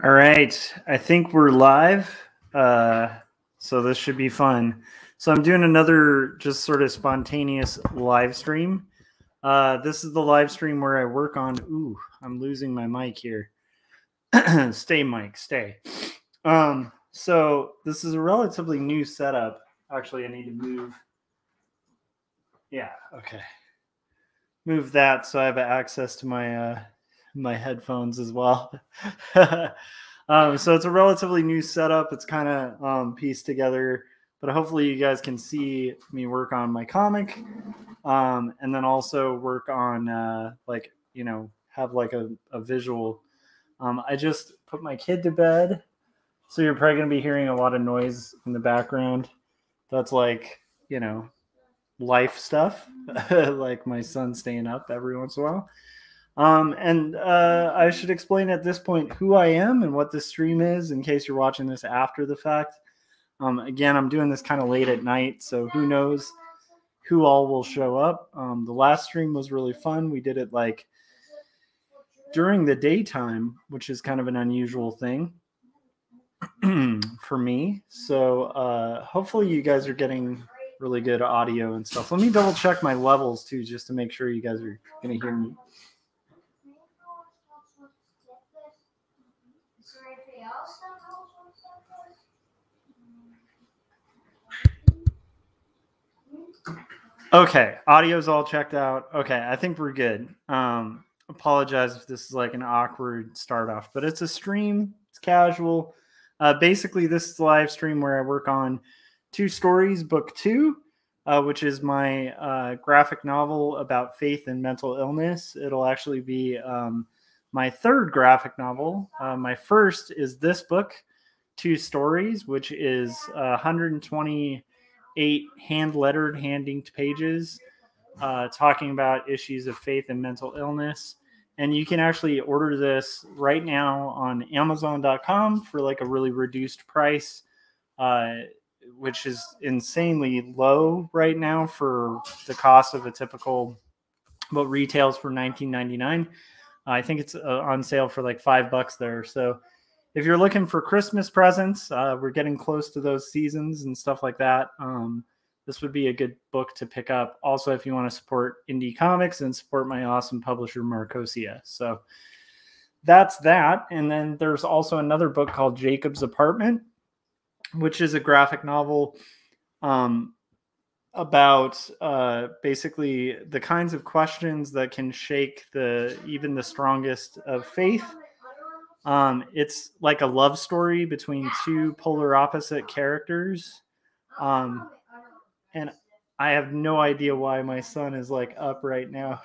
All right, I think we're live, so this should be fun. So I'm doing another just sort of spontaneous live stream. This is the live stream where I work on, I'm losing my mic here. Stay, Mike, stay. So this is a relatively new setup. Actually, I need to move. Yeah, okay. Move that so I have access to my my headphones as well. So it's a relatively new setup. It's kind of pieced together, but hopefully you guys can see me work on my comic, and then also work on have like a visual. I just put my kid to bed, so you're probably going to be hearing a lot of noise in the background. That's like, life stuff, like my son staying up every once in a while. And I should explain at this point who I am and what this stream is in case you're watching this after the fact. Again, I'm doing this kind of late at night, so who knows who all will show up. The last stream was really fun. We did it like during the daytime, which is kind of an unusual thing for me. So hopefully you guys are getting really good audio and stuff. Let me double check my levels too, just to make sure you guys are going to hear me. Okay, audio's all checked out. Okay, I think we're good. Apologize if this is like an awkward start off, but it's a stream. It's casual. Basically, this is a live stream where I work on 2 stories, book 2, which is my graphic novel about faith and mental illness. It'll actually be my 3rd graphic novel. My first is this book, 2 stories, which is 128 hand-lettered, hand-inked pages talking about issues of faith and mental illness. And you can actually order this right now on Amazon.com for like a really reduced price, which is insanely low right now for the cost of a typical, what retails for $19.99. I think it's on sale for like $5 there. So if you're looking for Christmas presents, we're getting close to those seasons and stuff like that. This would be a good book to pick up. Also, if you want to support indie comics and support my awesome publisher, Marcosia. So that's that. And then there's also another book called Jacob's Apartment, which is a graphic novel about basically the kinds of questions that can shake even the strongest of faith. It's like a love story between 2 polar opposite characters. And I have no idea why my son is like up right now.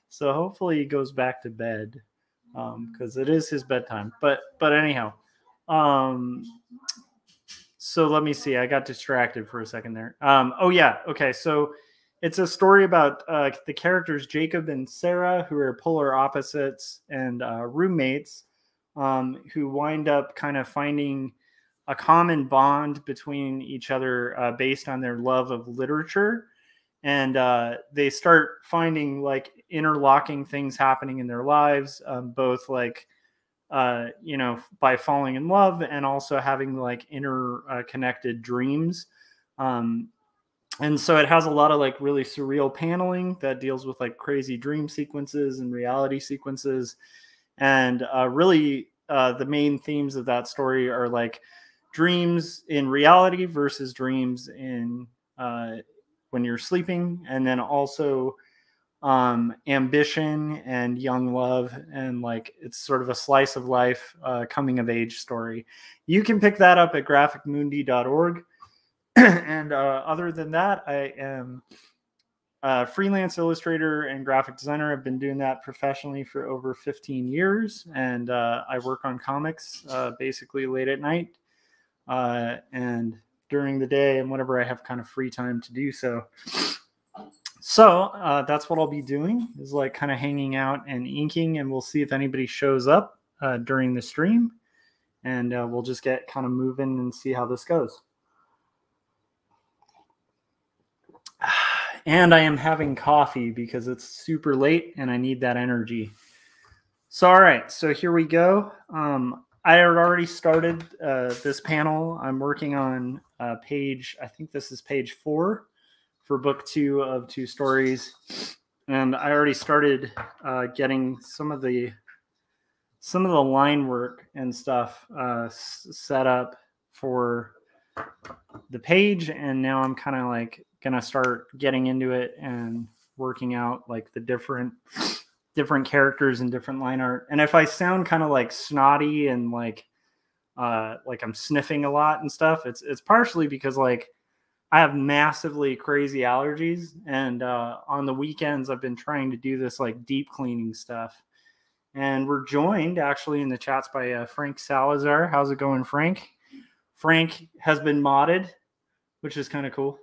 So hopefully he goes back to bed because it is his bedtime. But anyhow, so let me see. I got distracted for a second there. Oh yeah. Okay. So it's a story about the characters Jacob and Sarah, who are polar opposites and roommates, who wind up kind of finding a common bond between each other based on their love of literature. And they start finding like interlocking things happening in their lives, both like, by falling in love and also having like interconnected dreams. And so it has a lot of like really surreal paneling that deals with like crazy dream sequences and reality sequences. And really the main themes of that story are like dreams in reality versus dreams in when you're sleeping, and then also ambition and young love, and like it's sort of a slice of life coming of age story. You can pick that up at graphicmundi.org. And other than that, I am a freelance illustrator and graphic designer. I've been doing that professionally for over 15 years, and I work on comics basically late at night and during the day, and whenever I have kind of free time to do so. So that's what I'll be doing, is like kind of hanging out and inking, and we'll see if anybody shows up during the stream, and we'll just get kind of moving and see how this goes. And I am having coffee because it's super late and I need that energy. So, all right. So here we go. I had already started this panel. I'm working on page, I think this is page 4 for book 2 of 2 stories. And I already started getting some of the line work and stuff set up for the page. And now I'm kind of like going to start getting into it and working out like the different characters and different line art. And if I sound kind of like snotty and like I'm sniffing a lot and stuff, it's partially because like I have massively crazy allergies, and on the weekends I've been trying to do this like deep cleaning stuff. And we're joined actually in the chats by Frank Salazar. How's it going, Frank? Frank has been modded, which is kind of cool.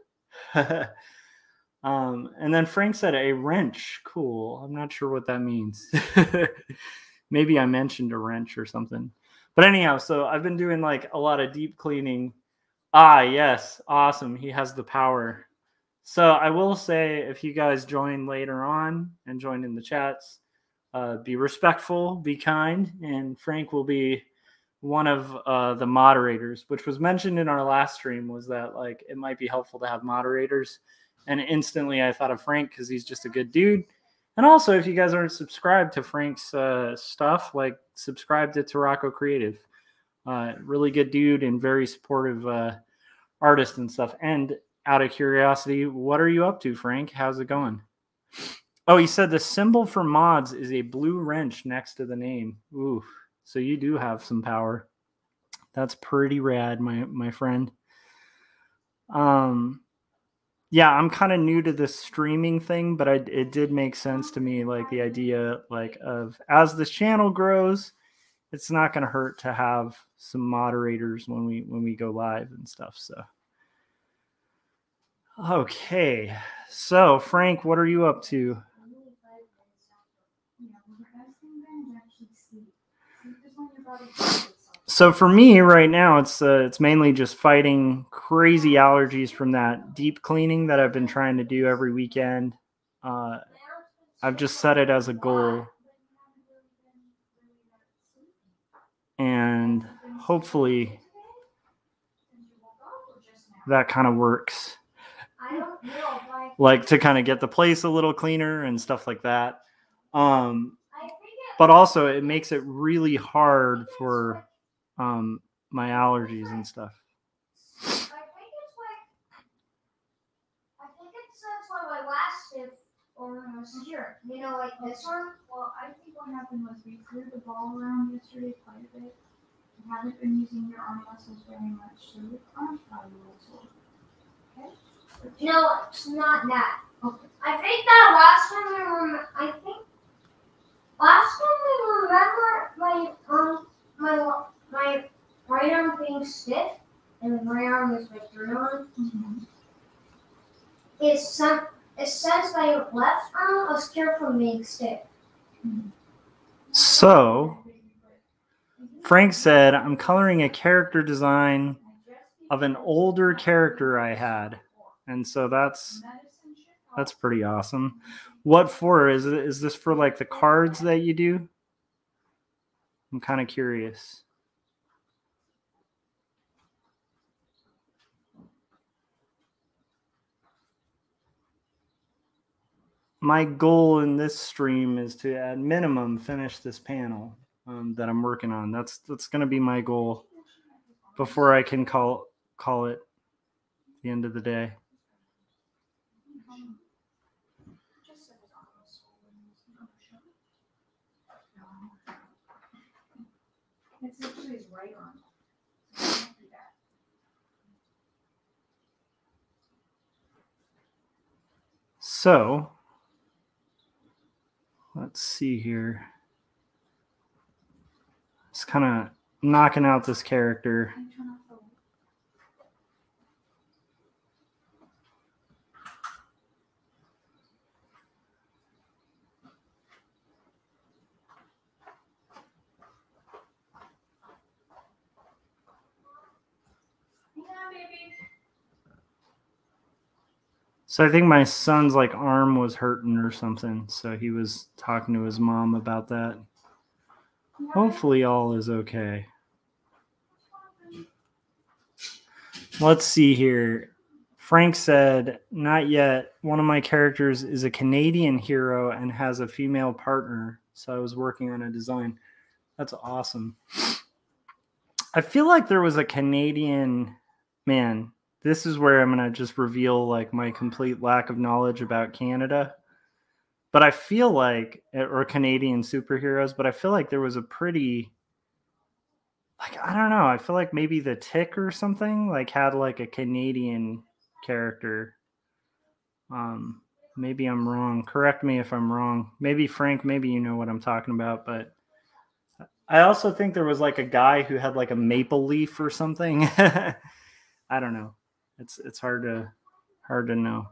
And then Frank said a wrench. Cool. I'm not sure what that means. Maybe I mentioned a wrench or something. But anyhow, so I've been doing like a lot of deep cleaning. Ah, yes. Awesome. He has the power. So I will say, if you guys join later on and join in the chats, be respectful, be kind, and Frank will be one of the moderators, which was mentioned in our last stream, was that like it might be helpful to have moderators. And instantly I thought of Frank because he's just a good dude. And also, if you guys aren't subscribed to Frank's stuff, like subscribe to Tarako Creative. Really good dude and very supportive artist and stuff. And out of curiosity, what are you up to, Frank? How's it going? Oh, he said the symbol for mods is a blue wrench next to the name. Ooh, so you do have some power. That's pretty rad, my friend. Yeah, I'm kind of new to this streaming thing, but it did make sense to me, like the idea like of as this channel grows, it's not going to hurt to have some moderators when we go live and stuff. So okay, so Frank, what are you up to? So for me right now, it's mainly just fighting crazy allergies from that deep cleaning that I've been trying to do every weekend. I've just set it as a goal, and hopefully that kind of works. Like to kind of get the place a little cleaner and stuff like that. But also it makes it really hard for my allergies and stuff. I think that's why my last shift was here. You know, like this one. Well, I think what happened was we threw the ball around yesterday quite a bit. You haven't been using your arm muscles very much, so your arms probably will sore. Okay? No, it's not that. Okay. I think that last time we remember my right arm being stiff and my arm is like your arm. Mm-hmm. It's sensed my left arm was cured from being stiff. Mm-hmm. So Frank said, I'm coloring a character design of an older character I had. And so that's pretty awesome. What for? Is this for like the cards that you do? I'm kind of curious. My goal in this stream is to, at minimum, finish this panel that I'm working on. That's going to be my goal before I can call it the end of the day. It's actually his right arm. So let's see here. Just kind of knocking out this character. So I think my son's like arm was hurting or something. So he was talking to his mom about that. Hopefully all is okay. Let's see here. Frank said, not yet. One of my characters is a Canadian hero and has a female partner. So I was working on a design. That's awesome. I feel like there was a Canadian, man, this is where I'm going to just reveal like my complete lack of knowledge about Canada. But I feel like, or Canadian superheroes, but I feel like there was a pretty, like, I don't know. I feel like maybe the Tick or something like had like a Canadian character. Maybe I'm wrong. Correct me if I'm wrong. Maybe Frank, maybe you know what I'm talking about, but I also think there was like a guy who had like a maple leaf or something. I don't know. It's hard to know.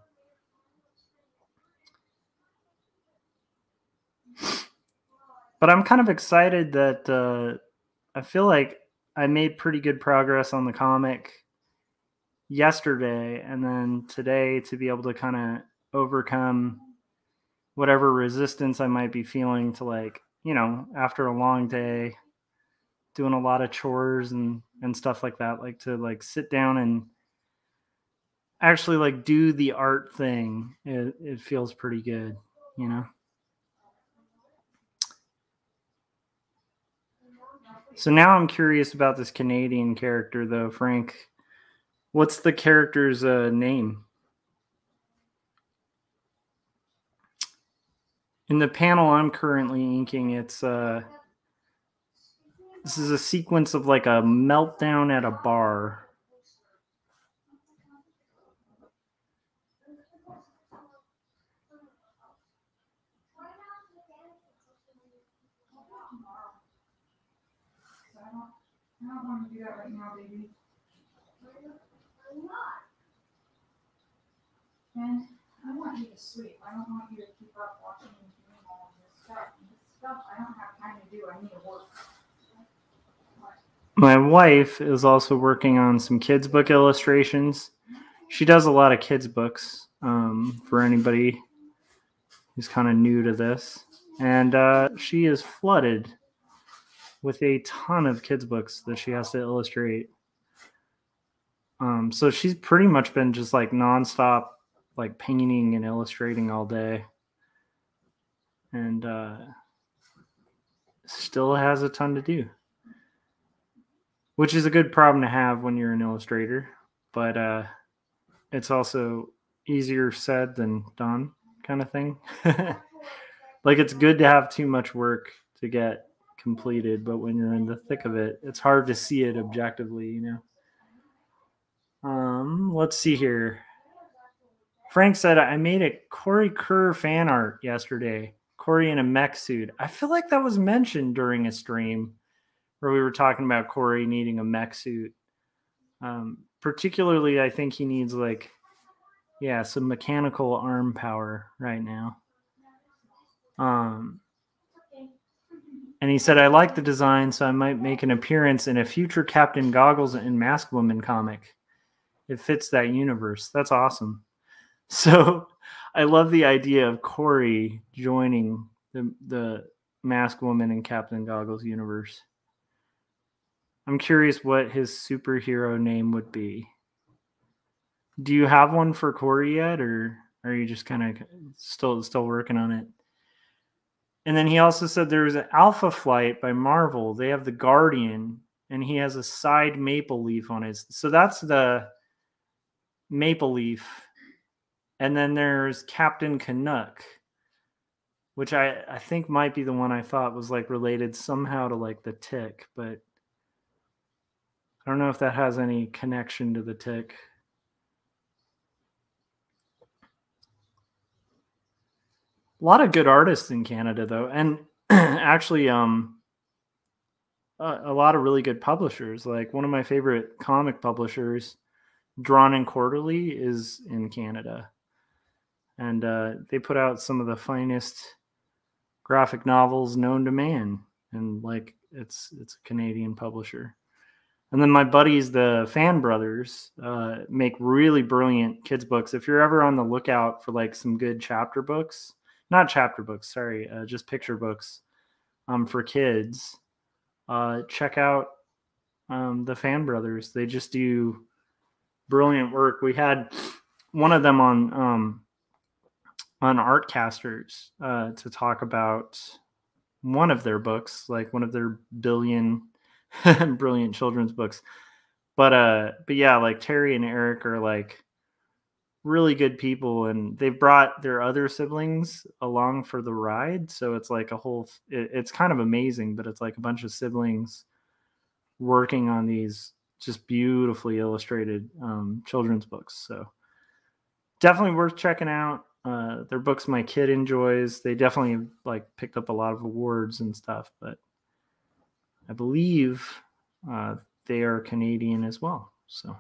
But I'm kind of excited that I feel like I made pretty good progress on the comic yesterday, and then today to be able to kind of overcome whatever resistance I might be feeling to, like, you know, after a long day doing a lot of chores and stuff like that, like to like sit down and actually like do the art thing. It feels pretty good, you know. So now I'm curious about this Canadian character though, Frank. What's the character's name? In the panel I'm currently inking, it's this is a sequence of like a meltdown at a bar. I don't want to do that right now, baby. And I want you to sleep. I don't want you to keep up watching me doing all of this stuff. This stuff I don't have time to do. I need to work. My wife is also working on some kids' book illustrations. She does a lot of kids' books, for anybody who's kind of new to this. And she is flooded with a ton of kids' books that she has to illustrate. So she's pretty much been just like nonstop, like painting and illustrating all day. And still has a ton to do, which is a good problem to have when you're an illustrator. But it's also easier said than done, kind of thing. Like, it's good to have too much work to get completed, but when you're in the thick of it, it's hard to see it objectively, you know. Let's see here. Frank said, I made a Corey Kerr fan art yesterday. Corey in a mech suit. I feel like that was mentioned during a stream where we were talking about Corey needing a mech suit. Particularly, I think he needs like, yeah, some mechanical arm power right now. And he said, I like the design, so I might make an appearance in a future Captain Goggles and Masked Woman comic. It fits that universe. That's awesome. So I love the idea of Corey joining the Masked Woman and Captain Goggles universe. I'm curious what his superhero name would be. Do you have one for Corey yet, or are you just kind of still working on it? And then he also said there was an Alpha Flight by Marvel. They have the Guardian, and he has a side maple leaf on his. So that's the maple leaf. And then there's Captain Canuck, which I think might be the one I thought was like related somehow to like the Tick, but I don't know if that has any connection to the Tick. A lot of good artists in Canada, though, and actually, a lot of really good publishers. Like one of my favorite comic publishers, Drawn and Quarterly, is in Canada, and they put out some of the finest graphic novels known to man. And like it's a Canadian publisher. And then my buddies, the Fan Brothers, make really brilliant kids books. If you're ever on the lookout for like some good just picture books for kids. check out the Fan Brothers. They just do brilliant work. We had one of them on Artcasters to talk about one of their books, like one of their billion brilliant children's books. But yeah, like Terry and Eric are like really good people, and they've brought their other siblings along for the ride. So it's like it's kind of amazing, but it's like a bunch of siblings working on these just beautifully illustrated children's books. So definitely worth checking out. Their books my kid enjoys. They definitely like picked up a lot of awards and stuff, but I believe they are Canadian as well. So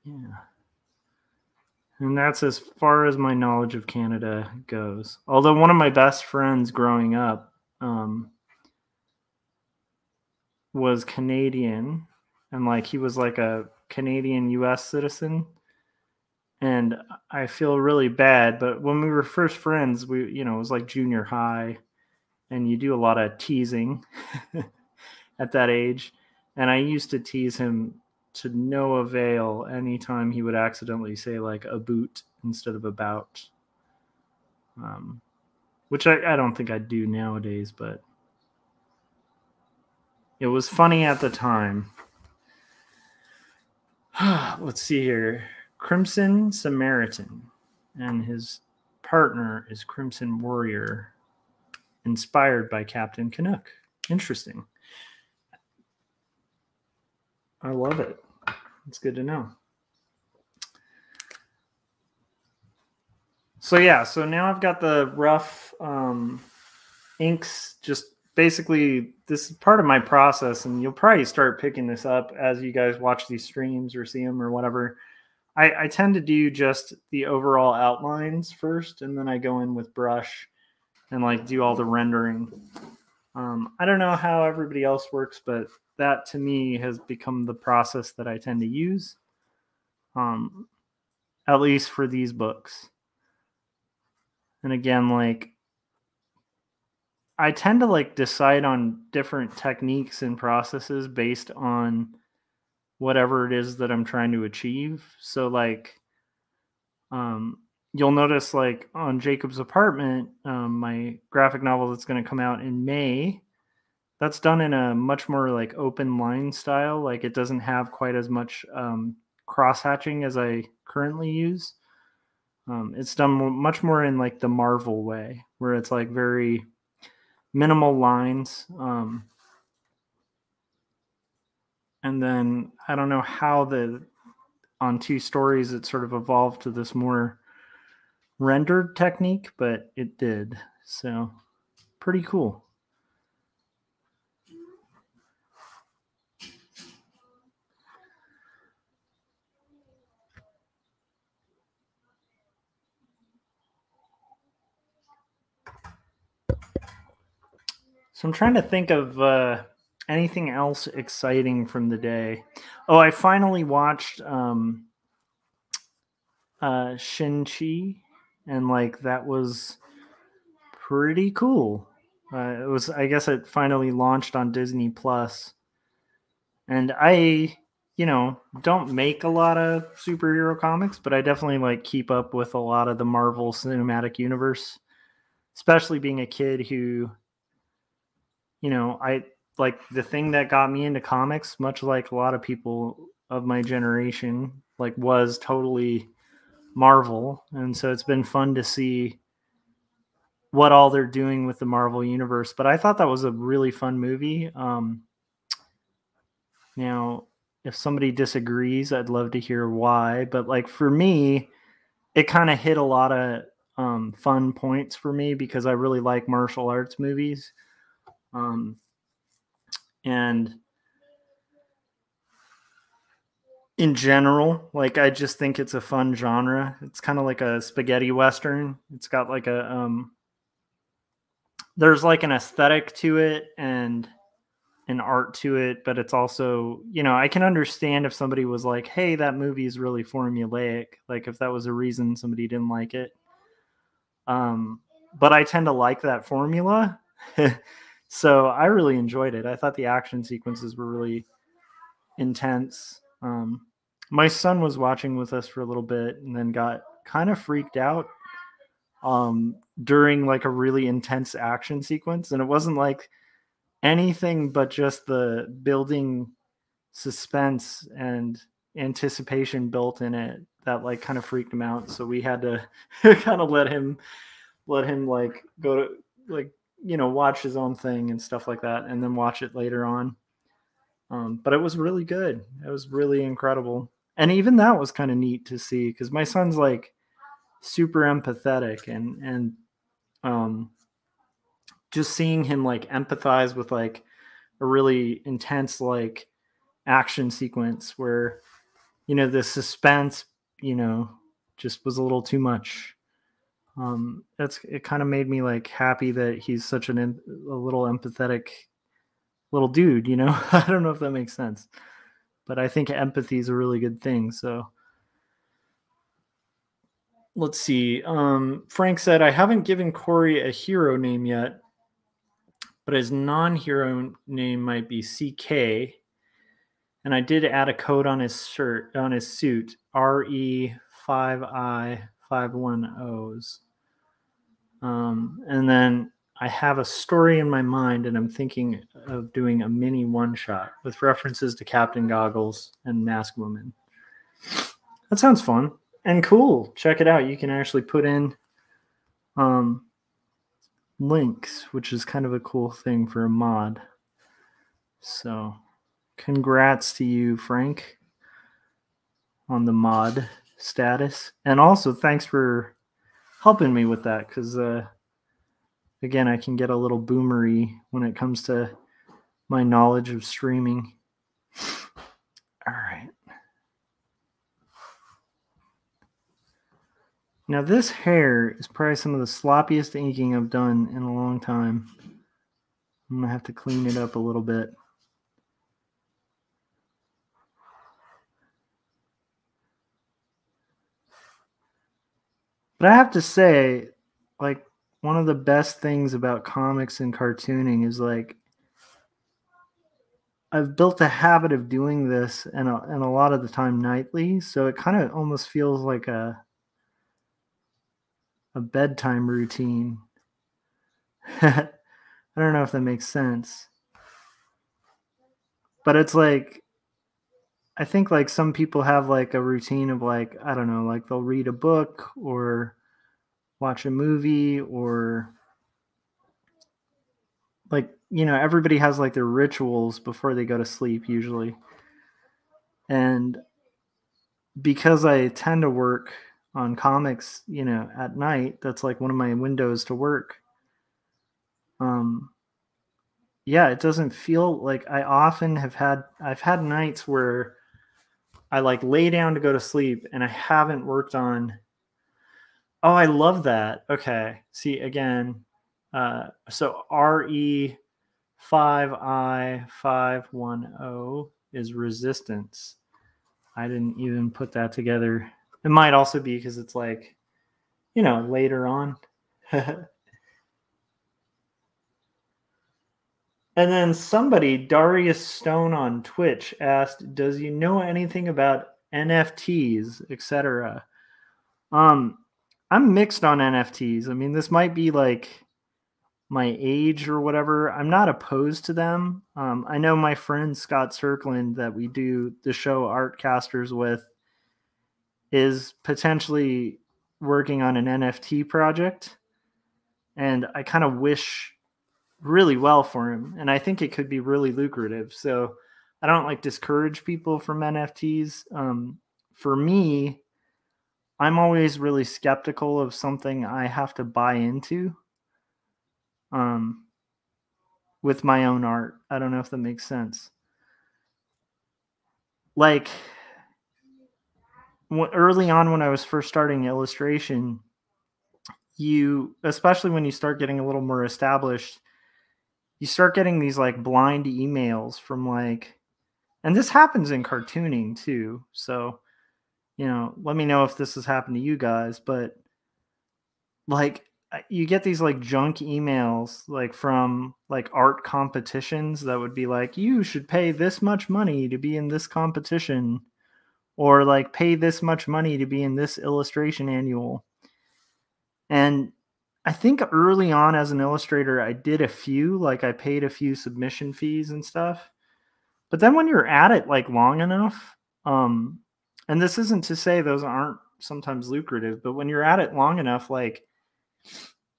yeah. And that's as far as my knowledge of Canada goes. Although one of my best friends growing up was Canadian, and like he was like a Canadian US citizen. And I feel really bad, but when we were first friends, it was like junior high, and you do a lot of teasing at that age. And I used to tease him to no avail anytime he would accidentally say like a boot instead of about, which I don't think I'd do nowadays, but it was funny at the time. Let's see here. Crimson Samaritan, and his partner is Crimson Warrior, inspired by Captain Canuck. Interesting. I love it. It's good to know. So yeah, so now I've got the rough inks. Just basically, this is part of my process, and you'll probably start picking this up as you guys watch these streams or see them or whatever. I tend to do just the overall outlines first, and then I go in with brush and like do all the rendering. I don't know how everybody else works, but that to me has become the process that I tend to use, at least for these books. And again, like I tend to like decide on different techniques and processes based on whatever it is that I'm trying to achieve. So like, you'll notice like on Jacob's Apartment, my graphic novel that's going to come out in May, that's done in a much more like open line style. Like it doesn't have quite as much cross hatching as I currently use. It's done much more in like the Marvel way, where it's like very minimal lines. And then I don't know how on 2 stories it sort of evolved to this more rendered technique, but it did. So pretty cool. So I'm trying to think of anything else exciting from the day. Oh, I finally watched Shin-Chi, and like that was pretty cool. I guess it finally launched on Disney Plus, and I don't make a lot of superhero comics, but I definitely like keep up with a lot of the Marvel Cinematic Universe, especially being a kid who, I like the thing that got me into comics, much like a lot of people of my generation, like was totally Marvel. And so it's been fun to see what all they're doing with the Marvel universe. But I thought that was a really fun movie. Now, if somebody disagrees, I'd love to hear why. But like for me, it kind of hit a lot of fun points for me because I really like martial arts movies. And in general, like I just think it's a fun genre. It's kind of like a spaghetti western. It's got like there's like an aesthetic to it and an art to it, but it's also, I can understand if somebody was like, hey, that movie is really formulaic, like if that was a reason somebody didn't like it. But I tend to like that formula So I really enjoyed it. I thought the action sequences were really intense. My son was watching with us for a little bit and then got kind of freaked out during like a really intense action sequence. And it wasn't like anything but just the building suspense and anticipation built in it that like kind of freaked him out. So we had to kind of let him like go to like, you know, watch his own thing and stuff like that, and then watch it later on. But it was really good. It was really incredible. And even that was kind of neat to see because my son's like super empathetic and just seeing him like empathize with like a really intense like action sequence where, you know, the suspense, you know, just was a little too much. It kind of made me like happy that he's such a little empathetic little dude, you know. I don't know if that makes sense, but I think empathy is a really good thing. So let's see. Frank said, I haven't given Corey a hero name yet, but his non-hero name might be CK. And I did add a code on his shirt, on his suit, RE5I510s. And then I have a story in my mind, and I'm thinking of doing a mini one-shot with references to Captain Goggles and Masked Woman. That sounds fun and cool. Check it out. You can actually put in links, which is kind of a cool thing for a mod. So congrats to you, Frank, on the mod status. And also thanks for helping me with that, because again, I can get a little boomery when it comes to my knowledge of streaming. All right. Now this hair is probably some of the sloppiest inking I've done in a long time. I'm going to have to clean it up a little bit. But I have to say, like, one of the best things about comics and cartooning is like I've built a habit of doing this and a lot of the time nightly, so it kind of almost feels like a bedtime routine. I don't know if that makes sense. But it's like, I think like some people have like a routine of like, I don't know, like they'll read a book or watch a movie, or like, you know, everybody has like their rituals before they go to sleep usually. And because I tend to work on comics, you know, at night, that's like one of my windows to work. Yeah, it doesn't feel like I've had nights where I like lay down to go to sleep and I haven't worked on. Oh, I love that. Okay. See again. So RE5I510 is resistance. I didn't even put that together. It might also be because it's like, you know, later on. And then somebody, Darius Stone on Twitch, asked, does you know anything about NFTs, etc.? I'm mixed on NFTs. I mean, this might be like my age or whatever. I'm not opposed to them. I know my friend Scott Cirkland that we do the show Artcasters with is potentially working on an NFT project. And I kind of wish really well for him. And I think it could be really lucrative. So I don't like discourage people from NFTs. For me, I'm always really skeptical of something I have to buy into with my own art. I don't know if that makes sense. Like early on when I was first starting illustration, especially when you start getting a little more established, you start getting these like blind emails from like, and this happens in cartooning too. So, you know, let me know if this has happened to you guys, but like you get these like junk emails like from like art competitions that would be like, you should pay this much money to be in this competition, or like pay this much money to be in this illustration annual. And I think early on as an illustrator, I did a few, like I paid a few submission fees and stuff. But then when you're at it like long enough, and this isn't to say those aren't sometimes lucrative, but when you're at it long enough, like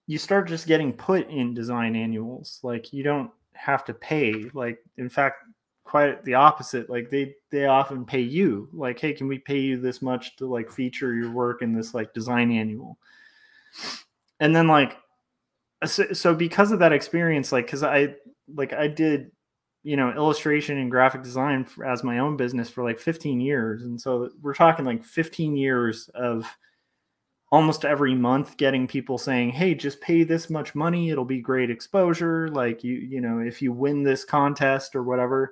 you start just getting put in design annuals. Like you don't have to pay. Like in fact, quite the opposite. Like they often pay you. Like, hey, can we pay you this much to like feature your work in this like design annual? And then like so because of that experience, like because I did, you know, illustration and graphic design as my own business for like 15 years. And so we're talking like 15 years of almost every month getting people saying, hey, just pay this much money, it'll be great exposure, like you know, if you win this contest or whatever.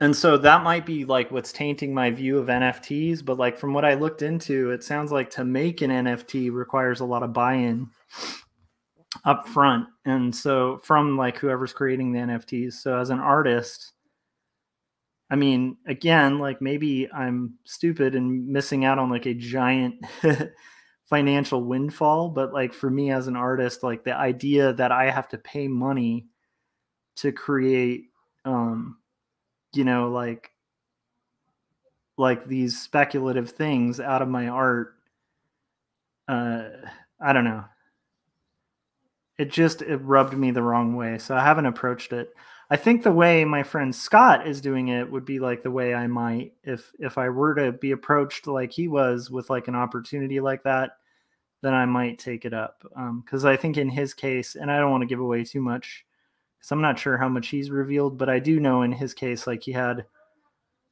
And so that might be like what's tainting my view of NFTs, but like from what I looked into, it sounds like to make an NFT requires a lot of buy-in up front. And so from like whoever's creating the NFTs. So as an artist, I mean, again, like maybe I'm stupid and missing out on like a giant financial windfall, but like for me as an artist, like the idea that I have to pay money to create, you know, like these speculative things out of my art, I don't know. It rubbed me the wrong way. So I haven't approached it. I think the way my friend Scott is doing it would be like the way I might, if I were to be approached like he was with like an opportunity like that, then I might take it up. Because I think in his case, and I don't want to give away too much, because I'm not sure how much he's revealed, but I do know in his case, like he had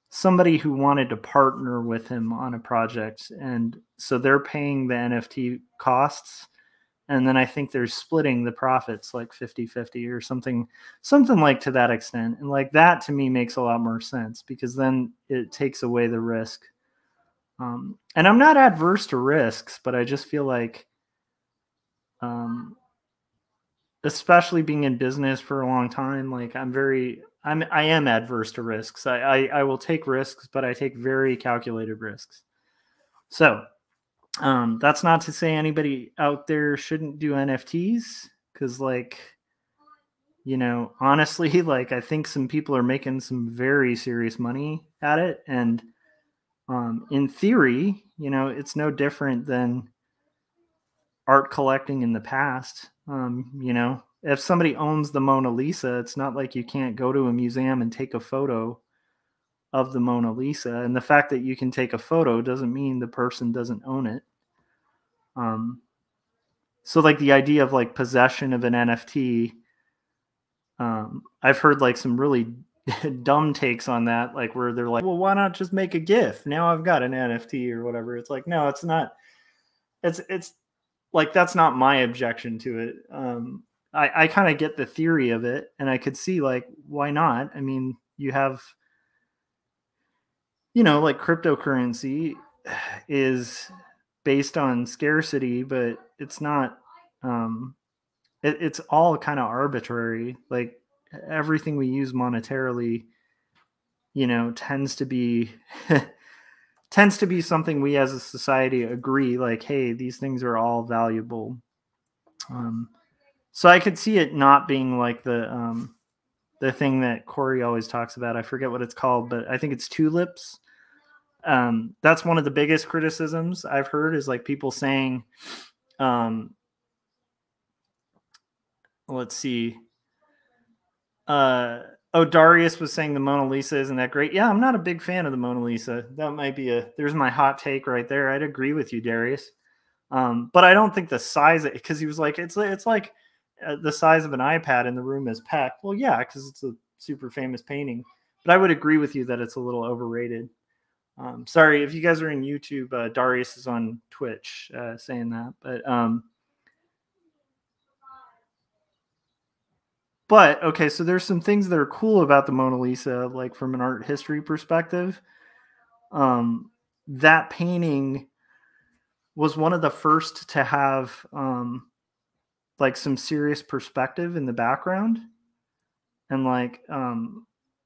somebody who wanted to partner with him on a project. And so they're paying the NFT costs. And then I think they're splitting the profits like 50-50 or something like to that extent. And like that to me makes a lot more sense because then it takes away the risk. And I'm not adverse to risks, but I just feel like, especially being in business for a long time, like I am adverse to risks. I will take risks, but I take very calculated risks. So that's not to say anybody out there shouldn't do NFTs, because like, you know, honestly, like I think some people are making some very serious money at it. And in theory, you know, it's no different than art collecting in the past. You know, if somebody owns the Mona Lisa, it's not like you can't go to a museum and take a photo of the Mona Lisa. And the fact that you can take a photo doesn't mean the person doesn't own it. So like the idea of like possession of an NFT, I've heard like some really dumb takes on that, like where they're like, well, why not just make a GIF? Now I've got an NFT or whatever. It's like, no, it's not. It's like, that's not my objection to it. I kind of get the theory of it, and I could see like, why not? I mean, you have, you know, like cryptocurrency is based on scarcity, but it's not, it's all kind of arbitrary. Like everything we use monetarily, you know, tends to be something we as a society agree, like, hey, these things are all valuable. So I could see it not being like the thing that Corey always talks about. I forget what it's called, but I think it's tulips. That's one of the biggest criticisms I've heard, is like people saying, let's see. Darius was saying the Mona Lisa isn't that great. Yeah, I'm not a big fan of the Mona Lisa. That might be there's my hot take right there. I'd agree with you, Darius. But I don't think the size, because he was like, it's like the size of an iPad and the room is packed. Well, yeah, because it's a super famous painting. But I would agree with you that it's a little overrated. Sorry, if you guys are in YouTube, Darius is on Twitch saying that. But okay, so there's some things that are cool about the Mona Lisa, like from an art history perspective. That painting was one of the first to have like some serious perspective in the background, and like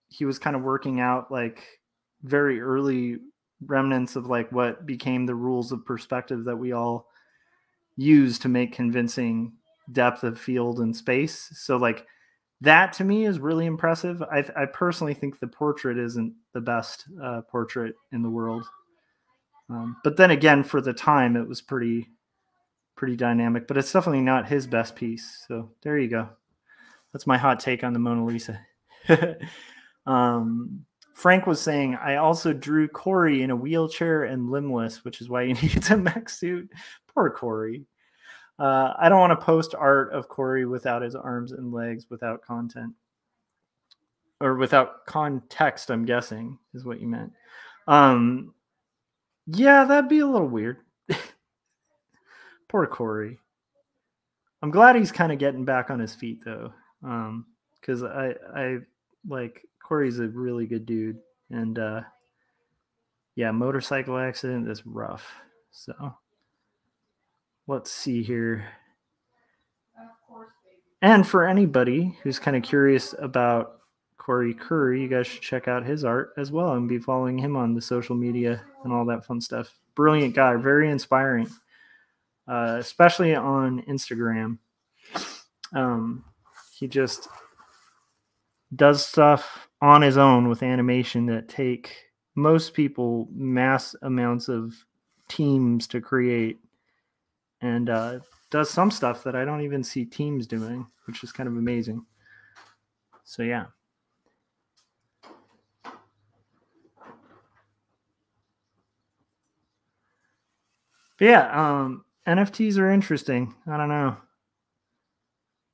he was kind of working out like very early remnants of like what became the rules of perspective that we all use to make convincing depth of field and space. So like that to me is really impressive. I personally think the portrait isn't the best portrait in the world, but then again, for the time, it was pretty dynamic. But it's definitely not his best piece. So there you go. That's my hot take on the Mona Lisa. Frank was saying, I also drew Corey in a wheelchair and limbless, which is why he needs a mech suit. Poor Corey. I don't want to post art of Corey without his arms and legs, without content. Or without context, I'm guessing, is what you meant. Yeah, that'd be a little weird. Poor Corey. I'm glad he's kind of getting back on his feet, though. Because I like Corey's a really good dude, and yeah, motorcycle accident is rough. So let's see here. And for anybody who's kind of curious about Corey Curry, you guys should check out his art as well and be following him on the social media and all that fun stuff. Brilliant guy, very inspiring, especially on Instagram. He just does stuff on his own with animation that take most people mass amounts of teams to create, and does some stuff that I don't even see teams doing, which is kind of amazing. So yeah. But yeah, NFTs are interesting. I don't know.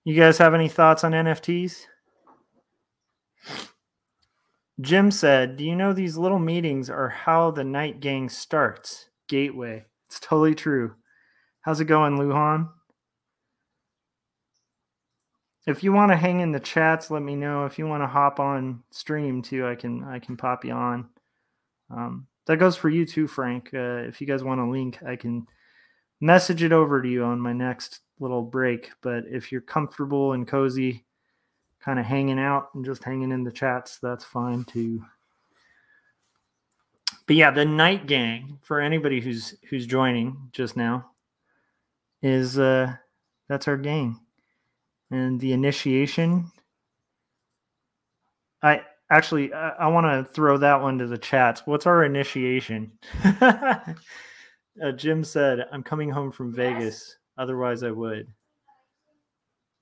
You guys have any thoughts on NFTs? Jim said, do you know these little meetings are how the night gang starts? Gateway. It's totally true. How's it going, Luhan? If you want to hang in the chats, let me know. If you want to hop on stream too, I can pop you on. That goes for you too, Frank. If you guys want a link, I can message it over to you on my next little break. But if you're comfortable and cozy, kind of hanging out and just hanging in the chats, that's fine too. But yeah, the night gang, for anybody who's joining just now, is that's our gang. And the initiation, I want to throw that one to the chats. What's our initiation? Jim said, I'm coming home from Vegas. Otherwise I would.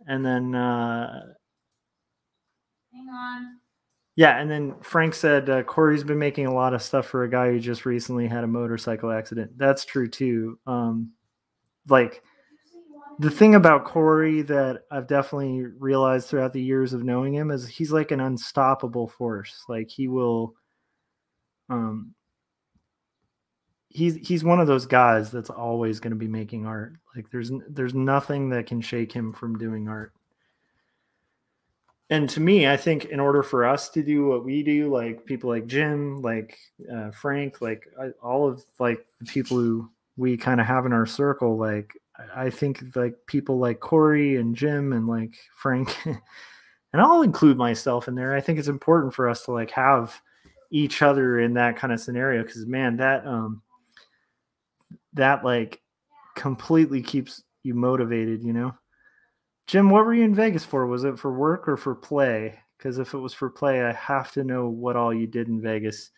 And then hang on. Yeah, and then Frank said Corey's been making a lot of stuff for a guy who just recently had a motorcycle accident. That's true too. Like the thing about Corey that I've definitely realized throughout the years of knowing him is he's like an unstoppable force. Like he will, he's one of those guys that's always going to be making art. Like there's nothing that can shake him from doing art. And to me, I think in order for us to do what we do, like people like Jim, like Frank, like all of like the people who we kind of have in our circle, like I think like people like Corey and Jim and like Frank, and I'll include myself in there. I think it's important for us to like have each other in that kind of scenario, because man, that like completely keeps you motivated, you know. Jim, what were you in Vegas for? Was it for work or for play? Because if it was for play, I have to know what all you did in Vegas.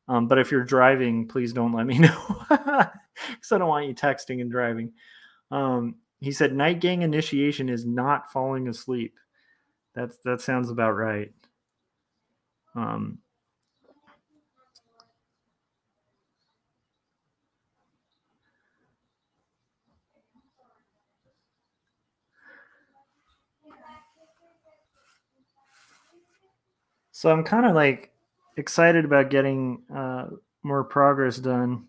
But if you're driving, please don't let me know, because I don't want you texting and driving. He said night gang initiation is not falling asleep. That sounds about right. So I'm kind of like excited about getting more progress done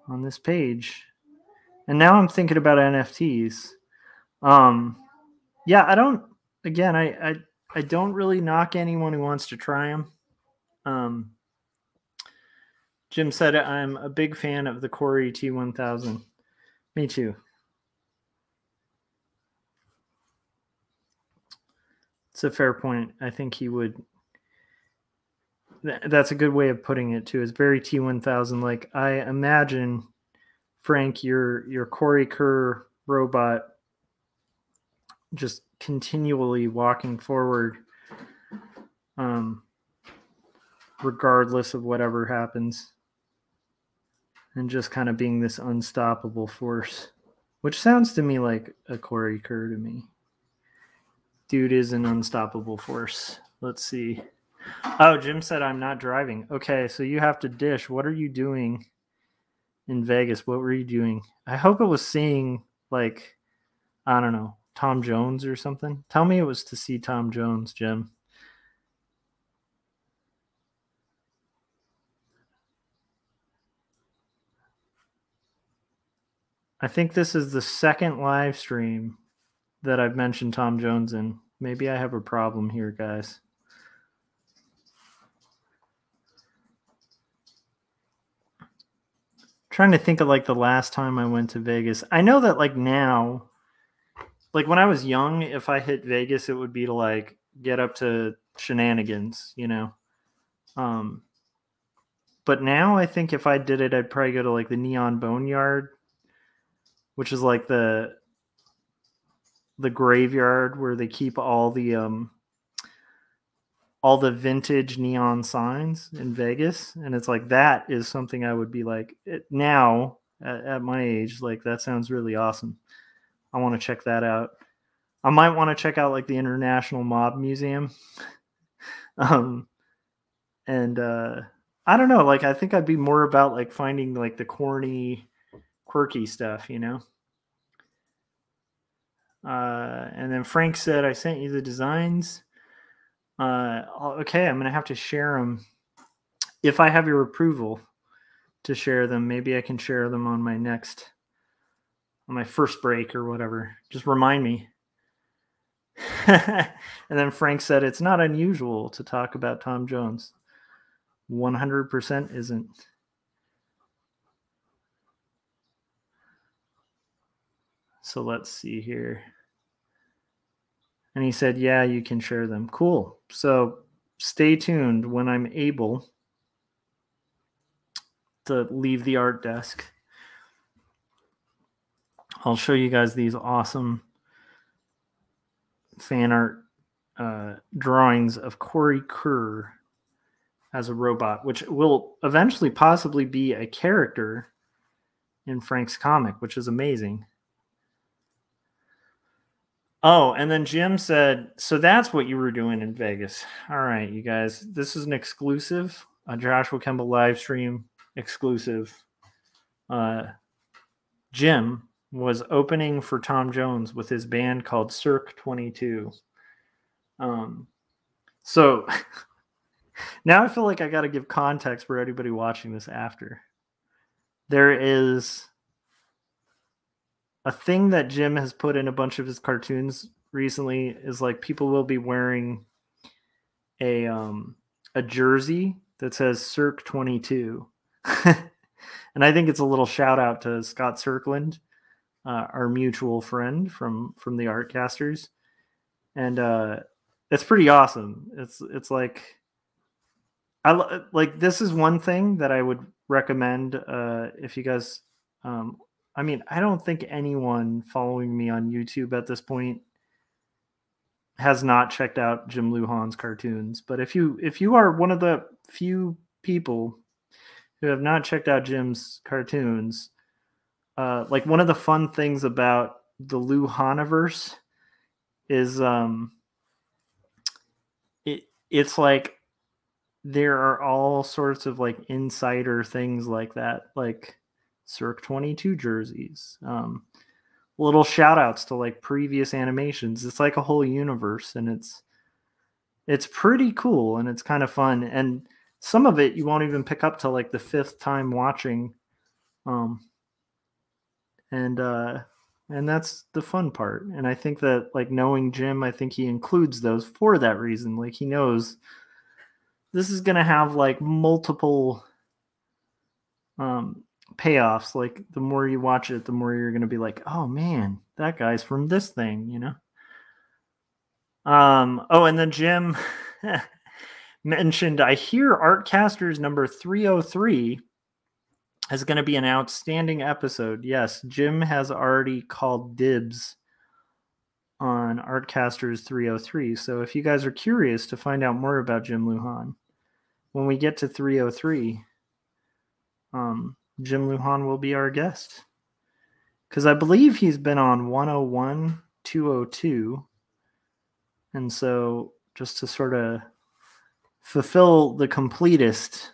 on this page. And now I'm thinking about NFTs. Yeah, I don't really knock anyone who wants to try them. Jim said I'm a big fan of the Corey T1000. Me too. It's a fair point. I think he would. That's a good way of putting it too. It's very T1000. Like I imagine, Frank, your Corey Kerr robot just continually walking forward, regardless of whatever happens, and just kind of being this unstoppable force, which sounds to me like a Corey Kerr to me. Dude is an unstoppable force. Let's see. Oh, Jim said I'm not driving. Okay, so you have to dish. What are you doing in Vegas? What were you doing? I hope it was seeing, like, I don't know, Tom Jones or something. Tell me it was to see Tom Jones, Jim. I think this is the second live stream that I've mentioned Tom Jones in. Maybe I have a problem here, guys. Trying to think of like the last time I went to Vegas. I know that like now, like when I was young, if I hit Vegas, it would be to like get up to shenanigans, you know. But now I think if I did it, I'd probably go to like the Neon Boneyard, which is like the graveyard where they keep all the vintage neon signs in Vegas. And it's like, that is something I would be like now at my age, like that sounds really awesome. I want to check that out. I might want to check out like the International Mob Museum. And I don't know, like I think I'd be more about like finding like the corny, quirky stuff, you know. And then Frank said, I sent you the designs. Okay, I'm going to have to share them. If I have your approval to share them, maybe I can share them on my first break or whatever. Just remind me. And then Frank said, it's not unusual to talk about Tom Jones. 100% isn't. So let's see here. And he said, yeah, you can share them. Cool. So stay tuned when I'm able to leave the art desk. I'll show you guys these awesome fan art drawings of Corey Kerr as a robot, which will eventually possibly be a character in Frank's comic, which is amazing. Oh, and then Jim said, so that's what you were doing in Vegas. All right, you guys, this is an exclusive, a Joshua Kemble live stream exclusive. Jim was opening for Tom Jones with his band called Cirque 22. So now I feel like I got to give context for anybody watching this after. There is a thing that Jim has put in a bunch of his cartoons recently is like people will be wearing a jersey that says Cirque 22. And I think it's a little shout out to Scott Cirkland, our mutual friend from the Artcasters. And it's pretty awesome. It's like, this is one thing that I would recommend if you guys I mean, I don't think anyone following me on YouTube at this point has not checked out Jim Lujan's cartoons. But if you are one of the few people who have not checked out Jim's cartoons, like one of the fun things about the Lujaniverse is it's like there are all sorts of like insider things like that, like Cirque 22 jerseys, little shout outs to like previous animations. It's like a whole universe, and it's pretty cool, and it's kind of fun. And some of it you won't even pick up till like the 5th time watching. And that's the fun part. And I think that like knowing Jim, I think he includes those for that reason. Like he knows this is going to have like multiple payoffs. Like the more you watch it, the more you're going to be like, oh man, that guy's from this thing, you know? Oh, and then Jim mentioned, I hear Artcasters number 303 is going to be an outstanding episode. Yes, Jim has already called dibs on Artcasters 303. So if you guys are curious to find out more about Jim Lujan, when we get to 303, Jim Lujan will be our guest. Because I believe he's been on 101, 202. And so just to sort of fulfill the completist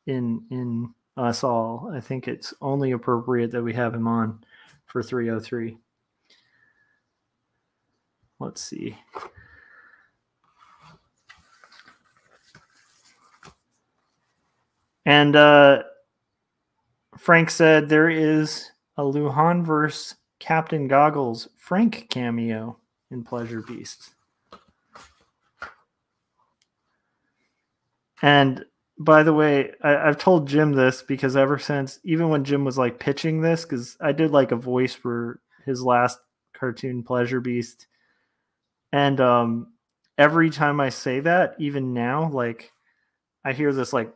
in us all, I think it's only appropriate that we have him on for 303. Let's see. And Frank said there is a Lujan versus Captain Goggles Frank cameo in Pleasure Beasts. And by the way, I've told Jim this because ever since, even when Jim was like pitching this, because I did like a voice for his last cartoon Pleasure Beast. And every time I say that, even now, like I hear this like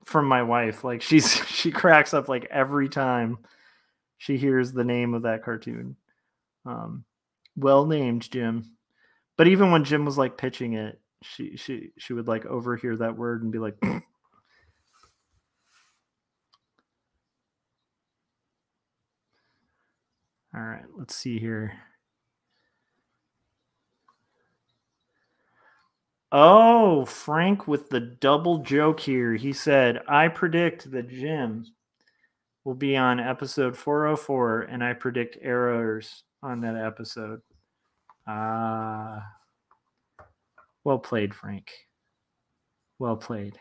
from my wife. Like she cracks up like every time she hears the name of that cartoon. Well named, Jim. But even when Jim was like pitching it, she would like overhear that word and be like all right, let's see here. Oh, Frank with the double joke here. He said, I predict that Jim will be on episode 404 and I predict errors on that episode. Well played, Frank. Well played.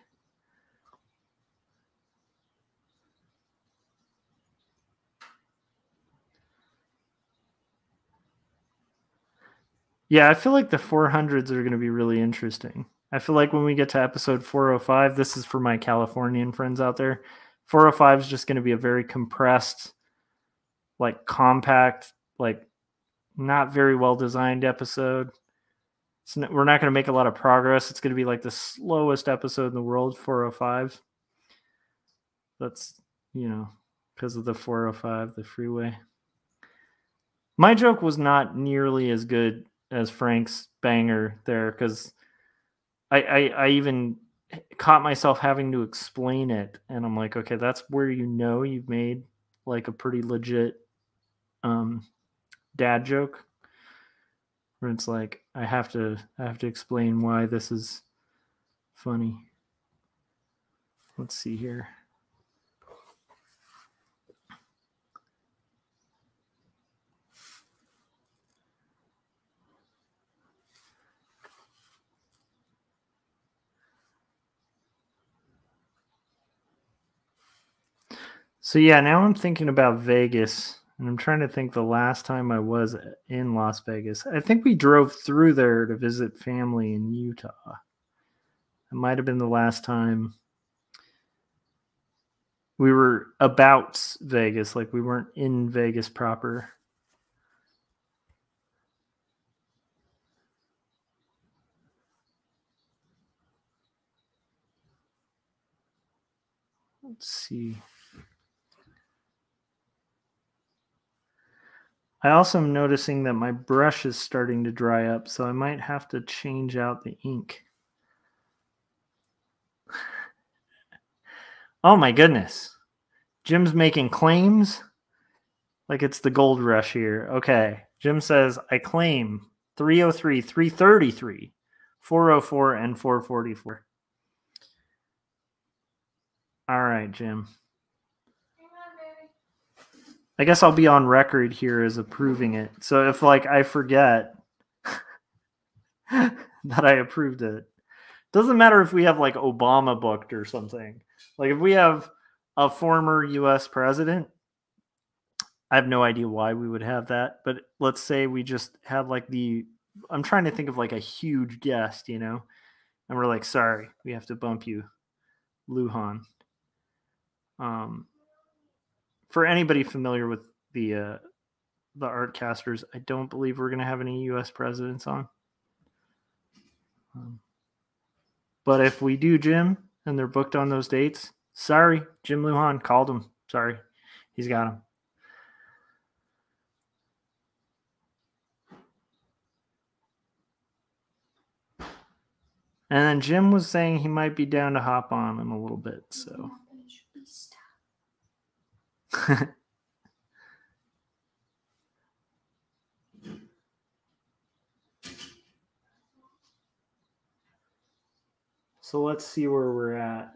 Yeah, I feel like the 400s are going to be really interesting. I feel like when we get to episode 405, this is for my Californian friends out there. 405 is just going to be a very compressed, like compact, like not very well designed episode. We're not going to make a lot of progress. It's going to be like the slowest episode in the world, 405. That's, because of the 405, the freeway. My joke was not nearly as good as Frank's banger there, because I even caught myself having to explain it, and I'm like, okay, that's where you've made like a pretty legit dad joke, where it's like I have to explain why this is funny. Let's see here. So yeah, now I'm thinking about Vegas, and I'm trying to think the last time I was in Las Vegas. I think we drove through there to visit family in Utah. It might have been the last time we were about Vegas, like we weren't in Vegas proper. Let's see. I also am noticing that my brush is starting to dry up, so I might have to change out the ink. Oh my goodness. Jim's making claims like it's the gold rush here. Okay. Jim says, I claim 303, 333, 404, and 444. All right, Jim. I guess I'll be on record here as approving it. So if like I forget that I approved it, doesn't matter if we have like Obama booked or something. Like if we have a former US president, I have no idea why we would have that, but let's say we just had like I'm trying to think of like a huge guest, and we're like, sorry, we have to bump you, Lujan. for anybody familiar with the Artcasters, I don't believe we're going to have any U.S. presidents on. But if we do, Jim, and they're booked on those dates, sorry, Jim Lujan called him. Sorry, he's got him. And then Jim was saying he might be down to hop on in a little bit, so. So let's see where we're at.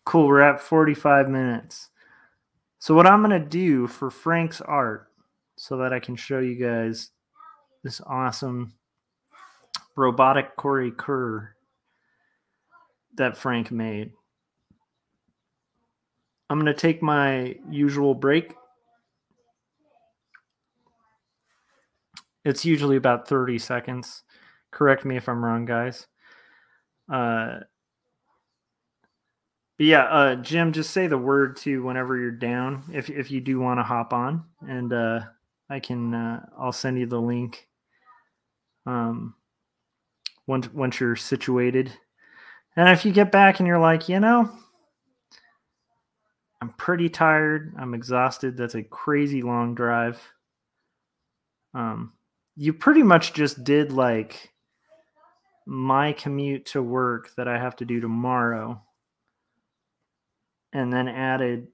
Cool, we're at 45 minutes. So what I'm going to do for Frank's art, so that I can show you guys this awesome robotic Corey Kerr that Frank made. I'm going to take my usual break. It's usually about 30 seconds. Correct me if I'm wrong, guys. But yeah, Jim, just say the word too whenever you're down, if you do want to hop on, and I can I'll send you the link once you're situated. And if you get back and you're like, you know, I'm pretty tired, I'm exhausted, that's a crazy long drive. You pretty much just did like my commute to work that I have to do tomorrow, and then added,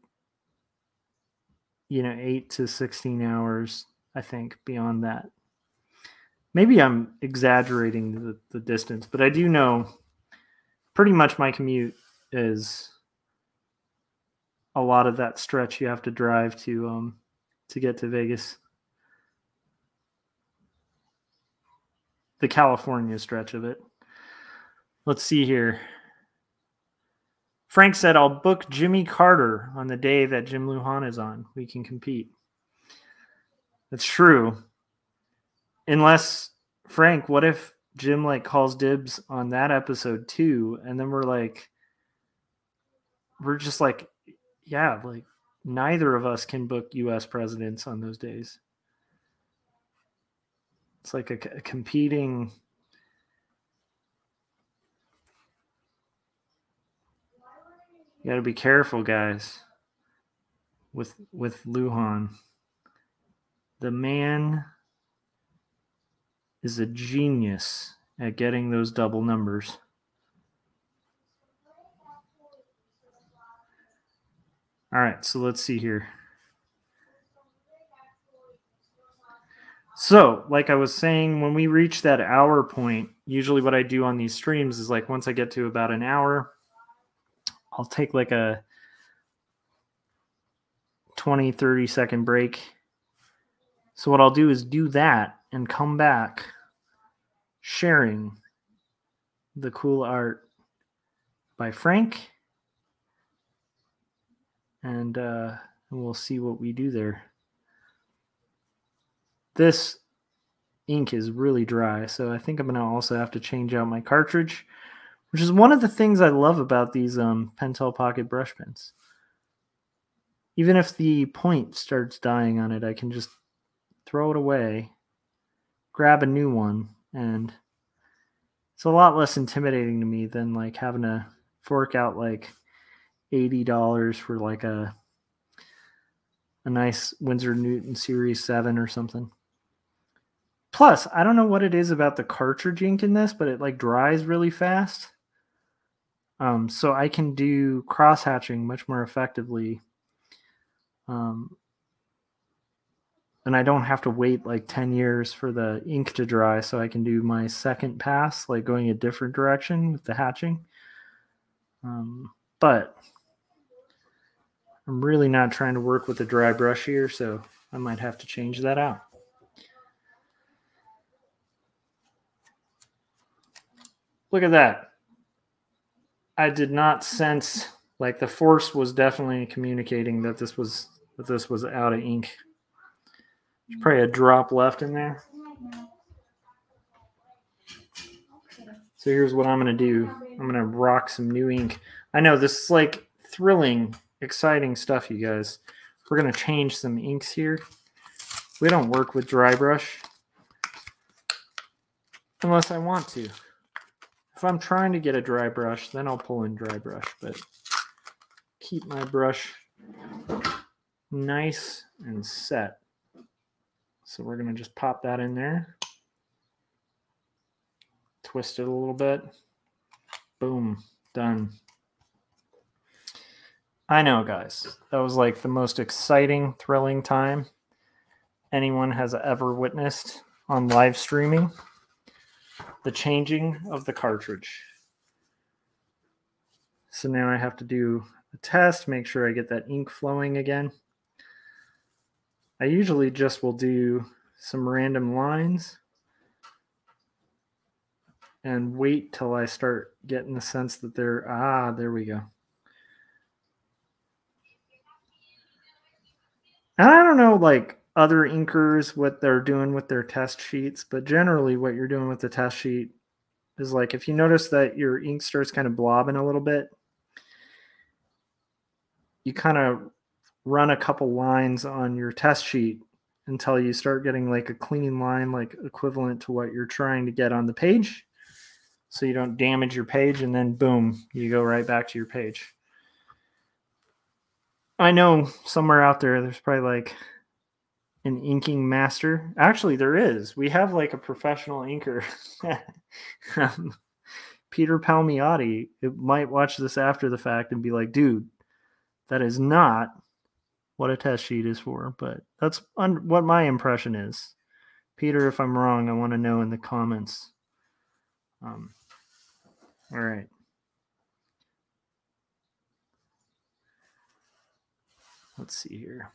8 to 16 hours, I think, beyond that. Maybe I'm exaggerating the distance, but I do know pretty much my commute is a lot of that stretch you have to drive to get to Vegas. The California stretch of it. Let's see here. Frank said, I'll book Jimmy Carter on the day that Jim Lujan is on. We can compete. That's true. Unless, Frank, what if Jim calls dibs on that episode too, and then we're just yeah, neither of us can book U.S. presidents on those days. It's like a competing. You got to be careful, guys, with Lujan. The man is a genius at getting those double numbers. All right, so let's see here. So, like I was saying, when we reach that hour point, usually what I do on these streams is once I get to about an hour, I'll take a 20, 30 second break. So what I'll do is do that and come back sharing the cool art by Frank. And we'll see what we do there. This ink is really dry, so I think I'm going to also have to change out my cartridge, which is one of the things I love about these Pentel Pocket brush pens. Even if the point starts dying on it, I can just throw it away, grab a new one, and it's a lot less intimidating to me than having to fork out $80 for a nice Winsor Newton Series 7 or something. Plus, I don't know what it is about the cartridge ink in this, but it dries really fast. So I can do cross-hatching much more effectively. And I don't have to wait 10 years for the ink to dry, so I can do my second pass, going a different direction with the hatching. But I'm really not trying to work with a dry brush here, so I might have to change that out. Look at that. I did not sense, the force was definitely communicating that this was out of ink. There's probably a drop left in there. So here's what I'm going to do. I'm going to rock some new ink. I know this is thrilling, exciting stuff, you guys. we're going to change some inks here. We don't work with dry brush unless I want to. If I'm trying to get a dry brush, then I'll pull in dry brush, but keep my brush nice and set. So we're going to just pop that in there. Twist it a little bit. Boom. Done. I know, guys. That was like the most exciting, thrilling time anyone has ever witnessed on live streaming. The changing of the cartridge. So now I have to do a test, make sure I get that ink flowing again. I usually just will do some random lines and wait till I start getting the sense that they're, there we go. And I don't know, like, other inkers, what they're doing with their test sheets, but generally what you're doing with the test sheet is, like, if you notice that your ink starts kind of blobbing a little bit, you kind of run a couple lines on your test sheet until you start getting like a clean line, like equivalent to what you're trying to get on the page, so you don't damage your page, and then boom, you go right back to your page. I know somewhere out there's probably like an inking master. Actually, there is. We have like a professional inker. Peter Palmiotti. It might watch this after the fact and be like, dude, that is not what a test sheet is for. But that's what my impression is. Peter, if I'm wrong, I want to know in the comments. All right. Let's see here.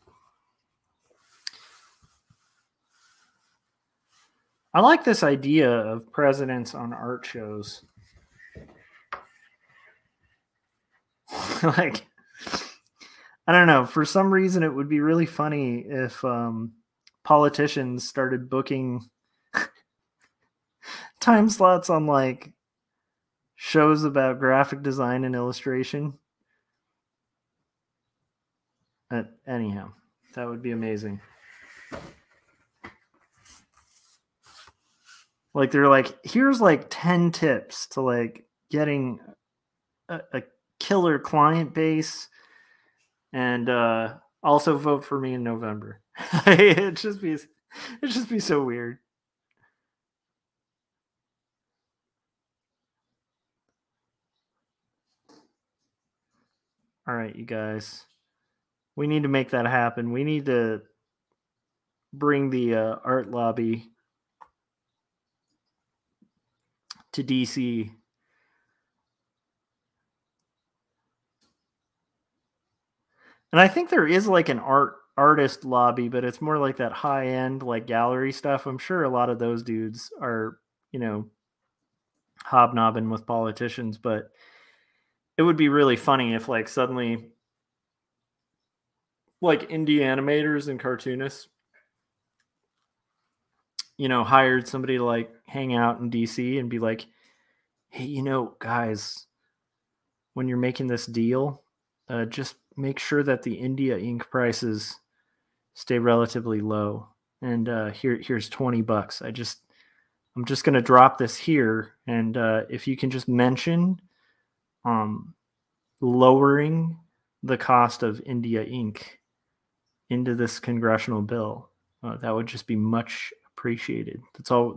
I like this idea of presidents on art shows. Like, I don't know. For some reason, it would be really funny if politicians started booking time slots on like shows about graphic design and illustration. Anyhow, that would be amazing. Like, they're like, here's like 10 tips to like getting a killer client base, and also vote for me in November. It'd just be so weird. All right, you guys, we need to make that happen. We need to bring the art lobby to DC. And I think there is like an artist lobby, but it's more like that high end, like gallery stuff. I'm sure a lot of those dudes are, you know, hobnobbing with politicians, but it would be really funny if like suddenly like indie animators and cartoonists, you know, hired somebody to like hang out in DC and be like, hey, you know, guys, when you're making this deal, just make sure that the India ink prices stay relatively low. And here's $20. I'm just going to drop this here. And if you can just mention lowering the cost of India ink into this congressional bill, that would just be much appreciated. That's all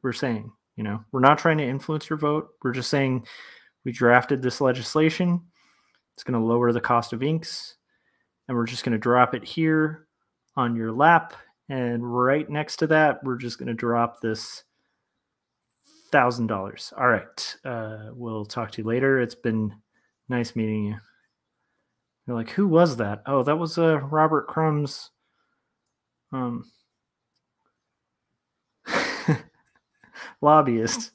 we're saying. You know, we're not trying to influence your vote. We're just saying we drafted this legislation. It's going to lower the cost of inks, and we're just going to drop it here on your lap. And right next to that, we're just going to drop this $1,000. All right. We'll talk to you later. It's been nice meeting you. You're like, who was that? Oh, that was Robert Crumb's lobbyist.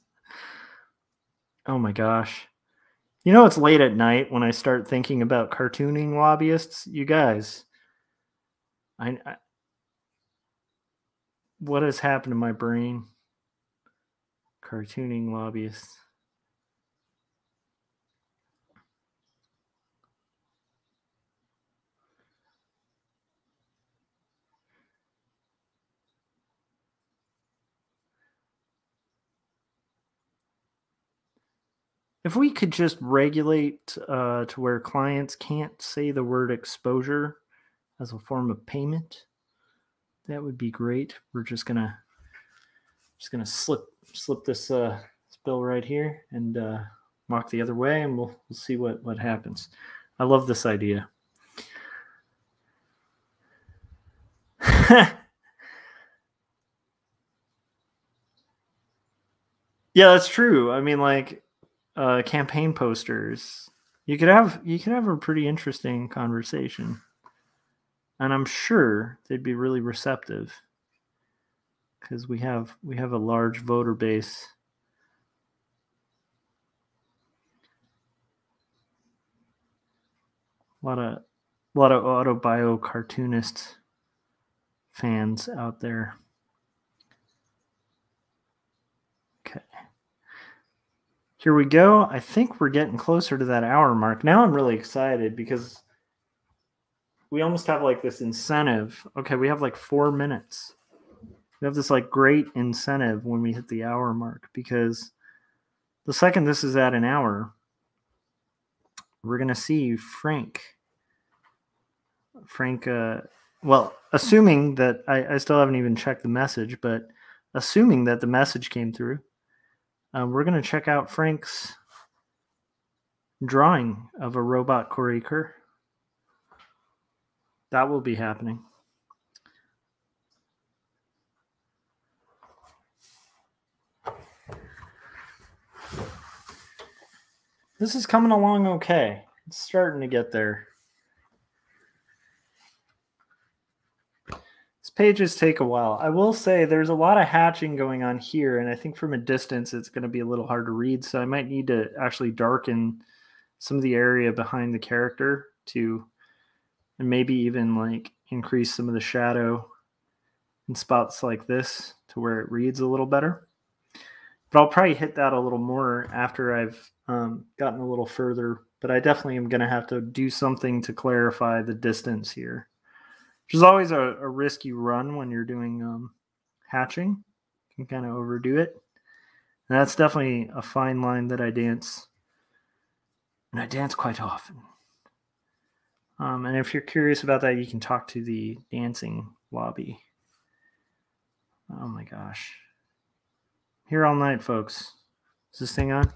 Oh my gosh. You know, it's late at night when I start thinking about cartooning lobbyists. You guys, what has happened to my brain? Cartooning lobbyists. if we could just regulate to where clients can't say the word exposure as a form of payment, that would be great. We're just gonna slip this bill right here and walk the other way, and we'll see what happens. I love this idea. Yeah, that's true. I mean, like campaign posters. You could have a pretty interesting conversation, and I'm sure they'd be really receptive because we have a large voter base. A lot of autobio cartoonist fans out there. Okay. Here we go. I think we're getting closer to that hour mark. Now I'm really excited because we almost have like this incentive. Okay, we have like 4 minutes. We have this like great incentive when we hit the hour mark, because the second this is at an hour, we're going to see Frank, well, assuming that I still haven't even checked the message, but assuming that the message came through, we're going to check out Frank's drawing of a robot Corey Kerr. That will be happening. This is coming along okay. It's starting to get there. These pages take a while. I will say there's a lot of hatching going on here, and I think from a distance it's going to be a little hard to read, so I might need to actually darken some of the area behind the character to, and maybe even like increase some of the shadow in spots like this to where it reads a little better. But I'll probably hit that a little more after I've gotten a little further. But I definitely am going to have to do something to clarify the distance here, which is always a risky run when you're doing hatching. You can kind of overdo it. And that's definitely a fine line that I dance. And I dance quite often. And if you're curious about that, you can talk to the dancing lobby. Oh my gosh. Here all night, folks. Is this thing on?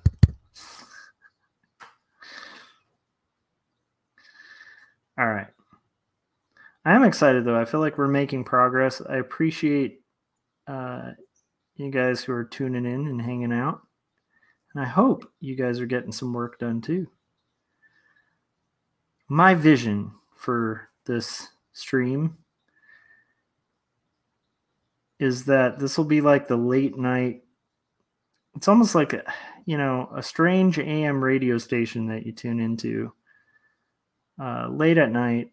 All right. I am excited, though. I feel like we're making progress. I appreciate you guys who are tuning in and hanging out. And I hope you guys are getting some work done, too. My vision for this stream is that this will be like the late night. It's almost like a strange AM radio station that you tune into late at night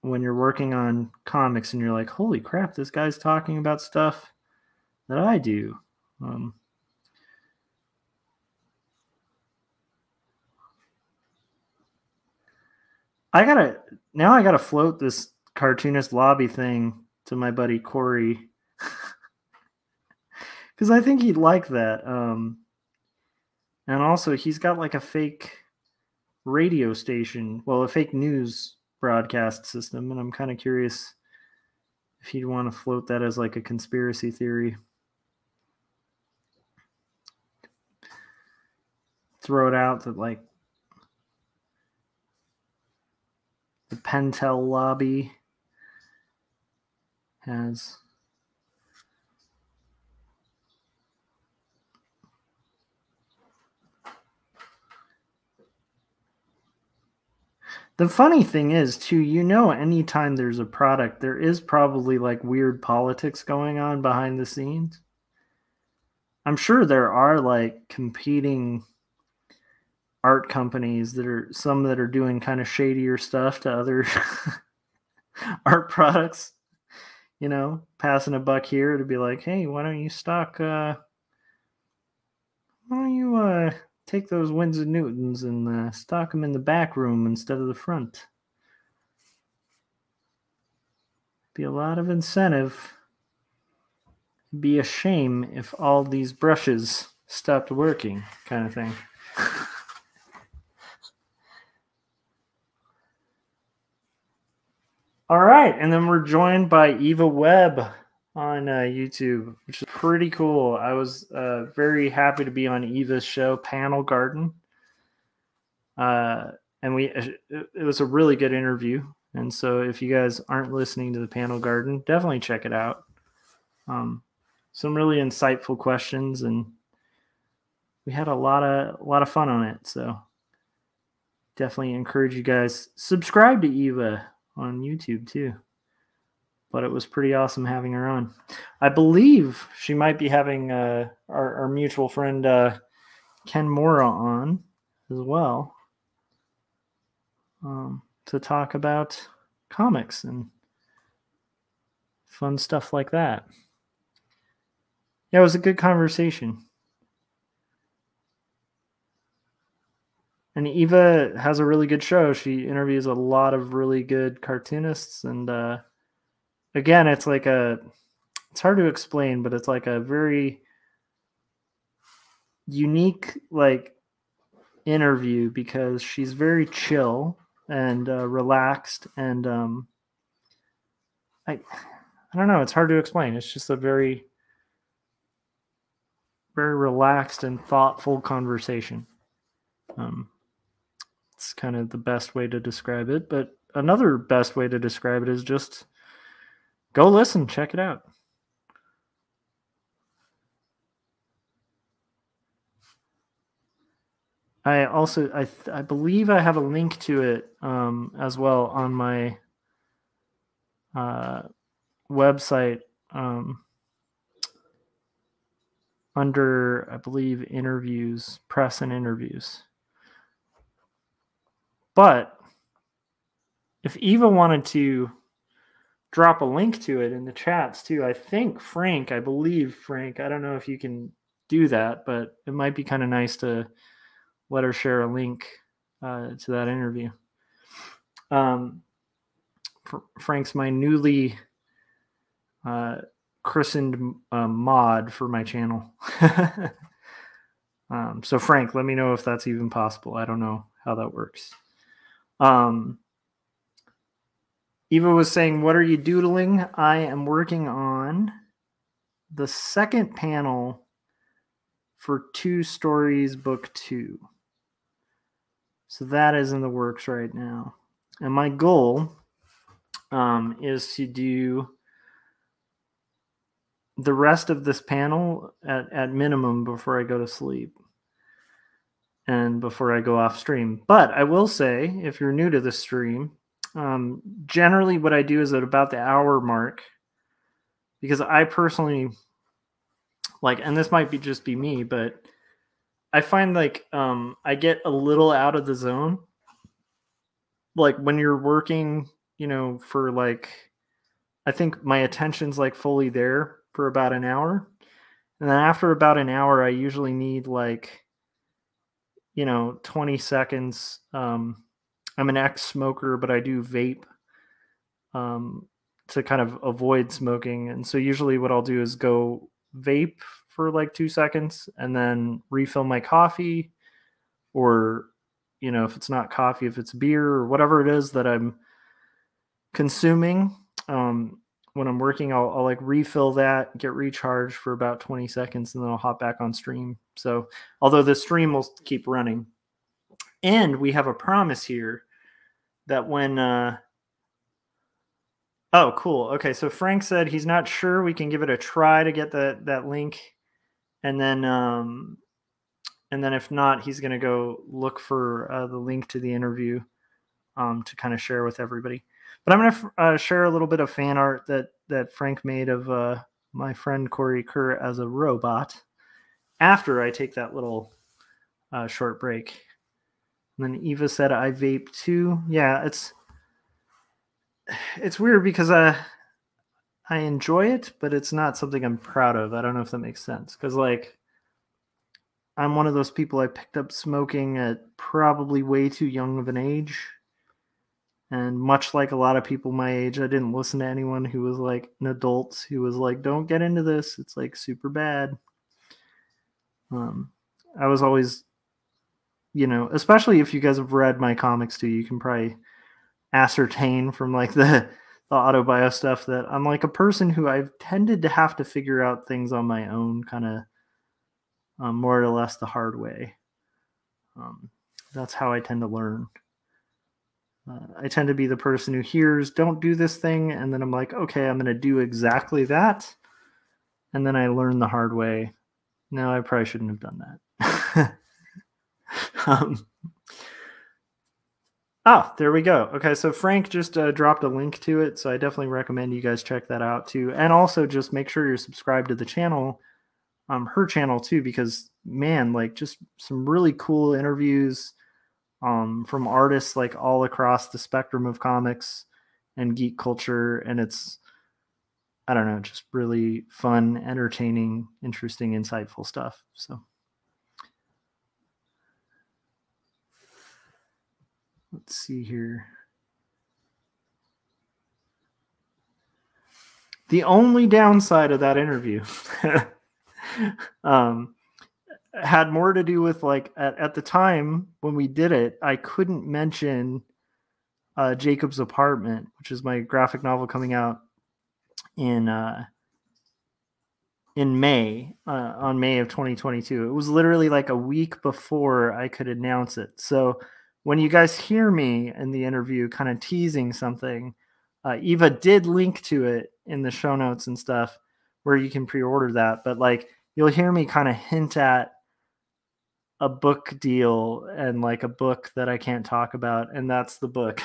when you're working on comics and you're like, holy crap, this guy's talking about stuff that I do. I gotta float this cartoonist lobby thing to my buddy Corey, because I think he'd like that. And also he's got like a fake radio station, well, a fake news broadcast system, and I'm kind of curious if he'd want to float that as like a conspiracy theory. Throw it out that like the Pentel lobby has the funny thing is, too, anytime there's a product, there is probably like weird politics going on behind the scenes. I'm sure there are like competing art companies that are doing kind of shadier stuff to other art products, passing a buck here to be like, hey, why don't you take those Windsor Newtons and stock them in the back room instead of the front. Be a lot of incentive. Be a shame if all these brushes stopped working, kind of thing. All right, and then we're joined by Eva Webb on YouTube, which is pretty cool. I was very happy to be on Eva's show, Panel Garden, and it was a really good interview. And so, if you guys aren't listening to the Panel Garden, definitely check it out. Some really insightful questions, and we had a lot of fun on it. So, definitely encourage you guys subscribe to Eva on YouTube too. But it was pretty awesome having her on. I believe she might be having our mutual friend Ken Mora on as well to talk about comics and fun stuff like that. Yeah, it was a good conversation. And Eva has a really good show. She interviews a lot of really good cartoonists, and again, it's hard to explain, but it's like a very unique interview because she's very chill and relaxed, and I don't know, it's hard to explain. It's just a very, very relaxed and thoughtful conversation. It's kind of the best way to describe it, but another best way to describe it is just go listen, check it out. I also, I believe I have a link to it as well on my website under, I believe, interviews, press and interviews. But if Eva wanted to drop a link to it in the chats too, I believe Frank, I don't know if you can do that, but it might be kind of nice to let her share a link to that interview. Frank's my newly christened mod for my channel. So Frank, let me know if that's even possible. I don't know how that works. Eva was saying, what are you doodling? I am working on the second panel for 2 Stories Book 2. So that is in the works right now. And my goal is to do the rest of this panel at minimum before I go to sleep and before I go off stream. But I will say, if you're new to the stream, generally what I do is at about the hour mark, because I personally and this might just be me, but I find I get a little out of the zone. Like when you're working, for I think my attention's fully there for about an hour. And then after about an hour, I usually need 20 seconds. I'm an ex-smoker, but I do vape to kind of avoid smoking. And so usually what I'll do is go vape for 2 seconds and then refill my coffee, or, if it's not coffee, if it's beer or whatever it is that I'm consuming. When I'm working, I'll refill that, get recharged for about 20 seconds, and then I'll hop back on stream. So although the stream will keep running, and we have a promise here that when oh, cool. Okay, so Frank said he's not sure. We can give it a try to get that link, and then if not, he's going to go look for the link to the interview to kind of share with everybody. But I'm going to share a little bit of fan art that Frank made of my friend Corey Kerr as a robot after I take that little short break. And then Eva said, I vape too. Yeah, it's weird because I enjoy it, but it's not something I'm proud of. I don't know if that makes sense. Because I'm one of those people, I picked up smoking at probably way too young of an age. And much like a lot of people my age, I didn't listen to anyone who was an adult who was don't get into this. It's super bad. I was always, especially if you guys have read my comics too, you can probably ascertain from the the autobio stuff that I'm like a person who I've tended to have to figure out things on my own, kind of more or less the hard way. That's how I tend to learn. I tend to be the person who hears, don't do this thing, and then I'm like, okay, I'm going to do exactly that. And then I learn the hard way. No, I probably shouldn't have done that. There we go. Okay, so Frank just dropped a link to it, so I definitely recommend you guys check that out too. And also just make sure you're subscribed to the channel, her channel too, because man, like just some really cool interviews from artists like all across the spectrum of comics and geek culture, and it's, I don't know, just really fun, entertaining, interesting, insightful stuff. So let's see here. The only downside of that interview had more to do with like at the time when we did it, I couldn't mention Jacob's Apartment, which is my graphic novel coming out in May, on May of 2022. It was literally like a week before I could announce it. So when you guys hear me in the interview kind of teasing something, Eva did link to it in the show notes and stuff where you can pre-order that. But like you'll hear me kind of hint at a book deal and like a book that I can't talk about, and that's the book.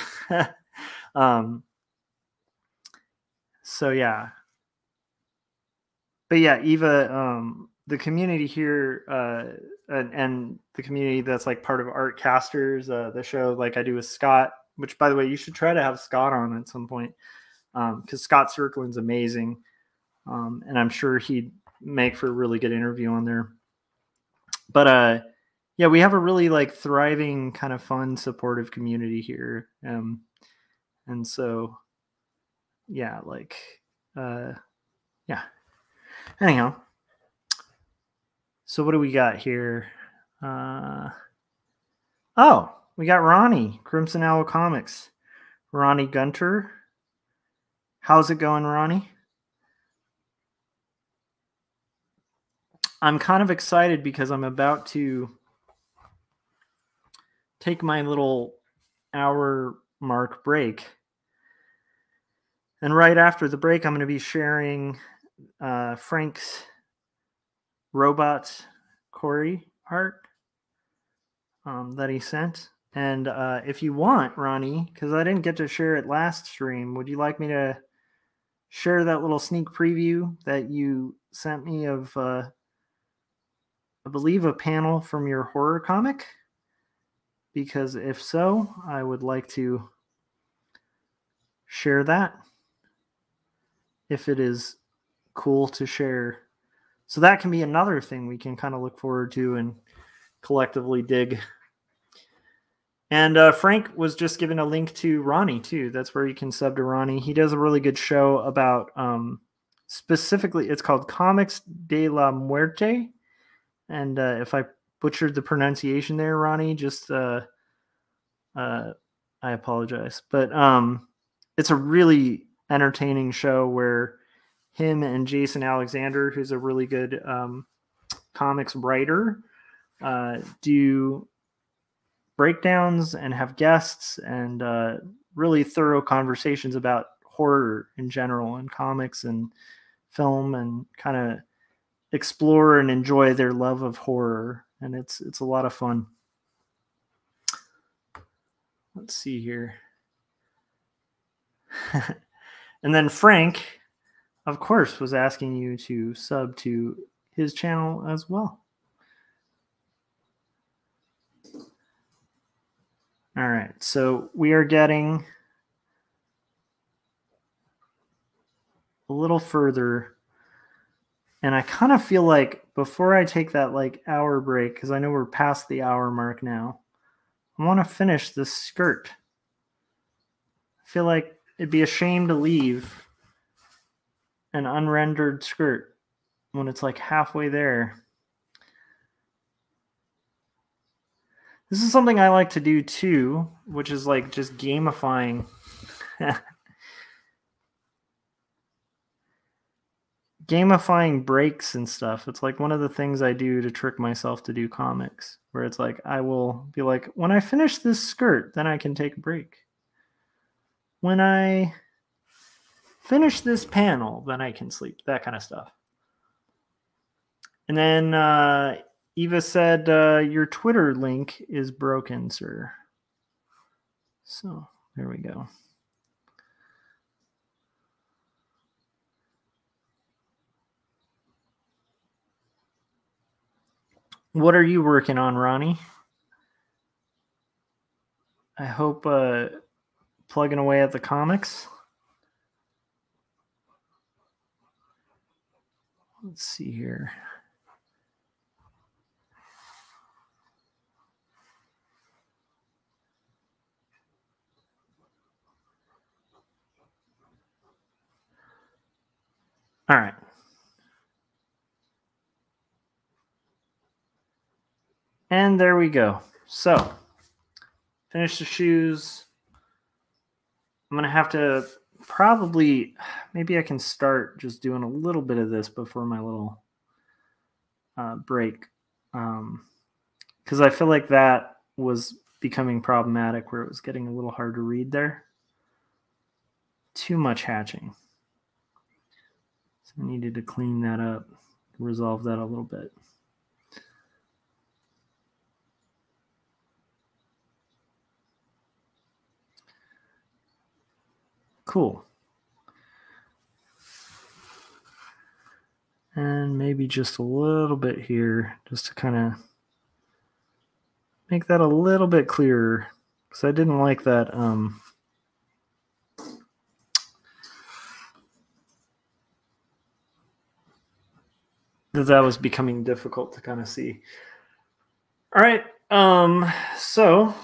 So yeah. But yeah, Eva, the community here, and the community that's like part of Artcasters, the show like I do with Scott, which by the way, you should try to have Scott on at some point, because Scott Cirklin's amazing, and I'm sure he'd make for a really good interview on there. But yeah, we have a really like thriving, kind of fun, supportive community here, and so yeah, like yeah. Anyhow, so what do we got here? Oh, we got Ronnie, Crimson Owl Comics. Ronnie Gunter. How's it going, Ronnie? I'm kind of excited because I'm about to take my little hour mark break. And right after the break, I'm going to be sharing Frank's robot Corey art that he sent. And if you want, Ronnie, because I didn't get to share it last stream, would you like me to share that little sneak preview that you sent me of, I believe, a panel from your horror comic? Because if so, I would like to share that, if it is cool to share. So that can be another thing we can kind of look forward to and collectively dig. And Frank was just given a link to Ronnie too. That's where you can sub to Ronnie. He does a really good show about specifically, it's called Comics de la Muerte. And if I butchered the pronunciation there, Ronnie, just I apologize. But it's a really entertaining show where him and Jason Alexander, who's a really good comics writer, do breakdowns and have guests and really thorough conversations about horror in general and comics and film, and kind of explore and enjoy their love of horror. And it's a lot of fun. Let's see here. And then Frank, of course, was asking you to sub to his channel as well. All right, so we are getting a little further, and I kind of feel like before I take that like hour break, because I know we're past the hour mark now, I want to finish this skirt. I feel like it'd be a shame to leave an unrendered skirt when it's like halfway there. This is something I like to do too, which is like just gamifying gamifying breaks and stuff. It's like one of the things I do to trick myself to do comics, where it's like I will be like, when I finish this skirt, then I can take a break. When I finish this panel, then I can sleep. That kind of stuff. And then Eva said, your Twitter link is broken, sir. So there we go. What are you working on, Ronnie? I hope plugging away at the comics. Let's see here. All right. And there we go. So, finish the shoes. I'm going to have to probably, maybe I can start just doing a little bit of this before my little break. Because I feel like that was becoming problematic where it was getting a little hard to read there. Too much hatching. So I needed to clean that up, resolve that a little bit. Cool. And maybe just a little bit here, just to kind of make that a little bit clearer, because I didn't like that that was becoming difficult to kind of see. All right, so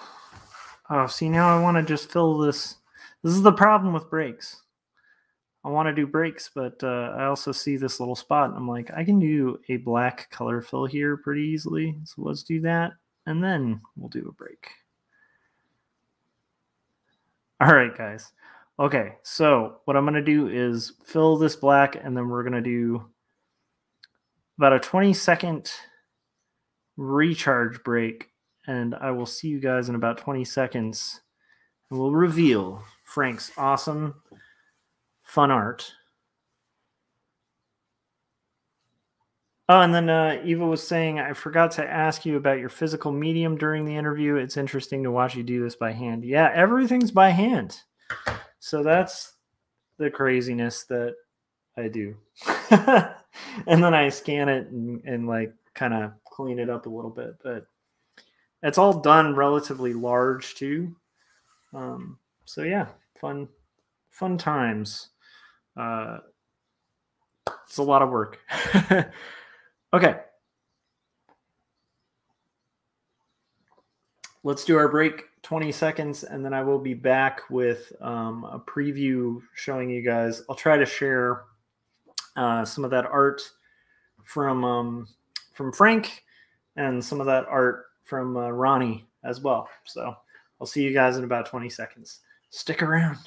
see, now I want to just fill this. This is the problem with breaks. I want to do breaks, but I also see this little spot, and I'm like, I can do a black color fill here pretty easily. So let's do that, and then we'll do a break. All right, guys. Okay, so what I'm going to do is fill this black, and then we're going to do about a 20-second recharge break, and I will see you guys in about 20 seconds, and we'll reveal Frank's awesome fun art. Oh, and then Eva was saying, I forgot to ask you about your physical medium during the interview. It's interesting to watch you do this by hand. Yeah, everything's by hand. So that's the craziness that I do. And then I scan it and like kind of clean it up a little bit. But it's all done relatively large too. So yeah, fun times. It's a lot of work. Okay. Let's do our break, 20 seconds, and then I will be back with a preview showing you guys. I'll try to share some of that art from Frank and some of that art from Ronnie as well. So I'll see you guys in about 20 seconds. Stick around.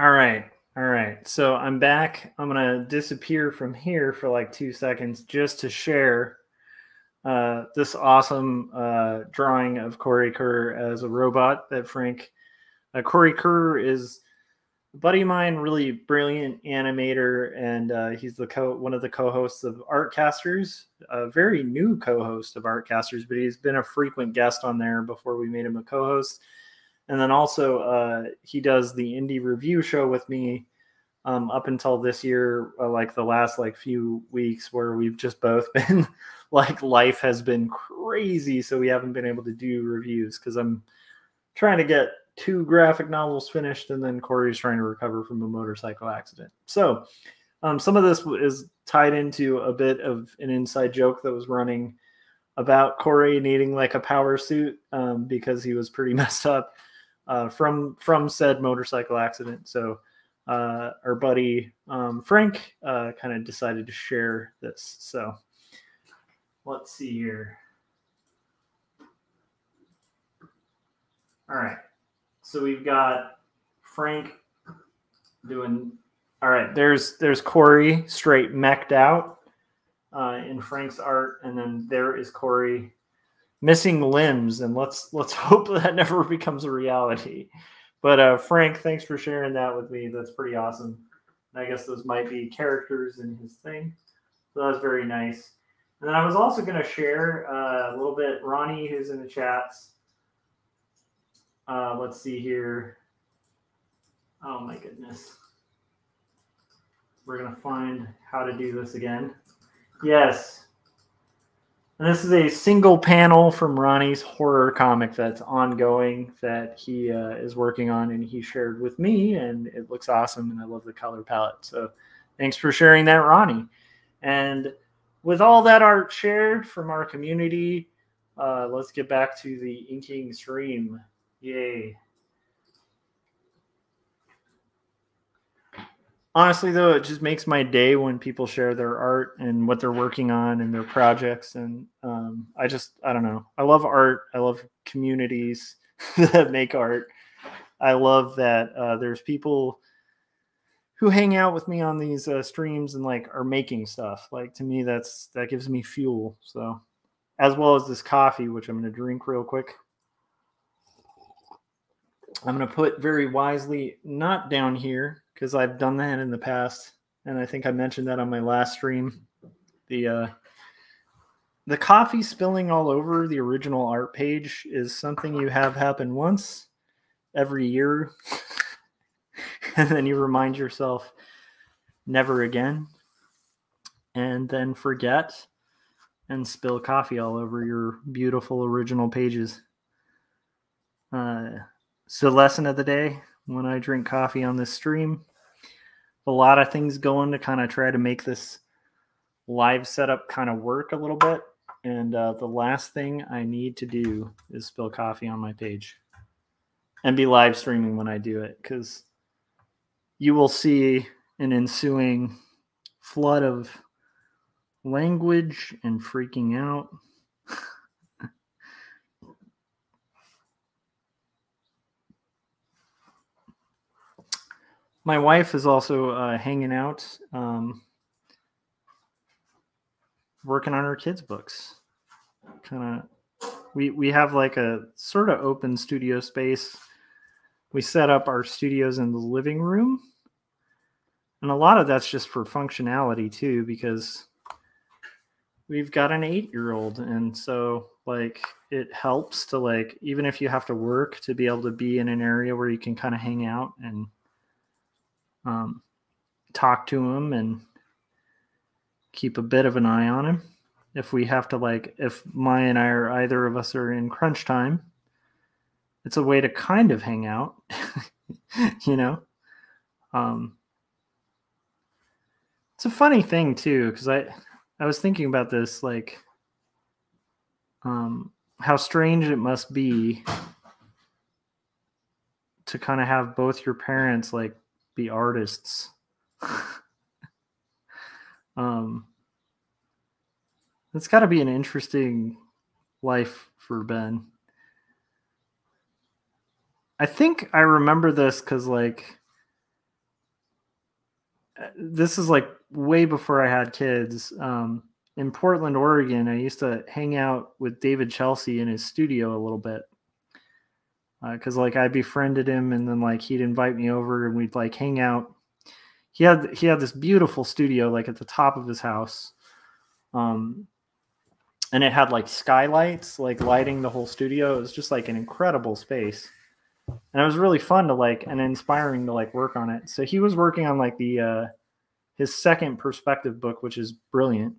All right. All right. So I'm back. I'm going to disappear from here for like 2 seconds just to share this awesome drawing of Corey Kerr as a robot that Frank. Corey Kerr is a buddy of mine, really brilliant animator, and he's one of the co-hosts of Artcasters, a very new co-host of Artcasters, but he's been a frequent guest on there before we made him a co-host. And then also he does the indie review show with me up until this year, like the last like few weeks where we've just both been like life has been crazy. So we haven't been able to do reviews because I'm trying to get 2 graphic novels finished, and then Corey's trying to recover from a motorcycle accident. So some of this is tied into a bit of an inside joke that was running about Corey needing like a power suit because he was pretty messed up from said motorcycle accident. So our buddy Frank kind of decided to share this. So let's see here. All right. So we've got Frank doing. All right. There's Corey straight mech'd out in Frank's art, and then there is Corey missing limbs, and let's hope that never becomes a reality. But Frank, thanks for sharing that with me. That's pretty awesome. And I guess those might be characters in his thing. So that was very nice. And then I was also going to share a little bit. Ronnie, who's in the chats. Let's see here. Oh my goodness. We're going to find how to do this again. Yes. And this is a single panel from Ronnie's horror comic that's ongoing that he is working on, and he shared with me, and it looks awesome, and I love the color palette. So thanks for sharing that, Ronnie. And with all that art shared from our community, let's get back to the inking stream. Yay. Honestly, though, it just makes my day when people share their art and what they're working on and their projects. And I don't know. I love art. I love communities that make art. I love that there's people who hang out with me on these streams and like are making stuff. Like, to me, that gives me fuel. So, as well as this coffee, which I'm going to drink real quick. I'm going to put very wisely not down here because I've done that in the past, and I think I mentioned that on my last stream. The coffee spilling all over the original art page is something you have happen once every year, and then you remind yourself never again, and then forget and spill coffee all over your beautiful original pages. So lesson of the day, when I drink coffee on this stream, a lot of things going to kind of try to make this live setup kind of work a little bit. And the last thing I need to do is spill coffee on my page and be live streaming when I do it, because you will see an ensuing flood of language and freaking out. My wife is also hanging out, working on her kids' books. Kind of, we have like a sort of open studio space. We set up our studios in the living room, and a lot of that's just for functionality too, because we've got an 8-year-old, and so like it helps to, like, even if you have to work, to be able to be in an area where you can kind of hang out and talk to him and keep a bit of an eye on him. If we have to, like, if Maya and I or either of us are in crunch time, it's a way to kind of hang out, you know? It's a funny thing too, because I was thinking about this, like, how strange it must be to kind of have both your parents like be artists. It's got to be an interesting life for Ben. I think I remember this because, like, this is like way before I had kids. In Portland, Oregon, I used to hang out with David Chelsea in his studio a little bit. Because like I befriended him, and then like he'd invite me over, and we'd like hang out. He had this beautiful studio like at the top of his house, and it had like skylights like lighting the whole studio. It was just like an incredible space, and it was really fun to like and inspiring to like work on it. So he was working on like the his second perspective book, which is brilliant,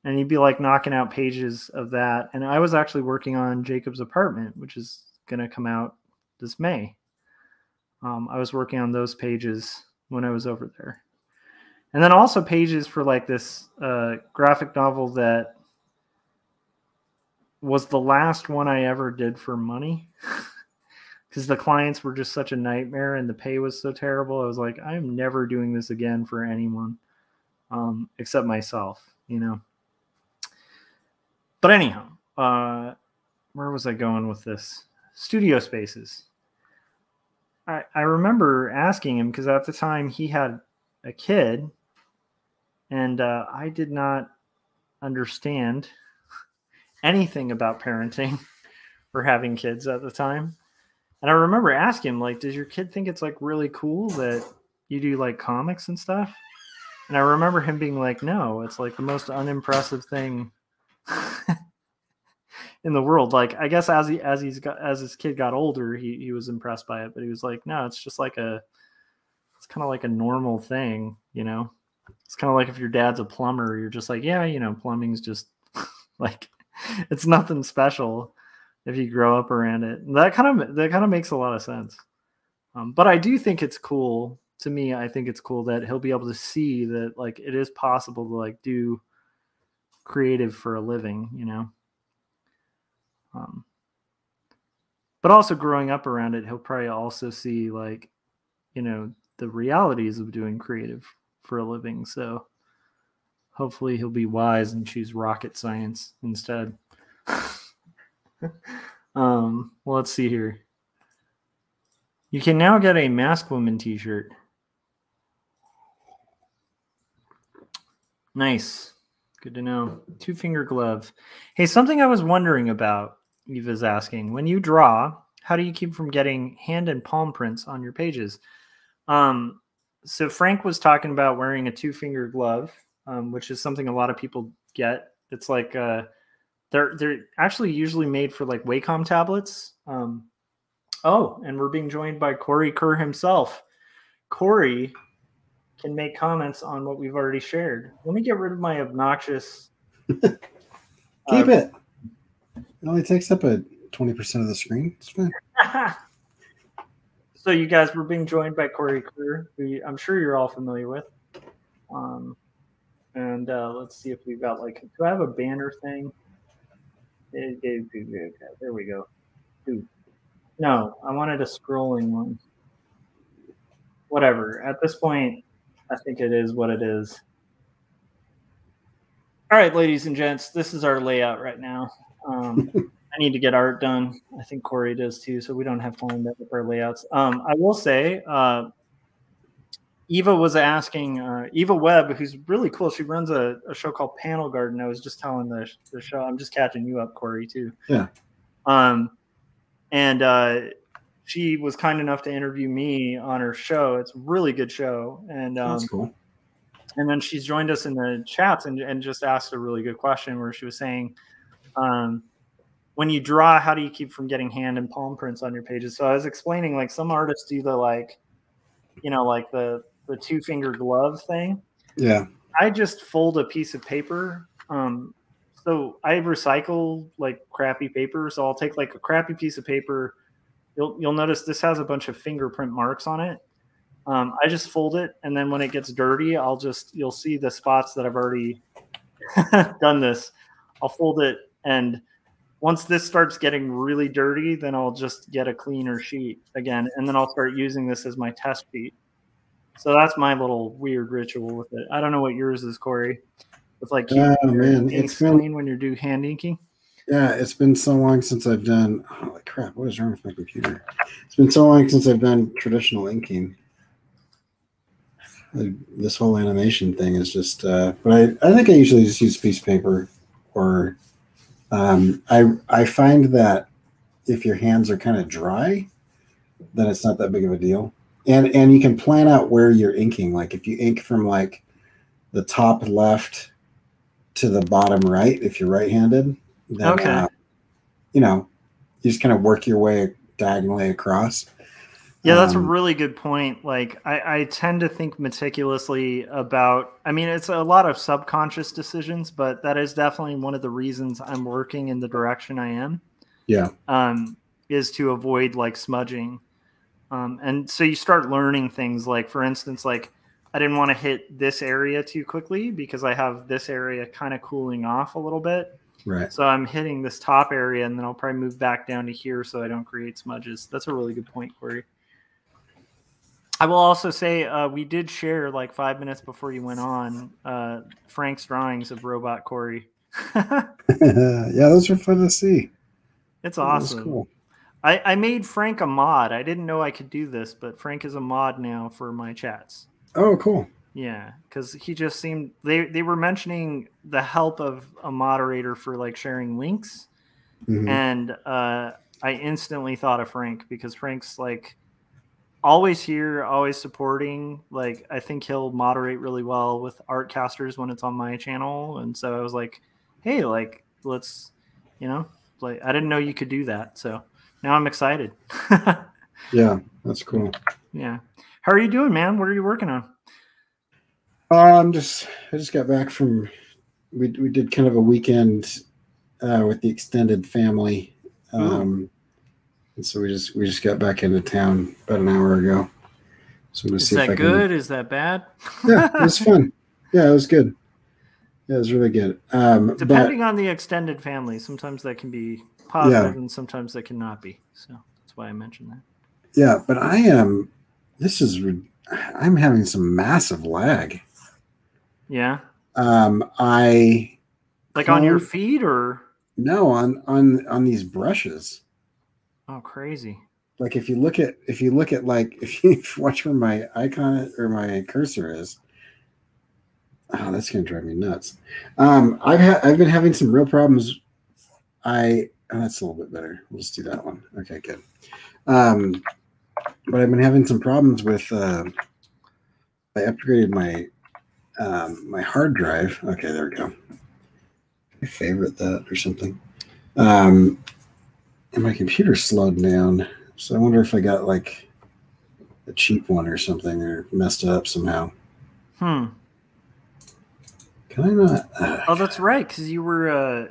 and he'd be like knocking out pages of that. And I was actually working on Jacob's Apartment, which is going to come out this May. I was working on those pages when I was over there, and then also pages for like this graphic novel that was the last one I ever did for money, because the clients were just such a nightmare and the pay was so terrible. I was like, I'm never doing this again for anyone except myself, you know. But anyhow, where was I going with this? Studio spaces. I remember asking him, because at the time he had a kid, and I did not understand anything about parenting or having kids at the time. And I remember asking him, like, does your kid think it's like really cool that you do like comics and stuff? And I remember him being like, no, it's like the most unimpressive thing in the world. Like, I guess as his kid got older, he was impressed by it, but he was like, no, it's just like it's kind of like a normal thing, you know. It's kind of like if your dad's a plumber, you're just like, yeah, you know, plumbing's just like, it's nothing special if you grow up around it. And that kind of makes a lot of sense. But I do think it's cool. To me, I think it's cool that he'll be able to see that like it is possible to like do creative for a living, you know. But also growing up around it, he'll probably also see like, you know, the realities of doing creative for a living. So hopefully he'll be wise and choose rocket science instead. Well, let's see here. You can now get a Mask Woman t-shirt. Nice. Good to know. 2-finger glove. Hey, something I was wondering about, Eva's asking. When you draw, how do you keep from getting hand and palm prints on your pages? So Frank was talking about wearing a 2-finger glove, which is something a lot of people get. It's like they're actually usually made for like Wacom tablets. Oh, and we're being joined by Corey Kerr himself. Corey can make comments on what we've already shared. Let me get rid of my obnoxious. Keep it. It only takes up 20% of the screen. It's fine. So you guys were being joined by Corey Kerr, who I'm sure you're all familiar with. And let's see if we've got like, do I have a banner thing? There we go. Ooh. No, I wanted a scrolling one. Whatever. At this point, I think it is what it is. All right, ladies and gents, this is our layout right now. I need to get art done. I think Corey does too, so we don't have time to with our layouts. I will say, Eva was asking, Eva Webb, who's really cool. She runs a show called Panel Garden. I was just telling the show. I'm just catching you up, Corey, too. Yeah. And she was kind enough to interview me on her show. It's a really good show. And that's cool. And then she's joined us in the chats and just asked a really good question where she was saying, when you draw, how do you keep from getting hand and palm prints on your pages? So I was explaining, like, some artists do the, like, you know, like the 2-finger glove thing. Yeah. I just fold a piece of paper. So I recycle like crappy paper. So I'll take like a crappy piece of paper. You'll notice this has a bunch of fingerprint marks on it. I just fold it, and then when it gets dirty, you'll see the spots that I've already done this. I'll fold it, and once this starts getting really dirty, then I'll just get a cleaner sheet again, and then I'll start using this as my test sheet. So that's my little weird ritual with it. I don't know what yours is, Corey. With like ink clean when you do hand inking. Yeah, it's been so long since I've done. Holy crap! What is wrong with my computer? It's been so long since I've done traditional inking. This whole animation thing is just. But I think I usually just use a piece of paper, or I find that if your hands are kind of dry, then it's not that big of a deal. And you can plan out where you're inking. Like if you ink from like the top left to the bottom right, if you're right-handed, then you know, you just kind of work your way diagonally across. Yeah, that's a really good point. Like I tend to think meticulously about, I mean, it's a lot of subconscious decisions, but that is definitely one of the reasons I'm working in the direction I am. Yeah. Is to avoid like smudging. And so you start learning things like, for instance, like I didn't want to hit this area too quickly because I have this area kind of cooling off a little bit. Right. So I'm hitting this top area and then I'll probably move back down to here so I don't create smudges. That's a really good point, Corey. I will also say we did share like 5 minutes before you went on Frank's drawings of Robot Corey. Yeah, those are fun to see. It's awesome. Cool. I made Frank a mod. I didn't know I could do this, but Frank is a mod now for my chats. Oh, cool. Yeah, because he just seemed they were mentioning the help of a moderator for like sharing links, and I instantly thought of Frank because Frank's like always here, always supporting. Like I think he'll moderate really well with Artcasters when it's on my channel, and so I was like, hey, like let's, you know, like I didn't know you could do that, so now I'm excited. Yeah, that's cool. Yeah, how are you doing, man? What are you working on? I just got back from, we did kind of a weekend with the extended family, and so we just got back into town about an hour ago. So I'm gonna see if I can. Is that good? Is that bad? Yeah, it was fun. Yeah, it was good. Yeah, it was really good. Depending on the extended family, sometimes that can be positive, and sometimes that cannot be. So that's why I mentioned that. Yeah, but I'm having some massive lag. Yeah. I like on your feed or no on these brushes. Oh, crazy! Like if you look at like if you watch where my icon or my cursor is. Oh, that's gonna drive me nuts. I've been having some real problems. That's a little bit better. We'll just do that one. Okay, good. But I've been having some problems with. I upgraded my my hard drive. Okay, there we go. I favorite that or something. And my computer slowed down. So I wonder if I got like a cheap one or something or messed it up somehow. Can I not? Oh, that's right. Because you were,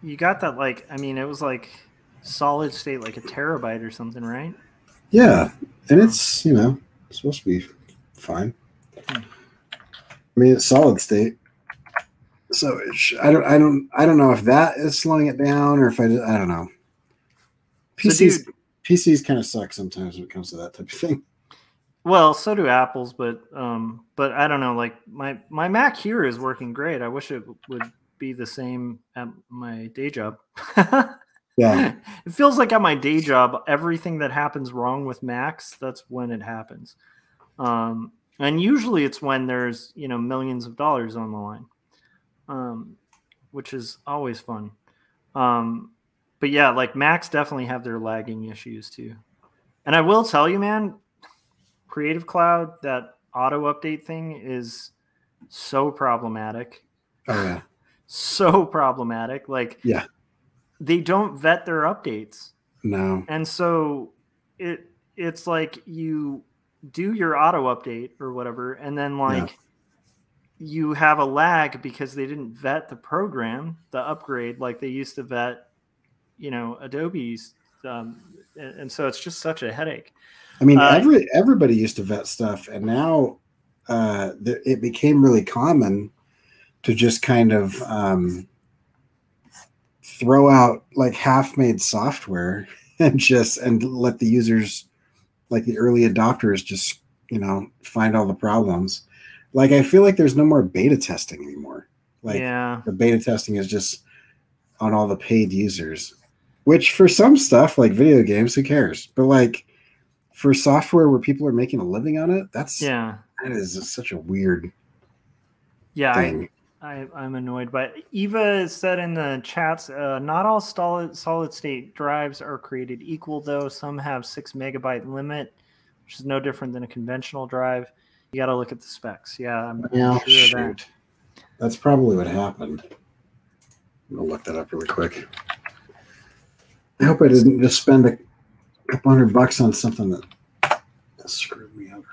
you got that like, I mean, it was like solid state, like a terabyte or something, right? Yeah. And it's, you know, it's supposed to be fine. I mean, it's solid state. So I don't know if that is slowing it down or if I don't know. PCs kind of suck sometimes when it comes to that type of thing. Well, so do Apple's, but I don't know. Like my Mac here is working great. I wish it would be the same at my day job. Yeah, it feels like at my day job, everything that happens wrong with Macs, that's when it happens. And usually it's when there's, you know, millions of dollars on the line, which is always fun. But yeah, like Macs definitely have their lagging issues too. And I will tell you, man, Creative Cloud, that auto update thing is so problematic. Oh yeah. So problematic. Like, yeah, they don't vet their updates. No. And so it's like you do your auto update or whatever, and then like you have a lag because they didn't vet the program, the upgrade, like they used to vet, you know, Adobe's, and so it's just such a headache. I mean, everybody used to vet stuff, and now it became really common to just kind of throw out like half-made software and let the users, like the early adopters, just, you know, find all the problems. Like, I feel like there's no more beta testing anymore. Like, the beta testing is just on all the paid users, which for some stuff like video games, who cares? But like for software where people are making a living on it, that's That is such a weird Yeah, thing. I'm annoyed by it. Eva said in the chats, not all solid state drives are created equal, though. Some have 6 megabyte limit, which is no different than a conventional drive. You got to look at the specs. Yeah, I'm sure of that. That's probably what happened. I'm going to look that up really quick. I hope I didn't just spend a couple $100 on something that screwed me over.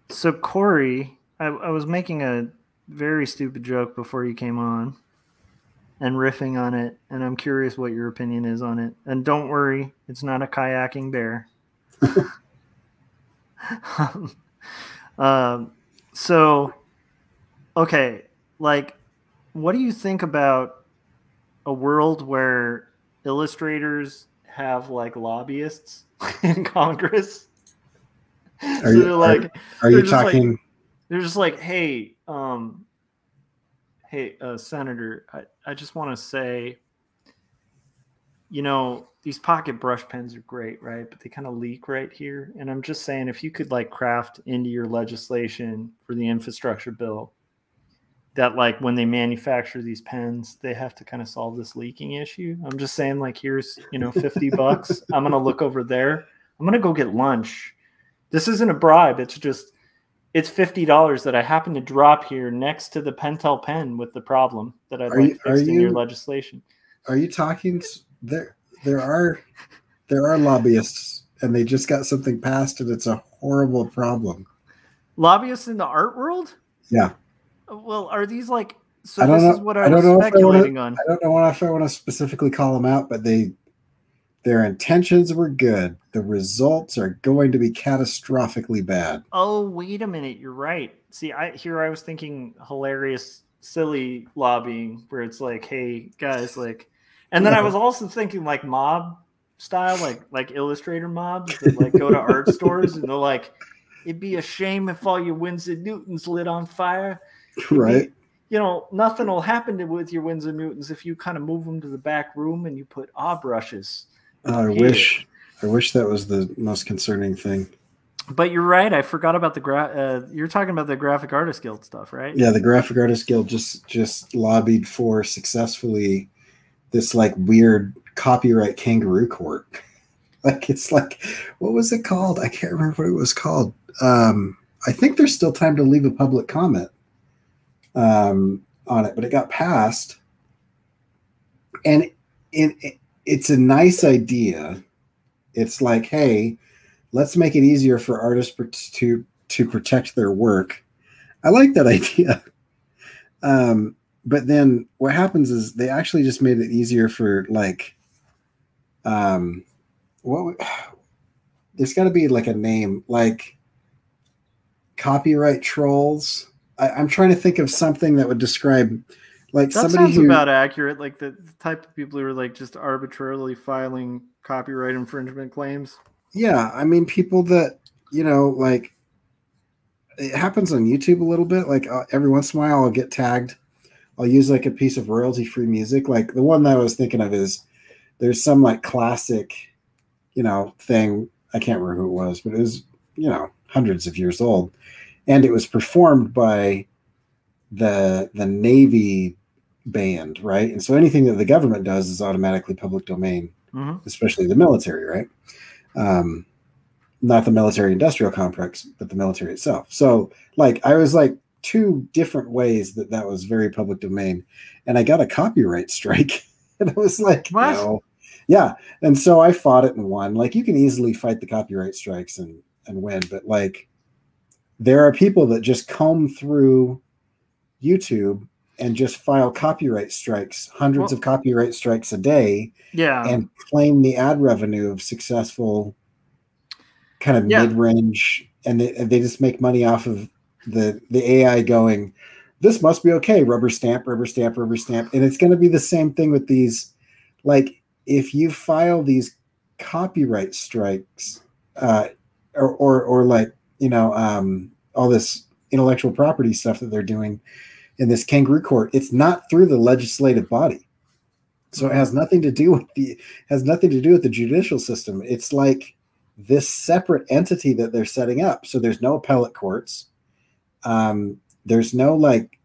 So, Corey, I was making a very stupid joke before you came on and riffing on it, and I'm curious what your opinion is on it. And don't worry, it's not a kayaking bear. So, okay, like, what do you think about a world where illustrators have like lobbyists in Congress? Are you talking? They're just like, hey, Senator, I just want to say, you know, these pocket brush pens are great, right? But they kind of leak right here. And I'm just saying, if you could like craft into your legislation for the infrastructure bill that like when they manufacture these pens, they have to kind of solve this leaking issue. I'm just saying, like, here's, you know, $50. I'm going to look over there. I'm going to go get lunch. This isn't a bribe. It's just, it's $50 that I happen to drop here next to the Pentel pen with the problem that I'd like fixed in your legislation. Are you talking? There are lobbyists, and they just got something passed, and it's a horrible problem. Lobbyists in the art world? Yeah. Well, are these like? So this is what I was speculating on. I don't know if I want to specifically call them out, but their intentions were good. The results are going to be catastrophically bad. Oh, wait a minute. You're right. See, I was thinking hilarious, silly lobbying where it's like, hey, guys, like, and then I was also thinking like mob style, like illustrator mobs that like go to art stores and they're like, it'd be a shame if all your Winsor Newtons lit on fire. Right. You know, nothing will happen with your Winsor Newtons if you kind of move them to the back room and you put brushes. I wish that was the most concerning thing. But you're right. I forgot about you're talking about the Graphic Artists Guild stuff, right? Yeah, the Graphic Artists Guild just lobbied for successfully this like weird copyright kangaroo court. Like, it's like, what was it called? I can't remember what it was called. I think there's still time to leave a public comment on it, but it got passed. And it's a nice idea. It's like, hey, let's make it easier for artists to protect their work. I like that idea. But then what happens is they actually just made it easier for like, there's got to be like a name, like copyright trolls. I'm trying to think of something that would describe like that somebody sounds about accurate. Like the type of people who are like just arbitrarily filing copyright infringement claims. Yeah. I mean, people that, you know, like it happens on YouTube a little bit. Like every once in a while I'll get tagged. I'll use like a piece of royalty-free music. Like the one that I was thinking of is there's some like classic, you know, thing. I can't remember who it was, but it was, you know, hundreds of years old. And it was performed by the Navy band, right? And so anything that the government does is automatically public domain, especially the military, right? Not the military industrial complex, but the military itself. So like I was like two different ways that was very public domain, and I got a copyright strike. And I was like, what? No. Yeah. And so I fought it and won. Like you can easily fight the copyright strikes and win, but like there are people that just comb through YouTube and just file copyright strikes, hundreds of copyright strikes a day, and claim the ad revenue of successful kind of mid-range, and they just make money off of the AI going, this must be okay, rubber stamp, rubber stamp, rubber stamp. And it's going to be the same thing with these. Like if you file these copyright strikes or like, you know, all this intellectual property stuff that they're doing in this kangaroo court, it's not through the legislative body. So it has nothing to do with the judicial system. It's like this separate entity that they're setting up. So there's no appellate courts. There's no like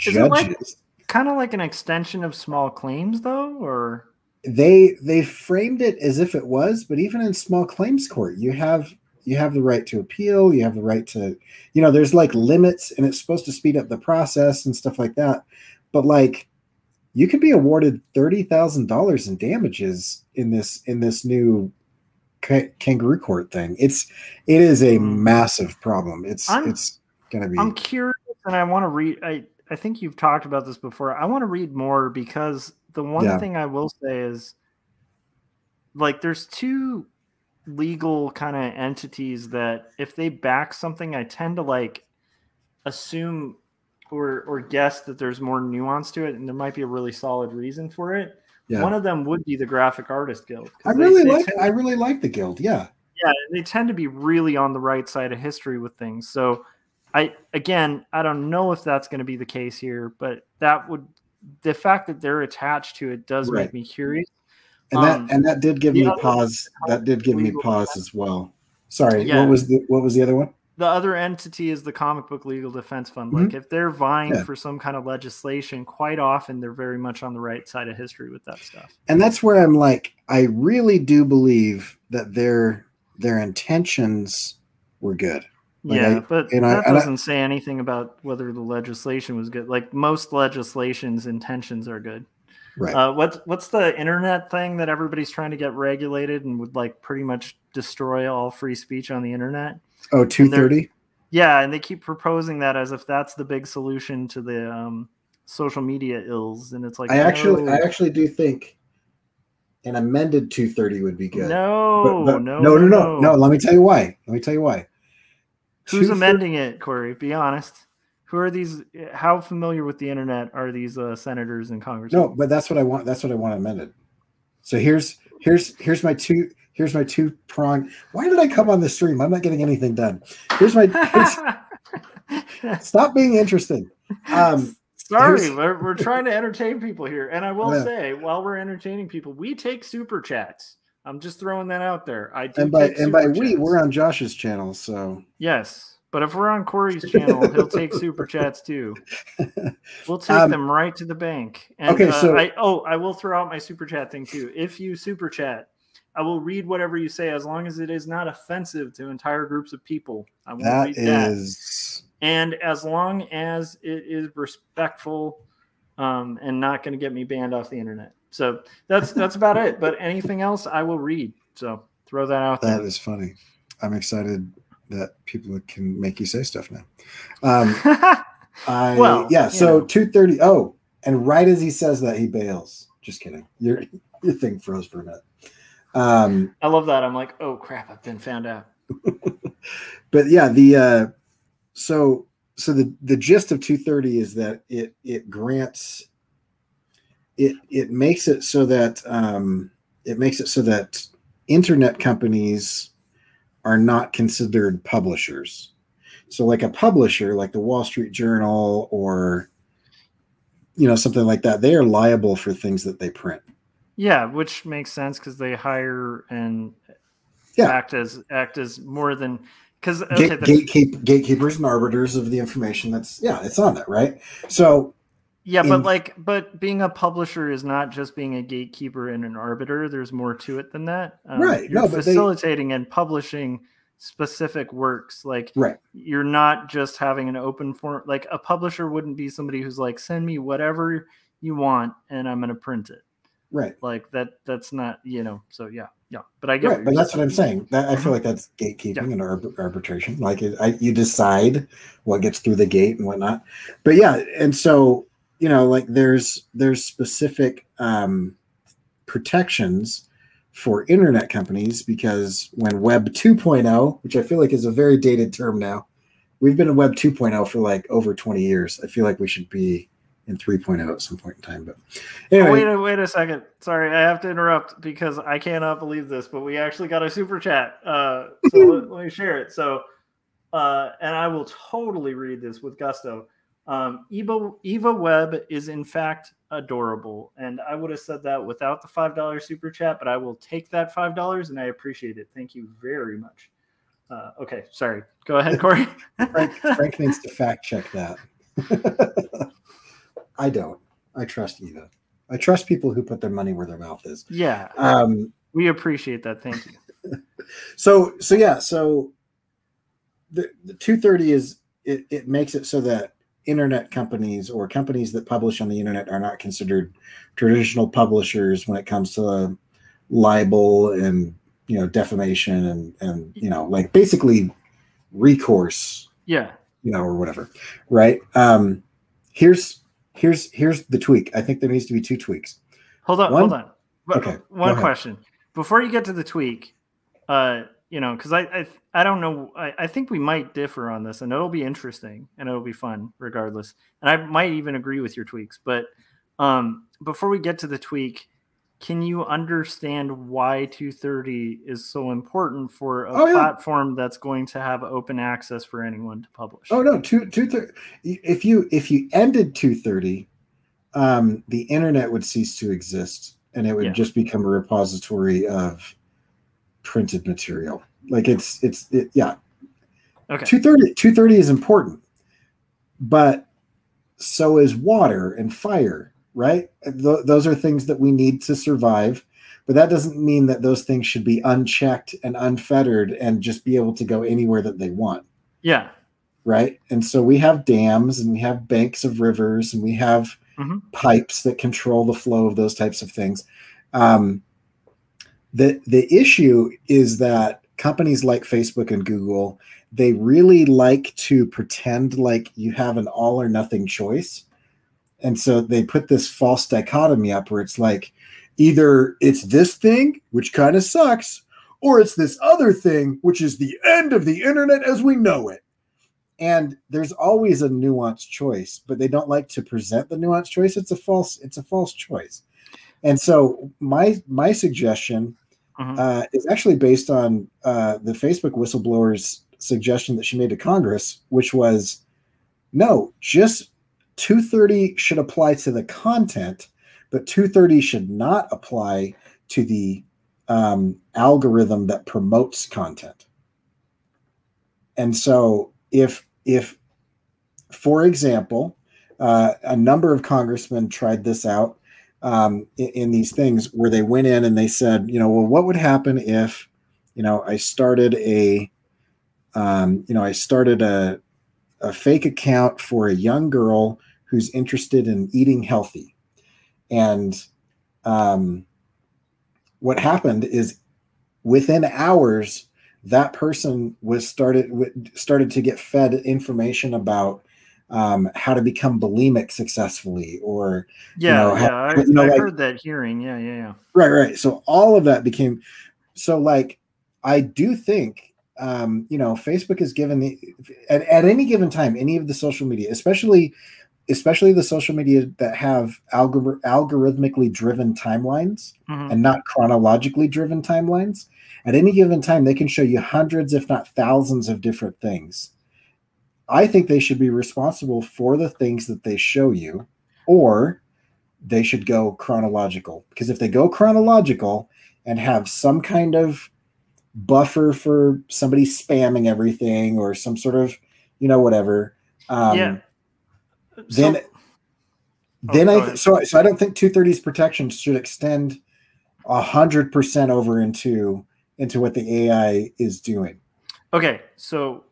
Is it like judges. kind of like an extension of small claims, though, or They framed it as if it was, but even in small claims court, you have the right to appeal. You have the right to, there's like limits, and it's supposed to speed up the process and stuff like that. But like, you could be awarded $30,000 in damages in this new kangaroo court thing. It is a massive problem. It's gonna be. I'm curious, and I want to read. I think you've talked about this before. I want to read more because the one thing I will say is, like, there's two legal kind of entities that if they back something, I tend to like assume or guess that there's more nuance to it, and there might be a really solid reason for it. Yeah. One of them would be the Graphic Artist Guild. I really like the guild. Yeah. Yeah, they tend to be really on the right side of history with things. So I don't know if that's going to be the case here, but the fact that they're attached to it does make me curious. And that did give me pause. That did give me pause as well. Sorry, what was the other one? The other entity is the Comic Book Legal Defense Fund. Mm-hmm. Like if they're vying for some kind of legislation, quite often they're very much on the right side of history with that stuff. And that's where I'm like, I really do believe that their intentions were good. Like but that doesn't say anything about whether the legislation was good. Like most legislation's intentions are good. Right. What's the internet thing that everybody's trying to get regulated and would like pretty much destroy all free speech on the internet? Oh, 230? Yeah, and they keep proposing that as if that's the big solution to the social media ills, and it's like I actually do think an amended 230 would be good. No. Let me tell you why. Who's amending it, Corey? Be honest. Who are these? How familiar with the internet are these senators and congressmen? No, but that's what I want. That's what I want amended. So here's my two prong. Why did I come on the stream? I'm not getting anything done. Stop being interested. Sorry, we're trying to entertain people here, and I will say, while we're entertaining people, we take super chats. I'm just throwing that out there. We're on Josh's channel, so yes. But if we're on Corey's channel, he'll take super chats too. We'll take them right to the bank. And, okay, so I will throw out my super chat thing too. If you super chat, I will read whatever you say as long as it is not offensive to entire groups of people. I won't read that. And as long as it is respectful and not going to get me banned off the internet. So that's about it. But anything else, I will read. So throw that out there. That is funny. I'm excited that people can make you say stuff now. So 230. Oh, and right as he says that, he bails. Just kidding. Your thing froze for a minute. I love that. I'm like, oh crap, I've been found out. But yeah, so the gist of 230 is that it grants it makes it so that internet companies are not considered publishers. So like a publisher, like the Wall Street Journal or, something like that, they are liable for things that they print. Yeah, which makes sense because they hire and act as more than because gatekeepers and arbiters of the information. It's on that, right? So but being a publisher is not just being a gatekeeper and an arbiter. There's more to it than that. Right. You're facilitating and publishing specific works. Like you're not just having an open form. Like a publisher wouldn't be somebody who's like, send me whatever you want and I'm going to print it. Right. Like that's not, so yeah. But I get right. But that's what I'm saying. I feel like that's gatekeeping and arbitration. Like you decide what gets through the gate and whatnot. But yeah. And so, like there's specific protections for internet companies because when Web 2.0, which I feel like is a very dated term now, we've been in Web 2.0 for like over 20 years. I feel like we should be in 3.0 at some point in time. But anyway, wait a second. Sorry, I have to interrupt because I cannot believe this, but we actually got a super chat. So let me share it. So, and I will totally read this with gusto. Eva Webb is in fact adorable, and I would have said that without the $5 super chat, but I will take that $5 and I appreciate it. Thank you very much. Okay, sorry. Go ahead, Corey. Frank needs to fact check that. I don't. I trust Eva. I trust people who put their money where their mouth is. Yeah. We appreciate that. Thank you. So the 230 is it makes it so that internet companies or companies that publish on the internet are not considered traditional publishers when it comes to libel and defamation and like basically recourse, Yeah. or whatever, right? Here's the tweak. I think there needs to be two tweaks. Hold on. Okay. One question before you get to the tweak. Because I don't know. I think we might differ on this, and it'll be interesting and it'll be fun regardless. And I might even agree with your tweaks. But before we get to the tweak, can you understand why 230 is so important for a platform that's going to have open access for anyone to publish? Oh no, 230. If you ended 230, the internet would cease to exist, and it would just become a repository of printed material. Like yeah. Okay. 230 is important, but so is water and fire, right? Those are things that we need to survive, but that doesn't mean that those things should be unchecked and unfettered and just be able to go anywhere that they want. Yeah. Right. And so we have dams and we have banks of rivers and we have pipes that control the flow of those types of things. The issue is that companies like Facebook and Google, they really like to pretend like you have an all or nothing choice. And so they put this false dichotomy up where it's like, either it's this thing, which kind of sucks, or it's this other thing, which is the end of the internet as we know it. And there's always a nuanced choice, but they don't like to present the nuanced choice. It's a false choice. And so my suggestion is actually based on the Facebook whistleblower's suggestion that she made to Congress, which was, no, just 230 should apply to the content, but 230 should not apply to the algorithm that promotes content. And so if for example, a number of congressmen tried this out in these things where they went in and they said, well, what would happen if, I started a fake account for a young girl who's interested in eating healthy. And what happened is within hours, that person started to get fed information about how to become bulimic successfully, or I heard that hearing. Yeah. Right. So all of that became like, I do think Facebook is given at any given time, any of the social media, especially the social media that have algorithmically driven timelines and not chronologically driven timelines. At any given time, they can show you hundreds, if not thousands, of different things. I think they should be responsible for the things that they show you, or they should go chronological. Because if they go chronological and have some kind of buffer for somebody spamming everything or some sort of, whatever, then I don't think 230's protections should extend 100% over into what the AI is doing. Okay, so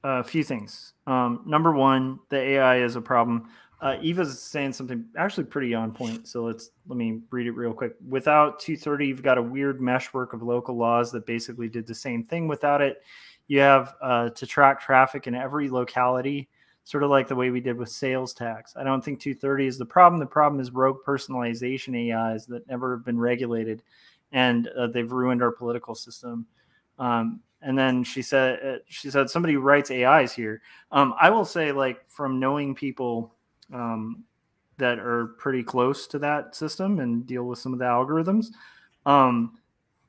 a few things. Number one, the AI is a problem. Eva's saying something actually pretty on point. So let me read it real quick. Without 230, you've got a weird meshwork of local laws that basically did the same thing. Without it, you have to track traffic in every locality, sort of like the way we did with sales tax. I don't think 230 is the problem. The problem is rogue personalization AIs that never have been regulated, and they've ruined our political system. And then she said somebody writes AIs here. I will say, like, from knowing people that are pretty close to that system and deal with some of the algorithms,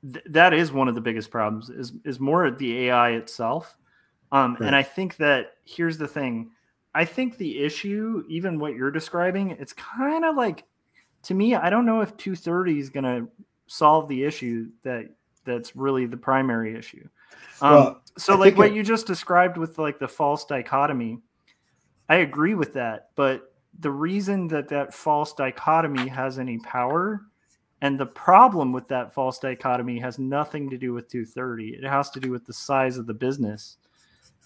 that is one of the biggest problems is more the AI itself. Right. And I think that here's the thing. I think the issue, even what you're describing, it's kind of like, to me, I don't know if 230 is going to solve the issue that that's really the primary issue. Well, so like what you just described with like the false dichotomy, I agree with that. But the reason that that false dichotomy has any power, and the problem with that false dichotomy, has nothing to do with 230. It has to do with the size of the business.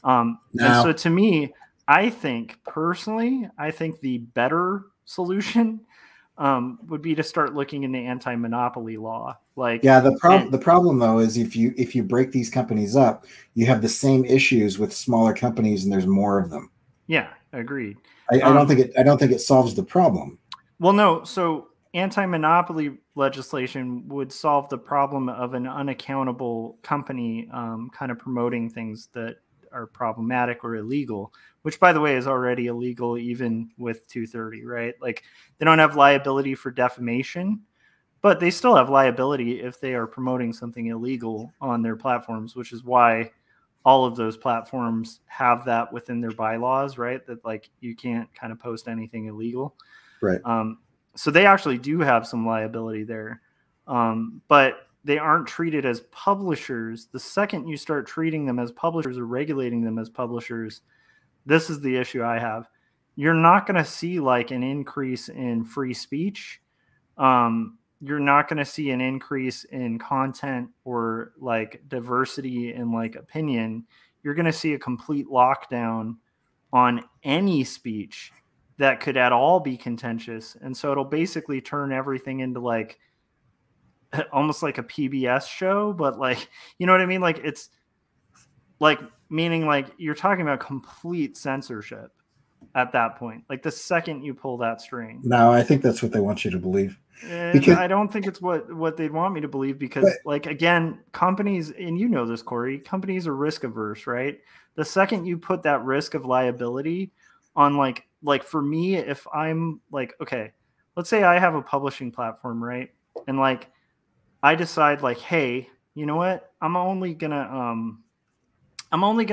And so to me, I think personally, I think the better solution would be to start looking into anti-monopoly law. Like, yeah, the problem though is if you break these companies up, you have the same issues with smaller companies, and there's more of them. Yeah, agreed. I don't think it solves the problem. Well, no. So anti-monopoly legislation would solve the problem of an unaccountable company kind of promoting things that are problematic or illegal, which, by the way, is already illegal even with 230, right? Like, they don't have liability for defamation, but they still have liability if they are promoting something illegal on their platforms, which is why all of those platforms have that within their bylaws, right? That like you can't kind of post anything illegal. Right. So they actually do have some liability there. But they aren't treated as publishers. The second you start treating them as publishers or regulating them as publishers, this is the issue I have. You're not going to see like an increase in free speech. You're not going to see an increase in content or like diversity in like opinion. You're going to see a complete lockdown on any speech that could at all be contentious. And so it'll basically turn everything into like almost like a PBS show, but like, you know what I mean? Like it's like, meaning like you're talking about complete censorship at that point. Like the second you pull that string. No, I think that's what they want you to believe. Because I don't think it's what they'd want me to believe, because like, again, companies, and you know this, Corey, companies are risk averse, right? The second you put that risk of liability on like for me, if I'm like, okay, let's say I have a publishing platform, right? And like, I decide like, hey, you know what? I'm only gonna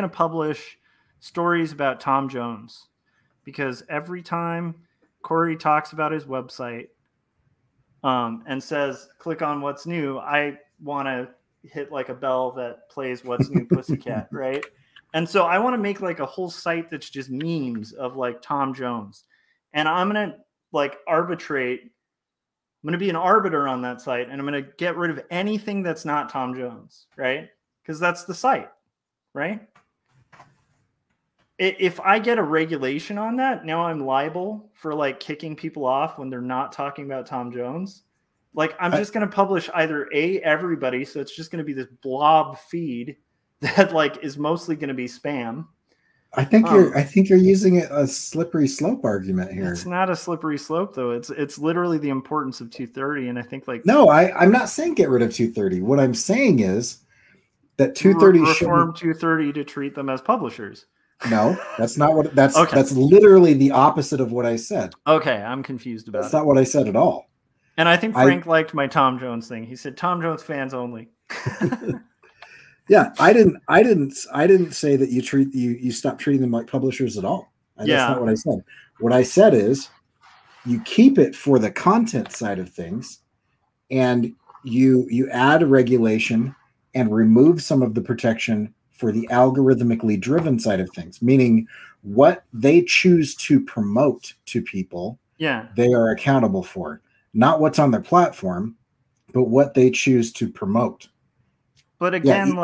publish stories about Tom Jones, because every time Corey talks about his website and says, click on what's new, I want to hit like a bell that plays what's new Pussycat, right? And so I want to make like a whole site that's just memes of like Tom Jones. And I'm going to like arbitrate. I'm going to be an arbiter on that site, and I'm going to get rid of anything that's not Tom Jones, right? Because that's the site, right? If I get a regulation on that, now I'm liable for like kicking people off when they're not talking about Tom Jones. Like I'm just going to publish either everybody, so it's just going to be this blob feed that like is mostly going to be spam. I think you're using a slippery slope argument here. It's not a slippery slope though. It's literally the importance of 230, and I think like no, I'm not saying get rid of 230. What I'm saying is that 230 reform 230 to treat them as publishers. No, that's not what that's okay. That's literally the opposite of what I said. Okay, I'm confused about That's not what I said at all. And I think Frank liked my Tom Jones thing. He said Tom Jones fans only. Yeah, I didn't say that you stop treating them like publishers at all. That's not what I said. What I said is you keep it for the content side of things, and you add a regulation and remove some of the protection for the algorithmically driven side of things, meaning what they choose to promote to people, they are accountable for. Not what's on their platform, but what they choose to promote. But again,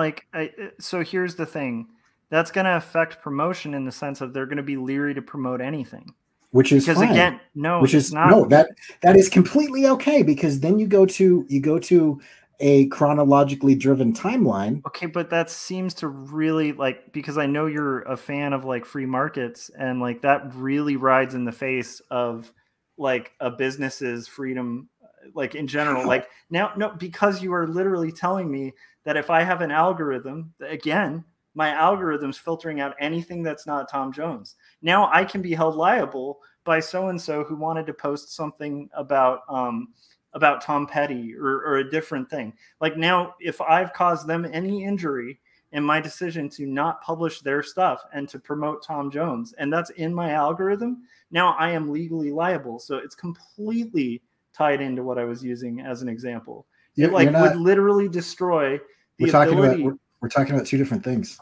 so here's the thing. That's going to affect promotion in the sense of they're going to be leery to promote anything. Which is because fine. Again, no, which is not. No, that is completely okay, because then you go to a chronologically driven timeline. Okay, but that seems to really like, because I know you're a fan of like free markets, and like that really rides in the face of like a business's freedom, like in general. Like now, no, because you are literally telling me that if I have an algorithm, again, my algorithm's filtering out anything that's not Tom Jones. Now I can be held liable by so-and-so who wanted to post something about Tom Petty or a different thing. Like now, if I've caused them any injury in my decision to not publish their stuff and to promote Tom Jones, and that's in my algorithm, now I am legally liable. So it's completely tied into what I was using as an example. It like would literally destroy the ability. We're talking about two different things.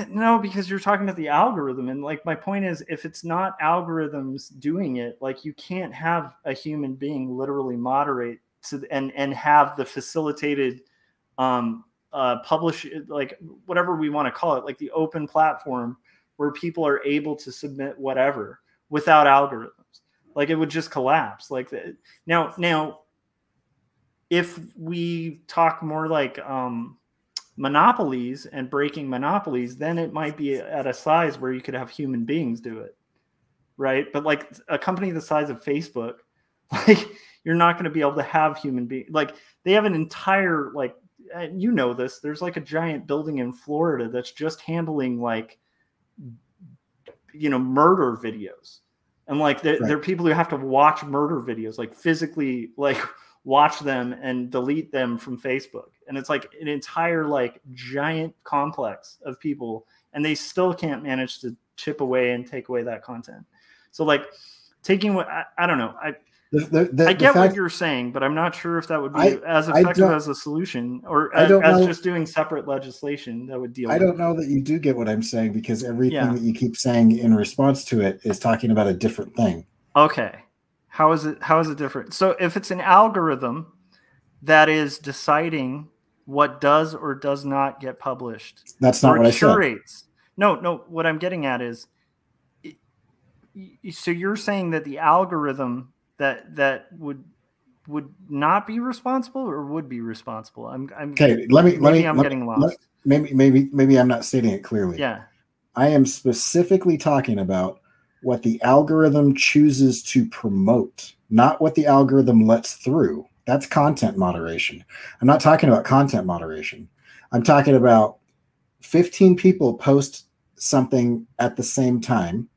No, because you're talking about the algorithm. And like, my point is, if it's not algorithms doing it, like, you can't have a human being literally moderate and have the facilitated publish, like, whatever we want to call it, like the open platform where people are able to submit whatever without algorithms. Like, it would just collapse. Like, now if we talk more like monopolies and breaking monopolies, then it might be at a size where you could have human beings do it, right? But like a company the size of Facebook, like, you're not going to be able to have human beings. Like, they have an entire, like, you know this, there's like a giant building in Florida that's just handling, like, you know, murder videos. And like, there are people who have to watch murder videos, like physically, like, watch them and delete them from Facebook. And it's like an entire, like, giant complex of people, and they still can't manage to chip away and take away that content. So like, taking what, I don't know. I get what you're saying, but I'm not sure if that would be as effective as a solution, or as just doing separate legislation that would deal with it. I don't know that you do get what I'm saying, because everything that you keep saying in response to it is talking about a different thing. Okay. How is it different? So if it's an algorithm that is deciding what does or does not get published, that's not what I said. No, what I'm getting at is, so you're saying that the algorithm that would not be responsible or would be responsible? I'm getting lost. Maybe I'm not stating it clearly. Yeah. I am specifically talking about what the algorithm chooses to promote, not what the algorithm lets through. That's content moderation. I'm not talking about content moderation. I'm talking about 15 people post something at the same time.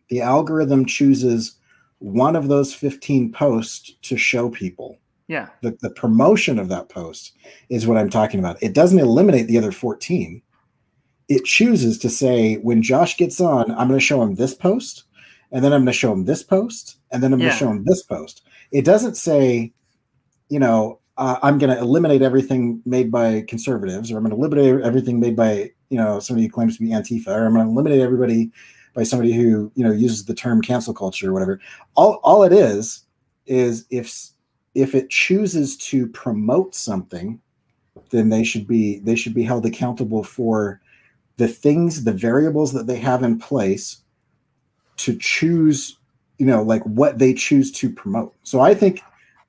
The algorithm chooses one of those 15 posts to show people. Yeah. The promotion of that post is what I'm talking about. It doesn't eliminate the other 14. It chooses to say, when Josh gets on, I'm going to show him this post, and then I'm going to show him this post, and then I'm going to show him this post. It doesn't say, you know, I'm going to eliminate everything made by conservatives, or I'm going to eliminate everything made by, you know, somebody who claims to be Antifa, or I'm going to eliminate everybody by somebody who, you know, uses the term cancel culture or whatever. All it is if it chooses to promote something, then they should be held accountable for the things, the variables that they have in place to choose, you know, like what they choose to promote. So I think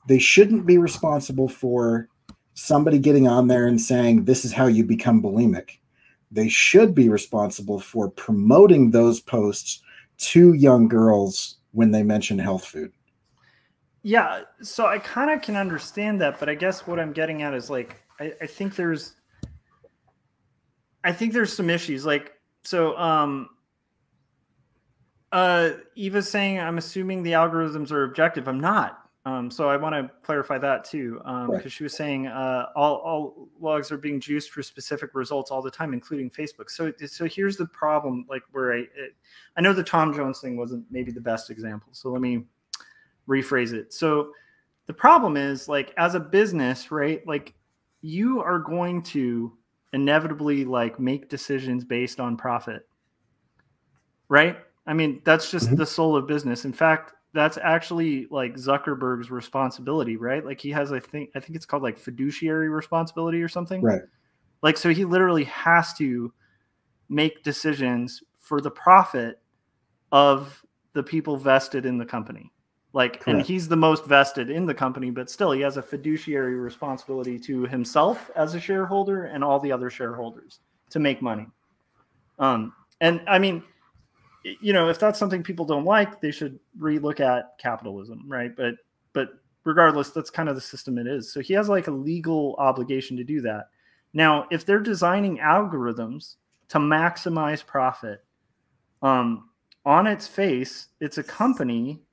they shouldn't be responsible for somebody getting on there and saying, this is how you become bulimic. They should be responsible for promoting those posts to young girls when they mention health food. Yeah. So I kind of can understand that, but I guess what I'm getting at is, like, I think there's some issues. Like, so Eva's saying, I'm assuming the algorithms are objective. I'm not. So I want to clarify that too, because she was saying all logs are being juiced for specific results all the time, including Facebook. So here's the problem, like, where I know the Tom Jones thing wasn't maybe the best example. So let me rephrase it. So the problem is, like, as a business, right, like, you are going to inevitably, like, make decisions based on profit, right? I mean, that's just the soul of business. In fact, that's actually, like, Zuckerberg's responsibility, right? Like, he has, I think it's called, like, fiduciary responsibility or something. Right. Like, so he literally has to make decisions for the profit of the people vested in the company. Like, correct. And he's the most vested in the company, but still he has a fiduciary responsibility to himself as a shareholder and all the other shareholders to make money. And I mean, you know, if that's something people don't like, they should relook at capitalism, right? But regardless, that's kind of the system it is. So he has, like, a legal obligation to do that. Now, if they're designing algorithms to maximize profit, on its face, it's a company.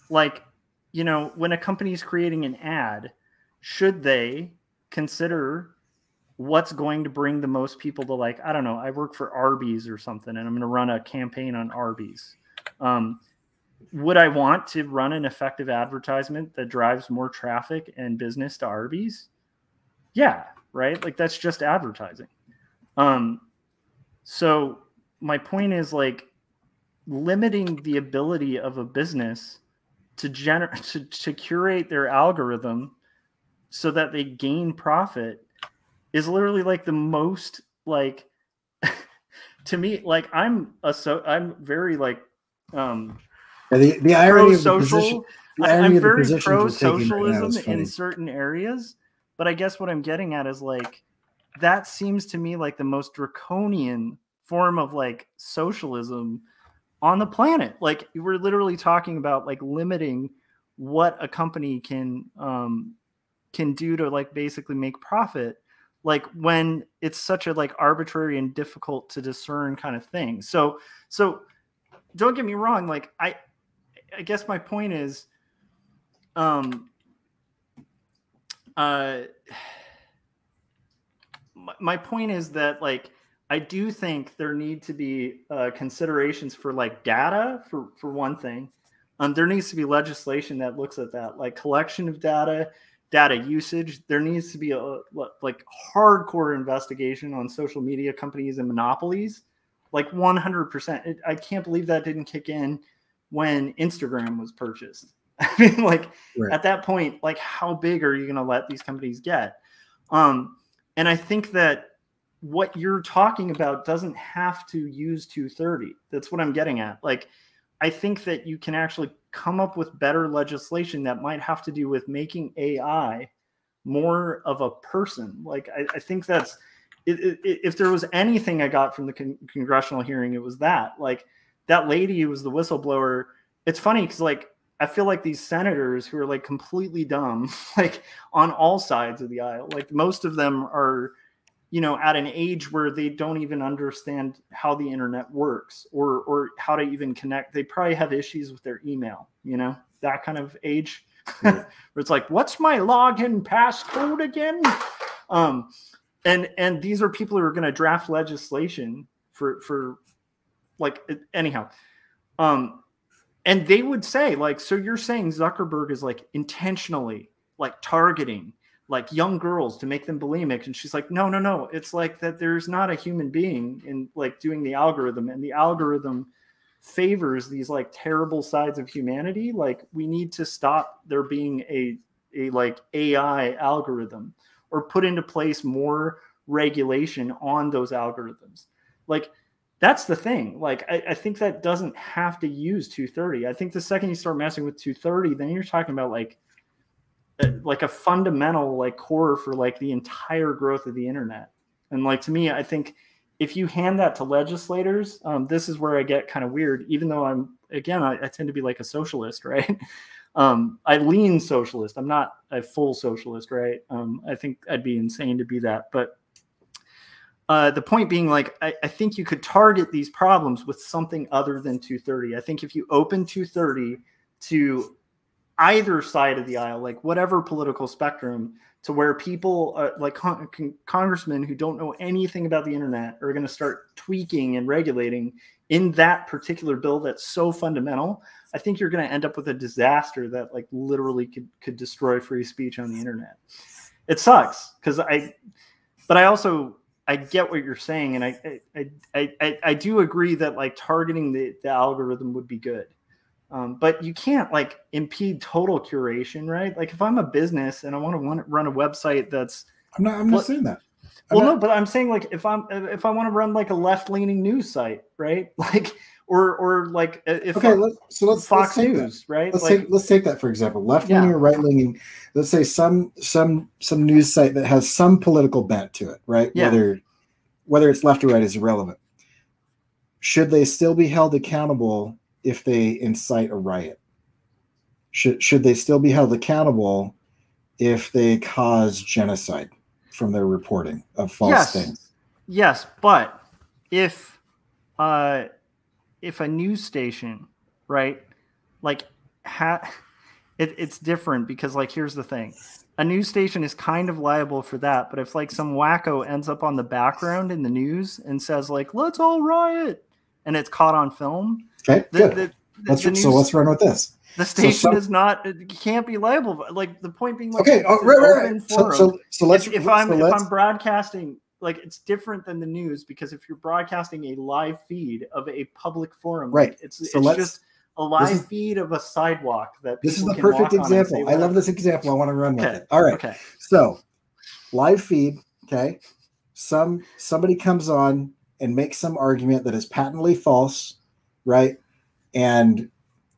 Like, you know, when a company is creating an ad, should they consider what's going to bring the most people to, like, I don't know, I work for Arby's or something, and I'm going to run a campaign on Arby's. Would I want to run an effective advertisement that drives more traffic and business to Arby's? Yeah, right. Like that's just advertising. So my point is like limiting the ability of a business to curate their algorithm so that they gain profit is literally like the most like to me, like I'm very like the irony of the pro-social. position, I'm very positions we're taking right now is pro-socialism funny. in certain areas, but I guess what I'm getting at is like that seems to me like the most draconian form of like socialism on the planet. Like we're literally talking about like limiting what a company can do to like basically make profit, like when it's such a like arbitrary and difficult to discern kind of thing. So don't get me wrong, like I guess my point is my point is that like I do think there need to be considerations for like data for one thing. There needs to be legislation that looks at that, like collection of data usage. There needs to be a like hardcore investigation on social media companies and monopolies, like 100%. I can't believe that didn't kick in when Instagram was purchased. I mean, like at that point, like how big are you going to let these companies get? And I think that what you're talking about doesn't have to use 230. That's what I'm getting at. Like, I think that you can actually come up with better legislation that might have to do with making AI more of a person. Like, I think that's, if there was anything I got from the congressional hearing, it was that. Like, that lady who was the whistleblower, it's funny because, like, I feel like these senators who are, like, completely dumb, like, on all sides of the aisle, like, most of them are, you know, at an age where they don't even understand how the internet works or how to even connect. They probably have issues with their email, you know, that kind of age where it's like, what's my login passcode again? And these are people who are going to draft legislation for like, anyhow. And they would say, like, so you're saying Zuckerberg is like intentionally like targeting like young girls to make them bulimic? And she's like, no, it's like that there's not a human being in like doing the algorithm, and the algorithm favors these like terrible sides of humanity. Like, we need to stop there being a like AI algorithm, or put into place more regulation on those algorithms. Like, that's the thing. Like, I think that doesn't have to use 230. I think the second you start messing with 230, then you're talking about like a fundamental like core for like the entire growth of the internet. And like, to me, I think if you hand that to legislators, this is where I get kind of weird, even though I tend to be like a socialist, right? I lean socialist. I'm not a full socialist, right? I think I'd be insane to be that. But the point being, like, I think you could target these problems with something other than 230. I think if you open 230 to either side of the aisle, like whatever political spectrum, to where people like congressmen who don't know anything about the internet are going to start tweaking and regulating in that particular bill that's so fundamental, I think you're going to end up with a disaster that like literally could destroy free speech on the internet. It sucks because I get what you're saying, and I do agree that like targeting the algorithm would be good. But you can't like impede total curation, right? Like, if I'm a business and I want to run a website that's, I'm not saying that. No, but I'm saying, like, if I want to run like a left-leaning news site, right? Like, or like if let's Fox News, right? Let's take that for example, left-leaning or right-leaning. Let's say some news site that has some political bent to it, right? Yeah. Whether it's left or right is irrelevant. Should they still be held accountable if they incite a riot? Should they still be held accountable if they cause genocide from their reporting of false things? Yes, but if a news station, right, like it's different, because like, here's the thing. A news station is kind of liable for that, but if like some wacko ends up on the background in the news and says like, let's all riot, and it's caught on film, okay, let's run with this. The station is not. You can't be liable. Like the point being, like, okay, right. So let's. If I'm broadcasting, like, it's different than the news, because if you're broadcasting a live feed of a public forum, right, like, it's just a live feed of a sidewalk that this is the perfect example. I love this example. I want to run with it. All right. Okay. So live feed. Okay. Somebody comes on and makes some argument that is patently false, right? And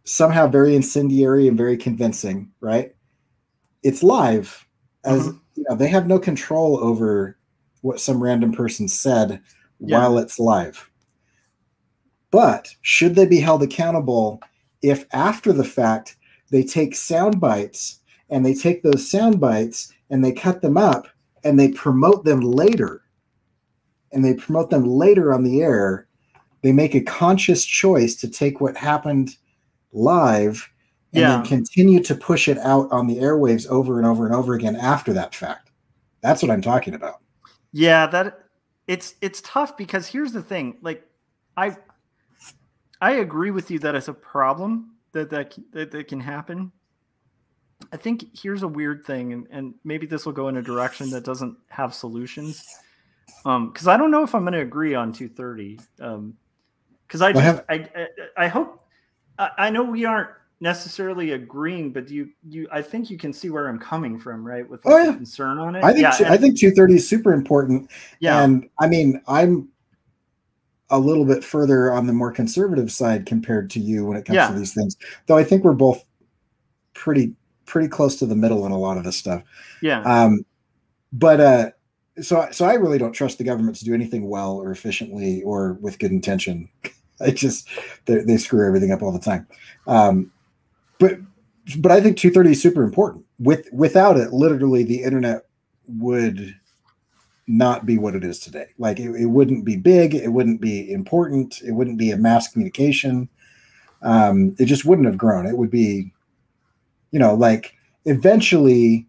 somehow very incendiary and very convincing, right? It's live, as you know, they have no control over what some random person said while it's live. But should they be held accountable if after the fact they take sound bites, and they take those sound bites and they cut them up and they promote them later, on the air? They make a conscious choice to take what happened live and then continue to push it out on the airwaves over and over and over again after that fact. That's what I'm talking about. Yeah, that it's tough, because here's the thing. Like, I agree with you that it's a problem that can happen. I think here's a weird thing, and maybe this will go in a direction that doesn't have solutions. Because I don't know if I'm going to agree on 230. Because I hope, I know we aren't necessarily agreeing, but I think you can see where I'm coming from, right? With the concern on it. I think 230 is super important. Yeah. And I mean, I'm a little bit further on the more conservative side compared to you when it comes to these things. Though I think we're both pretty close to the middle in a lot of this stuff. Yeah. So I really don't trust the government to do anything well or efficiently or with good intention. They screw everything up all the time. But I think 230 is super important. Without it, literally the internet would not be what it is today. Like it wouldn't be big. It wouldn't be important. It wouldn't be a mass communication. It just wouldn't have grown. It would be, like eventually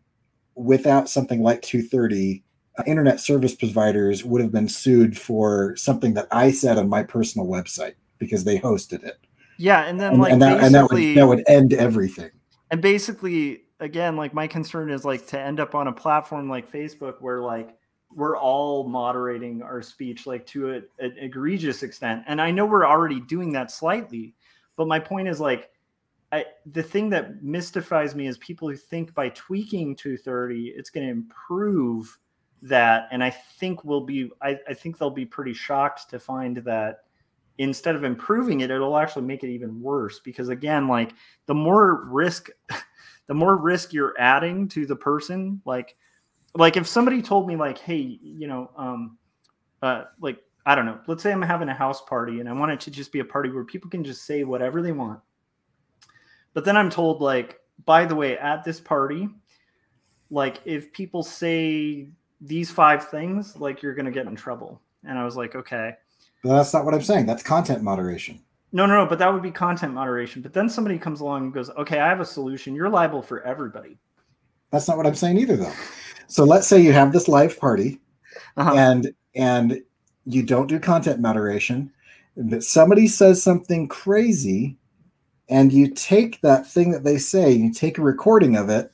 without something like 230, internet service providers would have been sued for something that I said on my personal website because they hosted it. Yeah, and then that would end everything. And basically, again, like my concern is like to end up on a platform like Facebook where like we're all moderating our speech like to an egregious extent. And I know we're already doing that slightly, but my point is like the thing that mystifies me is people who think by tweaking 230 it's going to improve that. And I think I think they'll be pretty shocked to find that instead of improving it, it'll actually make it even worse, because again, like the more risk you're adding to the person, like if somebody told me like, hey, like, I don't know, let's say I'm having a house party and I want it to just be a party where people can just say whatever they want. But then I'm told like, by the way, at this party, like if people say these 5 things, like you're going to get in trouble. And I was like, okay. But that's not what I'm saying. That's content moderation. No, but that would be content moderation. But then somebody comes along and goes, okay, I have a solution. You're liable for everybody. That's not what I'm saying either, though. So let's say you have this live party and you don't do content moderation, but somebody says something crazy and you take that thing that they say, you take a recording of it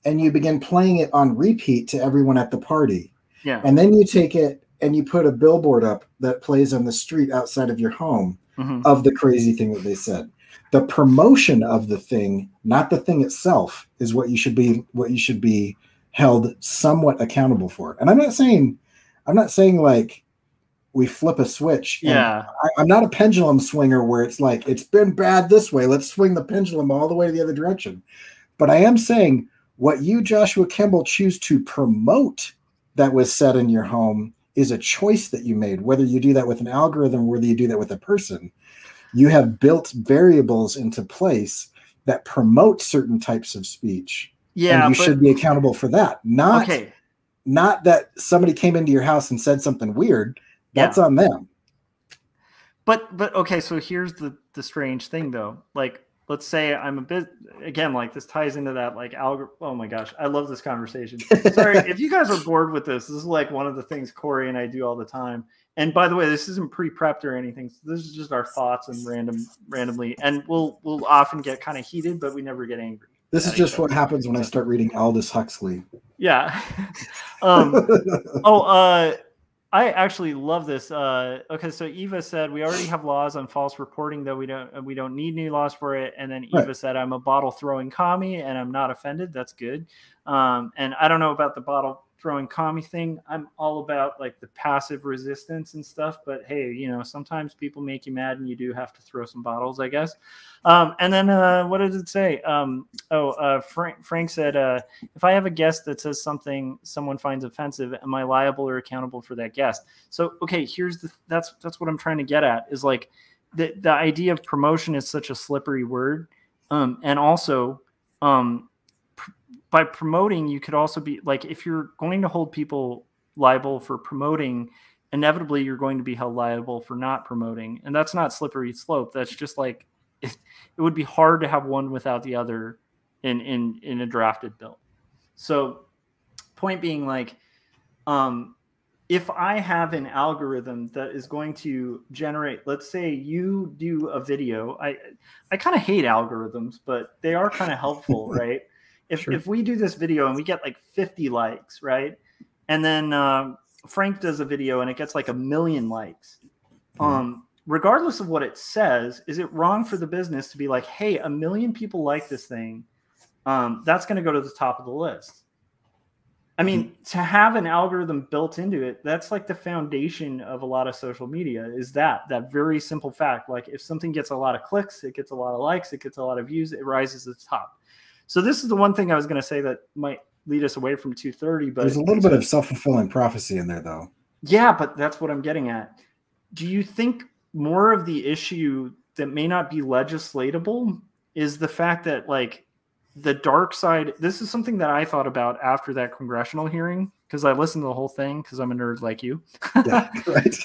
and you begin playing it on repeat to everyone at the party. Yeah. And then you take it and you put a billboard up that plays on the street outside of your home of the crazy thing that they said. The promotion of the thing, not the thing itself, is what you should be held somewhat accountable for. And I'm not saying like we flip a switch. Yeah. I'm not a pendulum swinger where it's like, it's been bad this way, let's swing the pendulum all the way to the other direction. But I am saying what you, Joshua Kemble, choose to promote that was said in your home is a choice that you made. Whether you do that with an algorithm, whether you do that with a person, you have built variables into place that promote certain types of speech. Yeah, and you should be accountable for that. Not that somebody came into your house and said something weird. That's on them. But okay, so here's the strange thing though. Like let's say I'm a bit, again, like this ties into that like oh my gosh, I love this conversation. Sorry, if you guys are bored with this is like one of the things Corey and I do all the time. And by the way, this isn't pre-prepped or anything. So this is just our thoughts and randomly. And we'll often get kind of heated, but we never get angry. This is just what happens when I start reading Aldous Huxley. Yeah. I actually love this. Okay, so Eva said we already have laws on false reporting, though we don't need new laws for it. And then Eva said I'm a bottle throwing commie and I'm not offended. That's good. And I don't know about the bottle throwing commie thing. I'm all about like the passive resistance and stuff. But hey, you know, sometimes people make you mad and you do have to throw some bottles, I guess. And then what did it say? Frank said, if I have a guest that says something someone finds offensive, am I liable or accountable for that guest? So, okay, that's what I'm trying to get at is like the idea of promotion is such a slippery word. And also, by promoting, you could also be like, if you're going to hold people liable for promoting, inevitably you're going to be held liable for not promoting. And that's not slippery slope. That's just like, it would be hard to have one without the other in a drafted bill. So point being like, if I have an algorithm that is going to generate, let's say you do a video, I kind of hate algorithms, but they are kind of helpful, right? If we do this video and we get like 50 likes, right? And then Frank does a video and it gets like 1 million likes. Regardless of what it says, is it wrong for the business to be like, hey, 1 million people like this thing? That's going to go to the top of the list. I mean, to have an algorithm built into it, that's like the foundation of a lot of social media is that very simple fact. Like if something gets a lot of clicks, it gets a lot of likes, it gets a lot of views, it rises to the top. So this is the one thing I was going to say that might lead us away from 230. But there's a little bit of self-fulfilling prophecy in there, though. Yeah, but that's what I'm getting at. Do you think more of the issue that may not be legislatable is the fact that like the dark side, this is something that I thought about after that congressional hearing, because I listened to the whole thing because I'm a nerd like you. Yeah, right.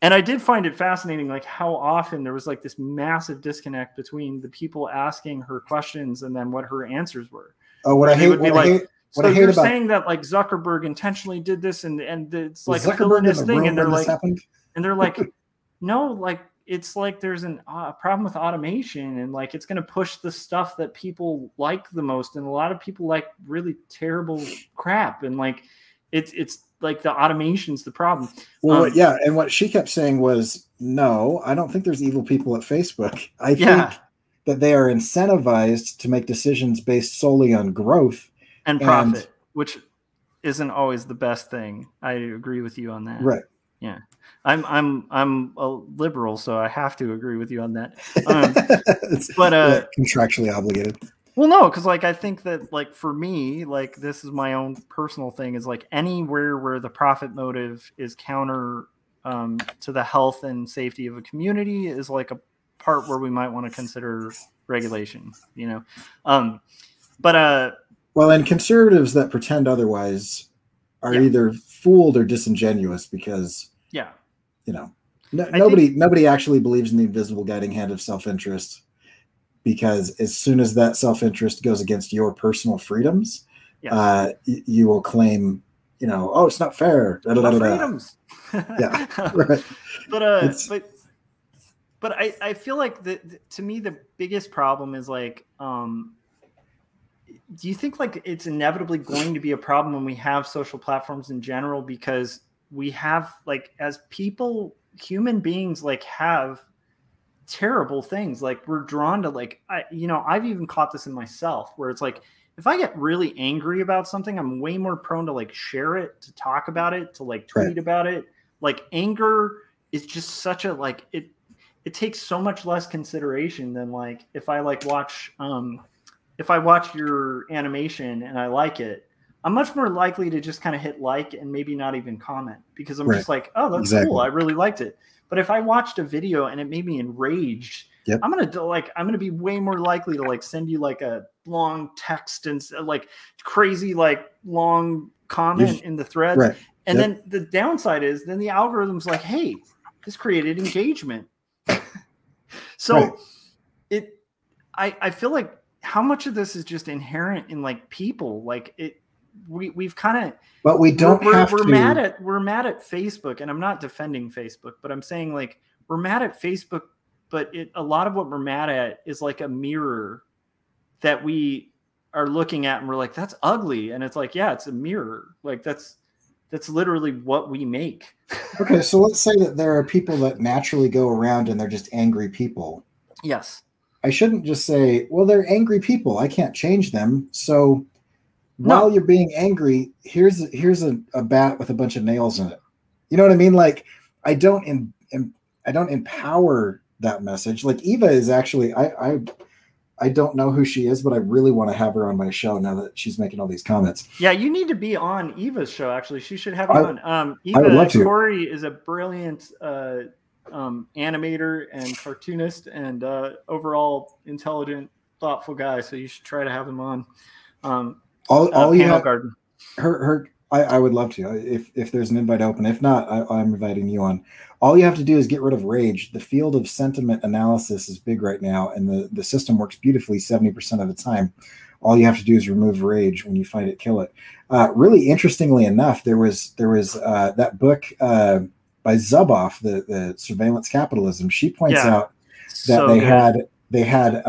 And I did find it fascinating, like how often there was like this massive disconnect between the people asking her questions and then what her answers were. Oh, what I hate about saying that like Zuckerberg intentionally did this and it's like a villainous thing, and they're like, no, like it's like there's a problem with automation and like it's going to push the stuff that people like the most, and a lot of people like really terrible crap, and like it's like the automation's the problem. Well, yeah, and what she kept saying was, no, I don't think there's evil people at Facebook. I think that they are incentivized to make decisions based solely on growth and profit, which isn't always the best thing. I agree with you on that. Right. Yeah. I'm a liberal, so I have to agree with you on that. But contractually obligated. Well, no, because like I think that like for me, like this is my own personal thing, is like anywhere where the profit motive is counter to the health and safety of a community is like a part where we might want to consider regulation, you know. Well, and conservatives that pretend otherwise are either fooled or disingenuous because you know nobody actually believes in the invisible guiding hand of self-interest. Because as soon as that self-interest goes against your personal freedoms, you will claim, you know, oh, it's not fair. Freedoms. Yeah, right. But I feel like to me the biggest problem is like, do you think like it's inevitably going to be a problem when we have social platforms in general, because we have like as people, human beings like have terrible things, like we're drawn to like I've even caught this in myself where it's like if I get really angry about something, I'm way more prone to like share it, to talk about it, to like tweet about it. Like anger is just such a like it takes so much less consideration than like if I like watch your animation and I like it, I'm much more likely to just kind of hit like and maybe not even comment because I'm just like, oh, that's cool, I really liked it. But if I watched a video and it made me enraged, I'm gonna be way more likely to like send you like a long text and like crazy like long comment in the thread. And then the downside is then the algorithm's like, hey, this created engagement. So I feel like how much of this is just inherent in like people, like we've kind of, but we don't have we're to. mad at Facebook, and I'm not defending Facebook, but I'm saying like we're mad at Facebook, but a lot of what we're mad at is like a mirror that we are looking at and we're like, that's ugly. And it's like, yeah, it's a mirror. Like that's literally what we make. Okay. So let's say that there are people that naturally go around and they're just angry people. Yes. I shouldn't just say, well, they're angry people, I can't change them. So while you're being angry, here's a bat with a bunch of nails in it. You know what I mean? Like I don't empower that message. Like Eva is actually, I don't know who she is, but I really want to have her on my show now that she's making all these comments. Yeah, you need to be on Eva's show. Actually, she should have you on. I would love to. Corey is a brilliant animator and cartoonist, and overall intelligent, thoughtful guy. So you should try to have him on. All you have, Garden. I would love to if there's an invite open. If not, I'm inviting you on. All you have to do is get rid of rage. The field of sentiment analysis is big right now, and the system works beautifully 70% of the time. All you have to do is remove rage. When you find it, kill it. Really interestingly enough, there was that book by Zuboff, the Surveillance Capitalism. She points out that they had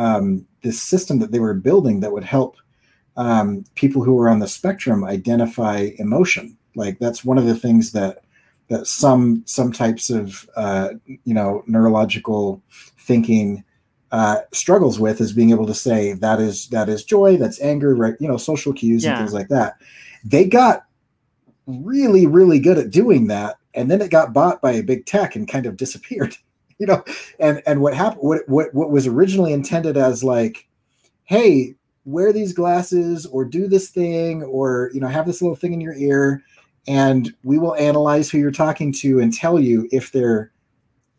this system that they were building that would help people who are on the spectrum identify emotion. Like that's one of the things that some types of neurological thinking struggles with, is being able to say that is joy, that's anger, right? Social cues and things like that. They got really, really good at doing that, and then it got bought by a big tech and kind of disappeared. And what happened? What was originally intended as like, hey, wear these glasses or do this thing or have this little thing in your ear, and we will analyze who you're talking to and tell you if they're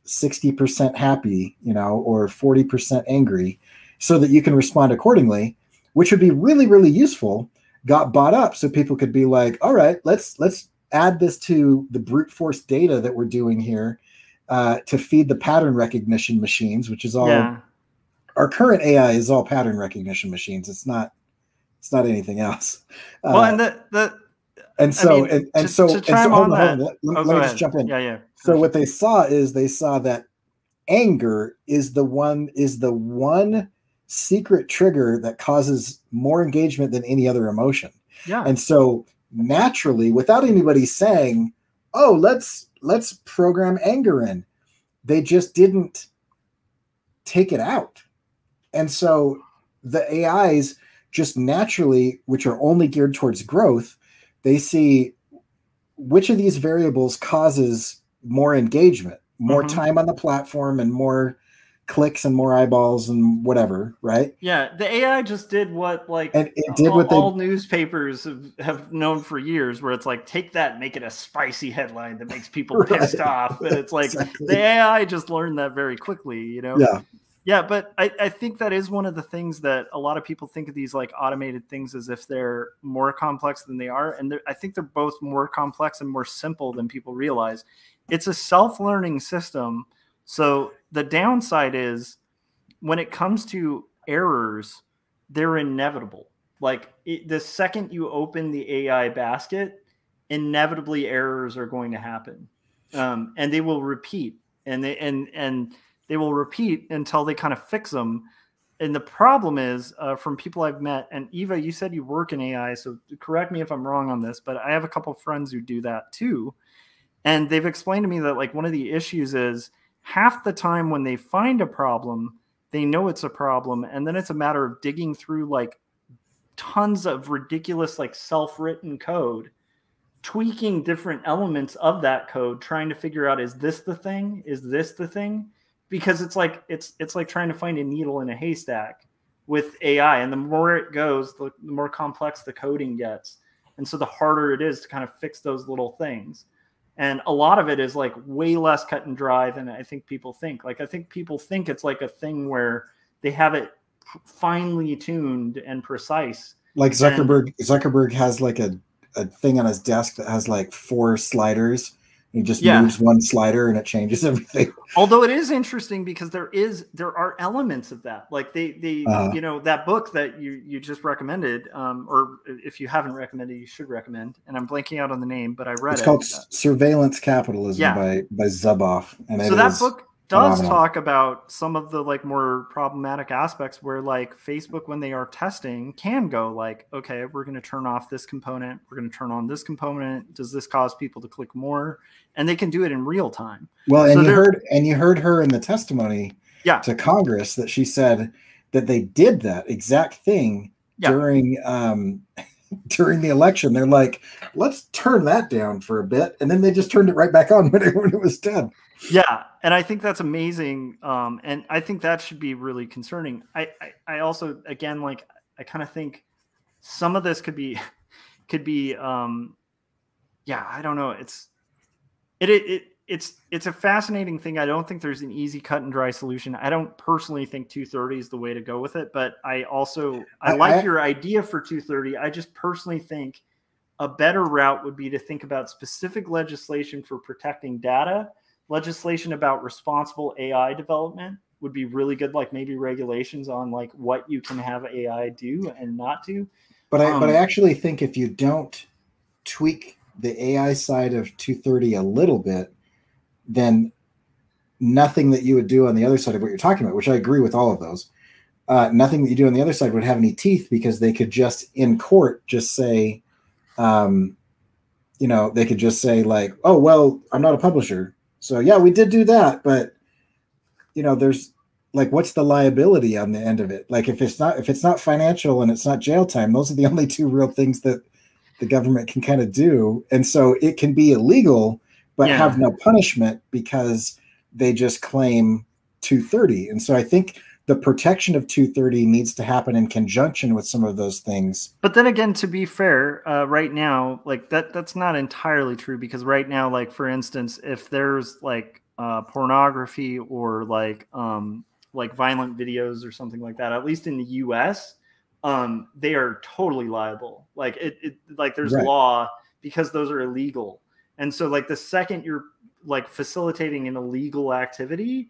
60% happy, or 40% angry, so that you can respond accordingly, which would be really, really useful. Got bought up so people could be like, all right, let's add this to the brute force data that we're doing here to feed the pattern recognition machines, which is all. Yeah. Our current AI is all pattern recognition machines. It's not anything else. Well, and so let me just jump in. Yeah. So what they saw that anger is the one secret trigger that causes more engagement than any other emotion. Yeah. And so naturally, without anybody saying, "Oh, let's program anger in," they just didn't take it out. And so the AIs just naturally, which are only geared towards growth, they see which of these variables causes more engagement, more time on the platform, and more clicks and more eyeballs and whatever, right? Yeah, the AI just did what all newspapers have known for years, where it's like, take that and make it a spicy headline that makes people pissed off. And it's like the AI just learned that very quickly, Yeah. Yeah, but I think that is one of the things that a lot of people think of these like automated things as if they're more complex than they are. And I think they're both more complex and more simple than people realize. It's a self-learning system. So the downside is when it comes to errors, they're inevitable. Like the second you open the AI basket, inevitably errors are going to happen. And they will repeat and they will repeat until they kind of fix them. And the problem is from people I've met, and Eva, you said you work in AI, so correct me if I'm wrong on this, but I have a couple of friends who do that too. And they've explained to me that like one of the issues is half the time when they find a problem, they know it's a problem. And then it's a matter of digging through like tons of ridiculous, like self-written code, tweaking different elements of that code, trying to figure out, is this the thing? Is this the thing? Because it's like trying to find a needle in a haystack with AI. And the more it goes, the more complex the coding gets. And so the harder it is to kind of fix those little things. And a lot of it is like way less cut and dry than I think people think. Like I think people think it's like a thing where they have it finely tuned and precise. Like Zuckerberg has like a thing on his desk that has like 4 sliders He just moves one slider and it changes everything. Although it is interesting because there are elements of that. Like they you know, that book that you just recommended, or if you haven't recommended, you should recommend. And I'm blanking out on the name, but I read it. It's called Surveillance Capitalism by Zuboff. And so that book does talk about some of the like more problematic aspects where like Facebook, when they are testing, can go like, okay, we're going to turn off this component, we're going to turn on this component. Does this cause people to click more? And they can do it in real time. Well, and you heard her in the testimony to Congress that she said that they did that exact thing during during the election. They're like, let's turn that down for a bit, and then they just turned it right back on when it was done. Yeah, and I think that's amazing, and I think that should be really concerning. I also, again, like I kind of think some of this could be I don't know. It's a fascinating thing. I don't think there's an easy cut and dry solution. I don't personally think 230 is the way to go with it, but I like your idea for 230. I just personally think a better route would be to think about specific legislation for protecting data. Legislation about responsible AI development would be really good, like maybe regulations on like what you can have AI do and not do. But I actually think if you don't tweak the AI side of 230 a little bit, then nothing that you would do on the other side of what you're talking about, which I agree with all of those, nothing that you do on the other side would have any teeth, because they could just in court just say, they could just say like, oh, well, I'm not a publisher. So yeah, we did do that, but there's like, what's the liability on the end of it? Like if it's not financial and it's not jail time, those are the only two real things that the government can kind of do. And so it can be illegal, but have no punishment because they just claim 230. And so I think the protection of 230 needs to happen in conjunction with some of those things. But then again, to be fair, right now, like that's not entirely true, because right now, like for instance, if there's like pornography or like violent videos or something like that, at least in the US, they are totally liable. Like like there's law, because those are illegal. And so like the second you're like facilitating an illegal activity,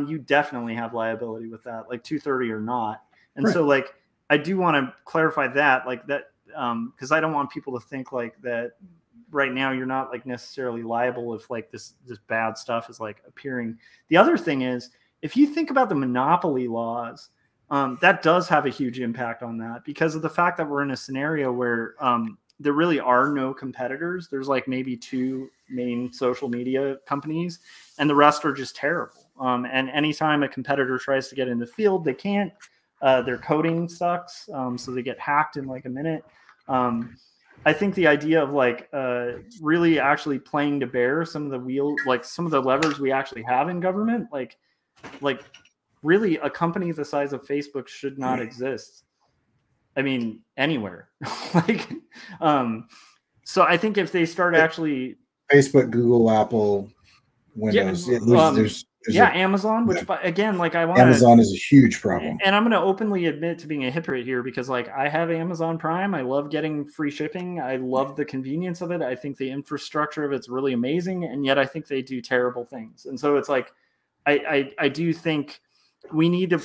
you definitely have liability with that, like 230 or not. And so like, I do want to clarify that, like that, because I don't want people to think like that right now you're not like necessarily liable if like this bad stuff is like appearing. The other thing is, if you think about the monopoly laws, that does have a huge impact on that, because of the fact that we're in a scenario where there really are no competitors. There's like maybe two main social media companies, and the rest are just terrible. And anytime a competitor tries to get in the field, they can't. Their coding sucks, so they get hacked in like a minute. I think the idea of like really actually playing to bear some of the levers we actually have in government, like really a company the size of Facebook should not exist. I mean, anywhere. So I think if they start actually Facebook, Google, Apple, Windows, Amazon, which again, like Amazon is a huge problem. And I'm going to openly admit to being a hypocrite here, because like I have Amazon Prime. I love getting free shipping. I love the convenience of it. I think the infrastructure of it's really amazing. And yet I think they do terrible things. And so it's like, I do think we need to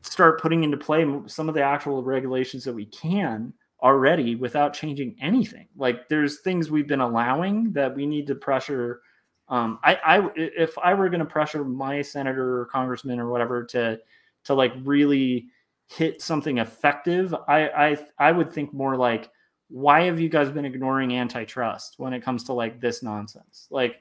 start putting into play some of the actual regulations that we can already without changing anything. Like there's things we've been allowing that we need to pressure. If I were going to pressure my senator or congressman or whatever to like really hit something effective, I would think more like, why have you guys been ignoring antitrust when it comes to like this nonsense? Like,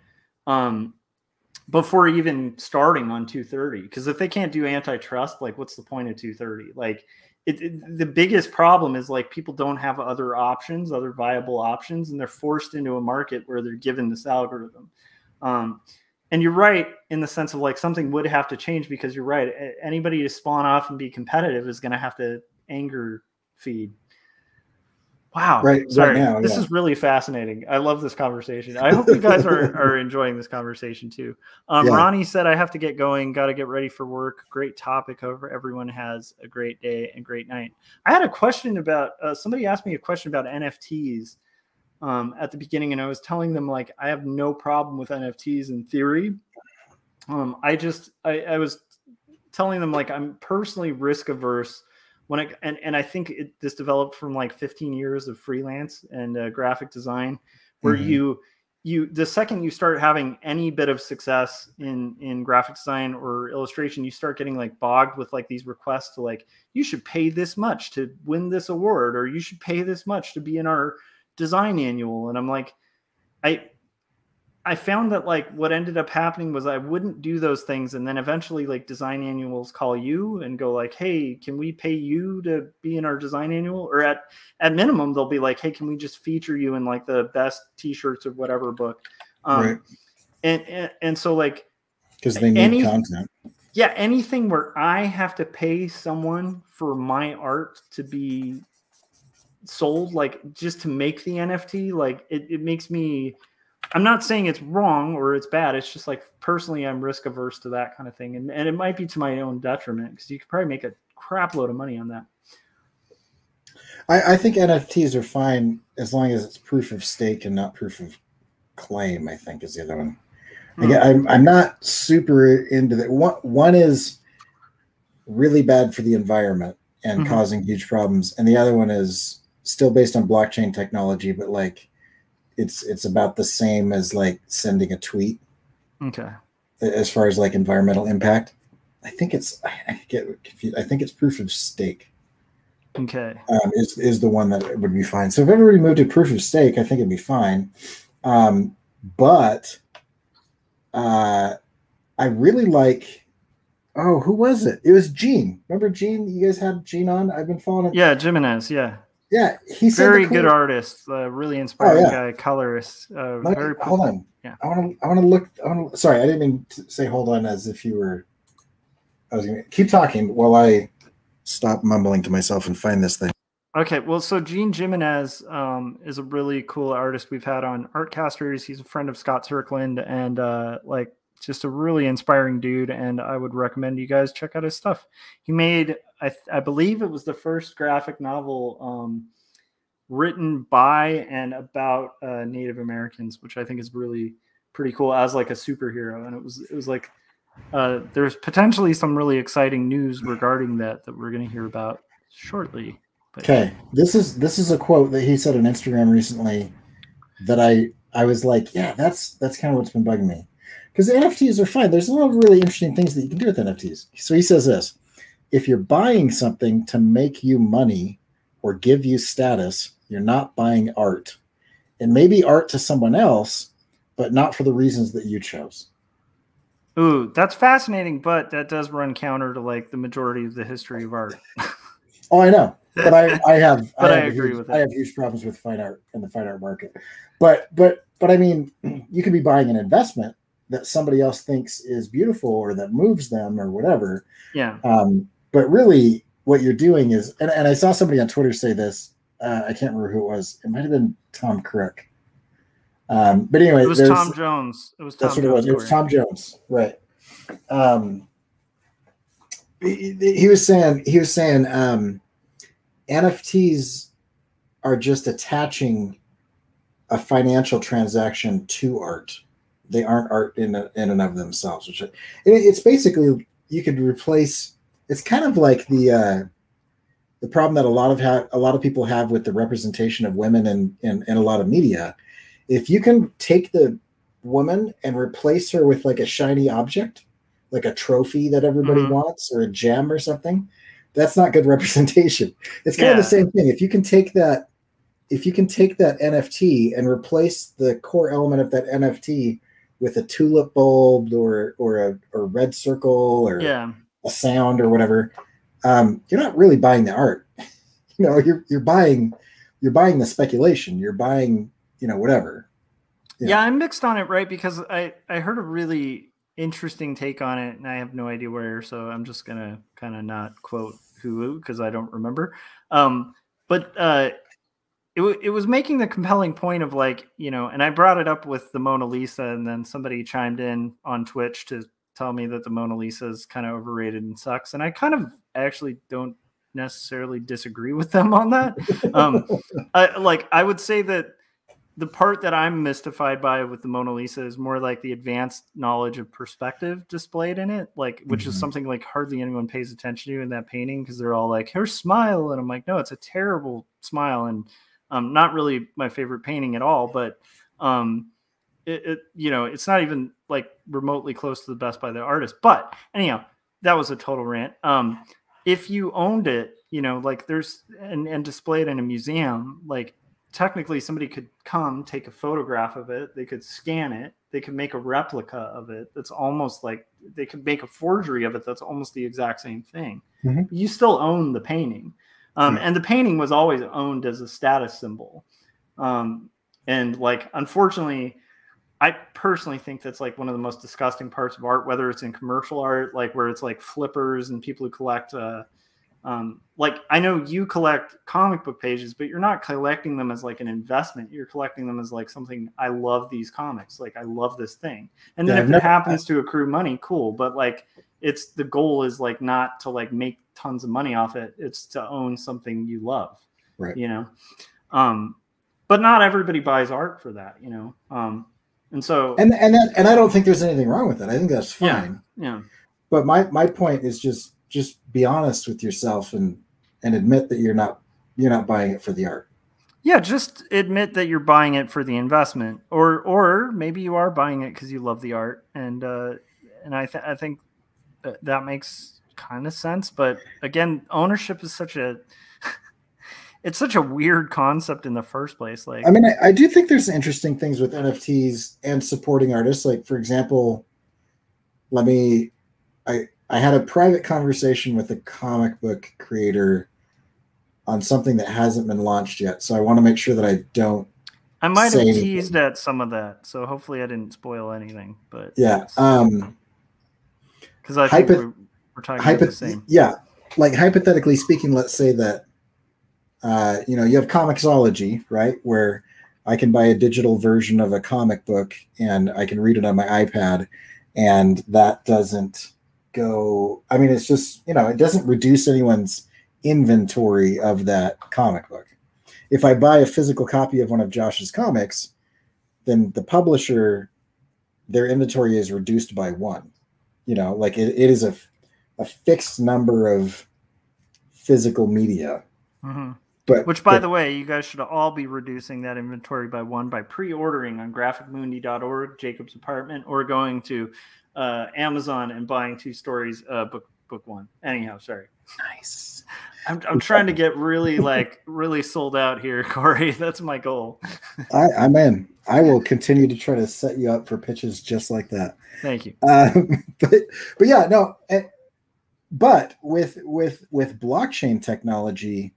before even starting on 230, because if they can't do antitrust, like what's the point of 230? Like the biggest problem is like people don't have other options, other viable options, and they're forced into a market where they're given this algorithm. And you're right in the sense of like something would have to change, because you're right. Anybody to spawn off and be competitive is going to have to anger feed. Wow. Sorry. Right now, this is really fascinating. I love this conversation. I hope you guys are enjoying this conversation too. Ronnie said, I have to get going. Got to get ready for work. Great topic. Hope everyone has a great day and great night. I had a question about, somebody asked me a question about NFTs. at the beginning, and I was telling them like I have no problem with NFTs in theory. I was telling them like I'm personally risk averse and I think this developed from like 15 years of freelance and graphic design, where the second you start having any bit of success in graphic design or illustration, you start getting like bogged with like these requests to like, you should pay this much to win this award, or you should pay this much to be in our design annual. And I'm like, I found that like what ended up happening was I wouldn't do those things. And then eventually like design annuals call you and go like, hey, can we pay you to be in our design annual? Or at minimum, they'll be like, hey, can we just feature you in like the best t-shirts or whatever book? Right. And so like, because they need content. Yeah. Anything where I have to pay someone for my art to be sold, like just to make the NFT, like it makes me, I'm not saying it's wrong or it's bad. It's just like personally, I'm risk averse to that kind of thing. And it might be to my own detriment because you could probably make a crap load of money on that. I think NFTs are fine as long as it's proof of stake and not proof of claim, I think is the other one. Again, I'm not super into that. One is really bad for the environment and causing huge problems. And the other one is still based on blockchain technology, but like, it's about the same as like sending a tweet. Okay. As far as like environmental impact, I think I get confused. I think it's proof of stake. Okay. Is the one that would be fine. So if everybody moved to proof of stake, I think it'd be fine. But I really like, who was it? It was Gene. Remember Gene? You guys had Gene on? I've been following him. Yeah, Jimenez. Yeah. Yeah, he's very good artist, really inspiring guy, colorist. Hold on. Yeah, I want to look. Sorry, I didn't mean to say hold on as if you were. I was going to keep talking while I stop mumbling to myself and find this thing. Okay, well, so Gene Jimenez is a really cool artist we've had on Artcasters. He's a friend of Scott Turkland and like just a really inspiring dude. And I would recommend you guys check out his stuff. He made, I believe it was the first graphic novel written by and about Native Americans, which I think is really pretty cool as like a superhero. And it was like, there's potentially some really exciting news regarding that we're going to hear about shortly. But, okay, this is a quote that he said on Instagram recently that I was like, yeah, that's kind of what's been bugging me, because NFTs are fine. There's a lot of really interesting things that you can do with NFTs. So he says this: if you're buying something to make you money or give you status, you're not buying art. It may be art to someone else, but not for the reasons that you chose. Ooh, that's fascinating, but that does run counter to like the majority of the history of art. Oh, I know. But I agree with that. I have huge problems with fine art in the fine art market. But I mean, you could be buying an investment that somebody else thinks is beautiful or that moves them or whatever. Yeah. But really what you're doing is, and I saw somebody on Twitter say this, I can't remember who it was. It might have been Tom Crook. But anyway, it was Tom Jones. It was Tom that's what Jones, it was. It was Tom Jones. Right. He was saying, NFTs are just attaching a financial transaction to art. They aren't art in and of themselves. Which it's basically, you could replace. It's kind of like the problem that a lot of people have with the representation of women in a lot of media. If you can take the woman and replace her with like a shiny object, like a trophy that everybody wants or a gem or something, that's not good representation. It's kind of the same thing. If you can take that NFT and replace the core element of that NFT with a tulip bulb or a red circle or a sound or whatever, you're not really buying the art. You're buying the speculation. You're buying, whatever. Yeah, I'm mixed on it, right? Because I heard a really interesting take on it, and I have no idea where, so I'm just gonna kind of not quote who because I don't remember. But it was making the compelling point of like, and I brought it up with the Mona Lisa, and then somebody chimed in on Twitch to tell me that the Mona Lisa is kind of overrated and sucks, and I kind of actually don't necessarily disagree with them on that. I would say that the part that I'm mystified by with the Mona Lisa is more like the advanced knowledge of perspective displayed in it, like which is something like hardly anyone pays attention to in that painting because they're all like, "Her smile," and I'm like, "No, it's a terrible smile," and not really my favorite painting at all, but it's not even like remotely close to the best by the artist. But anyhow, that was a total rant. If you owned it, like there's and displayed in a museum, like technically somebody could come take a photograph of it, they could scan it, they could make a replica of it that's almost like they could make a forgery of it that's almost the exact same thing. You still own the painting. And the painting was always owned as a status symbol. And like, unfortunately, I personally think that's like one of the most disgusting parts of art, whether it's in commercial art, like where it's like flippers and people who collect, like I know you collect comic book pages, but you're not collecting them as like an investment. You're collecting them as like something, I love these comics. Like I love this thing. And then if it happens to accrue money, cool. But like the goal is like not to like make tons of money off it. It's to own something you love, right? But not everybody buys art for that, and so and I don't think there's anything wrong with that. I think that's fine. Yeah. But my point is just be honest with yourself and admit that you're not buying it for the art. Yeah, just admit that you're buying it for the investment, or maybe you are buying it because you love the art, and I think that makes kind of sense. But again, ownership is such a it's such a weird concept in the first place. Like, I mean, I do think there's interesting things with NFTs and supporting artists. Like, for example, I had a private conversation with a comic book creator on something that hasn't been launched yet. So I want to make sure that I don't. I might have teased at some of that, so hopefully I didn't spoil anything. But yeah, because I think we're talking about the same. Yeah, like hypothetically speaking, let's say that you have Comixology, right, where I can buy a digital version of a comic book and I can read it on my iPad, and that doesn't go. I mean, it's just it doesn't reduce anyone's inventory of that comic book. If I buy a physical copy of one of Josh's comics, then the publisher, their inventory is reduced by one. Like it is a fixed number of physical media. But which, by the way, you guys should all be reducing that inventory by one by pre-ordering on graphicmundi.org, Jacob's Apartment, or going to Amazon and buying 2 stories, book 1. Anyhow, sorry. Nice. I'm trying to get really sold out here, Corey. That's my goal. I'm in. I will continue to try to set you up for pitches just like that. Thank you. But yeah, no. But with blockchain technology,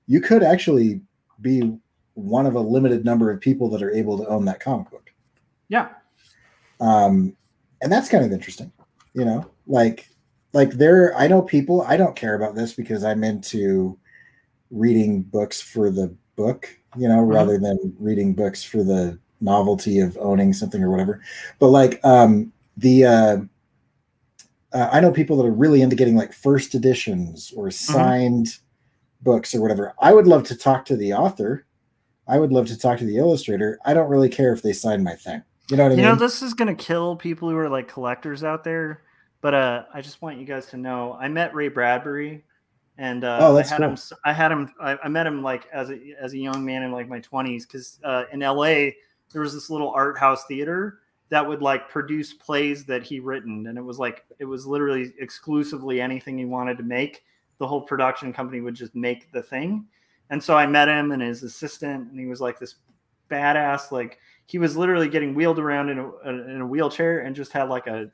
you could actually be one of a limited number of people that are able to own that comic book. Yeah. And that's kind of interesting, I know people, I don't care about this because I'm into reading books for the book, rather than reading books for the novelty of owning something or whatever. But I know people that are really into getting like first editions or signed books or whatever. I would love to talk to the author. I would love to talk to the illustrator. I don't really care if they sign my thing. You know what I mean? This is going to kill people who are like collectors out there. But I just want you guys to know, I met Ray Bradbury, and I met him like as a young man in like my 20s, because in LA there was this little art house theater that would like produce plays that he written, and it was literally exclusively anything he wanted to make. The whole production company would just make the thing. And so I met him and his assistant, and he was like this badass, like he was literally getting wheeled around in a wheelchair and just had like a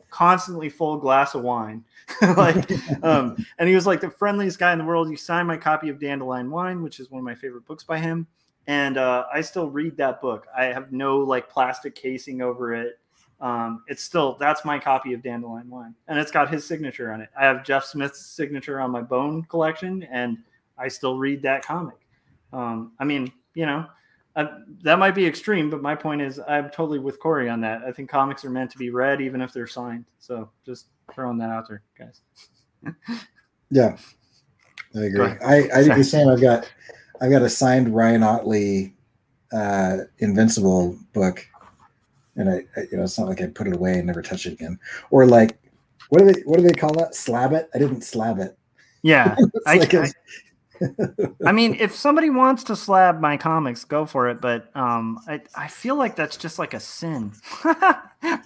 constantly full glass of wine. And he was like the friendliest guy in the world. He signed my copy of Dandelion Wine, which is one of my favorite books by him. And I still read that book. I have no like plastic casing over it. That's my copy of Dandelion Wine, and it's got his signature on it. I have Jeff Smith's signature on my Bone collection, and I still read that comic. I mean, that might be extreme, but my point is I'm totally with Corey on that. I think comics are meant to be read, even if they're signed. So just throwing that out there, guys. Yeah, I agree. I do the same. I've got a signed Ryan Otley Invincible book, and I it's not like I put it away and never touch it again. Or like, what do they call that? Slab it? I didn't slab it. Yeah. It's I mean, if somebody wants to slab my comics, go for it. But I feel like that's just like a sin.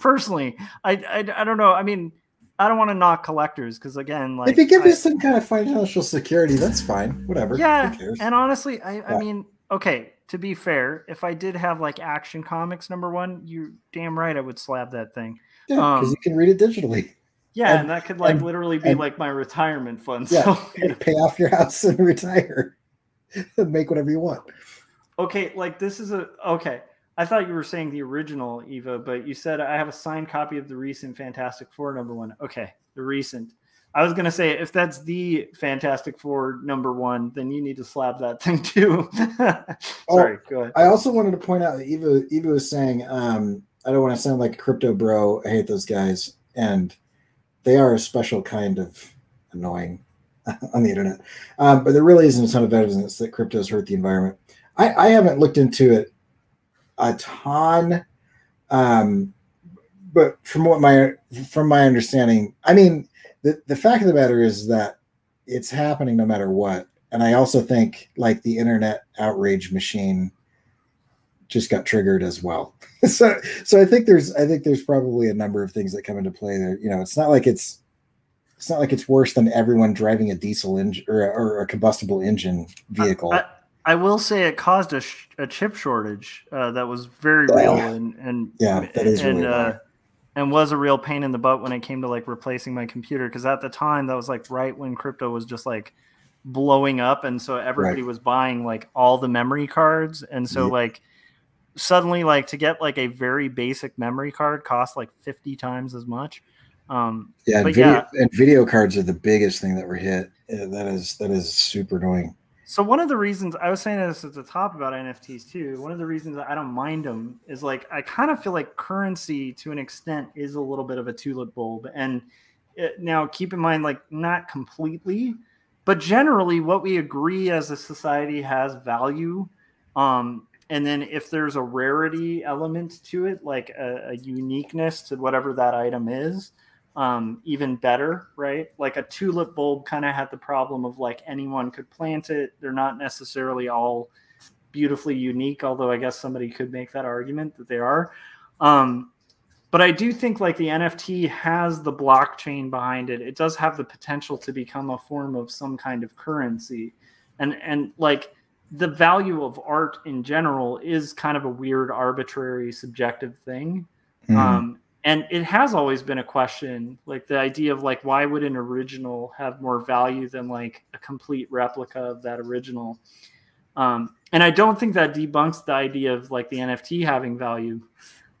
Personally, I don't know. I mean, I don't want to knock collectors because, again, like, if you give you some kind of financial security, that's fine. Whatever. Yeah, Who cares? and honestly, I mean, okay, to be fair, if I did have like Action Comics #1, you're damn right I would slab that thing. Yeah, because you can read it digitally. Yeah, and that could like literally be like my retirement fund. Yeah, So pay off your house and retire and make whatever you want. Okay, like this is okay. I thought you were saying the original Eva, but you said I have a signed copy of the recent Fantastic Four #1. Okay, the recent. I was gonna say if that's the Fantastic Four #1, then you need to slap that thing too. Sorry, go ahead. I also wanted to point out that Eva was saying, I don't want to sound like a crypto bro. I hate those guys, and they are a special kind of annoying on the internet. But there really isn't a ton of evidence that cryptos hurt the environment. I haven't looked into it a ton, but from my understanding, I mean, the fact of the matter is that it's happening no matter what. And I also think like the internet outrage machine just got triggered as well. so I think there's probably a number of things that come into play there. It's not like it's worse than everyone driving a diesel engine or a combustible engine vehicle. I will say it caused a chip shortage that was very real and that is really and was a real pain in the butt when it came to like replacing my computer, because at the time that was like right when crypto was just like blowing up, and so everybody was buying like all the memory cards, and so like suddenly like to get like a very basic memory card cost like 50 times as much. And video cards are the biggest thing that were hit. That is super annoying. So one of the reasons I was saying this at the top about NFTs too, one of the reasons I don't mind them is like I kind of feel like currency to an extent is a little bit of a tulip bulb. And now keep in mind, like not completely, but generally what we agree as a society has value. And then if there's a rarity element to it, like a uniqueness to whatever that item is, even better, right? Like a tulip bulb kind of had the problem of like anyone could plant it. They're not necessarily all beautifully unique, although I guess somebody could make that argument that they are. But I do think like the NFT has the blockchain behind it. It does have the potential to become a form of some kind of currency. And like the value of art in general is kind of a weird, arbitrary, subjective thing. And it has always been a question, like the idea of like, why would an original have more value than like a complete replica of that original? And I don't think that debunks the idea of like the NFT having value.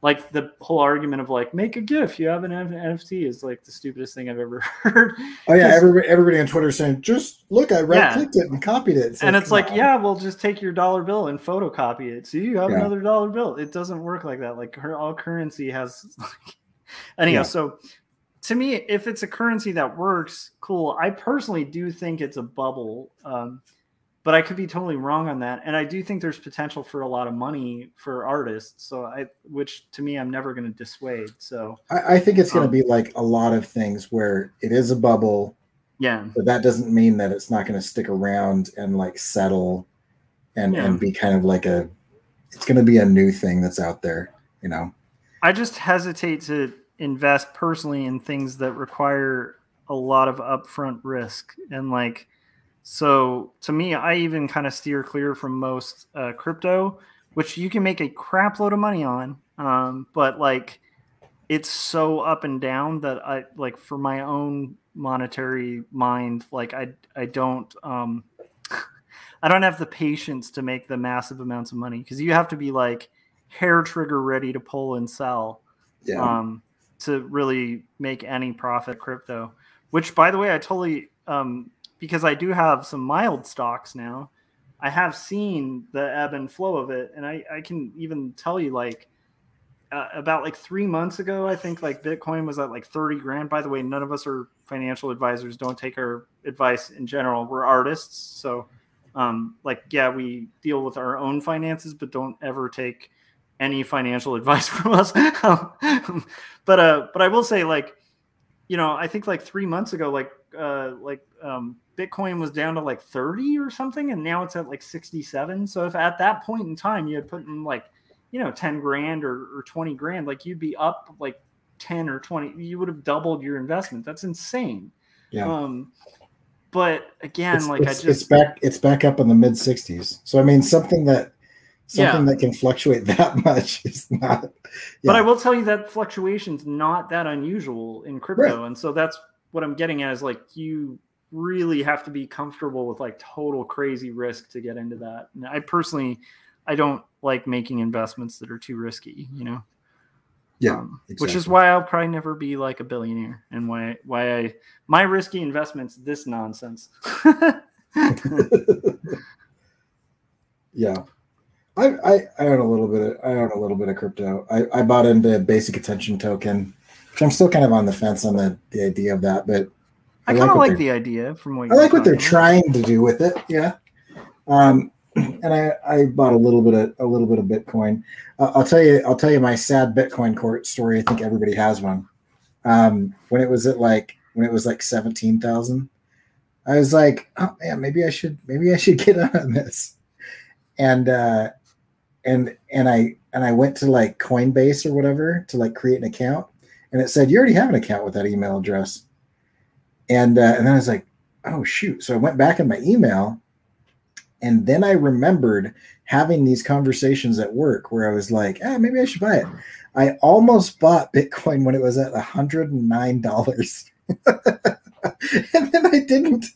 Like the whole argument of like, make a GIF, you have an NFT is like the stupidest thing I've ever heard. Oh yeah, everybody on Twitter is saying, just look, I right-clicked it and copied it. And it's like, yeah, well, just take your dollar bill and photocopy it. So you have another dollar bill. It doesn't work like that. Like all currency has like... Anyhow, so to me, if it's a currency that works, cool. I personally do think it's a bubble. But I could be totally wrong on that. And I do think there's potential for a lot of money for artists. Which to me, I'm never going to dissuade. So I think it's going to be like a lot of things where it is a bubble. Yeah. But that doesn't mean that it's not going to stick around and like settle and be kind of like it's going to be a new thing that's out there, I just hesitate to invest personally in things that require a lot of upfront risk. And like, so to me, I even kind of steer clear from most crypto, which you can make a crap load of money on. But like, it's so up and down that I like for my own monetary mind, like I don't I don't have the patience to make the massive amounts of money, because you have to be like hair trigger ready to pull and sell to really make any profit crypto, which by the way, I totally, because I do have some mild stocks now, I have seen the ebb and flow of it. And I can even tell you like about like 3 months ago, I think like Bitcoin was at like 30 grand. By the way, none of us are financial advisors. Don't take our advice in general. We're artists. So Like, yeah, we deal with our own finances, but don't ever take any financial advice from us. But I will say, like, I think like 3 months ago, Bitcoin was down to like 30 or something, and now it's at like 67. So if at that point in time you had put in like, 10 grand or 20 grand, like you'd be up like 10 or 20, you would have doubled your investment. That's insane. Yeah. But again, it's back up in the mid 60s. So I mean, something that can fluctuate that much is not. Yeah. But I will tell you that fluctuation's not that unusual in crypto, right. And so that's what I'm getting at is like you really have to be comfortable with like total crazy risk to get into that. And I don't like making investments that are too risky, Yeah, exactly. Which is why I'll probably never be like a billionaire, and why my risky investments this nonsense. Yeah, I own a little bit of crypto. I bought into Basic Attention Token, which I'm still kind of on the fence on the idea of that, but I kind of like the idea from what I like what they're trying to do with it. Yeah. And I bought a little bit of Bitcoin. I'll tell you my sad Bitcoin court story. I think everybody has one. When it was like 17,000, I was like, oh man, maybe I should get on this. And I went to like Coinbase or whatever to like create an account, and it said you already have an account with that email address. And then I was like, oh shoot! So I went back in my email. And then I remembered having these conversations at work where I was like, maybe I should buy it. I almost bought Bitcoin when it was at $109. And then I didn't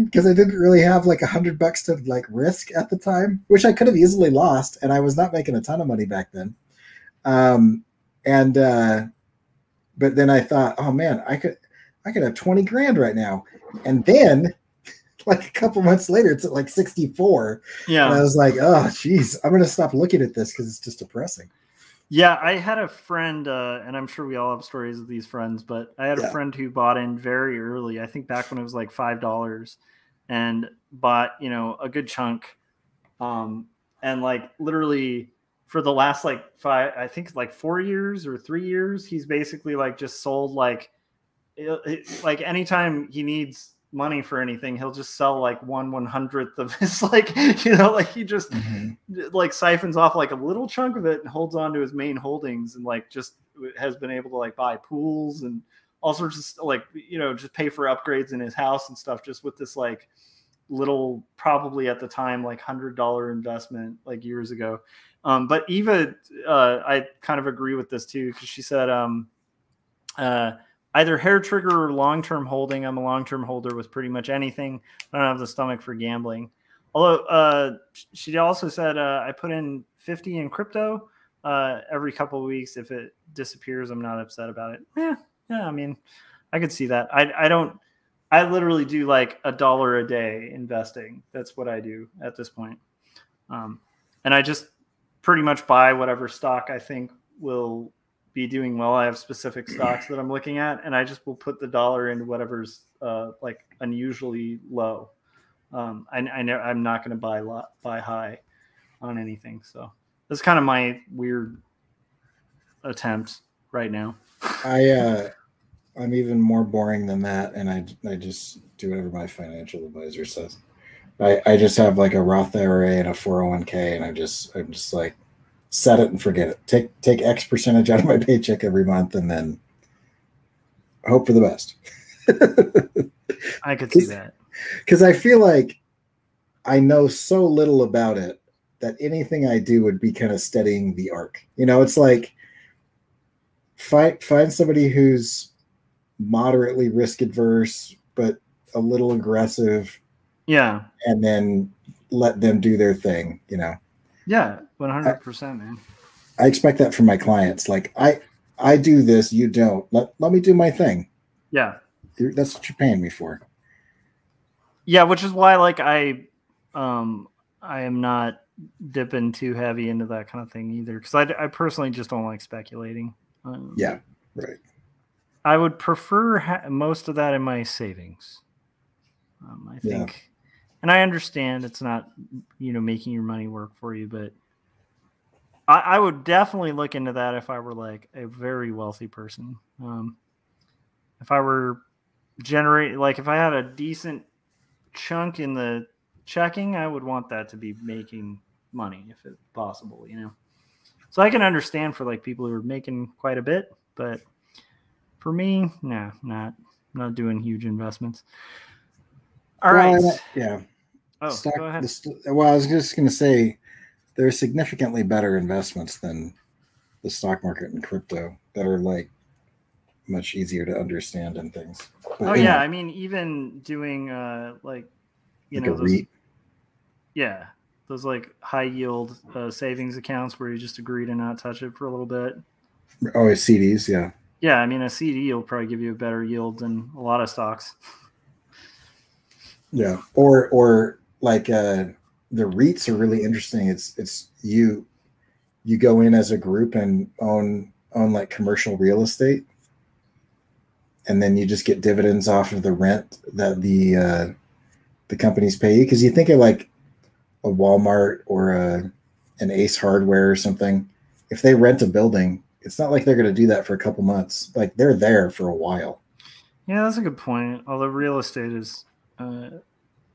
because I didn't really have like $100 to like risk at the time, which I could have easily lost. And I was not making a ton of money back then. But then I thought, oh man, I could have 20 grand right now. And then like a couple months later, it's at like 64. Yeah. And I was like, oh, geez, I'm going to stop looking at this because it's just depressing. Yeah. I had a friend, and I'm sure we all have stories of these friends, but I had a friend who bought in very early, I think back when it was like $5, and bought, a good chunk. And like literally for the last like 4 years or 3 years, he's basically like just sold like anytime he needs money for anything, he'll just sell like 1/100th of his like he just like siphons off like a little chunk of it and holds on to his main holdings, and like just has been able to like buy pools and all sorts of like just pay for upgrades in his house and stuff just with this like little, probably at the time like $100 investment like years ago. But Eva, I kind of agree with this too, because she said either hair trigger or long-term holding. I'm a long-term holder with pretty much anything. I don't have the stomach for gambling. Although she also said I put in 50 in crypto every couple of weeks. If it disappears, I'm not upset about it. Yeah. I mean, I could see that. I literally do like $1 a day investing. That's what I do at this point. And I just pretty much buy whatever stock I think will be doing well. I have specific stocks that I'm looking at, and I just will put the dollar into whatever's like unusually low. I'm not going to buy high on anything. So that's kind of my weird attempt right now. I'm even more boring than that, and I just do whatever my financial advisor says. I just have like a Roth IRA and a 401k, and I'm just like, set it and forget it. Take X percentage out of my paycheck every month, and then hope for the best. I could see that, because I feel like I know so little about it that anything I do would be kind of steadying the arc. It's like find somebody who's moderately risk adverse but a little aggressive. Yeah, and then let them do their thing. Yeah, 100%, man. I expect that from my clients. Like I do this, you don't. Let me do my thing. Yeah, that's what you're paying me for. Yeah, which is why like I am not dipping too heavy into that kind of thing either, because I personally just don't like speculating. Yeah, right. I would prefer most of that in my savings. I think And I understand it's not, making your money work for you, but I would definitely look into that if I were like a very wealthy person. If I were if I had a decent chunk in the checking, I would want that to be making money if it's possible, So I can understand for like people who are making quite a bit, but for me, no, not doing huge investments. All right. Yeah. Oh, go ahead. Well, I was just going to say there are significantly better investments than the stock market and crypto that are like much easier to understand and things. But, yeah, I mean, even doing like a those, REIT. Yeah, those like high yield savings accounts where you just agree to not touch it for a little bit. Oh, CDs, yeah. Yeah, I mean, a CD will probably give you a better yield than a lot of stocks. Yeah, or like the REITs are really interesting. It's you go in as a group and own like commercial real estate, and then you just get dividends off of the rent that the companies pay you. Because you think of like a Walmart or an Ace Hardware or something. If they rent a building, it's not like they're going to do that for a couple months. Like they're there for a while. Yeah, that's a good point. Although real estate is,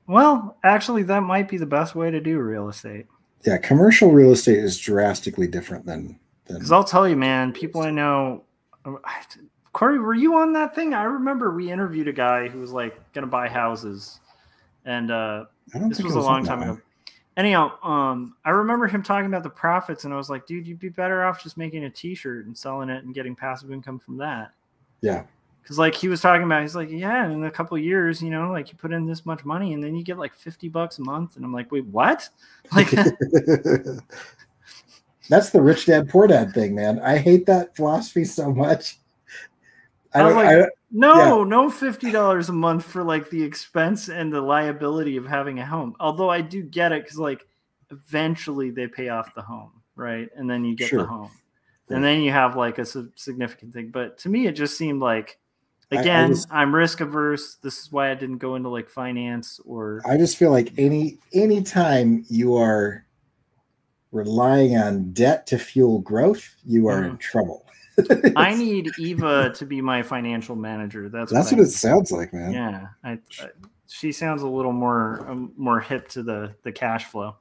well, actually, that might be the best way to do real estate. Yeah, commercial real estate is drastically different than. Because I'll tell you, man, people I know. Corey, were you on that thing? I remember we interviewed a guy who was like going to buy houses, and this was a long time ago. Anyhow, I remember him talking about the profits, and I was like, dude, you'd be better off just making a T-shirt and selling it and getting passive income from that. Yeah. Because like he was talking about, he's like, yeah, in a couple of years, like you put in this much money and then you get like $50 a month. And I'm like, wait, what? Like, that's the rich dad, poor dad thing, man. I hate that philosophy so much. No $50 a month for like the expense and the liability of having a home. Although I do get it because like eventually they pay off the home, right? And then you get the home. Right. And then you have like a significant thing. But to me, it just seemed like, again, I'm risk averse. This is why I didn't go into like finance or. I just feel like any time you are relying on debt to fuel growth, you are in trouble. I need Eva to be my financial manager. That's what it sounds like, man. Yeah, she sounds a little more hip to the cash flow.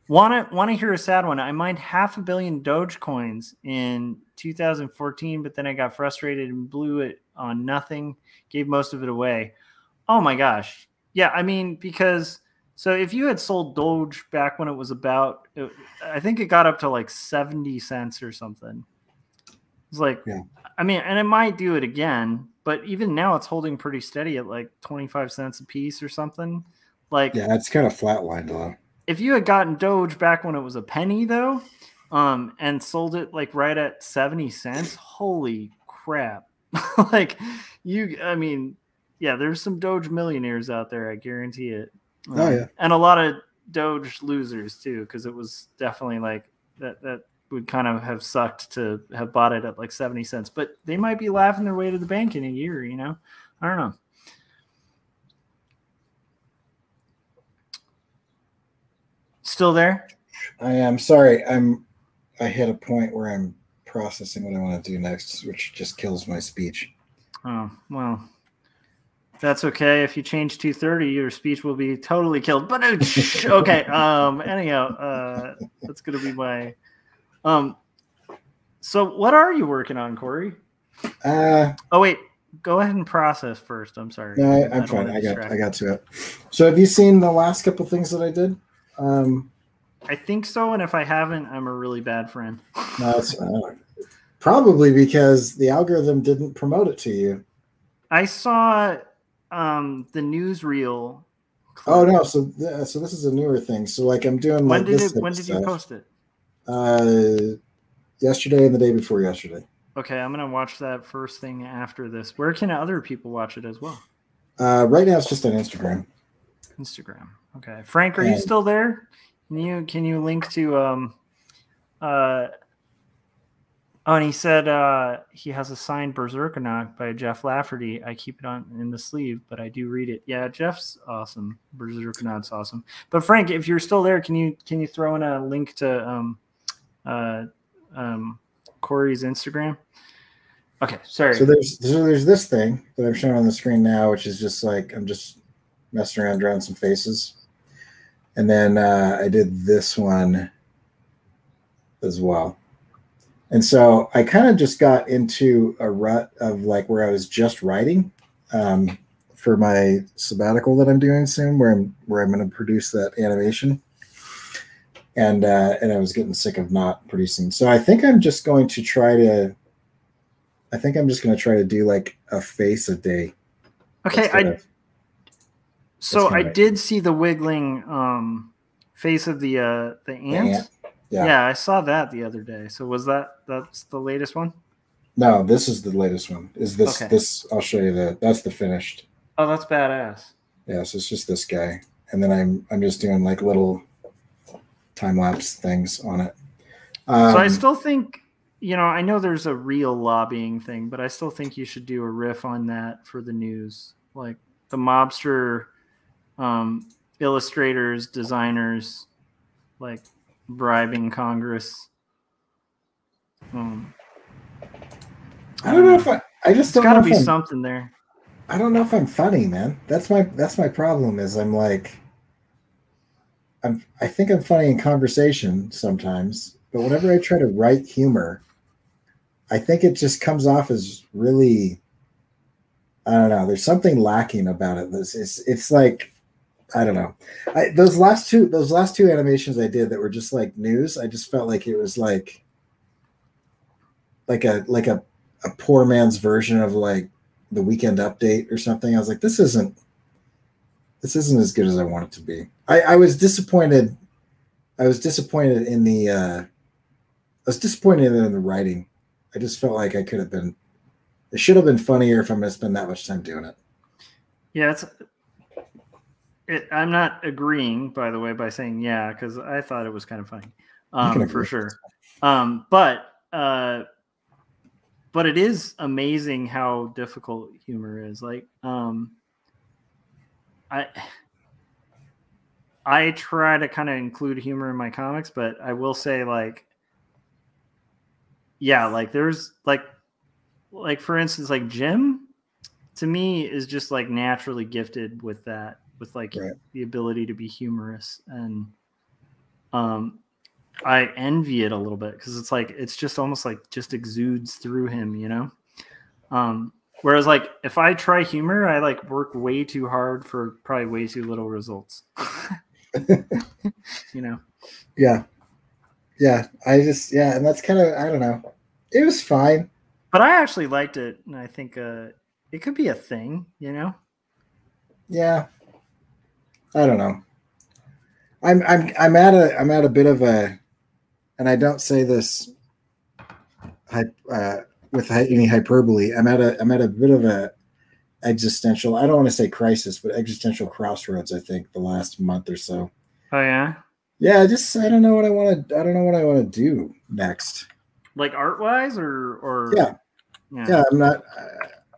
Want to hear a sad one? I mined 500 million Dogecoins in 2014, but then I got frustrated and blew it on nothing. Gave most of it away. Oh my gosh! Yeah, I mean because. So if you had sold Doge back when it was I think it got up to like 70 cents or something. It's like, yeah. I mean, and it might do it again, but even now it's holding pretty steady at like 25 cents a piece or something. Like, yeah, it's kind of flatlined though. If you had gotten Doge back when it was a penny though, and sold it like right at 70 cents, holy crap. I mean, yeah, there's some Doge millionaires out there. I guarantee it. Yeah. And a lot of Doge losers too, because it was definitely like that would kind of have sucked to have bought it at like 70 cents, but they might be laughing their way to the bank in a year, I don't know. Still there? I am sorry. I hit a point where I'm processing what I want to do next, which just kills my speech. Oh, well. That's okay. If you change 230, your speech will be totally killed. But okay. Anyhow, that's gonna be my. So what are you working on, Corey? Oh wait, go ahead and process first. I'm sorry. No, I'm fine. I got to it. So have you seen the last couple things that I did? I think so, and if I haven't, I'm a really bad friend. No, it's probably because the algorithm didn't promote it to you. I saw. The newsreel. Oh no! So this is a newer thing. So like I'm doing. When did you post it? Yesterday and the day before yesterday. Okay, I'm gonna watch that first thing after this. Where can other people watch it as well? Right now it's just on Instagram. Instagram. Okay, Frank, are you still there? Can you link to Oh, and he said he has a signed Berserkernaut by Jeff Lafferty. I keep it on in the sleeve, but I do read it. Yeah, Jeff's awesome. Berserkernaut's awesome. But Frank, if you're still there, can you throw in a link to Corey's Instagram? Okay, sorry. So there's this thing that I'm showing on the screen now, which is just like I'm just messing around drawing some faces, and then I did this one as well. And so I kind of just got into a rut of like where I was just writing for my sabbatical that I'm doing soon, where I'm going to produce that animation, and I was getting sick of not producing. So I think I'm just going to try to. I think I'm just going to try to do like a face a day. Okay, I did see the wiggling face of the ant. Yeah, I saw that the other day. So that's the latest one? No, this is the latest one. Is this okay. This I'll show you that's the finished. Oh, that's badass. Yeah, so it's just this guy. And then I'm just doing like little time lapse things on it. So I still think, I know there's a real lobbying thing, but I still think you should do a riff on that for the news. Like the mobster illustrators, designers, like bribing Congress. I don't know if I just don't know. There's got to be something there. I don't know if I'm funny, man. That's my problem. Is I'm like, I think I'm funny in conversation sometimes, but whenever I try to write humor, I think it just comes off as really, I don't know. There's something lacking about it. It's like, I don't know. Those last two animations I did that were just like news. I just felt like it was like a poor man's version of like the Weekend Update or something. I was like, this isn't as good as I want it to be. I was disappointed. I was disappointed in the writing. I just felt like it should have been funnier if I'm going to spend that much time doing it. Yeah, I'm not agreeing, by the way, by saying yeah, because I thought it was kind of funny, for sure. But it is amazing how difficult humor is. Like, I try to kind of include humor in my comics, but I will say, like, yeah, like there's like for instance, like Jim, to me, is just like naturally gifted with that, with like the ability to be humorous, and I envy it a little bit because it's like it's just almost like just exudes through him, whereas like if I try humor, I like work way too hard for probably way too little results. Yeah, and that's kind of, I don't know, it was fine, but I actually liked it, and I think it could be a thing, Yeah, I don't know. I'm at a bit of a, and I don't say this with any hyperbole. I'm at a bit of a existential, I don't want to say crisis, but existential crossroads, I think, the last month or so. Oh yeah? Yeah, I don't know what I want to do next. Like art wise or yeah, I'm not,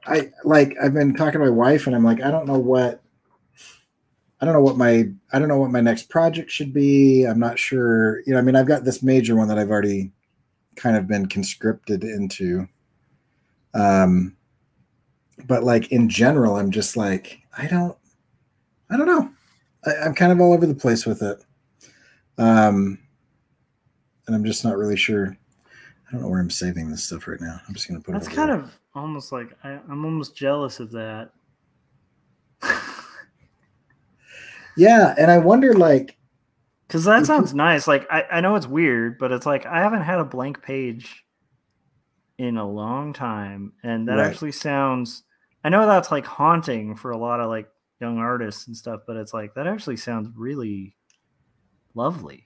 I've been talking to my wife and I'm like, I don't know what my next project should be. I'm not sure, I mean, I've got this major one that I've already kind of been conscripted into. But like in general, I'm just like, I don't know. I'm kind of all over the place with it. And I'm just not really sure. I don't know where I'm saving this stuff right now. I'm just going to put it. That's kind of almost like I'm almost jealous of that. Yeah, and I wonder, like, because that sounds nice. Like I know it's weird, but it's like I haven't had a blank page in a long time, and that actually sounds. I know that's like haunting for a lot of like young artists and stuff, but it's like that actually sounds really lovely.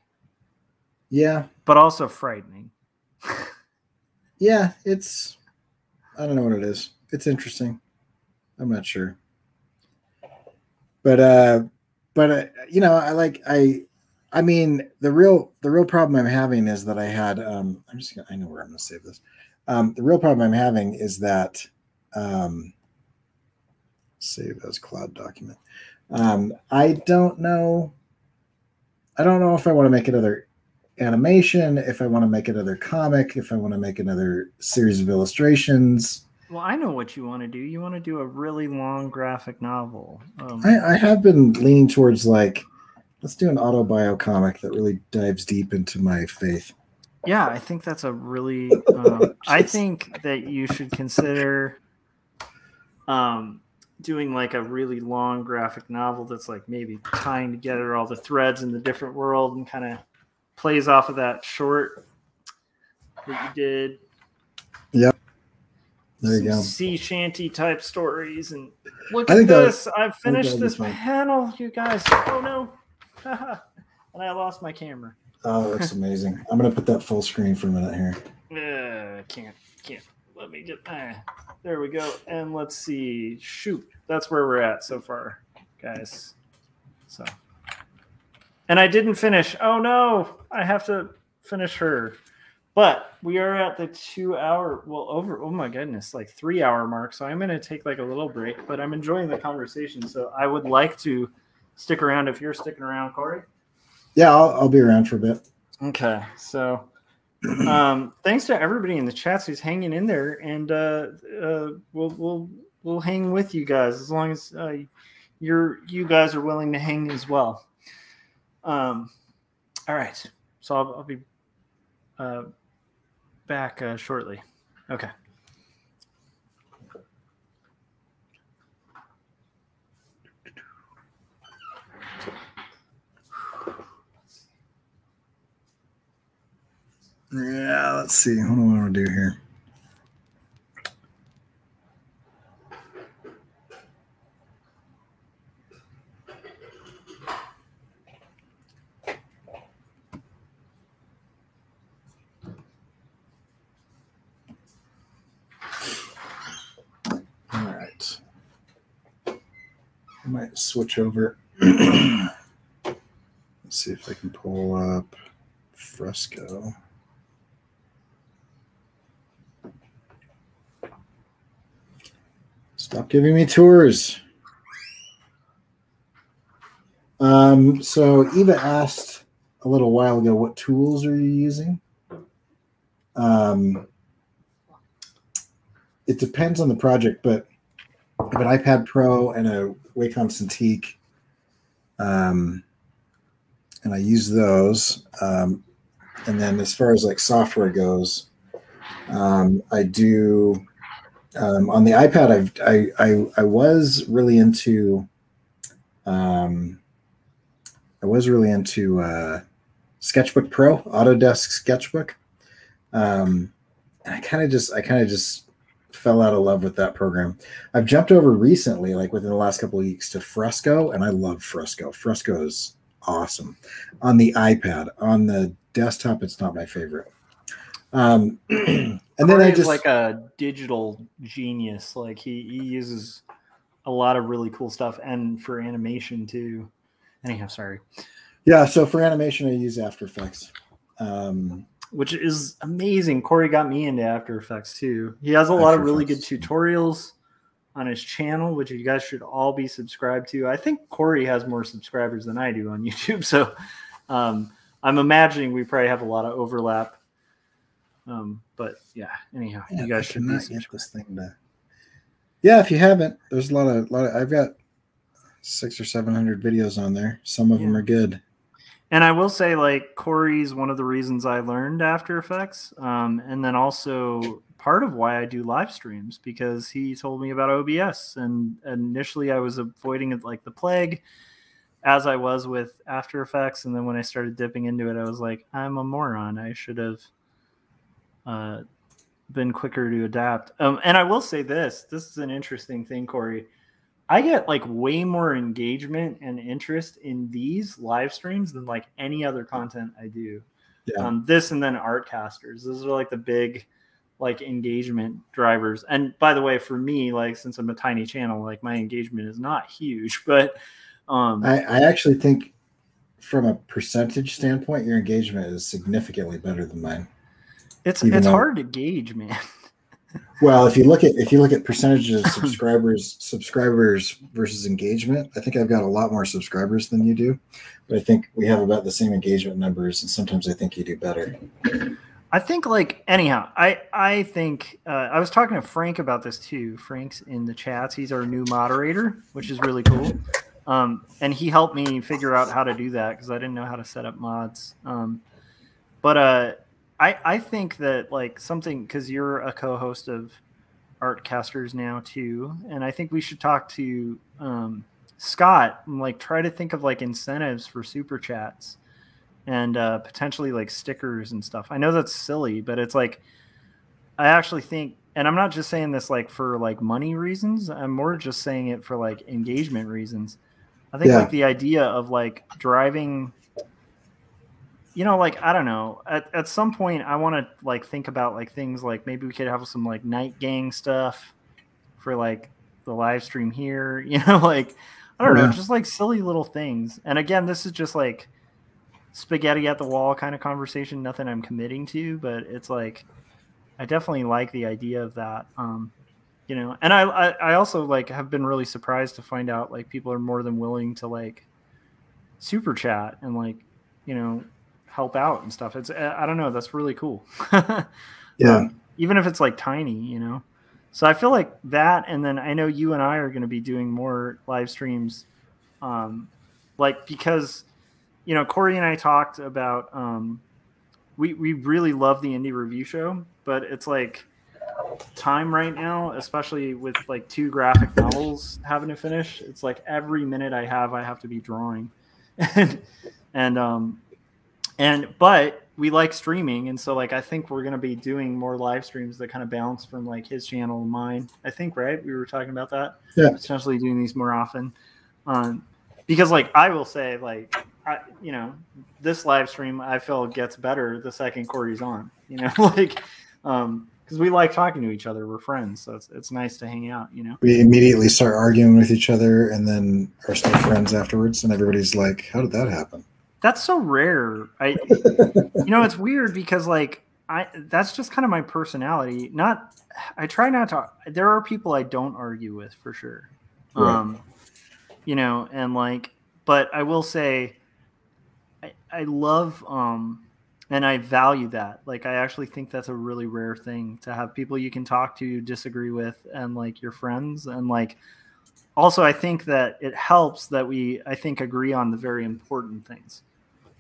Yeah, but also frightening. Yeah, I don't know what it is. It's interesting. I'm not sure. But I mean, the real problem I'm having is that I had, I know where I'm going to save this. The real problem I'm having is that save as cloud document. I don't know if I want to make another animation, if I want to make another comic, if I want to make another series of illustrations. Well, I know what you want to do. You want to do a really long graphic novel. I have been leaning towards like, let's do an autobio comic that really dives deep into my faith. Yeah, I think that's a really. I think that you should consider doing like a really long graphic novel that's like maybe tying together all the threads in the different world and kind of plays off of that short that you did. Yep. There you go. Sea shanty type stories. And look at this. I've finished this panel, you guys. Oh no. And I lost my camera. Oh, that looks amazing. I'm going to put that full screen for a minute Can't. here. Let me get there we go. And let's see. Shoot. That's where we're at so far, guys. So. And I didn't finish. Oh no. I have to finish her. But we are at the 2 hour, oh my goodness, like 3 hour mark. So I'm going to take like a little break, but I'm enjoying the conversation. So I would like to stick around if you're sticking around, Corey. Yeah, I'll be around for a bit. Okay. So thanks to everybody in the chats who's hanging in there, and we'll hang with you guys as long as you guys are willing to hang as well. All right. So I'll be back shortly. Okay. Yeah, let's see. What do I want to do here? All right. I might switch over. Let's see if I can pull up Fresco. Stop giving me tours. So Eva asked a little while ago, what tools are you using? It depends on the project, but I have an iPad Pro and a Wacom Cintiq, and I use those. And then as far as like software goes, I do. On the iPad, I was really into Sketchbook Pro, Autodesk Sketchbook, and I kind of just fell out of love with that program. I've jumped over recently, like within the last couple of weeks, to Fresco, and I love Fresco. Fresco is awesome on the iPad. On the desktop, it's not my favorite. And then I just like a digital genius. Like he uses a lot of really cool stuff, and for animation too. Anyhow, sorry. Yeah, so for animation I use After Effects, which is amazing. Corey got me into After Effects too. He has a lot of really good tutorials on his channel, which you guys should all be subscribed to. I think Corey has more subscribers than I do on YouTube, so I'm imagining we probably have a lot of overlap. But yeah, anyhow, you guys should be get this thing to. Yeah, if you haven't, there's a lot of I've got 600 or 700 videos on there. Some of them are good. And I will say, like, Corey's one of the reasons I learned After Effects, and then also part of why I do live streams, because he told me about OBS, and initially I was avoiding it like the plague, as I was with After Effects, and then when I started dipping into it, I was like, I'm a moron. I should have been quicker to adapt. And I will say this is an interesting thing, Corey. I get like way more engagement and interest in these live streams than like any other content I do. Yeah. This and then Artcasters. Those are like the big like engagement drivers. And by the way, for me, like since I'm a tiny channel, like my engagement is not huge, but I actually think from a percentage standpoint, your engagement is significantly better than mine. It's hard to gauge, man. Well, if you look at percentages of subscribers versus engagement, I think I've got a lot more subscribers than you do, but I think we have about the same engagement numbers, and sometimes I think you do better. I think like anyhow, I think I was talking to Frank about this too. Frank's in the chats. He's our new moderator, which is really cool. And he helped me figure out how to do that because I didn't know how to set up mods. But I think that like something, because you're a co-host of Artcasters now too, and I think we should talk to Scott and like try to think of like incentives for super chats and potentially like stickers and stuff. I know that's silly, but it's like I actually think, and I'm not just saying this like for like money reasons. I'm more just saying it for like engagement reasons. I think like the idea of like driving, you know, like, I don't know, at some point I want to like think about like things like maybe we could have some like night gang stuff for like the live stream here, you know, like, I don't know, just like silly little things. And again, this is just like spaghetti at the wall kind of conversation, nothing I'm committing to, but it's like, I definitely like the idea of that. You know, and I also like have been really surprised to find out like people are more than willing to like super chat and like, you know, help out and stuff. It's, I don't know, that's really cool. Even if it's like tiny, you know. So I feel like that, and then I know you and I are going to be doing more live streams, like because, you know, Corey and I talked about we really love the indie review show, but it's like time right now, especially with like 2 graphic novels having to finish. It's like every minute I have to be drawing, and but we like streaming, and so like I think we're gonna be doing more live streams that kind of bounce from like his channel and mine. I think, right? We were talking about that. Yeah, potentially doing these more often, because like I will say like you know, this live stream I feel gets better the second Corey's on. You know, like because we like talking to each other. We're friends, so it's nice to hang out, you know. We immediately start arguing with each other and then are still friends afterwards, and everybody's like, how did that happen? That's so rare. You know, it's weird because like that's just kind of my personality. I try not to. There are people I don't argue with for sure. Right. You know, and like, but I will say I love and I value that. Like, I actually think that's a really rare thing to have people you can talk to, disagree with, and like your friends. And like, also, I think that it helps that I think, agree on the very important things.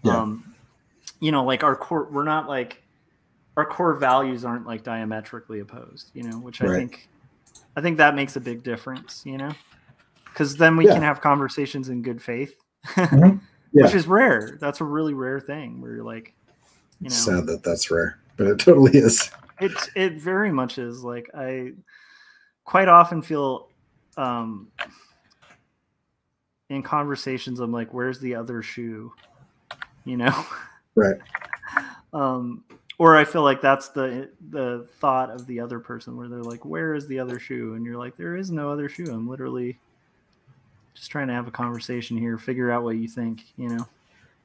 Yeah. You know, like our core values aren't like diametrically opposed, you know, which I think that makes a big difference, you know, because then we can have conversations in good faith, which is rare. That's a really rare thing where you're like, you know, sad that that's rare, but it totally is. It very much is. Like, I quite often feel in conversations, I'm like, where's the other shoe? You know? Right. Or I feel like that's the thought of the other person where they're like, where is the other shoe? And you're like, there is no other shoe. I'm literally just trying to have a conversation here, figure out what you think, you know?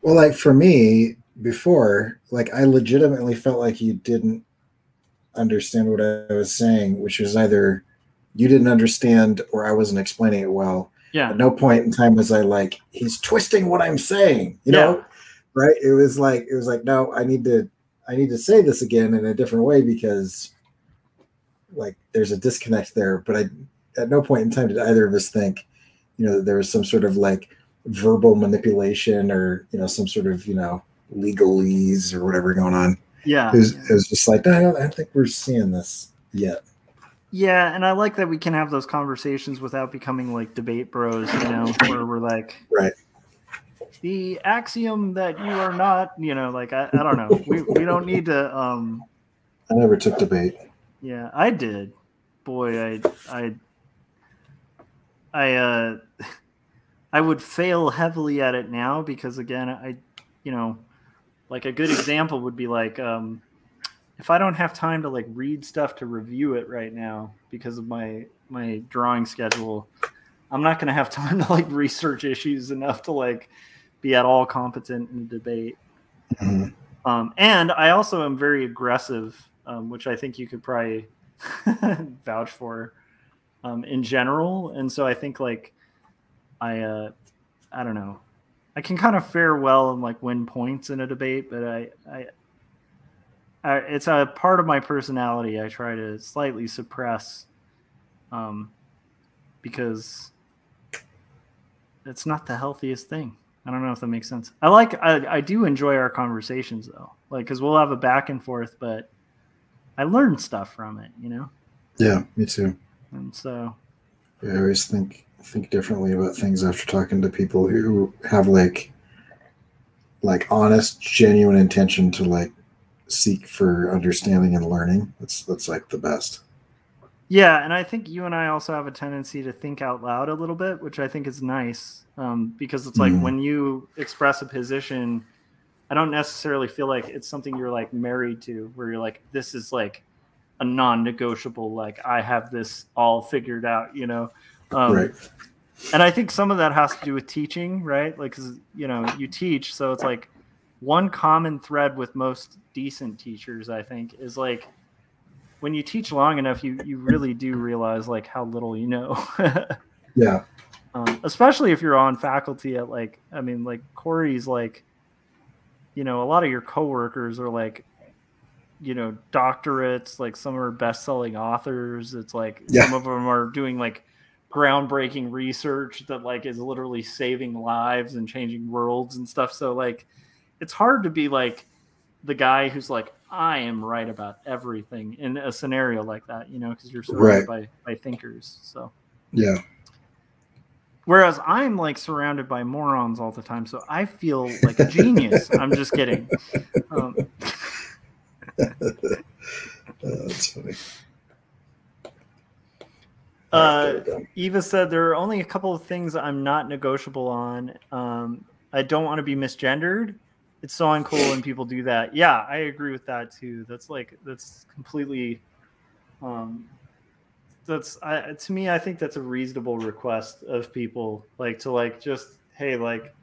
Well, like for me before, like I legitimately felt like you didn't understand what I was saying, which was either you didn't understand or I wasn't explaining it well. Yeah. At no point in time was I like, he's twisting what I'm saying, you know? Right. It was like, no, I need to say this again in a different way because like there's a disconnect there. But at no point in time did either of us think, you know, that there was some sort of like verbal manipulation or, you know, some sort of, you know, legalese or whatever going on. Yeah. It was just like, no, I don't think we're seeing this yet. Yeah, and I like that we can have those conversations without becoming like debate bros, you know, where we're like, right, the axiom that you are not, you know, like I don't know, we don't need to. I never took debate. Yeah, I did. Boy, I would fail heavily at it now because again, you know, like a good example would be like. If I don't have time to like read stuff to review it right now because of my drawing schedule, I'm not going to have time to like research issues enough to like be at all competent in a debate. Mm-hmm. And I also am very aggressive, which I think you could probably vouch for in general. And so I think like I don't know, I can kind of fare well and like win points in a debate, but I it's a part of my personality I try to slightly suppress, because it's not the healthiest thing. I don't know if that makes sense. I do enjoy our conversations though, like, because we'll have a back and forth, but I learn stuff from it, you know? Yeah, me too. And so I always think differently about things after talking to people who have like honest, genuine intention to like seek for understanding and learning. That's like the best. yeah, and I think you and I also have a tendency to think out loud a little bit, which I think is nice, because it's like when you express a position, I don't necessarily feel like it's something you're like married to, where you're like, this is like a non-negotiable, like I have this all figured out, you know? Right. And I think some of that has to do with teaching, right? Like, 'cause, you know, you teach, so it's like one common thread with most decent teachers, I think, is like, when you teach long enough, you really do realize like how little you know. Yeah. Especially if you're on faculty at like, I mean, like Corey's like, you know, a lot of your coworkers are like, you know, doctorates, like some are best-selling authors. It's like some of them are doing like groundbreaking research that like is literally saving lives and changing worlds and stuff. So like, it's hard to be like the guy who's like, I am right about everything in a scenario like that, you know, because you're surrounded by thinkers. So yeah. Whereas I'm like surrounded by morons all the time, so I feel like a genius. I'm just kidding. That's funny. Eva said there are only a couple of things I'm not negotiable on. I don't want to be misgendered. It's so uncool when people do that. Yeah, I agree with that too. That's completely. To me, I think that's a reasonable request of people, like to like just, hey, like,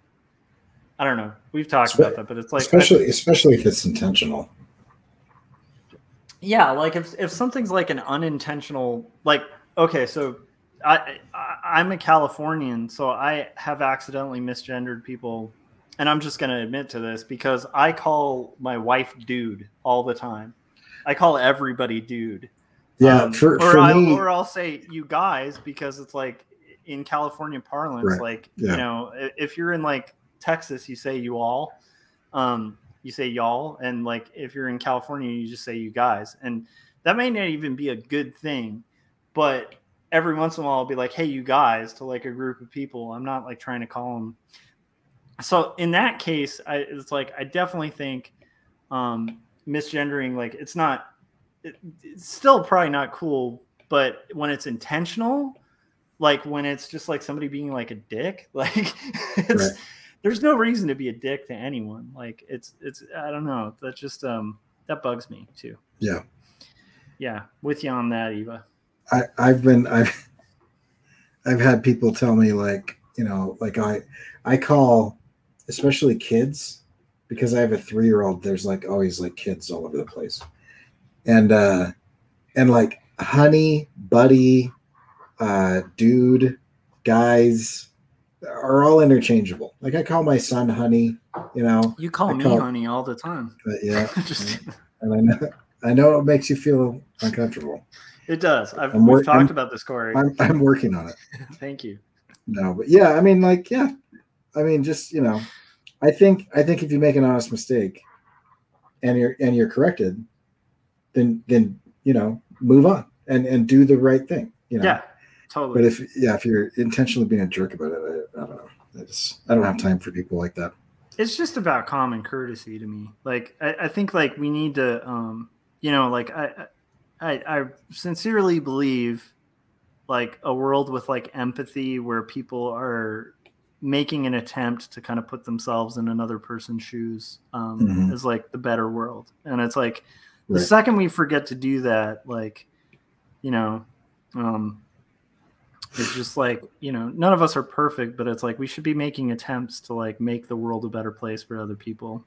I don't know. We've talked about that, but it's like especially if it's intentional. Yeah, like if something's like an unintentional, like, okay, so I'm a Californian, so I have accidentally misgendered people, and I'm just going to admit to this because I call my wife dude all the time. I call everybody dude. Yeah, or I'll say you guys, because it's like in California parlance, like, you know, if you're in like Texas, you say you all, you say y'all, and like if you're in California, you just say you guys, and that may not even be a good thing, but every once in a while I'll be like, hey, you guys, to like a group of people. I'm not like trying to call them. So in that case, it's like I definitely think misgendering, like it's still probably not cool, but when it's intentional, like when it's just like somebody being like a dick, like there's no reason to be a dick to anyone. Like it's I don't know, that just that bugs me too. Yeah, with you on that, Eva. I've had people tell me, like, you know, like I call especially kids, because I have a 3-year-old, there's like always like kids all over the place. And like honey, buddy, dude, guys are all interchangeable. Like I call my son honey, you know. You call me honey all the time. But yeah. And I know it makes you feel uncomfortable. It does. We've talked about this, Corey. I'm working on it. Thank you. No, but yeah, I mean, like, yeah. I mean, just, you know, I think if you make an honest mistake and you're corrected, then you know, move on and do the right thing, you know. Yeah, totally. But if you're intentionally being a jerk about it, I don't know. I don't have time for people like that. It's just about common courtesy to me. Like I think like we need to you know, like I sincerely believe like a world with like empathy, where people are making an attempt to kind of put themselves in another person's shoes, is like the better world. And it's like the second we forget to do that, like, you know, it's just like, you know, none of us are perfect, but it's like we should be making attempts to like make the world a better place for other people.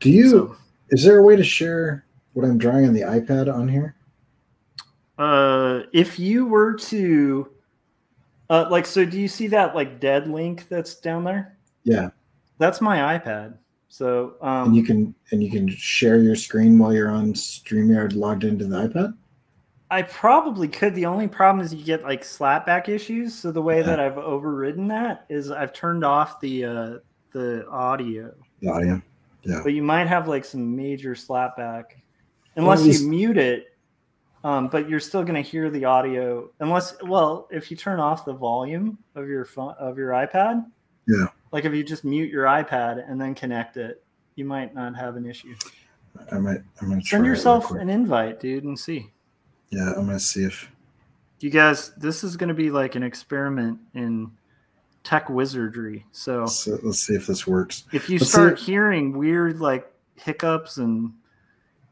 Is there a way to share what I'm drawing on the iPad on here? If you were to so do you see that like dead link that's down there? Yeah. That's my iPad. So and you can share your screen while you're on StreamYard logged into the iPad? I probably could. The only problem is you get like slapback issues. So the way that I've overridden that is I've turned off the audio. The audio. Yeah. But you might have like some major slapback unless you mute it. But you're still going to hear the audio unless, well, if you turn off the volume of your phone, of your iPad. Yeah. Like if you just mute your iPad and then connect it, you might not have an issue. I'm going to try. Send yourself an invite, dude, and see. Yeah, I'm going to see if. You guys, this is going to be like an experiment in tech wizardry. So let's see if this works. If you start hearing weird like hiccups and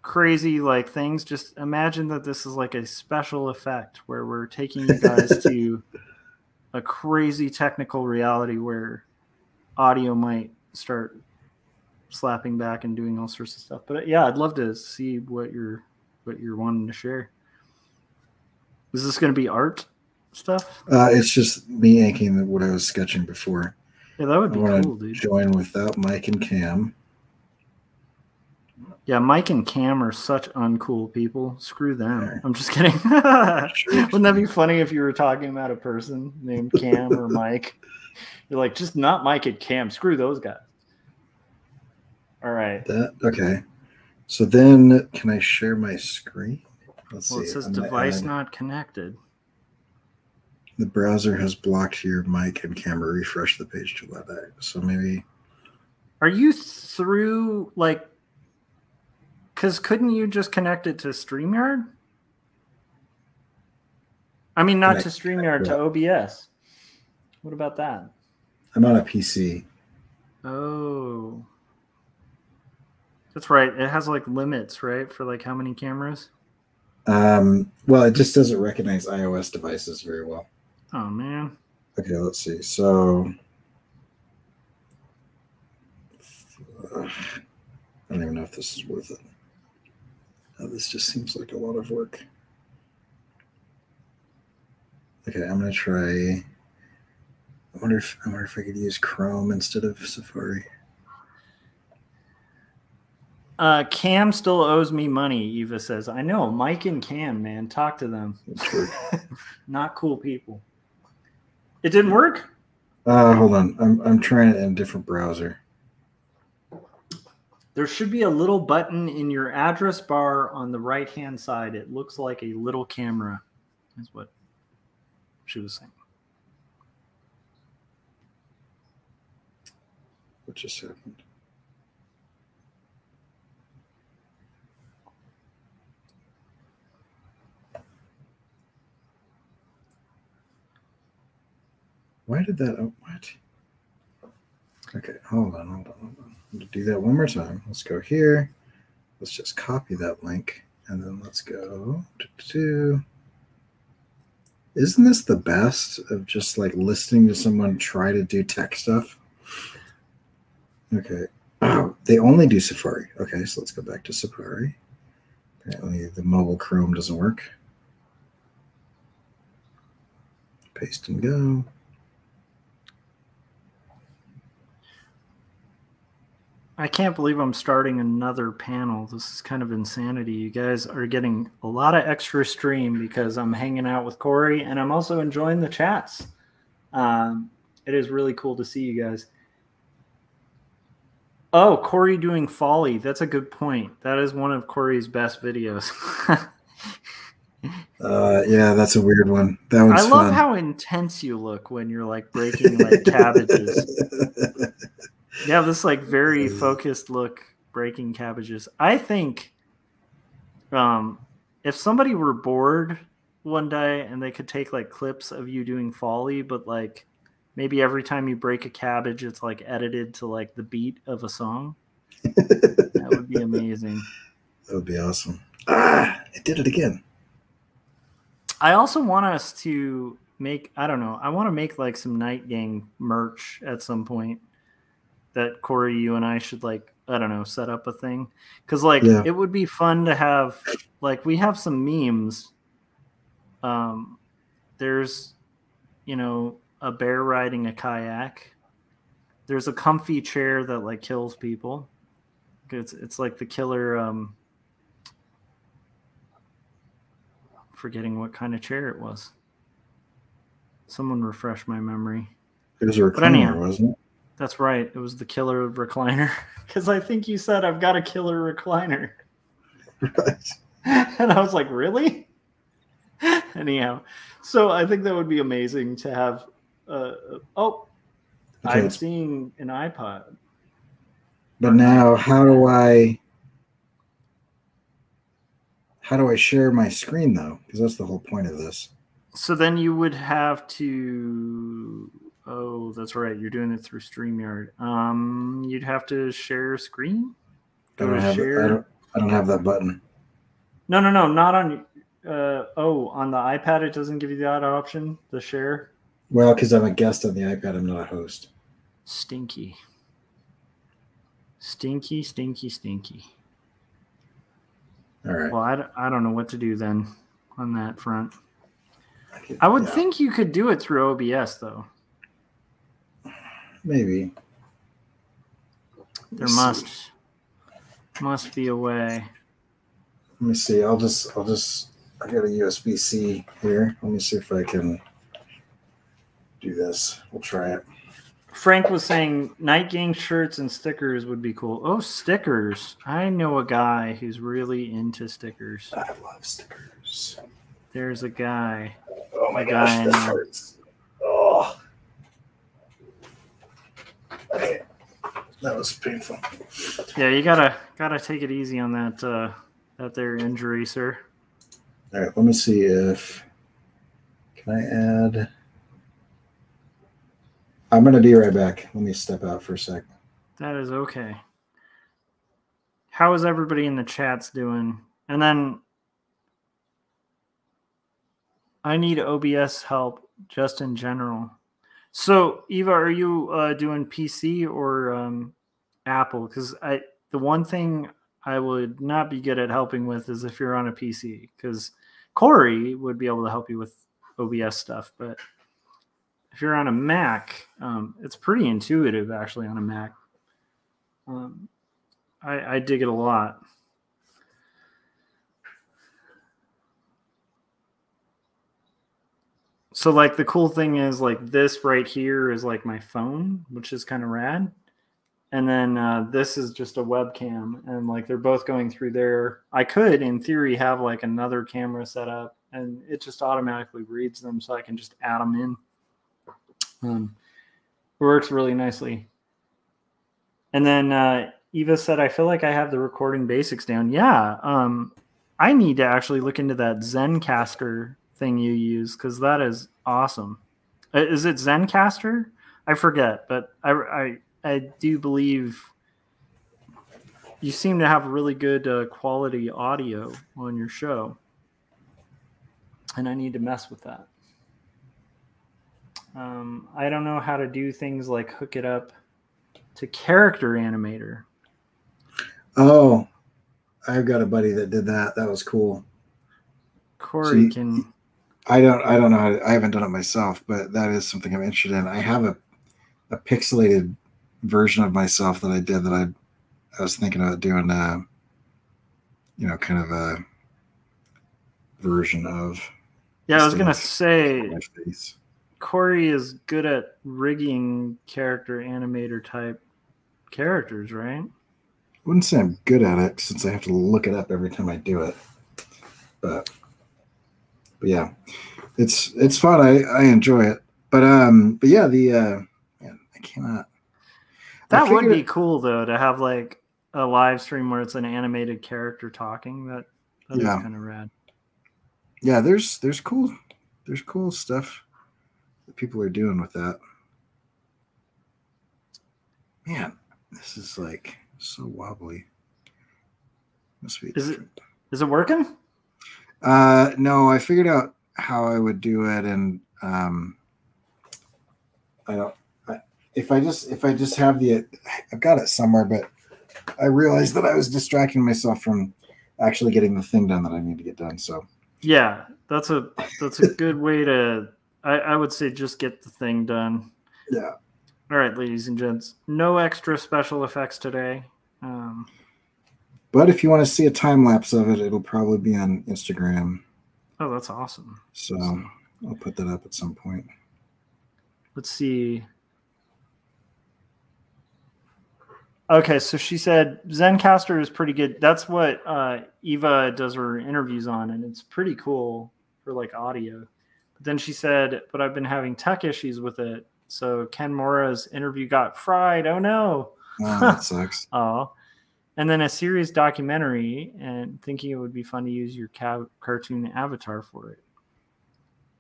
crazy like things, just imagine that this is like a special effect where we're taking you guys to a crazy technical reality where audio might start slapping back and doing all sorts of stuff. But yeah, I'd love to see what you're wanting to share. Is this going to be art stuff? It's just me inking what I was sketching before. Yeah, that would be cool, dude. Join without Mike and Cam. Yeah, Mike and Cam are such uncool people. Screw them. Right. I'm just kidding. Wouldn't that be funny if you were talking about a person named Cam or Mike? You're like, just not Mike and Cam. Screw those guys. All right. Okay. So then can I share my screen? Let's see. It says device not connected. The browser has blocked your mic and camera. Refresh the page to let that. So maybe. Are you through like? Because couldn't you just connect it to StreamYard? I mean, not to StreamYard, to OBS. What about that? I'm on a PC. Oh. That's right. It has like limits, right? For like how many cameras? Well, it just doesn't recognize iOS devices very well. Oh, man. Okay, let's see. So I don't even know if this is worth it. Oh, this just seems like a lot of work. Okay, I'm gonna try. I wonder if I could use Chrome instead of Safari. Cam still owes me money, Eva says. I know, Mike and Cam, man. Talk to them. Not cool people. It didn't work? Hold on. I'm trying it in a different browser. There should be a little button in your address bar on the right-hand side. It looks like a little camera, is what she was saying. What just happened? Why did that? Oh, what? Okay, hold on. To do that one more time. Let's go here. Let's just copy that link, and then let's go to. Isn't this the best of just like listening to someone try to do tech stuff? Okay. Oh, they only do Safari. Okay, so let's go back to Safari. Apparently the mobile Chrome doesn't work. Paste and go. I can't believe I'm starting another panel. This is kind of insanity. You guys are getting a lot of extra stream because I'm hanging out with Corey and I'm also enjoying the chats. It is really cool to see you guys. Oh, Corey doing Folly. That's a good point. That is one of Corey's best videos. Yeah, that's a weird one. That one's fun. I love how intense you look when you're like breaking like cabbages. You have this like very focused look breaking cabbages. I think if somebody were bored one day and they could take like clips of you doing Folly, but like maybe every time you break a cabbage, it's like edited to like the beat of a song. That would be amazing. That would be awesome. It did it again. I also want us to make, I don't know, I want to make like some Night Gang merch at some point that Corey, you and I should like, I don't know, set up a thing. Cause like it would be fun to have, like we have some memes There's, a bear riding a kayak. There's a comfy chair that like kills people. It's like the killer. Forgetting what kind of chair it was. Someone refresh my memory. It was a recliner, wasn't it? That's right. It was the killer recliner. Because I think you said I've got a killer recliner. Right. And I was like, really? Anyhow, so I think that would be amazing to have. I'm seeing an iPod. But now, how do I share my screen though? Because that's the whole point of this. So then you would have to. Oh, that's right. You're doing it through StreamYard. You'd have to share screen. I don't have that button. No, not on. On the iPad, it doesn't give you that option. The share. Well, because I'm a guest on the iPad, I'm not a host. Stinky. All right. Well, I don't know what to do then on that front. I would think you could do it through OBS though. Maybe. There must be a way. Let me see. I got a USB-C here. Let me see if I can do this. We'll try it. Frank was saying Night Gang shirts and stickers would be cool. Oh, stickers. I know a guy who's really into stickers. I love stickers. There's a guy. Oh my gosh, this hurts. Oh. Okay. That was painful. Yeah, you gotta take it easy on that there injury, sir. All right, let me see if can I add. I'm gonna be right back. Let me step out for a sec. That is okay. How is everybody in the chats doing? And then I need OBS help just in general. So Eva, are you doing PC or Apple? Because the one thing I would not be good at helping with is if you're on a PC, because Corey would be able to help you with OBS stuff. But if you're on a Mac, it's pretty intuitive actually on a Mac. I dig it a lot. So like the cool thing is like this right here is like my phone, which is kind of rad. And then this is just a webcam, and like they're both going through there. I could, in theory, have like another camera set up, and it just automatically reads them, so I can just add them in. It works really nicely. And then Eva said, "I feel like I have the recording basics down." Yeah, I need to actually look into that Zencaster thing you use because that is awesome. Is it Zencaster? I forget, but I do believe you seem to have really good quality audio on your show, and I need to mess with that. I don't know how to do things like hook it up to Character Animator. Oh, I've got a buddy that did that. That was cool. Corey can. I don't know. I haven't done it myself, but that is something I'm interested in. I have a pixelated version of myself that I did that I was thinking about doing kind of a version of. Yeah, I was gonna say my face. Corey is good at rigging Character Animator type characters, right? I wouldn't say I'm good at it since I have to look it up every time I do it. But yeah, it's fun. I enjoy it. But yeah, man, I cannot. That would be cool though to have like a live stream where it's an animated character talking. That is kind of rad. Yeah, there's cool stuff that people are doing with that. Man, this is like so wobbly. Must be different. Is it working? No, I figured out how I would do it, and if I just have I've got it somewhere, but I realized that I was distracting myself from actually getting the thing done that I need to get done. So Yeah, that's a good way to. I would say just get the thing done. Yeah. All right, ladies and gents, no extra special effects today. But if you want to see a time lapse of it, it'll probably be on Instagram. Oh, that's awesome. So I'll put that up at some point. Let's see. Okay, so she said Zencaster is pretty good. That's what Eva does her interviews on, and it's pretty cool for like audio. But then she said, but I've been having tech issues with it. So Ken Mora's interview got fried. Oh no. Oh, that sucks. Oh. And then a serious documentary, and thinking it would be fun to use your cartoon avatar for it.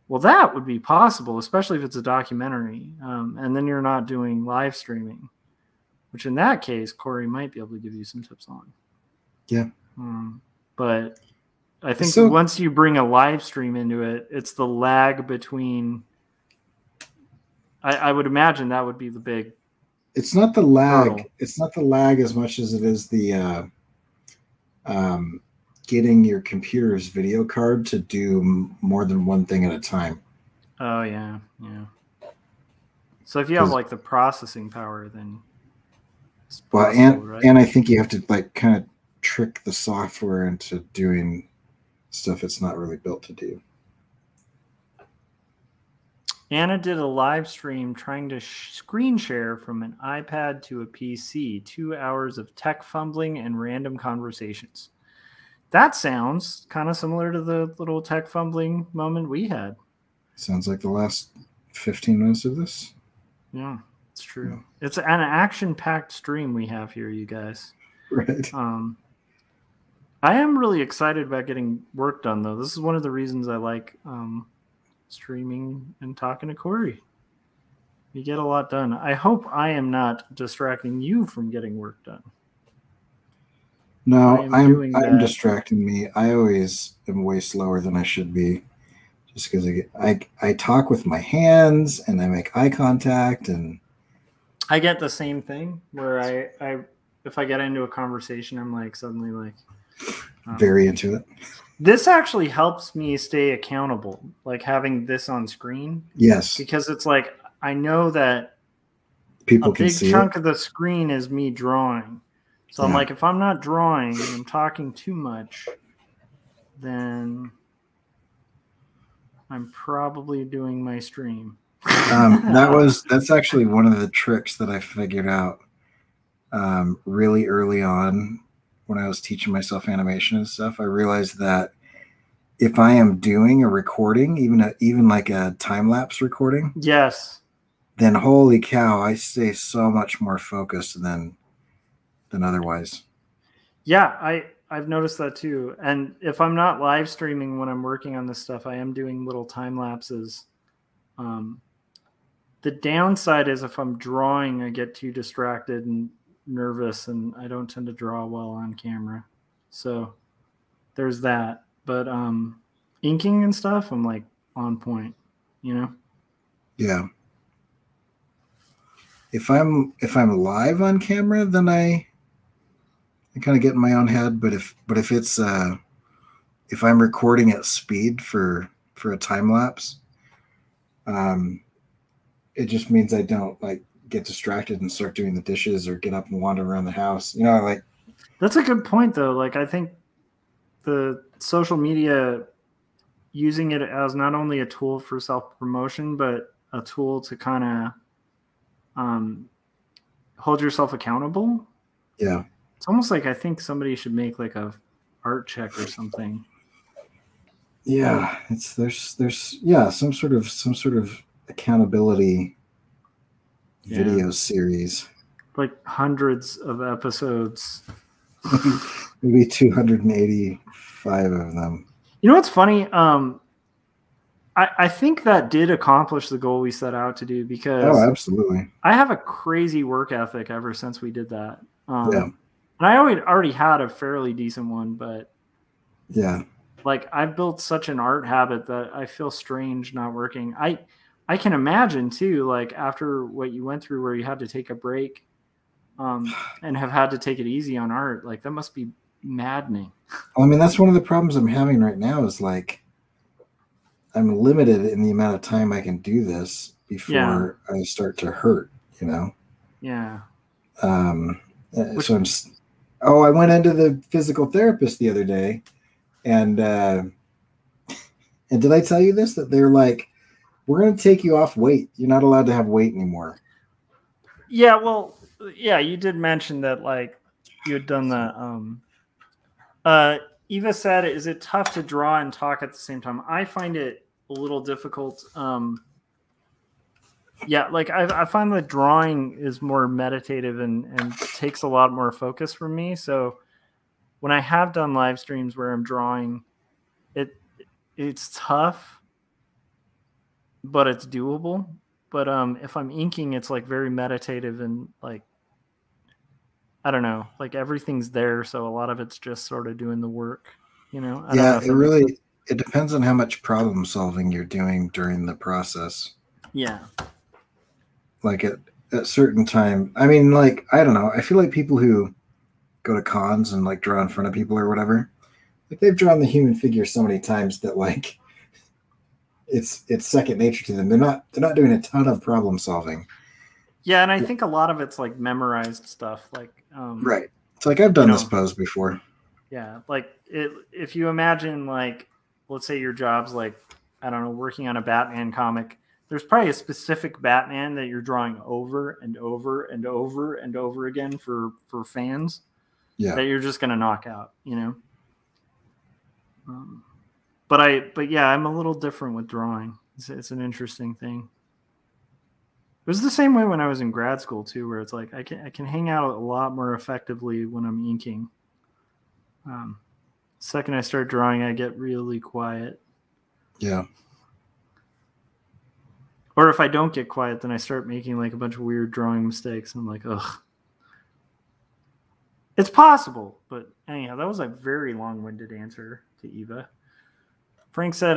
Well, that would be possible, especially if it's a documentary. And then you're not doing live streaming, which in that case, Corey might be able to give you some tips on. Yeah. But I think So- once you bring a live stream into it, it's the lag between. I would imagine that would be the big. It's not the lag. hurdle. It's not the lag as much as it is the getting your computer's video card to do more than one thing at a time. Oh yeah. So if you have 'Cause- like the processing power, then. It's Well, possible, right? and I think you have to like kind of trick the software into doing stuff it's not really built to do. Anna did a live stream trying to screen share from an iPad to a PC. 2 hours of tech fumbling and random conversations. That sounds kind of similar to the little tech fumbling moment we had. Sounds like the last 15 minutes of this. Yeah, it's true. It's an action-packed stream we have here, you guys. Right. I am really excited about getting work done, though. This is one of the reasons I like streaming and talking to Corey. You get a lot done. I hope I am not distracting you from getting work done. No, doing I'm that. distracting me. I always am way slower than I should be, just because I talk with my hands and I make eye contact, and I get the same thing where I if I get into a conversation, I'm like suddenly like very into it. this actually helps me stay accountable, like having this on screen, Yes, because it's like I know that people a can big see chunk it. of the screen is me drawing. So I'm Yeah. like, if I'm not drawing and I'm talking too much, then I'm probably doing my stream. That's actually one of the tricks that I figured out really early on when I was teaching myself animation and stuff. I realized that if I am doing a recording, even like a time lapse recording, Yes. then holy cow, I stay so much more focused than otherwise. Yeah, I've noticed that too. And if I'm not live streaming when I'm working on this stuff, I am doing little time lapses. The downside is if I'm drawing, I get too distracted and nervous, and I don't tend to draw well on camera. So there's that. But inking and stuff, I'm like on point, you know? Yeah. If I'm live on camera, then I kind of get in my own head. But if it's if I'm recording at speed for a time lapse, it just means I don't like get distracted and start doing the dishes or get up and wander around the house. You know, like That's a good point, though. Like, I think the social media, using it as not only a tool for self-promotion, but a tool to kind of hold yourself accountable. yeah. It's almost like I think somebody should make like a art check or something. Yeah, there's some sort of accountability video series. Like hundreds of episodes. Maybe 285 of them. You know what's funny? I think that did accomplish the goal we set out to do, because Oh, absolutely. I have a crazy work ethic ever since we did that. Yeah. And I already had a fairly decent one, but Yeah. like I've built such an art habit that I feel strange not working. I can imagine too, like after what you went through where you had to take a break and have had to take it easy on art, like that must be maddening. Well, I mean, that's one of the problems I'm having right now is like I'm limited in the amount of time I can do this before I start to hurt, you know? Yeah. So I went into the physical therapist the other day, and did I tell you this? That they're like, we're going to take you off weight. You're not allowed to have weight anymore. Yeah. Well, yeah, you did mention that, like, you had done the, Eva said, is it tough to draw and talk at the same time? I find it a little difficult. Yeah, like I find that drawing is more meditative and takes a lot more focus from me. So when I have done live streams where I'm drawing, it's tough, but it's doable. But if I'm inking, it's like very meditative and like, I don't know, like everything's there. So a lot of it's just sort of doing the work, you know? I don't know if that makes sense. It depends on how much problem solving you're doing during the process. Yeah. Like at certain time, I mean, like, I don't know. I feel like people who go to cons and like draw in front of people or whatever, like they've drawn the human figure so many times that like it's second nature to them. They're not doing a ton of problem solving. Yeah, and I think a lot of it's like memorized stuff. Like right. It's like I've done this pose before. Yeah, like if you imagine, like, let's say your job's like, I don't know, working on a Batman comic. There's probably a specific Batman that you're drawing over and over and over and over again for fans. Yeah. That you're just gonna knock out, you know. But yeah, I'm a little different with drawing. It's an interesting thing. It was the same way when I was in grad school too, where it's like I can hang out a lot more effectively when I'm inking. Second I start drawing, I get really quiet. Yeah. Or if I don't get quiet, then I start making like a bunch of weird drawing mistakes. I'm like, ugh. It's possible, but anyhow, that was a very long-winded answer to Eva. Frank said,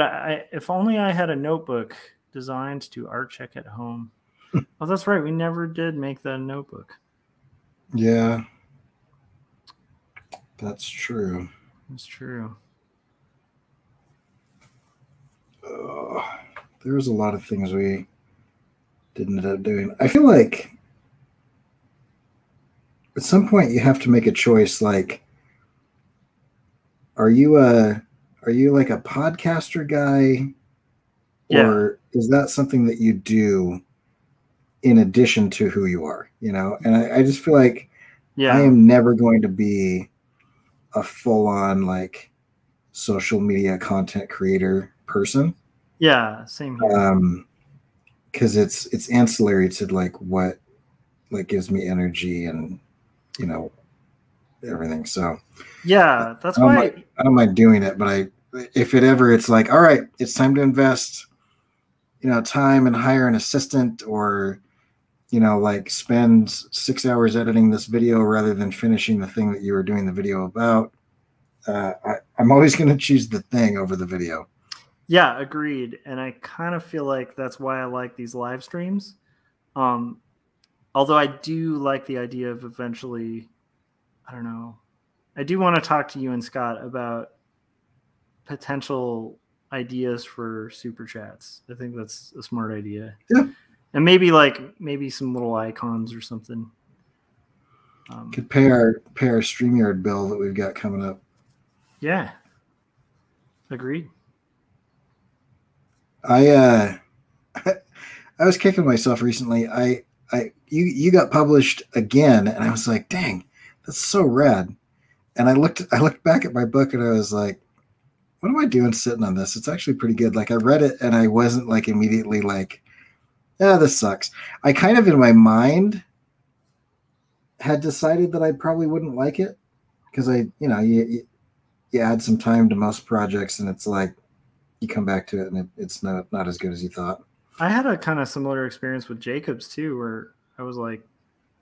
if only I had a notebook designed to art check at home. Oh, that's right. We never did make that notebook. Yeah. That's true. That's true. There was a lot of things we didn't end up doing. I feel like at some point you have to make a choice. Like, are you like a podcaster guy, or is that something that you do in addition to who you are? You know, and I just feel like I am never going to be a full-on like social media content creator person. Yeah, same here. Because it's ancillary to like what like gives me energy and, you know, everything. So yeah, that's why I don't mind doing it, but if it's like, all right, it's time to invest, you know, time and hire an assistant, or, you know, like spend 6 hours editing this video rather than finishing the thing that you were doing the video about. I'm always going to choose the thing over the video. Yeah, agreed. And I kind of feel like that's why I like these live streams. Although I do like the idea of eventually, I don't know, I do want to talk to you and Scott about potential ideas for super chats. I think that's a smart idea. Yeah. And maybe some little icons or something. Could pay our StreamYard bill that we've got coming up. Yeah. Agreed. I was kicking myself recently. You got published again, and I was like, dang, that's so rad. And I looked back at my book, and I was like, what am I doing sitting on this? It's actually pretty good. Like, I read it, and I wasn't like immediately like, yeah, this sucks. I kind of in my mind had decided that I probably wouldn't like it, because you add some time to most projects, and it's like you come back to it, and it's not as good as you thought. I had a kind of similar experience with Jacobs too, where I was like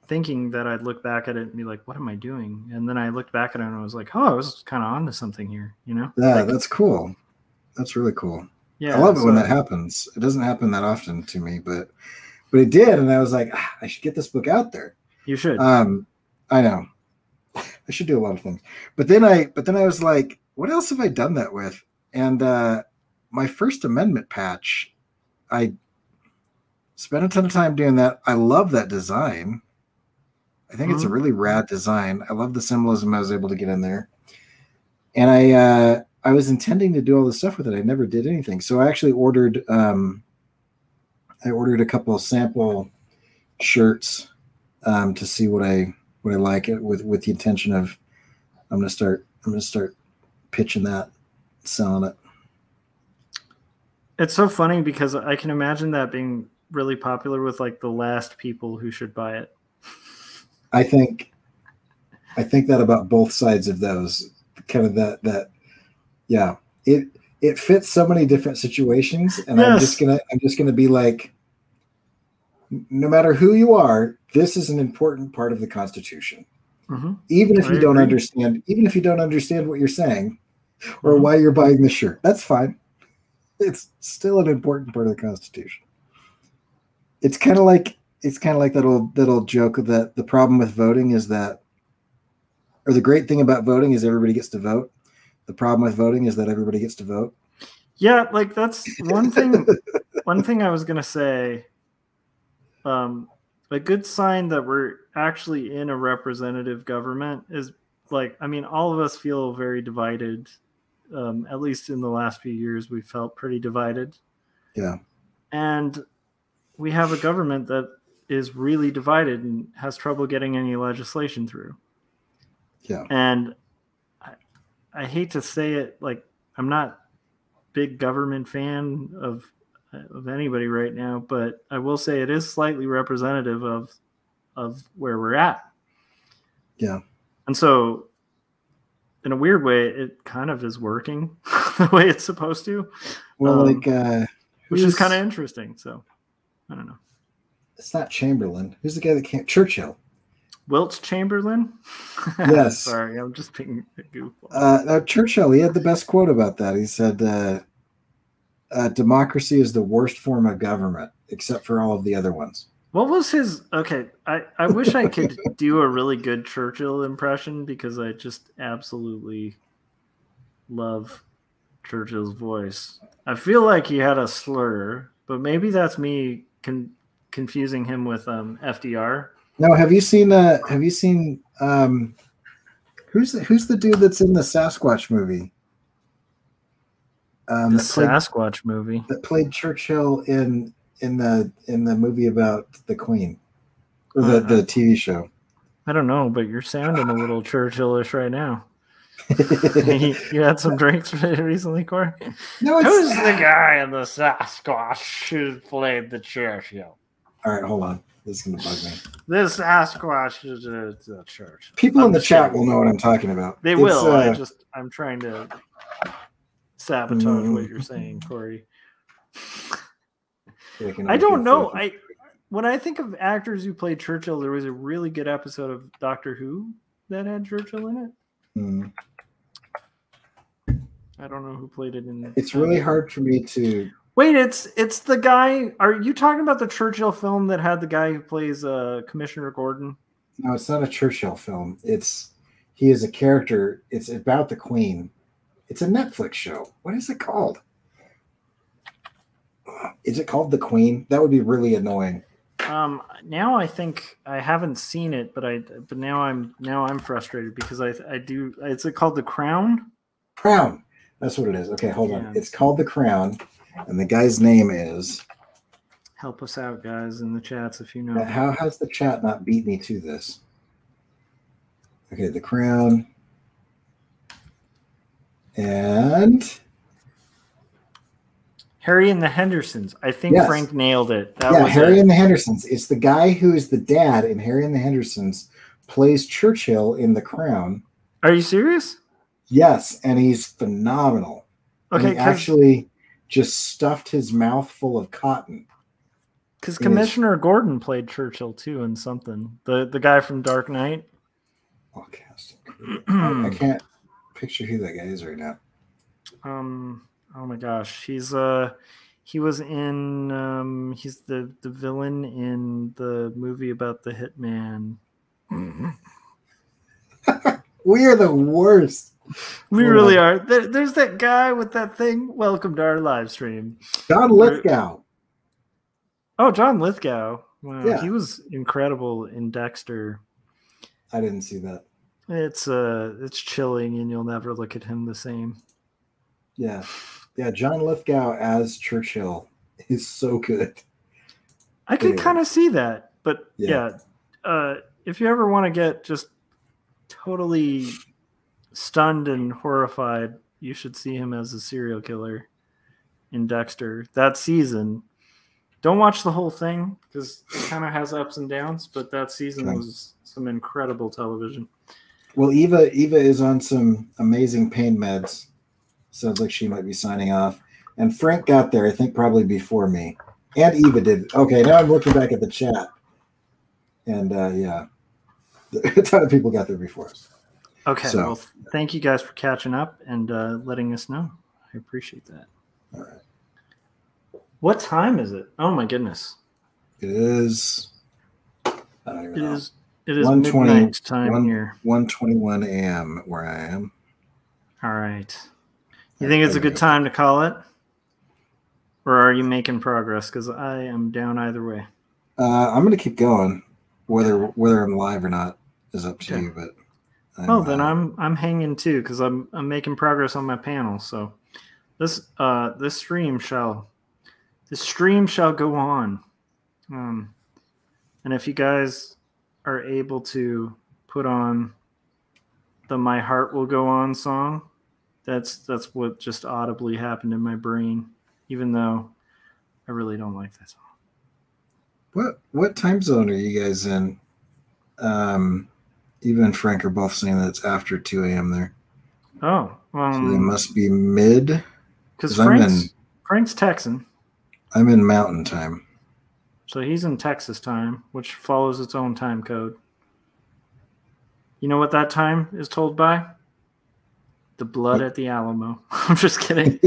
thinking that I'd look back at it and be like, what am I doing? And then I looked back at it and I was like, oh, I was kind of onto something here, you know? Yeah, like, that's cool. That's really cool. Yeah, I love it when that happens. It doesn't happen that often to me, but it did. And I was like, I should get this book out there. You should. I know. I should do a lot of things. But then I was like, what else have I done that with? And my First Amendment patch, I spent a ton of time doing that. I love that design. I think it's a really rad design. I love the symbolism I was able to get in there. And I was intending to do all this stuff with it. I never did anything. So I actually ordered a couple of sample shirts to see what I like it with the intention of I'm gonna start pitching that, selling it. It's so funny because I can imagine that being really popular with like the last people who should buy it. I think that about both sides of those, kind of that yeah, it fits so many different situations, and yes. I'm just gonna be like, no matter who you are, this is an important part of the Constitution. Mm-hmm. Even if you don't understand what you're saying or why you're buying the shirt, that's fine. It's still an important part of the Constitution. It's kind of like that old joke that the problem with voting is that, or the great thing about voting is everybody gets to vote. The problem with voting is that everybody gets to vote. Yeah, like that's one thing. One thing I was gonna say. A good sign that we're actually in a representative government is like, I mean, all of us feel very divided. At least in the last few years, we felt pretty divided. Yeah. And we have a government that is really divided and has trouble getting any legislation through. Yeah. And I hate to say it, like, I'm not a big government fan of anybody right now, but I will say it is slightly representative of where we're at. Yeah. And so in a weird way, it kind of is working the way it's supposed to. Well, which is kind of interesting. So I don't know. It's not Chamberlain. Who's the guy that can't? Churchill. Wilt Chamberlain? Yes. Sorry, I'm just being a goofball. No, Churchill, he had the best quote about that. He said, democracy is the worst form of government, except for all of the other ones. What was his... Okay, I wish I could do a really good Churchill impression because I just absolutely love Churchill's voice. I feel like he had a slur, but maybe that's me confusing him with FDR. No, have you seen who's the dude that's in the Sasquatch movie? The Sasquatch movie that played Churchill in the movie about the Queen, or the TV show. I don't know, but you're sounding a little Churchillish right now. You had some drinks recently, Corey? No, who's the guy in the Sasquatch who played the Churchill? All right, hold on. This is gonna bug me. This Sasquatch is a church. People in the chat will know what I'm talking about. They will. I'm trying to sabotage what you're saying, Corey. I don't know. When I think of actors who played Churchill, there was a really good episode of Doctor Who that had Churchill in it. Mm. I don't know who played it in. It's really hard for me to. Wait, it's the guy. Are you talking about the Churchill film that had the guy who plays Commissioner Gordon? No, it's not a Churchill film. He is a character. It's about the Queen. It's a Netflix show. What is it called? Is it called The Queen? That would be really annoying. Now I think I haven't seen it, but now I'm frustrated because I do. Is it called The Crown? Crown. That's what it is. Okay, hold on. It's called The Crown. And the guy's name is... Help us out, guys, in the chats if you know. How has the chat not beat me to this? Okay, The Crown. And... Harry and the Hendersons. I think yes. Frank nailed it. Harry and the Hendersons. It's the guy who is the dad in Harry and the Hendersons, plays Churchill in The Crown. Are you serious? Yes, and he's phenomenal. Okay, he actually just stuffed his mouth full of cotton. Because Commissioner Gordon played Churchill too in something. The guy from Dark Knight. Oh, I can't picture who that guy is right now. Oh my gosh, he was in he's the villain in the movie about the hitman. We are the worst. We really are. There's that guy with that thing. Welcome to our live stream. John Lithgow. Oh, John Lithgow. Wow, Yeah. he was incredible in Dexter. I didn't see that. It's chilling, and you'll never look at him the same. Yeah. John Lithgow as Churchill is so good. I could kind of see that, but yeah. If you ever want to get just totally stunned and horrified, you should see him as a serial killer in Dexter that season. Don't watch the whole thing because it kind of has ups and downs, but that season was some incredible television. Well, Eva is on some amazing pain meds. Sounds like she might be signing off. And Frank got there, I think, probably before me. And Eva did. Okay, now I'm looking back at the chat. And a ton of people got there before us. Okay, well, thank you guys for catching up and letting us know. I appreciate that. All right. What time is it? Oh my goodness! It is. I don't even know. It is midnight time here. 1:21 a.m. where I am. All right. You think it's a good time to call it, or are you making progress? Because I am down either way. I'm going to keep going, whether I'm live or not is up to you. But then I'm hanging too because I'm making progress on my panel. So this stream shall go on, and if you guys are able to put on the "My Heart Will Go On" song, that's what just audibly happened in my brain, even though I really don't like that song. What time zone are you guys in? Eva and Frank are both saying that it's after 2 a.m. there. Oh, so they must be mid. Because Frank's Texan. I'm in Mountain Time. So he's in Texas time, which follows its own time code. You know what that time is told by? The blood at the Alamo. I'm just kidding.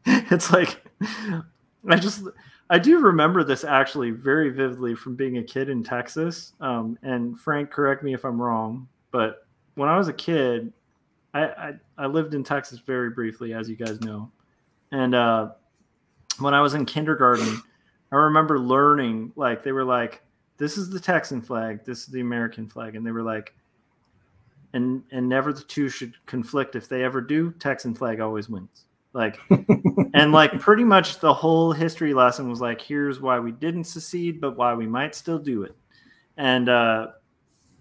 It's like, I do remember this actually very vividly from being a kid in Texas. And Frank, correct me if I'm wrong, but when I was a kid, I lived in Texas very briefly, as you guys know. And when I was in kindergarten, I remember learning, like, they were like, this is the Texan flag, this is the American flag. And they were like, and never the two should conflict. If they ever do, Texan flag always wins. Like, and like pretty much the whole history lesson was like, here's why we didn't secede, but why we might still do it. And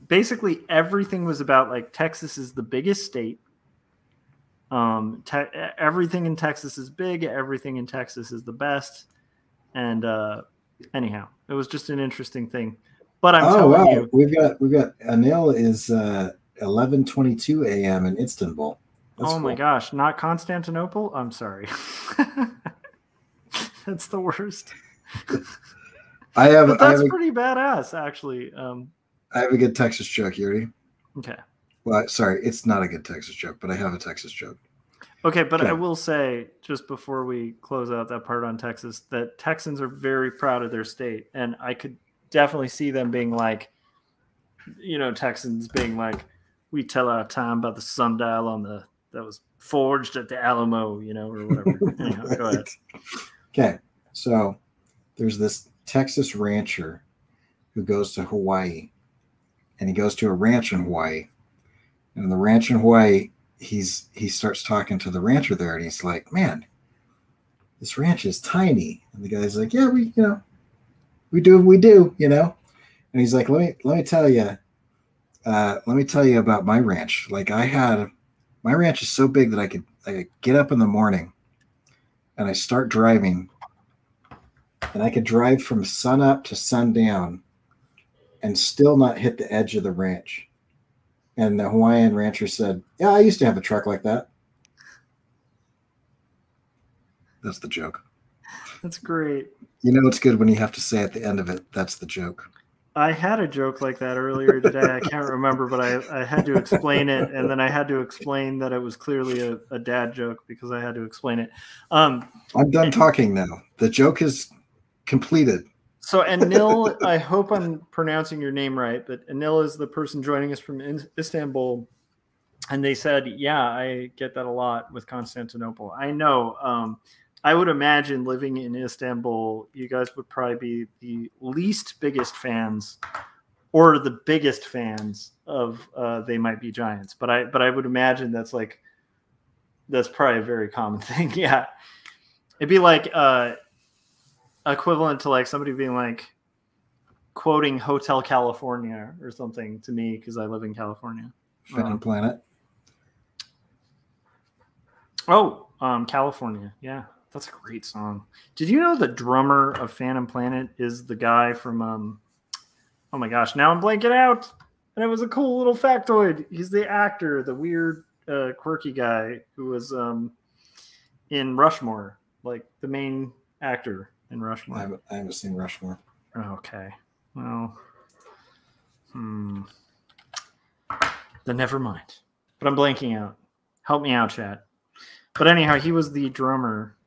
basically everything was about like, Texas is the biggest state. Everything in Texas is big. Everything in Texas is the best. And anyhow, it was just an interesting thing. But I'm telling you, we've got Anil is 11:22 a.m. in Istanbul. That's my gosh, not Constantinople. I'm sorry. That's the worst. That's pretty badass, actually. I have a good Texas joke. You ready? Okay. Well, sorry, it's not a good Texas joke, but I have a Texas joke. Okay, but I will say, just before we close out that part on Texas, that Texans are very proud of their state. And I could definitely see them being like, Texans being like, we tell our time by the sundial that was forged at the Alamo, or whatever. Anyhow, go ahead. Okay, so there's this Texas rancher who goes to Hawaii, and he goes to a ranch in Hawaii. And the ranch in Hawaii, he starts talking to the rancher there, and he's like, "Man, this ranch is tiny." And the guy's like, "Yeah, we do." And he's like, "Let me tell you about my ranch. Like, my ranch is so big that I could get up in the morning, and I start driving, and I could drive from sun up to sundown, and still not hit the edge of the ranch." And the Hawaiian rancher said, "Yeah, I used to have a truck like that." That's the joke. That's great. It's good when you have to say at the end of it, "That's the joke." I had a joke like that earlier today. I can't remember, but I had to explain it. And then I had to explain that it was clearly a dad joke because I had to explain it. I'm done talking now. The joke is completed. So Anil, I hope I'm pronouncing your name right, but Anil is the person joining us from Istanbul. And they said, yeah, I get that a lot with Constantinople. I know. I would imagine living in Istanbul, you guys would probably be the least biggest fans or the biggest fans of They Might Be Giants. But I would imagine that's probably a very common thing. Yeah. It'd be like equivalent to like somebody being like quoting Hotel California or something to me because I live in California. Phantom Planet. Oh, California. Yeah, that's a great song. Did you know the drummer of Phantom Planet is the guy from oh my gosh, now I'm blanking out. And it was a cool little factoid. He's the actor, the weird quirky guy who was in Rushmore, like the main actor in Rushmore. I haven't seen Rushmore. Okay. Well, then never mind. But I'm blanking out. Help me out, chat. But anyhow, he was the drummer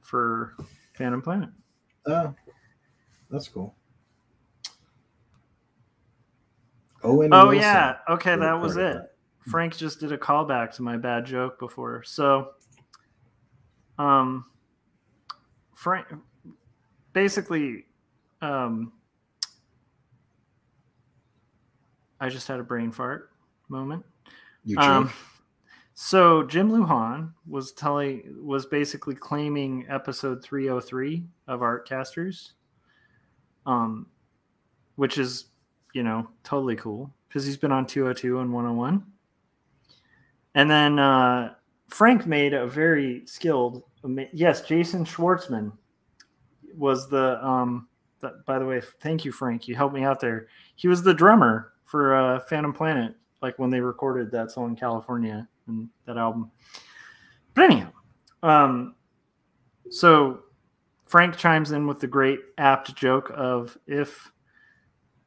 for Phantom Planet. Oh, that's cool. Owen Oh, Wilson. yeah. Okay, that was it. Frank just did a callback to my bad joke before. So, Frank, basically, I just had a brain fart moment. You joke. So Jim Lujan was basically claiming episode 303 of Artcasters, which is, totally cool because he's been on 202 and 101. And then Frank made a very skilled, yes, Jason Schwartzman was by the way, thank you, Frank. You helped me out there. He was the drummer for Phantom Planet, like when they recorded that song California and that album. But anyhow, so Frank chimes in with the great apt joke of, if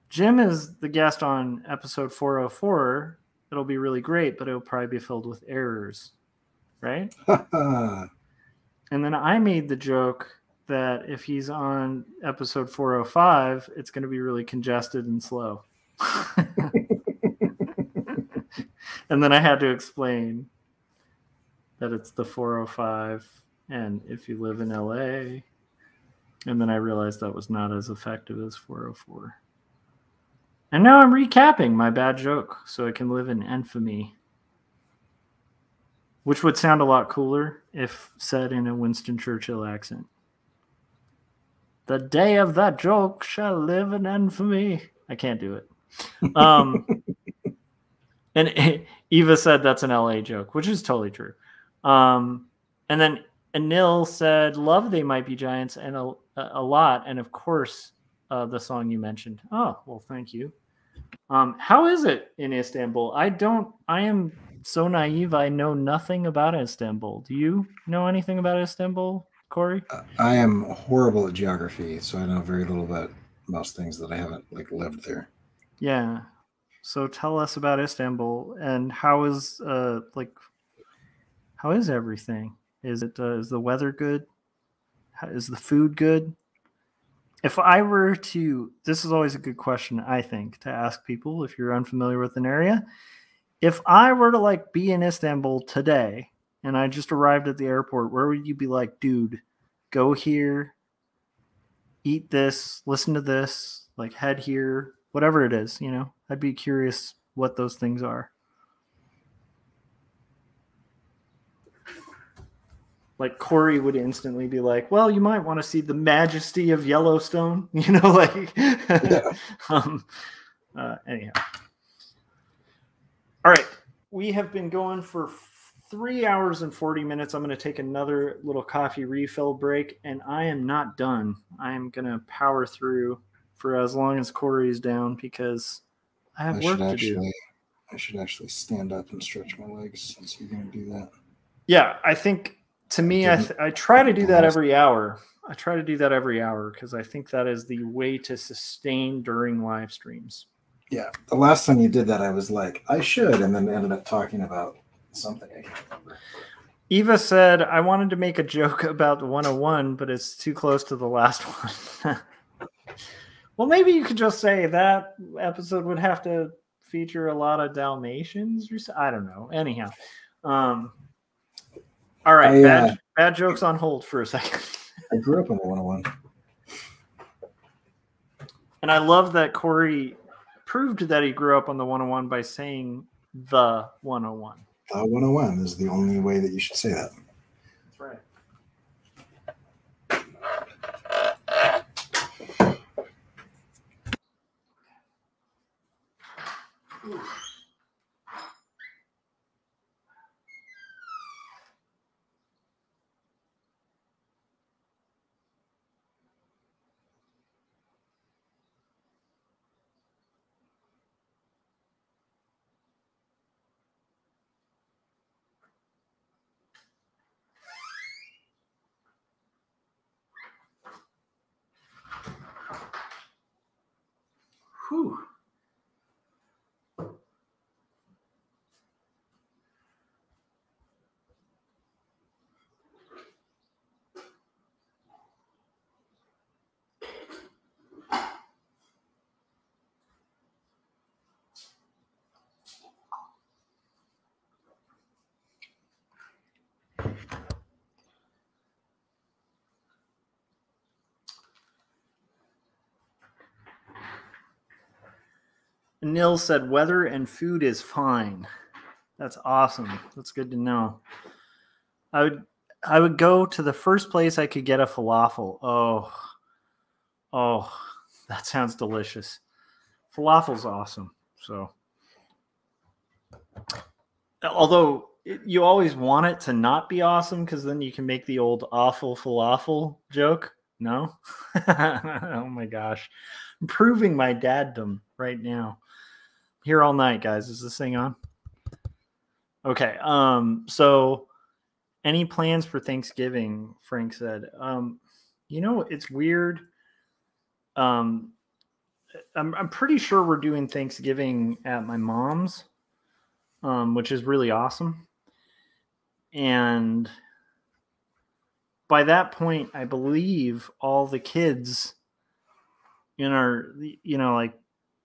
Jim is the guest on episode 404, it'll be really great, but it'll probably be filled with errors, right? And then I made the joke that if he's on episode 405, it's going to be really congested and slow. And then I had to explain that it's the 405 and if you live in LA. And then I realized that was not as effective as 404. And now I'm recapping my bad joke so it can live in infamy, which would sound a lot cooler if said in a Winston Churchill accent. The day of that joke shall live in infamy. I can't do it. And Eva said that's an LA joke, which is totally true. And then Anil said, love They Might Be Giants and a lot. And of course, the song you mentioned. Oh, well, thank you. How is it in Istanbul? I am so naive. I know nothing about Istanbul. Do you know anything about Istanbul, Corey? I am horrible at geography, so I know very little about most things that I haven't lived there. Yeah. So tell us about Istanbul and how is everything? Is the weather good? Is the food good? If I were to, this is always a good question, I think, to ask people if you're unfamiliar with an area. If I were to be in Istanbul today and I just arrived at the airport, where would you be like, dude, go here, eat this, listen to this, head here, whatever it is, I'd be curious what those things are. Corey would instantly be like, well, you might want to see the majesty of Yellowstone, Yeah. Anyhow. All right. We have been going for 3 hours and 40 minutes. I'm going to take another little coffee refill break, and I am not done. I am going to power through for as long as Corey's down because I have work to do. I should actually stand up and stretch my legs since you're going to do that. Yeah, I think to me, I try to do that every hour. I try to do that every hour because I think that is the way to sustain during live streams. Yeah, the last time you did that, I was like, I should, and then ended up talking about something I can't remember. Eva said, I wanted to make a joke about the 101, but it's too close to the last one. Well, maybe you could just say that episode would have to feature a lot of Dalmatians. I don't know. Anyhow. All right. Bad jokes on hold for a second. I grew up on the 101. And I love that Corey proved that he grew up on the 101 by saying the 101. The 101 is the only way that you should say that. That's right. Whew. Nil said weather and food is fine. That's awesome. That's good to know. I would go to the first place I could get a falafel. Oh, that sounds delicious. Falafel's awesome. So, although you always want it to not be awesome, because then you can make the old awful falafel joke. No? Oh my gosh. I'm proving my daddom right now. Here all night, guys. Is this thing on? Okay. So any plans for Thanksgiving? Frank said. It's weird. I'm pretty sure we're doing Thanksgiving at my mom's, which is really awesome. And by that point, I believe all the kids in our, like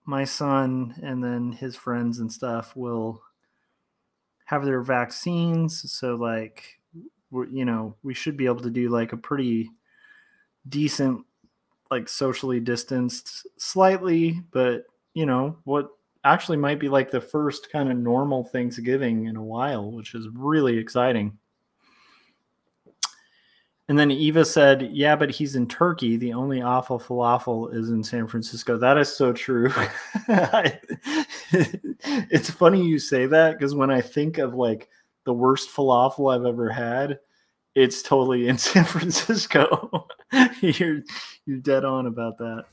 my son and then his friends and stuff will have their vaccines. So like, we should be able to do like a pretty decent, like socially distanced slightly, but what actually might be like the first kind of normal Thanksgiving in a while, which is really exciting. And then Eva said, yeah, but he's in Turkey. The only awful falafel is in San Francisco. That is so true. It's funny you say that, because when I think of like the worst falafel I've ever had, it's totally in San Francisco. You're dead on about that.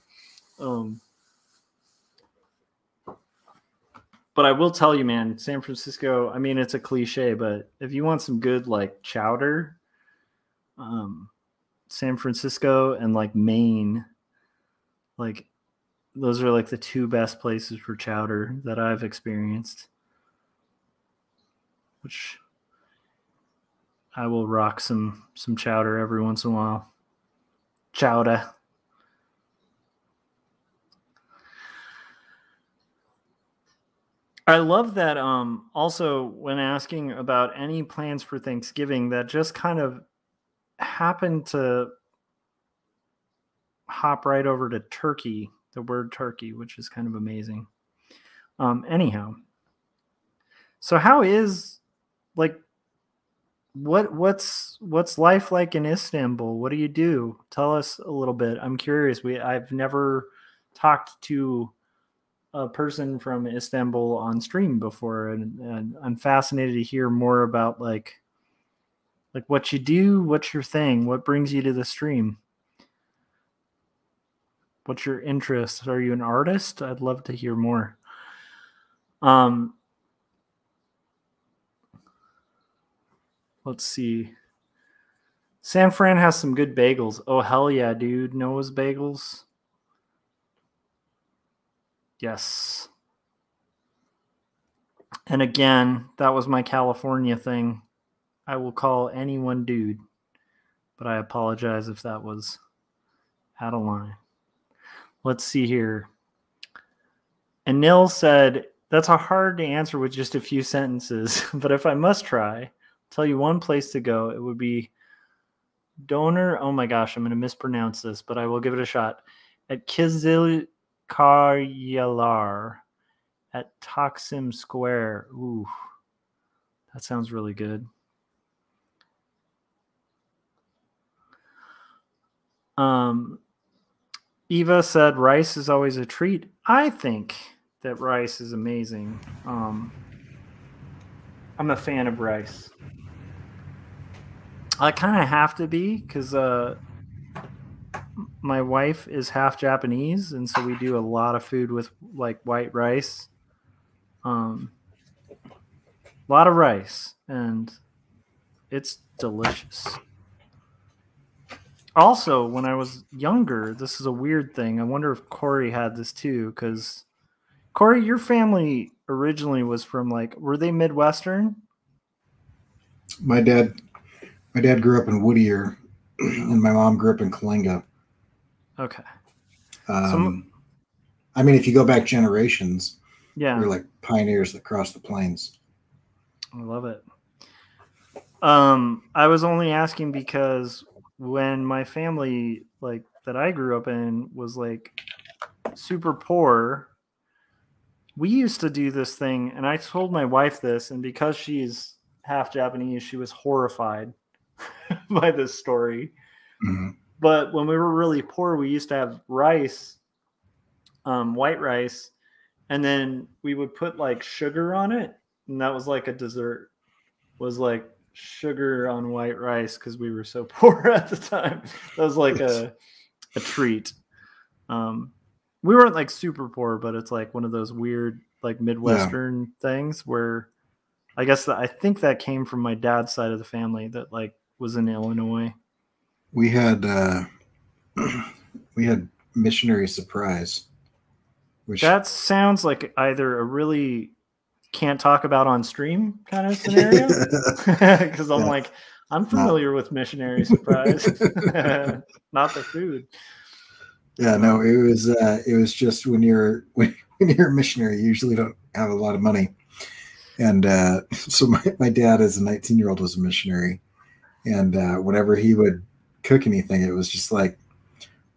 But I will tell you, man, San Francisco, I mean, it's a cliche, but if you want some good like chowder, San Francisco and like Maine, like those are like the two best places for chowder that I've experienced, which I will rock some chowder every once in a while. Chowder. I love that also when asking about any plans for Thanksgiving, that just kind of happened to hop right over to turkey, the word turkey, which is kind of amazing. Anyhow, so how is like what's life like in Istanbul? What do you do? Tell us a little bit. I'm curious. I've never talked to a person from Istanbul on stream before, and I'm fascinated to hear more about like what you do, what's your thing, what brings you to the stream, what's your interest? Are you an artist? I'd love to hear more. Let's see. San Fran has some good bagels. Oh, hell yeah, dude. Noah's Bagels. Yes. And again, that was my California thing. I will call anyone dude, but I apologize if that was out of line. Let's see here. And Nil said, that's hard to answer with just a few sentences, but if I must try, I'll tell you one place to go. It would be Donor. Oh my gosh, I'm going to mispronounce this, but I will give it a shot. At Kizil Karyalar at Taksim Square. Ooh, that sounds really good. Eva said rice is always a treat. I think that rice is amazing. I'm a fan of rice. I kind of have to be because my wife is half Japanese, and so we do a lot of food with like white rice. A lot of rice, and it's delicious. Also, when I was younger, this is a weird thing. I wonder if Corey had this too, because Corey, your family originally was from like, were they Midwestern? My dad grew up in Whittier, and my mom grew up in Kalinga. Okay. I mean, if you go back generations, yeah, we're like pioneers that crossed the plains. I love it. I was only asking because when my family, like that I grew up in, was like super poor, we used to do this thing, and I told my wife this, and because she's half Japanese, she was horrified by this story. Mm-hmm. But when we were really poor, we used to have rice, white rice, and then we would put like sugar on it, and that was like a dessert. Was like sugar on white rice because we were so poor at the time. That was like a treat. We weren't like super poor, but it's like one of those weird like Midwestern things where I think that came from my dad's side of the family that like was in Illinois. We had missionary surprise, which that sounds like either a really can't talk about on stream kind of scenario, because I'm like, I'm familiar with missionary surprise, not the food. Yeah, no, it was just when you're a missionary, you usually don't have a lot of money, and so my dad as a 19-year-old was a missionary, and whenever he would cook anything, it was just like,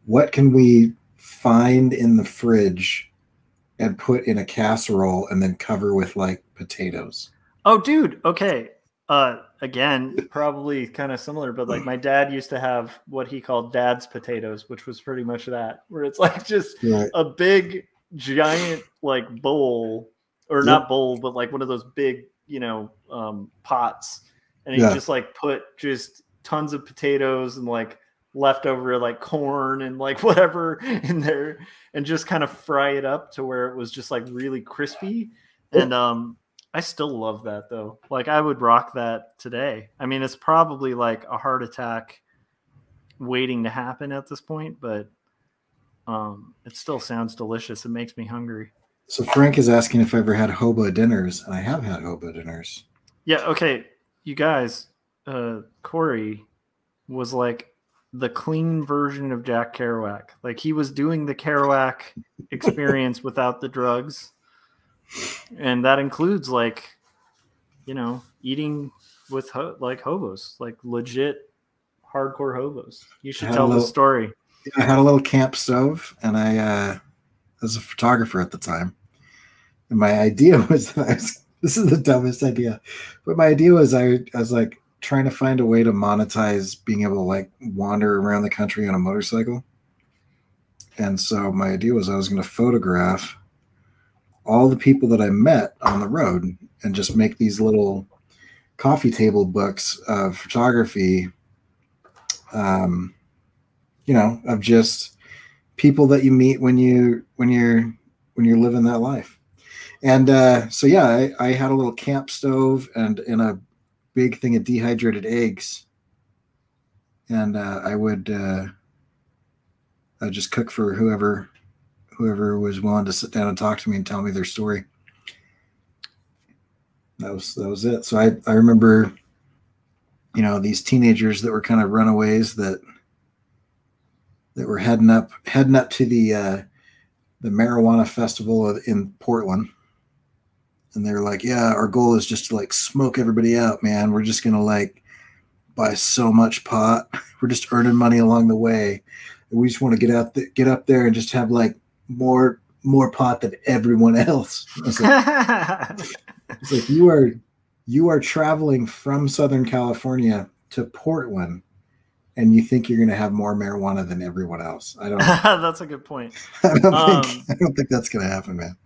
what can we find in the fridge and put in a casserole and then cover with like potatoes? Oh, dude. Okay. Again, probably kind of similar, but like my dad used to have what he called dad's potatoes, which was pretty much that, where it's like just a big giant like bowl, or not bowl, but like one of those big, pots. And he just like put just tons of potatoes and like leftover like corn and like whatever in there, and just kind of fry it up to where it was just like really crispy. And I still love that though. Like I would rock that today. I mean, it's probably like a heart attack waiting to happen at this point, but it still sounds delicious. It makes me hungry. So Frank is asking if I ever had hobo dinners, and I have had hobo dinners. Yeah. Okay. You guys, Corey was like the clean version of Jack Kerouac. Like he was doing the Kerouac experience without the drugs. And that includes like, eating with like hobos, like legit hardcore hobos. You should tell the story. I had a little camp stove, and I was a photographer at the time. And my idea was that this is the dumbest idea, but my idea was I was like trying to find a way to monetize being able to like wander around the country on a motorcycle. And so my idea was I was going to photograph all the people that I met on the road and just make these little coffee table books of photography, of just people that you meet when you're living that life. And so, yeah, I had a little camp stove and a big thing of dehydrated eggs. And I would just cook for whoever was willing to sit down and talk to me and tell me their story. That was it. So I remember these teenagers that were kind of runaways that were heading up to the marijuana festival in Portland. And they're like, yeah, our goal is just to like smoke everybody out, man. We're just going to like buy so much pot. We're just earning money along the way. And we just want to get up there and just have like more pot than everyone else. It's like you are traveling from Southern California to Portland, and you think you're going to have more marijuana than everyone else. I don't. That's a good point. I don't think that's going to happen, man.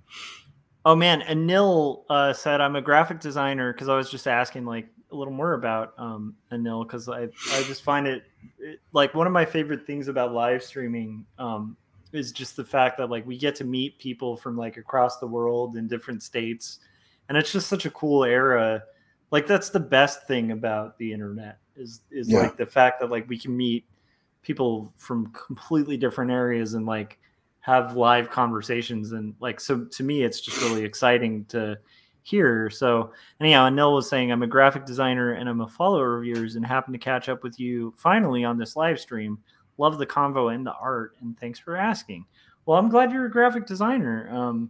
Oh man, Anil said I'm a graphic designer, because I was just asking like a little more about Anil, because I just find it like one of my favorite things about live streaming is just the fact that like we get to meet people from like across the world in different states, and it's just such a cool era. Like that's the best thing about the internet is like the fact that like we can meet people from completely different areas and like have live conversations. And like, so to me, it's just really exciting to hear. So anyhow, Anil was saying, I'm a graphic designer and I'm a follower of yours and happen to catch up with you finally on this live stream. Love the convo and the art, and thanks for asking. Well, I'm glad you're a graphic designer.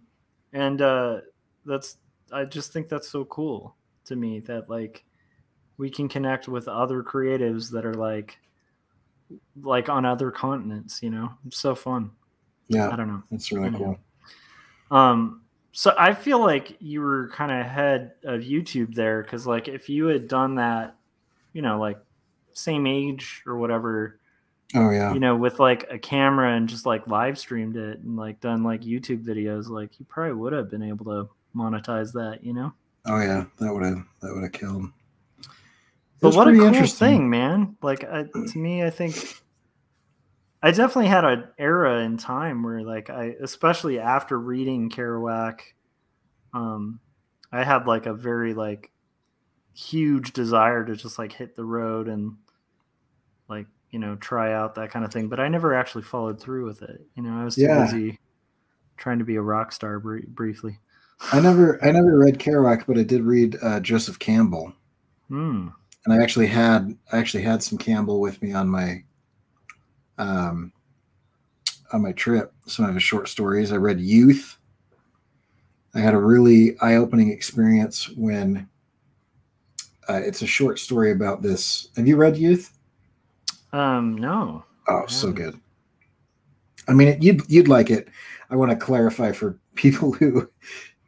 I just think that's so cool to me that like we can connect with other creatives that are like on other continents, It's so fun. Yeah, I don't know. It's really cool. So I feel like you were kind of ahead of YouTube there, because like if you had done that, like same age or whatever. Oh yeah. With like a camera and just like live streamed it and like done like YouTube videos, like you probably would have been able to monetize that, Oh yeah, that would have killed. But what a cool thing, man! Like to me, I think I definitely had an era in time where like especially after reading Kerouac, I had like a very like huge desire to just like hit the road and like, try out that kind of thing. But I never actually followed through with it. I was too busy trying to be a rock star briefly. I never read Kerouac, but I did read Joseph Campbell. And I actually had some Campbell with me on my trip. Some of his short stories. I read Youth. I had a really eye-opening experience when it's a short story about this. Have you read Youth? No. Oh, so good. I mean, you'd like it. I want to clarify for people who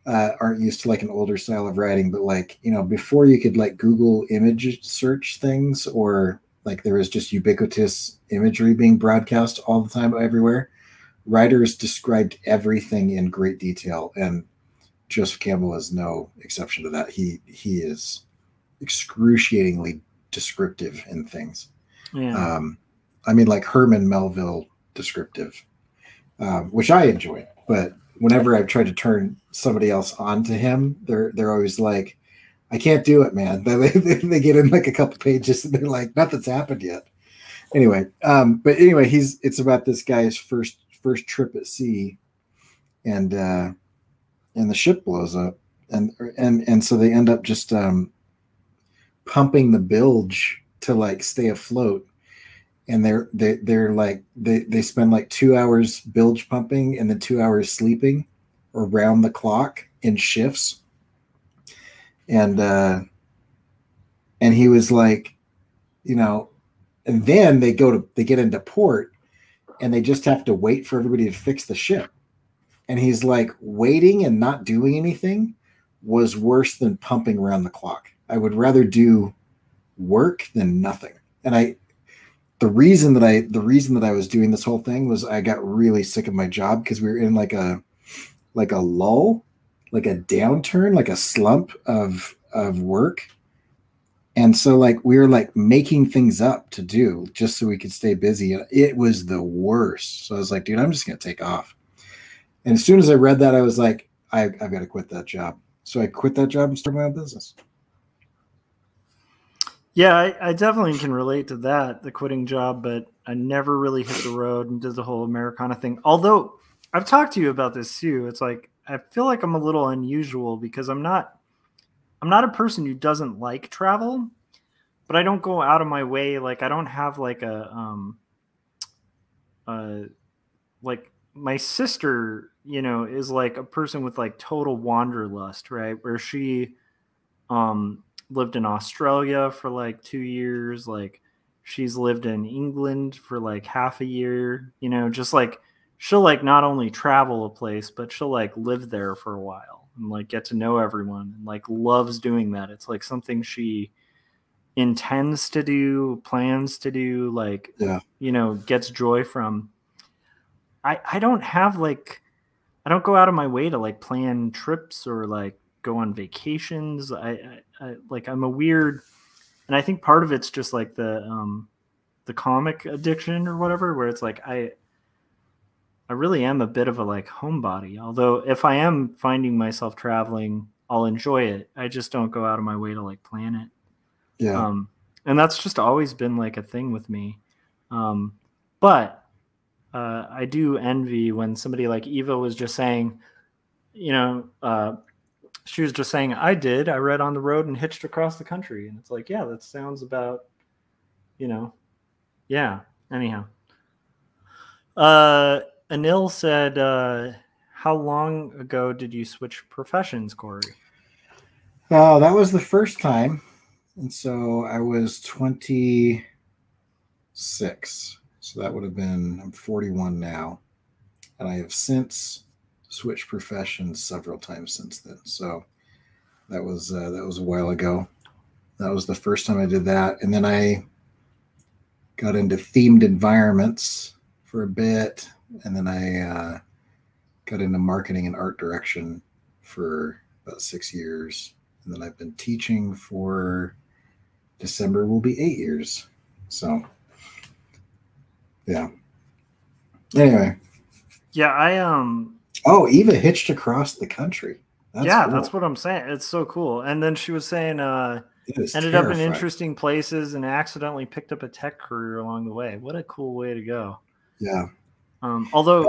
aren't used to like an older style of writing, but like, before you could like Google image search things, or like there was just ubiquitous imagery being broadcast all the time everywhere, writers described everything in great detail. And Joseph Campbell is no exception to that. He is excruciatingly descriptive in things. Yeah. I mean, like Herman Melville descriptive, which I enjoy. But whenever I've tried to turn somebody else on to him, they're always like, I can't do it, man. They get in like a couple pages and they're like, nothing's happened yet. Anyway, it's about this guy's first trip at sea, and the ship blows up, and so they end up just pumping the bilge to like stay afloat. And they're like they spend like 2 hours bilge pumping and then 2 hours sleeping around the clock in shifts. And he was like, and then they get into port and they just have to wait for everybody to fix the ship. And he's like, waiting and not doing anything was worse than pumping around the clock. I would rather do work than nothing. And the reason that I was doing this whole thing was I got really sick of my job, because we were in like a lull, like a downturn, like a slump of work. And so like we were like making things up to do just so we could stay busy. And it was the worst. So I was like, dude, I'm just going to take off. And as soon as I read that, I was like, I've got to quit that job. So I quit that job and started my own business. Yeah, I definitely can relate to that, the quitting job, but I never really hit the road and did the whole Americana thing. Although I've talked to you about this too. It's like, I feel like I'm a little unusual because I'm not a person who doesn't like travel, but I don't go out of my way. Like, I don't have like like my sister, you know, is like a person with like total wanderlust, right? Where she lived in Australia for like 2 years, like she's lived in England for like half a year, you know, just like she'll like not only travel a place, but she'll like live there for a while and like get to know everyone and like loves doing that. It's like something she intends to do, plans to do, like, you know, gets joy from. I don't have like, I don't go out of my way to like plan trips or like go on vacations. I like, I'm a weird, and I think part of it's just like the comic addiction or whatever, where it's like, I really am a bit of a like homebody. Although if I am finding myself traveling, I'll enjoy it. I just don't go out of my way to like plan it. Yeah. And that's just always been like a thing with me. But I do envy when somebody like Eva was just saying, you know, she was just saying, I read on the road and hitched across the country. And it's like, yeah, that sounds about, you know, yeah. Anyhow. Anil said, how long ago did you switch professions, Corey? Oh, that was the first time. And so I was 26. So that would have been, I'm 41 now. And I have since switched professions several times since then. So that was a while ago. That was the first time I did that. And then I got into themed environments for a bit. And then I got into marketing and art direction for about 6 years. And then I've been teaching for December will be 8 years. So, yeah. Anyway. Yeah, Oh, Eva hitched across the country. That's cool. That's what I'm saying. It's so cool. And then she was saying ended up in interesting places and accidentally picked up a tech career along the way. What a cool way to go. Yeah. Although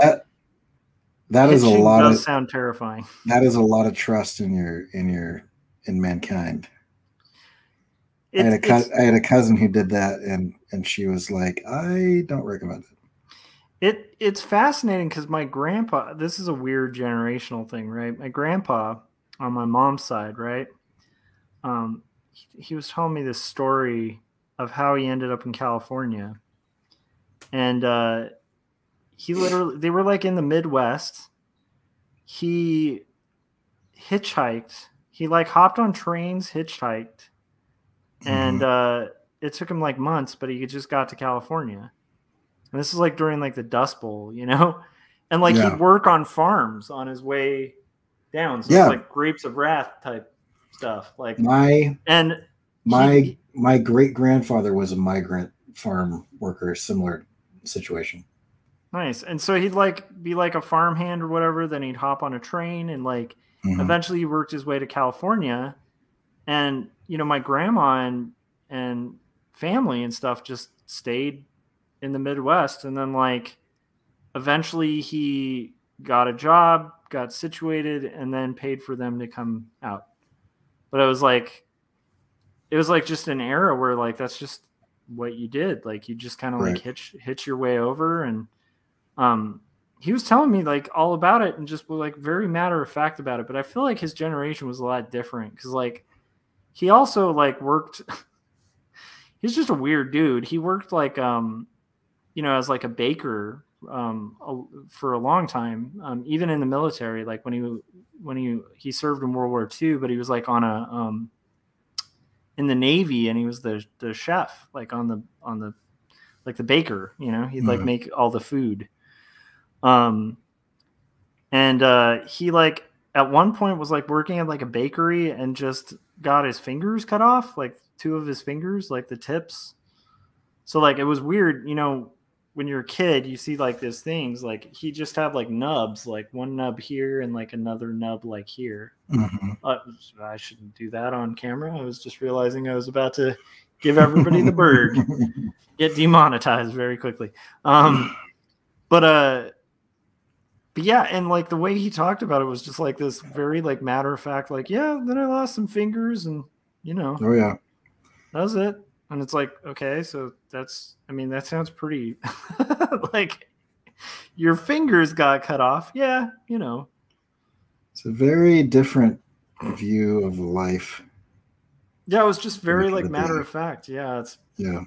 that is a lot does sound terrifying. That is a lot of trust in mankind. I had a cousin who did that, and she was like, I don't recommend it. It's fascinating because my grandpa, this is a weird generational thing, right? My grandpa on my mom's side, right? He was telling me this story of how he ended up in California. And they were like in the Midwest. He hitchhiked. He like hopped on trains, hitchhiked. And it took him like months, but he just got to California. And this is like during like the Dust Bowl, you know? And like he'd work on farms on his way down. So it's like Grapes of Wrath type stuff. Like my great grandfather was a migrant farm worker, similar situation. Nice. And so he'd like be like a farmhand or whatever, then he'd hop on a train and like eventually he worked his way to California. And you know, my grandma and family and stuff just stayed in the Midwest. And then like eventually he got a job, got situated, and then paid for them to come out. But it was like just an era where like that's just what you did. Like you just kind of like hitch your way over. And he was telling me like all about it and just like very matter of fact about it. But I feel like his generation was a lot different because like he also like worked. He's just a weird dude. He worked like you know, as like a baker for a long time, even in the military. Like when he served in World War II, but he was like on a in the Navy, and he was the chef, like on the like the baker. You know, he'd like make all the food. And he like at one point was like working at like a bakery and just got his fingers cut off, like 2 of his fingers, like the tips. So like it was weird, you know, when you're a kid, you see like these things, like he just had like nubs, like one nub here and like another nub like here. I shouldn't do that on camera. I was just realizing I was about to give everybody the bird, get demonetized very quickly. But yeah, and like the way he talked about it was just like this very like matter of fact, like, yeah, then I lost some fingers and you know, oh yeah, that was it. And it's like, okay, so that's, I mean, that sounds pretty like your fingers got cut off. Yeah, you know. It's a very different view of life. Yeah, it was just very Back in like the matter day. of fact. Yeah, Yeah.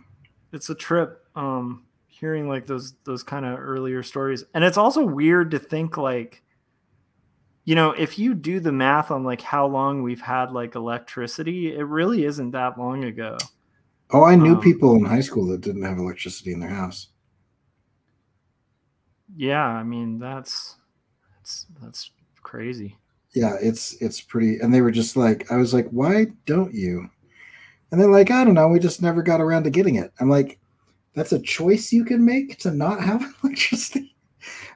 it's a trip hearing like those kind of earlier stories. And it's also weird to think like, you know, if you do the math on like how long we've had like electricity, it really isn't that long ago. Oh, I knew people in high school that didn't have electricity in their house. Yeah, I mean that's crazy. Yeah, it's pretty. And they were just like, I was like, why don't you? And they're like, I don't know, we just never got around to getting it. I'm like, that's a choice you can make to not have electricity.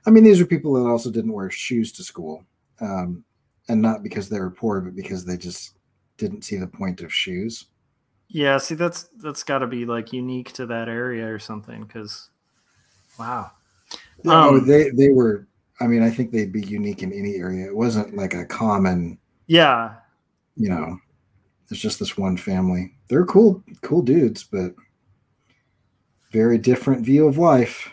I mean, these are people that also didn't wear shoes to school, and not because they were poor, but because they just didn't see the point of shoes. Yeah, see that's got to be like unique to that area or something cuz wow. Oh, they were. I mean, I think they'd be unique in any area. It wasn't like a common. Yeah. You know, it's just this one family. They're cool dudes, but very different view of life.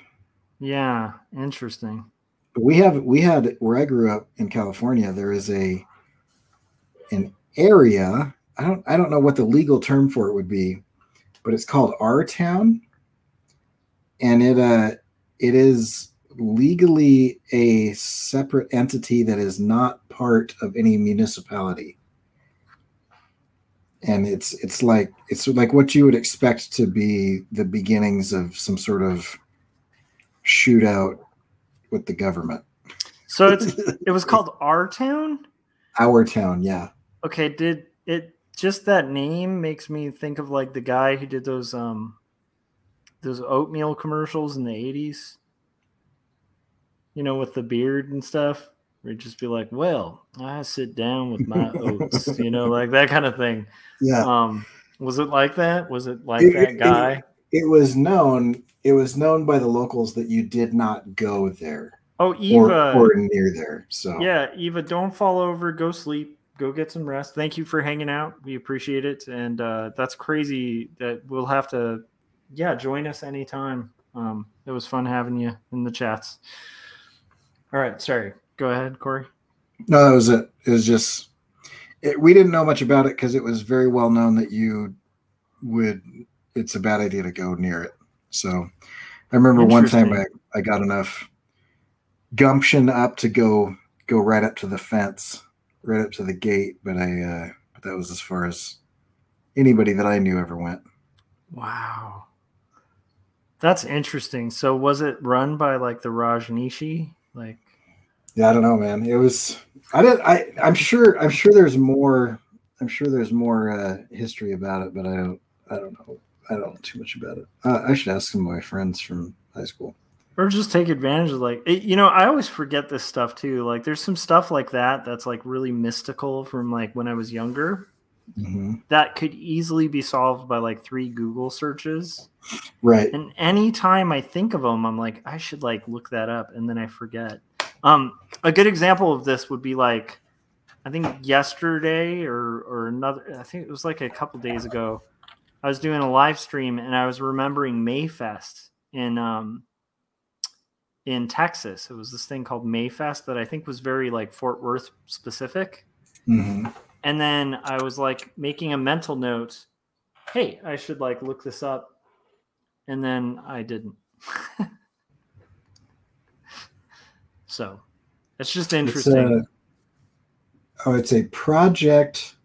Yeah, interesting. But we had where I grew up in California. There is an area. I don't know what the legal term for it would be, but it's called our town, and it is legally a separate entity that is not part of any municipality. And it's like what you would expect to be the beginnings of some sort of shootout with the government. So it was called Our Town? Our town, yeah. Okay, did it just that name makes me think of like the guy who did those oatmeal commercials in the 80s? You know, with the beard and stuff. Where he'd just be like, well, I sit down with my oats, you know, like that kind of thing. Yeah. Was it like that? Was it like that guy? It was known by the locals that you did not go there. Oh, Eva. Or near there. So yeah, Eva, don't fall over. Go sleep. Go get some rest. Thank you for hanging out. We appreciate it. And that's crazy that we'll have to, join us anytime. It was fun having you in the chats. All right. Sorry. Go ahead, Corey. No, that was it. It was just, we didn't know much about it because it was very well known that it's a bad idea to go near it. So I remember one time I got enough gumption up to go right up to the fence, right up to the gate, but that was as far as anybody that I knew ever went. Wow. That's interesting. So was it run by like the Rajneeshi? Like, yeah, I don't know, man. It was, I'm sure there's more, history about it, but I don't know. I don't know too much about it. I should ask some of my friends from high school. Or just take advantage of like, I always forget this stuff too. Like there's some stuff like that's like really mystical from like when I was younger. Mm-hmm. That could easily be solved by like 3 Google searches. Right. And anytime I think of them, I'm like, I should like look that up. And then I forget. A good example of this would be like, I think yesterday or another, I think it was like a couple days ago, I was doing a live stream and I was remembering Mayfest in Texas. It was this thing called Mayfest that I think was very like Fort Worth specific. Mm-hmm. And then I was like making a mental note, hey, I should like look this up. And then I didn't. So it's just interesting. It's a project.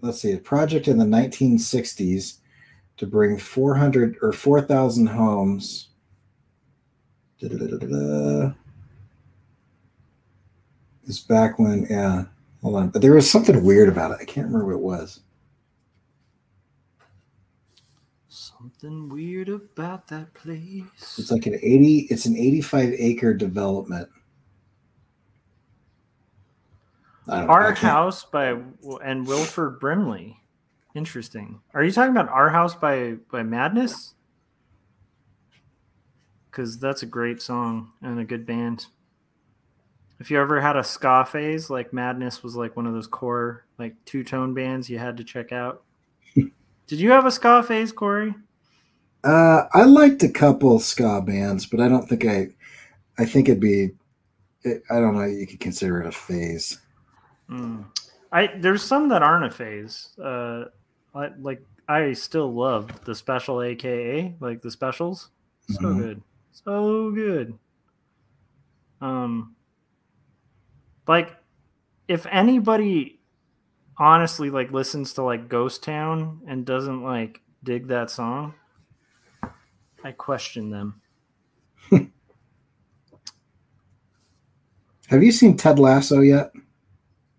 Let's see, a project in the 1960s to bring 400 or 4,000 homes. It's back when, yeah. Hold on, but there was something weird about it. I can't remember what it was. Something weird about that place. It's like an 85-acre development. Our House by Wilford Brimley. Interesting. Are you talking about Our House by Madness? Because that's a great song and a good band. If you ever had a ska phase, like Madness was like one of those core like 2-tone bands you had to check out. Did you have a ska phase, Corey? I liked a couple ska bands, but I don't think I think it'd be. I don't know. You could consider it a phase. There's some that aren't a phase. I still love the Special, AKA like the Specials. So good, so good. Like if anybody honestly like listens to like Ghost Town and doesn't like dig that song, I question them. Have you seen Ted Lasso yet?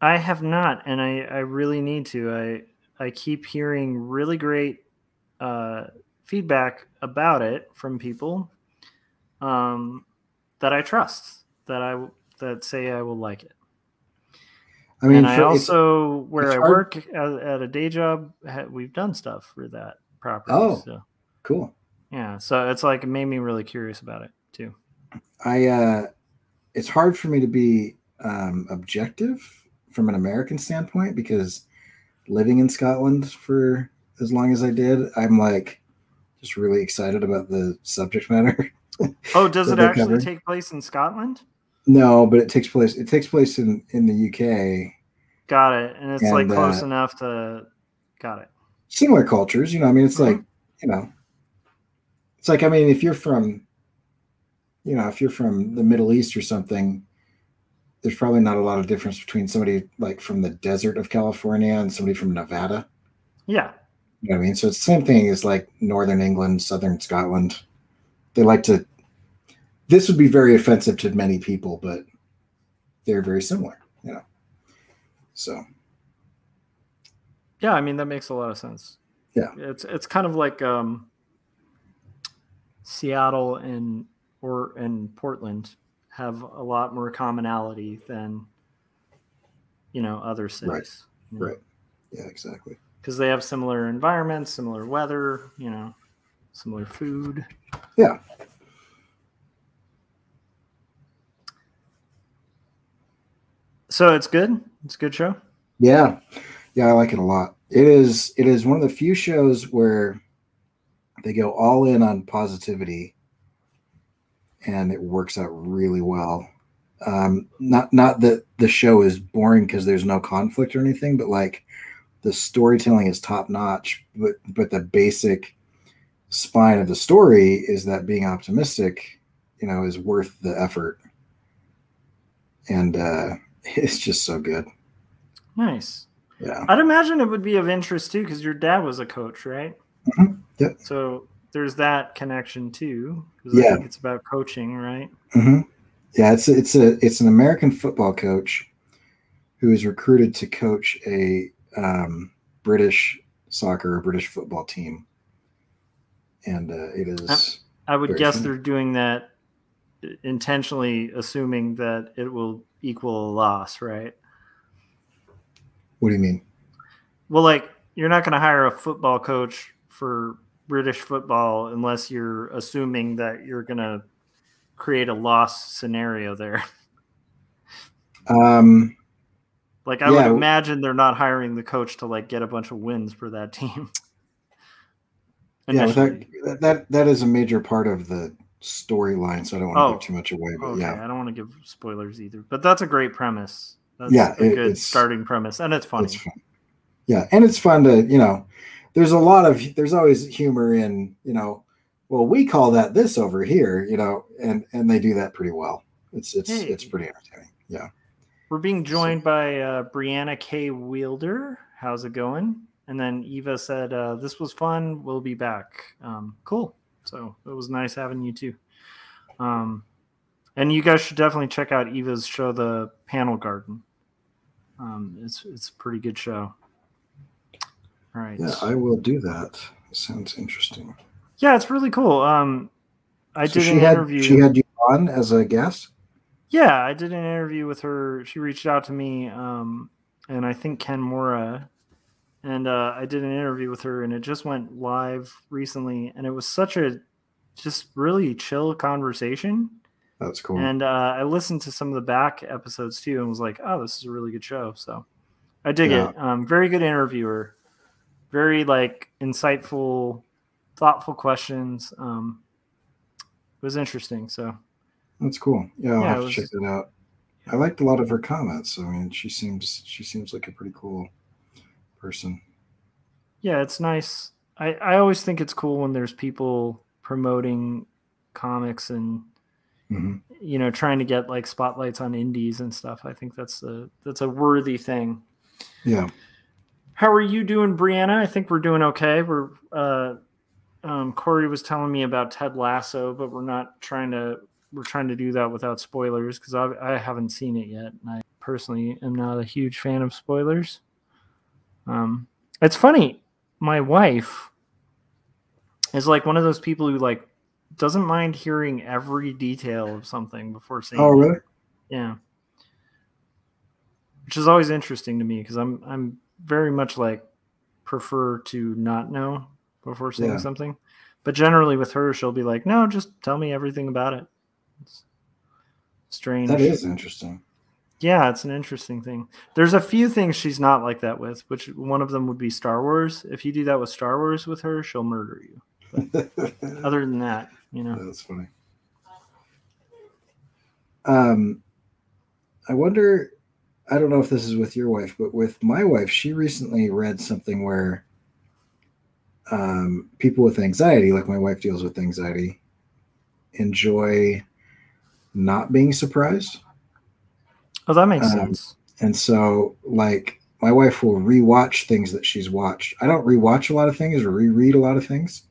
I have not, and I really need to. I keep hearing really great feedback about it from people that I trust, that say I will like it. I mean, and I also, where I work at a day job, we've done stuff for that property. Oh, so cool. Yeah, so it's like it made me really curious about it too. It's hard for me to be objective from an American standpoint because living in Scotland for as long as I did, I'm like just really excited about the subject matter. Oh, does it actually take place in Scotland? No, but it takes place in the UK. Got it. And it's like close enough to got it. Similar cultures, I mean, it's like, it's like, I mean, if you're from the Middle East or something, there's probably not a lot of difference between somebody like from the desert of California and somebody from Nevada. Yeah. You know what I mean? So it's the same thing as like Northern England, Southern Scotland. This would be very offensive to many people, but they're very similar, So. Yeah, I mean, that makes a lot of sense. Yeah. It's kind of like Seattle and Portland have a lot more commonality than other cities. Right. Yeah, exactly. Because they have similar environments, similar weather, similar food. Yeah. So it's good. It's a good show. Yeah. Yeah, I like it a lot. It is one of the few shows where they go all in on positivity and it works out really well. Not that the show is boring because there's no conflict or anything, but like the storytelling is top notch, but the basic spine of the story is that being optimistic, is worth the effort. And it's just so good. Nice. Yeah. I'd imagine it would be of interest too, because your dad was a coach, right? Mm-hmm. Yep. So there's that connection too. Yeah. I think it's about coaching, right? Mm-hmm. Yeah, it's an American football coach who is recruited to coach a British soccer or British football team, and it is. I would guess they're doing that intentionally, assuming that it will equal a loss, right? What do you mean? Well, like you're not going to hire a football coach for British football unless you're assuming that you're going to create a loss scenario there. Like I would imagine they're not hiring the coach to like get a bunch of wins for that team. Yeah, that is a major part of the storyline, so I don't want to give too much away. But okay. yeah, I don't want to give spoilers either. But that's a great premise. That's a good starting premise, and it's funny. It's fun. Yeah, and it's fun to there's always humor in well, we call that this over here, and they do that pretty well. It's pretty entertaining. Yeah. We're being joined by Brianna K. Wielder. How's it going? And then Eva said, this was fun. We'll be back. Cool. So it was nice having you too. And you guys should definitely check out Eva's show, The Panel Garden. It's a pretty good show. All right. Yeah, I will do that. Sounds interesting. Yeah, it's really cool. She had you on as a guest? Yeah, I did an interview with her. She reached out to me, and I think Ken Mora, and I did an interview with her, and it just went live recently, and it was such a just really chill conversation. That's cool. And I listened to some of the back episodes too, and was like, "Oh, this is a really good show." So I dig it. Very good interviewer. very like insightful, thoughtful questions. It was interesting. So That's cool. Yeah, I'll yeah, have to check that out. I liked a lot of her comments. I mean, she seems like a pretty cool person. Yeah, it's nice. I always think it's cool when there's people promoting comics and trying to get like spotlights on indies and stuff. I think that's a worthy thing. Yeah. How are you doing, Brianna? I think we're doing okay. We're Corey was telling me about Ted Lasso, but we're trying to do that without spoilers because I haven't seen it yet, and I personally am not a huge fan of spoilers. It's funny. My wife is like one of those people who like doesn't mind hearing every detail of something before seeing Oh, it. really? Yeah. Which is always interesting to me because I'm very much like prefer to not know before seeing something. But generally with her, she'll be like, no, just tell me everything about it. It's strange. That is interesting. Yeah, it's an interesting thing. There's a few things she's not like that with, which one of them would be Star Wars. If you do that with Star Wars with her, she'll murder you. But other than that, That's funny. I wonder, I don't know if this is with your wife, but with my wife, she recently read something where people with anxiety, like my wife deals with anxiety, enjoy not being surprised. Oh, that makes sense. And so, like, my wife will rewatch things that she's watched. I don't rewatch a lot of things or reread a lot of things.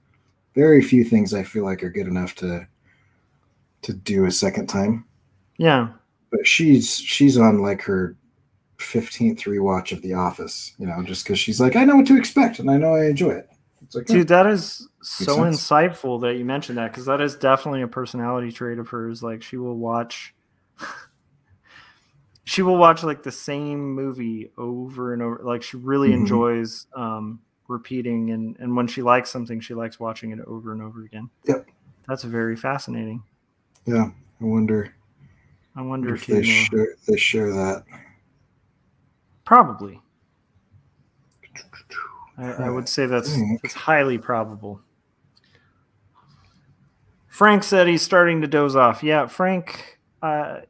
Very few things I feel like are good enough to do a second time. Yeah. But she's on like her 15th rewatch of The Office, just because she's like, I know what to expect and I know I enjoy it. It's like, dude, that is so insightful that you mentioned that because that is definitely a personality trait of hers. Like she will watch like the same movie over and over. Like she really enjoys repeating and when she likes something, she likes watching it over and over again. Yep. That's very fascinating. Yeah. I wonder if they share that. Probably. I would say that's highly probable. Frank said he's starting to doze off. Yeah, Frank,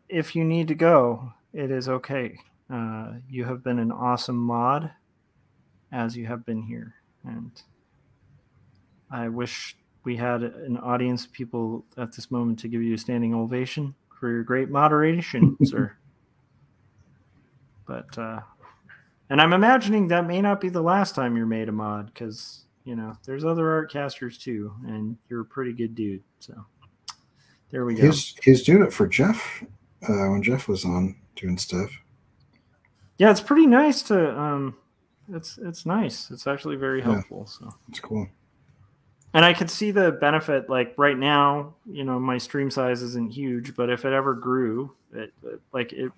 if you need to go, it is okay. You have been an awesome mod, as you have been here. And I wish we had an audience of people at this moment to give you a standing ovation for your great moderation, sir. But and I'm imagining that may not be the last time you're made a mod because, there's other art casters too, and you're a pretty good dude. So there we go. He's doing it for Jeff when Jeff was on doing stuff. Yeah, it's pretty nice to it's nice. It's actually very helpful. So it's cool. And I could see the benefit. Like right now, my stream size isn't huge, but if it ever grew, it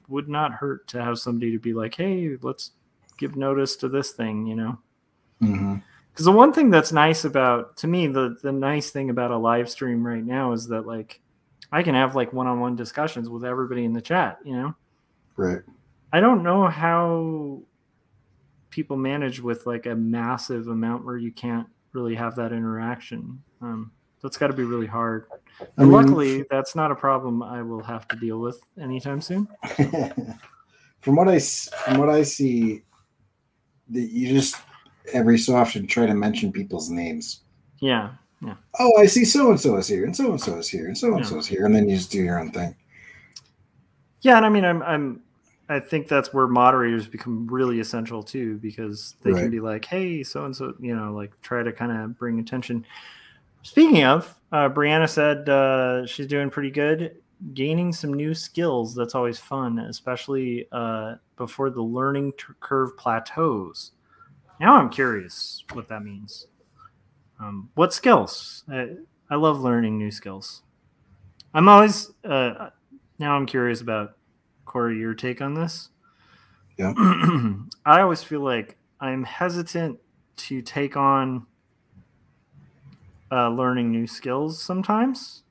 would not hurt to have somebody to be like, hey, let's give notice to this thing, Because the one thing that's nice about, to me, the nice thing about a live stream right now is that like I can have like one-on-one discussions with everybody in the chat, Right. I don't know how people manage with like a massive amount where you can't really have that interaction. That's got to be really hard. But luckily, that's not a problem I will have to deal with anytime soon. From what I see, that you just every so often try to mention people's names. Yeah. Oh, I see so and so is here, and so and so is here, and so and so is here, and then you just do your own thing. Yeah, and I mean, I think that's where moderators become really essential too, because they can be like, hey, so and so, like try to kind of bring attention. Speaking of, Brianna said she's doing pretty good, gaining some new skills. That's always fun, especially before the learning curve plateaus. Now I'm curious what that means. What skills? I love learning new skills. I'm always now I'm curious about, Corey, your take on this. Yeah. I always feel like I'm hesitant to take on learning new skills sometimes,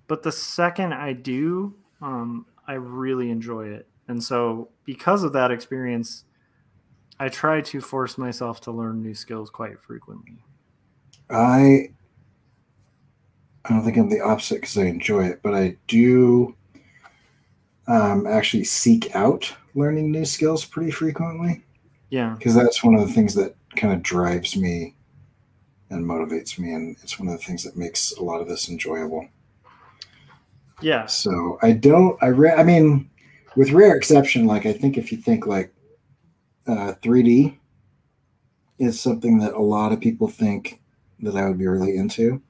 but the second I do, I really enjoy it. And so because of that experience, I try to force myself to learn new skills quite frequently. I don't think I'm the opposite because I enjoy it, but I do actually seek out learning new skills pretty frequently. Yeah. Because that's one of the things that kind of drives me and motivates me, and it's one of the things that makes a lot of this enjoyable. Yeah. So I mean, with rare exception, like I think if you think like 3D is something that a lot of people think that I would be really into,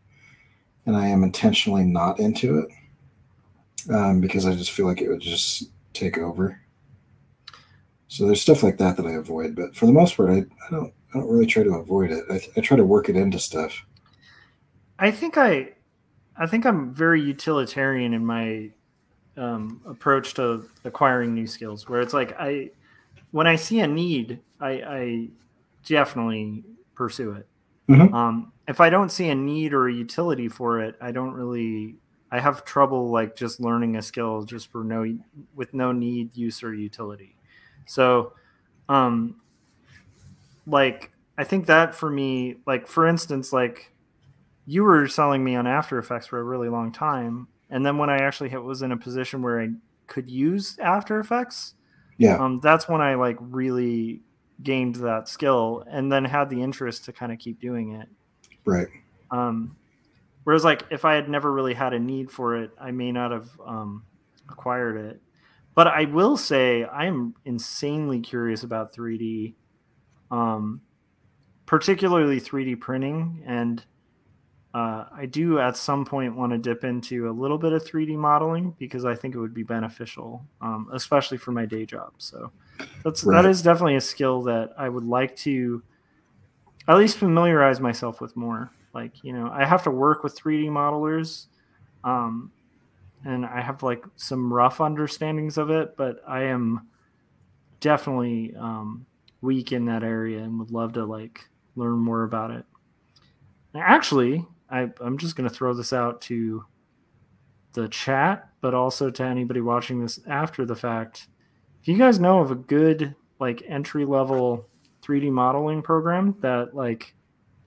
and I am intentionally not into it because I just feel like it would just take over. So there's stuff like that I avoid, but for the most part, I don't really try to avoid it. I try to work it into stuff. I think I'm very utilitarian in my approach to acquiring new skills, where it's like when I see a need, I definitely pursue it. Mm-hmm. If I don't see a need or a utility for it, I have trouble like just learning a skill just with no need, use, or utility. So, like, I think that for me, like, for instance, like you were selling me on After Effects for a really long time. And then when I actually was in a position where I could use After Effects, Yeah. that's when I like really gained that skill and then had the interest to kind of keep doing it. Right. Whereas like if I had never really had a need for it, I may not have acquired it. But I will say I am insanely curious about 3D, particularly 3D printing. And I do at some point want to dip into a little bit of 3D modeling because I think it would be beneficial, especially for my day job. So that is definitely a skill that I would like to at least familiarize myself with more. Like, I have to work with 3D modelers, and I have like some rough understandings of it, but I am definitely weak in that area and would love to like learn more about it. Actually, I'm just going to throw this out to the chat, but also to anybody watching this after the fact. If you guys know of a good like entry level 3D modeling program that like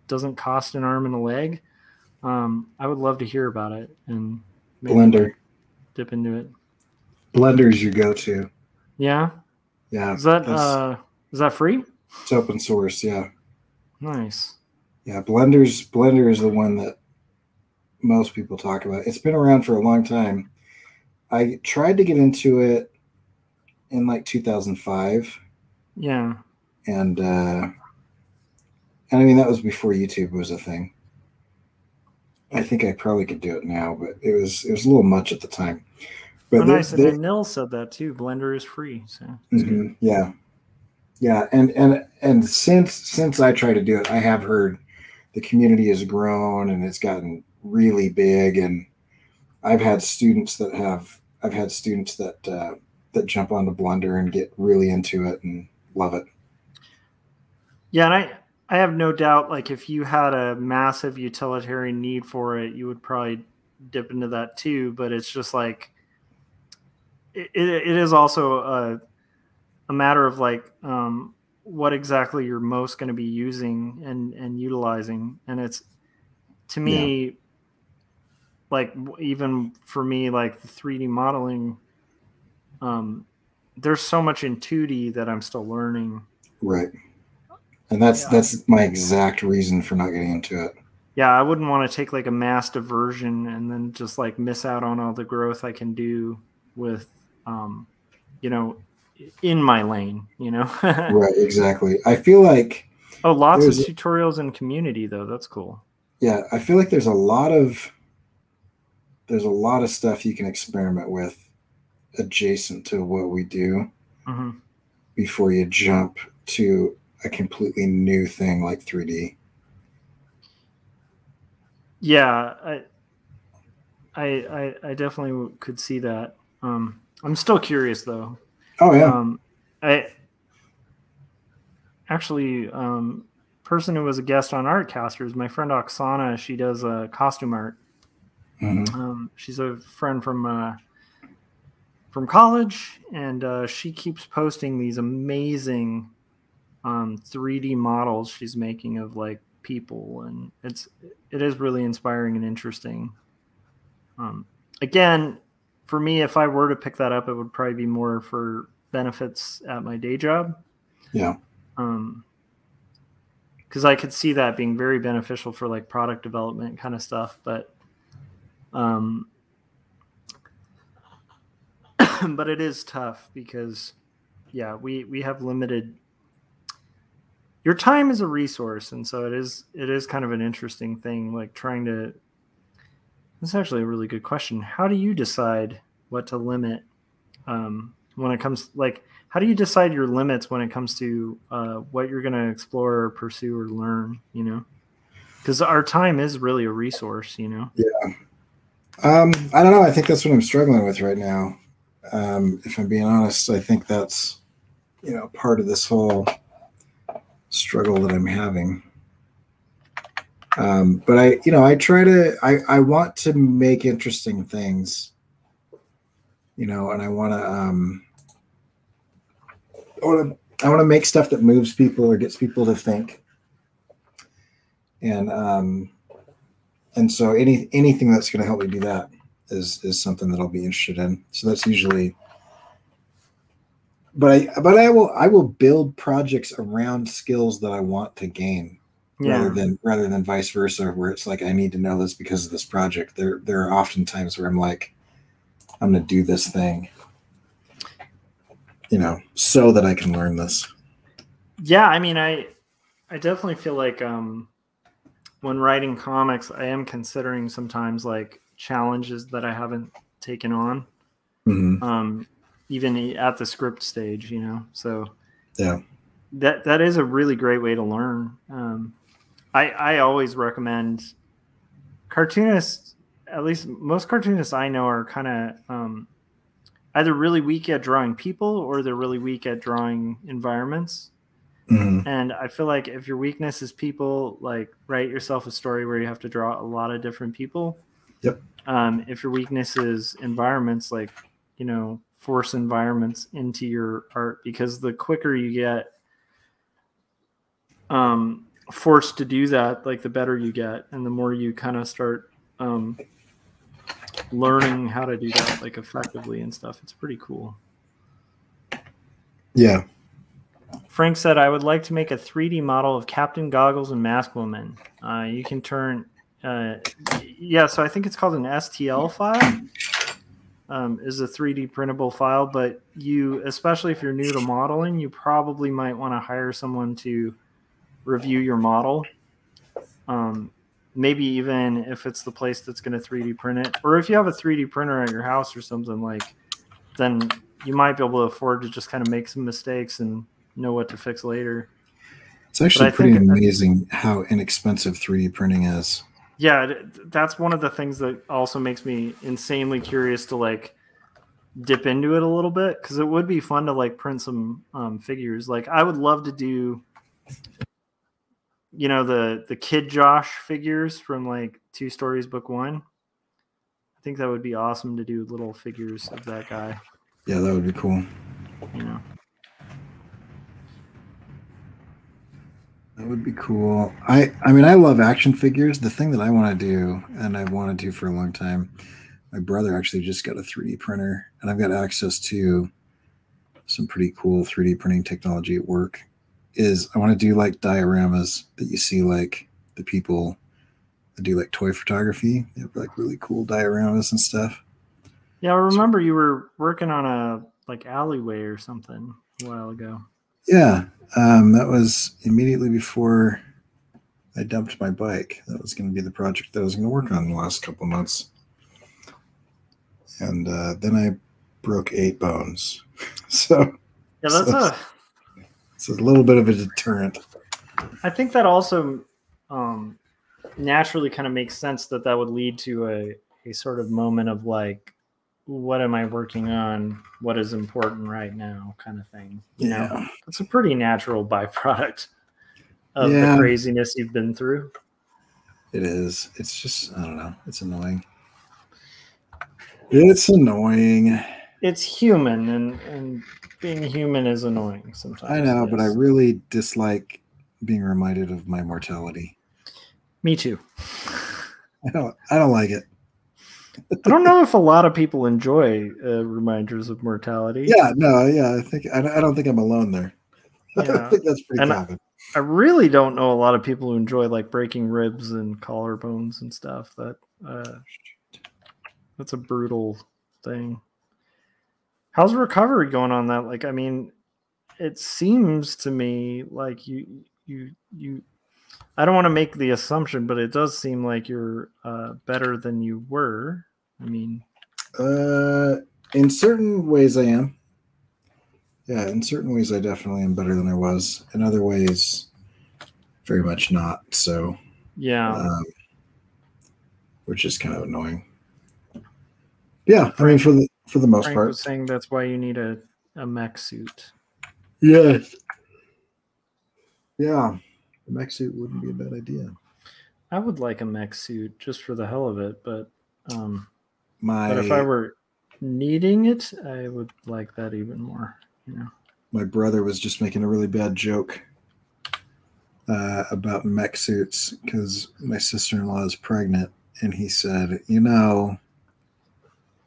doesn't cost an arm and a leg, I would love to hear about it and maybe Blender. like dip into it. Blender is your go-to. Yeah. Yeah. Is that free? It's open source. Yeah. Nice. Yeah. Blender is the one that most people talk about. It's been around for a long time. I tried to get into it in like 2005. Yeah. And I mean, that was before YouTube was a thing. I think I probably could do it now, but it was a little much at the time. But nice. And then Nil said that too. Blender is free. So yeah. Yeah. And since I tried to do it, I have heard the community has grown and it's gotten really big. And I've had students that jump onto Blender and get really into it and love it. Yeah, and I have no doubt, like, if you had a massive utilitarian need for it, you would probably dip into that too. But it's just like, it is also a matter of like what exactly you're most going to be using and utilizing. And it's, to me, like, even for me, like the 3D modeling, there's so much in 2D that I'm still learning. Right. And that's my exact reason for not getting into it. Yeah, I wouldn't want to take like a mass diversion and then just like miss out on all the growth I can do with, in my lane, Right, exactly. I feel like lots of tutorials and community though. That's cool. Yeah, I feel like there's a lot of stuff you can experiment with adjacent to what we do before you jump to a completely new thing like 3D. Yeah, I definitely could see that. I'm still curious though. Oh yeah. I actually, person who was a guest on Artcasters, my friend Oksana, she does costume art. She's a friend from college, and she keeps posting these amazing 3D models she's making of like people, and it is really inspiring and interesting. Again, for me, if I were to pick that up, it would probably be more for benefits at my day job. Yeah. Because I could see that being very beneficial for like product development kind of stuff, but but it is tough because we have limited. Your time is a resource, and so it is kind of an interesting thing, like trying to. That's actually a really good question. How do you decide what to limit when it comes, like, how do you decide your limits when it comes to what you're going to explore or pursue or learn, you know? Because our time is really a resource, you know? Yeah. I don't know. I think that's what I'm struggling with right now. If I'm being honest, I think that's, you know, part of this whole struggle that I'm having. But I want to make interesting things, you know, and I want to make stuff that moves people or gets people to think. And so anything that's going to help me do that is something that I'll be interested in. So that's usually, but I will build projects around skills that I want to gain. Yeah. Rather than vice versa, where it's like I need to know this because of this project. There are often times where I'm like, I'm going to do this thing, you know, so that I can learn this. Yeah, I mean, I definitely feel like when writing comics, I am considering sometimes like challenges that I haven't taken on, even at the script stage, you know. So yeah, that is a really great way to learn. I always recommend cartoonists, at least most cartoonists I know, are kind of either really weak at drawing people or they're really weak at drawing environments. And I feel like if your weakness is people, like write yourself a story where you have to draw a lot of different people. Yep. If your weakness is environments, like, you know, force environments into your art, because the quicker you get forced to do that, like the better you get, and the more you kind of start learning how to do that like effectively and stuff. It's pretty cool. Yeah. Frank said, I would like to make a 3D model of Captain Goggles and Mask Woman. You can turn so I think it's called an STL file. Is a 3D printable file, but you, especially if you're new to modeling, you probably might want to hire someone to review your model. Maybe even if it's the place that's going to 3D print it, or if you have a 3D printer at your house or something, like, then you might be able to afford to just kind of make some mistakes and know what to fix later. It's actually pretty amazing how inexpensive 3D printing is. Yeah, that's one of the things that also makes me insanely curious to like dip into it a little bit, because it would be fun to like print some figures. Like I would love to do, you know, the Kid Josh figures from like 2 Stories Book 1. I think that would be awesome to do little figures of that guy. Yeah, that would be cool. You know, that would be cool. I mean, I love action figures. The thing that I want to do, and I've wanted to for a long time, my brother actually just got a 3D printer, and I've got access to some pretty cool 3D printing technology at work, is I want to do like dioramas that you see, like the people that do like toy photography. They have like really cool dioramas and stuff. Yeah, I remember you were working on a like alleyway or something a while ago. Yeah, that was immediately before I dumped my bike. That was going to be the project that I was going to work on in the last couple of months. And then I broke 8 bones. So yeah, it's a little bit of a deterrent. I think that also naturally kind of makes sense that would lead to a sort of moment of like, what am I working on? What is important right now, kind of thing. You know, it's a pretty natural byproduct of the craziness you've been through. It is. It's just, I don't know. It's annoying. It's annoying. it's human, and being human is annoying sometimes. I know, but I really dislike being reminded of my mortality. Me too. I don't like it. I don't know if a lot of people enjoy reminders of mortality. Yeah, no, yeah. I don't think I'm alone there. Yeah. I think that's pretty common. I really don't know a lot of people who enjoy like breaking ribs and collarbones and stuff. That's a brutal thing. How's recovery going on that? Like, I mean, it seems to me like you I don't want to make the assumption, but it does seem like you're better than you were. I mean, in certain ways I am. Yeah, in certain ways I definitely am better than I was. In other ways, very much not. So, yeah, which is kind of annoying. Yeah, I mean, for the most Frank part. was saying that's why you need a mech suit. Yes. Yeah, a mech suit wouldn't be a bad idea. I would like a mech suit just for the hell of it, but but if I were needing it, I would like that even more. You know, my brother was just making a really bad joke about mech suits because my sister-in-law is pregnant, and he said, you know,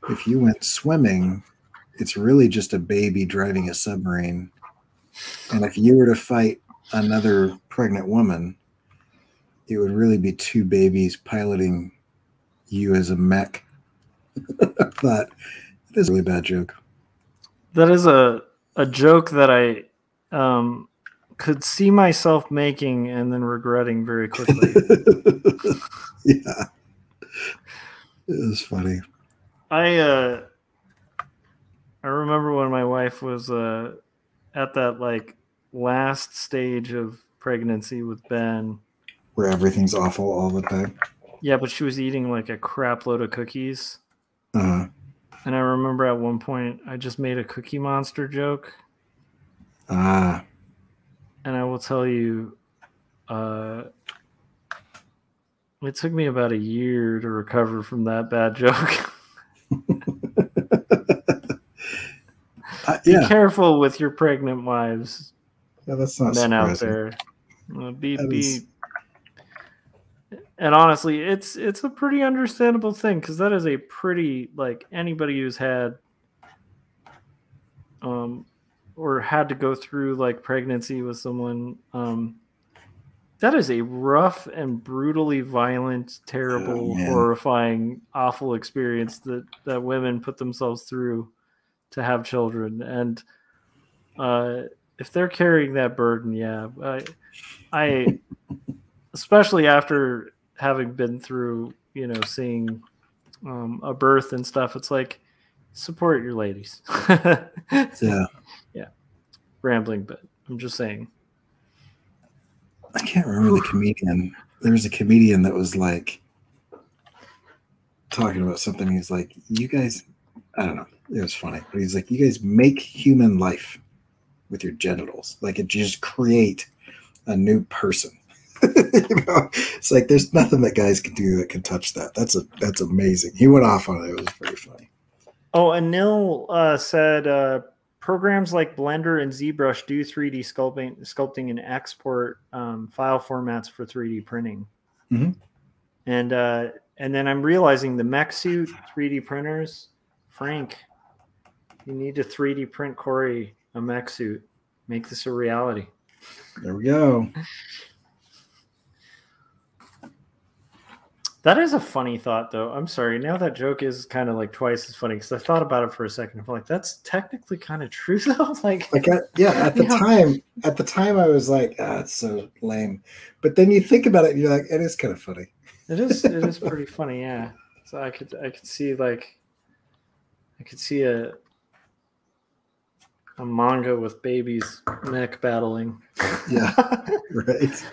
if you went swimming, it's really just a baby driving a submarine. And if you were to fight another pregnant woman, it would really be two babies piloting you as a mech. But it is a really bad joke. That is a joke that I could see myself making and then regretting very quickly. Yeah. It was funny. I remember when my wife was at that like last stage of pregnancy with Ben, where everything's awful all the time. Yeah, but she was eating like a crap load of cookies. Uh-huh. And I remember at one point I just made a Cookie Monster joke. Ah. And I will tell you, it took me about a year to recover from that bad joke. Yeah. Be careful with your pregnant wives. Yeah, that's not men surprising. out there. And honestly, it's a pretty understandable thing because that is a pretty, like, anybody who's had or had to go through like pregnancy with someone, that is a rough and brutally violent, terrible, horrifying, awful experience that women put themselves through to have children. And if they're carrying that burden, yeah, I especially after having been through, seeing a birth and stuff, it's like, support your ladies. Yeah. Rambling, but I'm just saying. I can't remember the comedian. There was a comedian that was like talking about something. He's like, you guys, I don't know. It was funny. But he's like, you guys make human life with your genitals. Like, it just create a new person. It's like there's nothing that guys can do that can touch that. That's amazing. He went off on it. It was very funny. Oh, and Nil said programs like Blender and ZBrush do 3D sculpting and export file formats for 3D printing. Mm-hmm. And then I'm realizing the mech suit 3D printers, Frank, you need to 3D print Corey a mech suit. Make this a reality. There we go. That is a funny thought, though. I'm sorry. Now that joke is kind of like twice as funny because I thought about it for a second. I'm like, that's technically kind of true, though. At the time, I was like, it's so lame. But then you think about it, and you're like, it is kind of funny. It is pretty funny, yeah. So I could see a manga with babies mech battling. Yeah, right.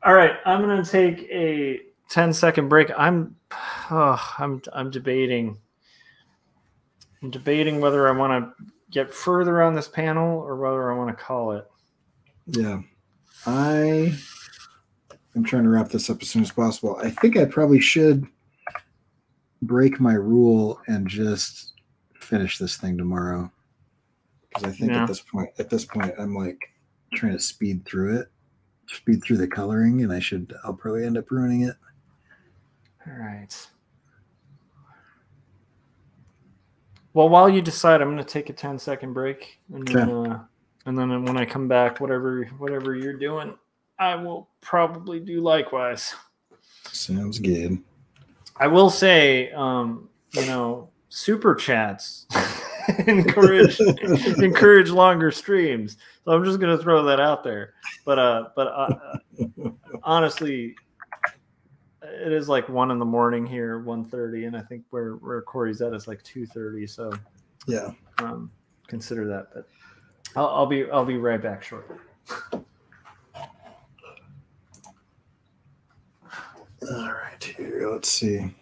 All right, I'm going to take a 10-second break. I'm debating. I'm debating whether I want to get further on this panel or whether I want to call it. Yeah. I am trying to wrap this up as soon as possible. I think I probably should break my rule and just finish this thing tomorrow because I think at this point, I'm like trying to speed through the coloring, and I'll probably end up ruining it. All right. Well, while you decide, I'm going to take a 10-second break, and then when I come back, whatever you're doing, I will probably do likewise. Sounds good. I will say, super chats encourage longer streams. So I'm just going to throw that out there. But honestly, it is like 1 a.m. here, 1:30, and I think where Corey's at is like 2:30. So yeah, consider that. But I'll be right back shortly. All right, here. Let's see.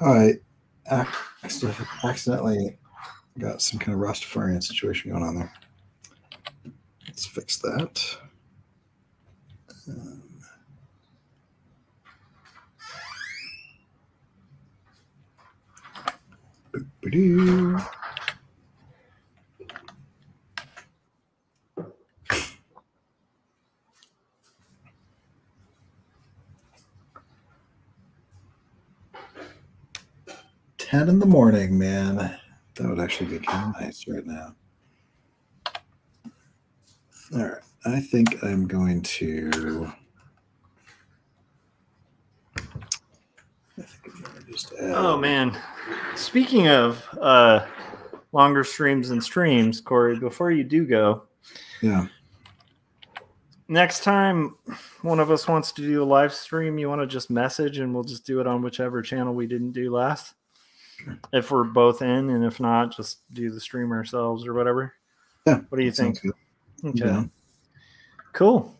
I accidentally got some kind of Rastafarian situation going on there. Let's fix that. Boop-a-doo. $10 a.m, man. That would actually be kind of nice right now. All right. I think I'm going to just add. Oh, man. Speaking of longer streams and streams, Corey, before you do go. Yeah. Next time one of us wants to do a live stream, you want to just message and we'll just do it on whichever channel we didn't do last. If we're both in, and if not, just do the stream ourselves or whatever. Yeah. What do you think? Okay. Yeah. Cool.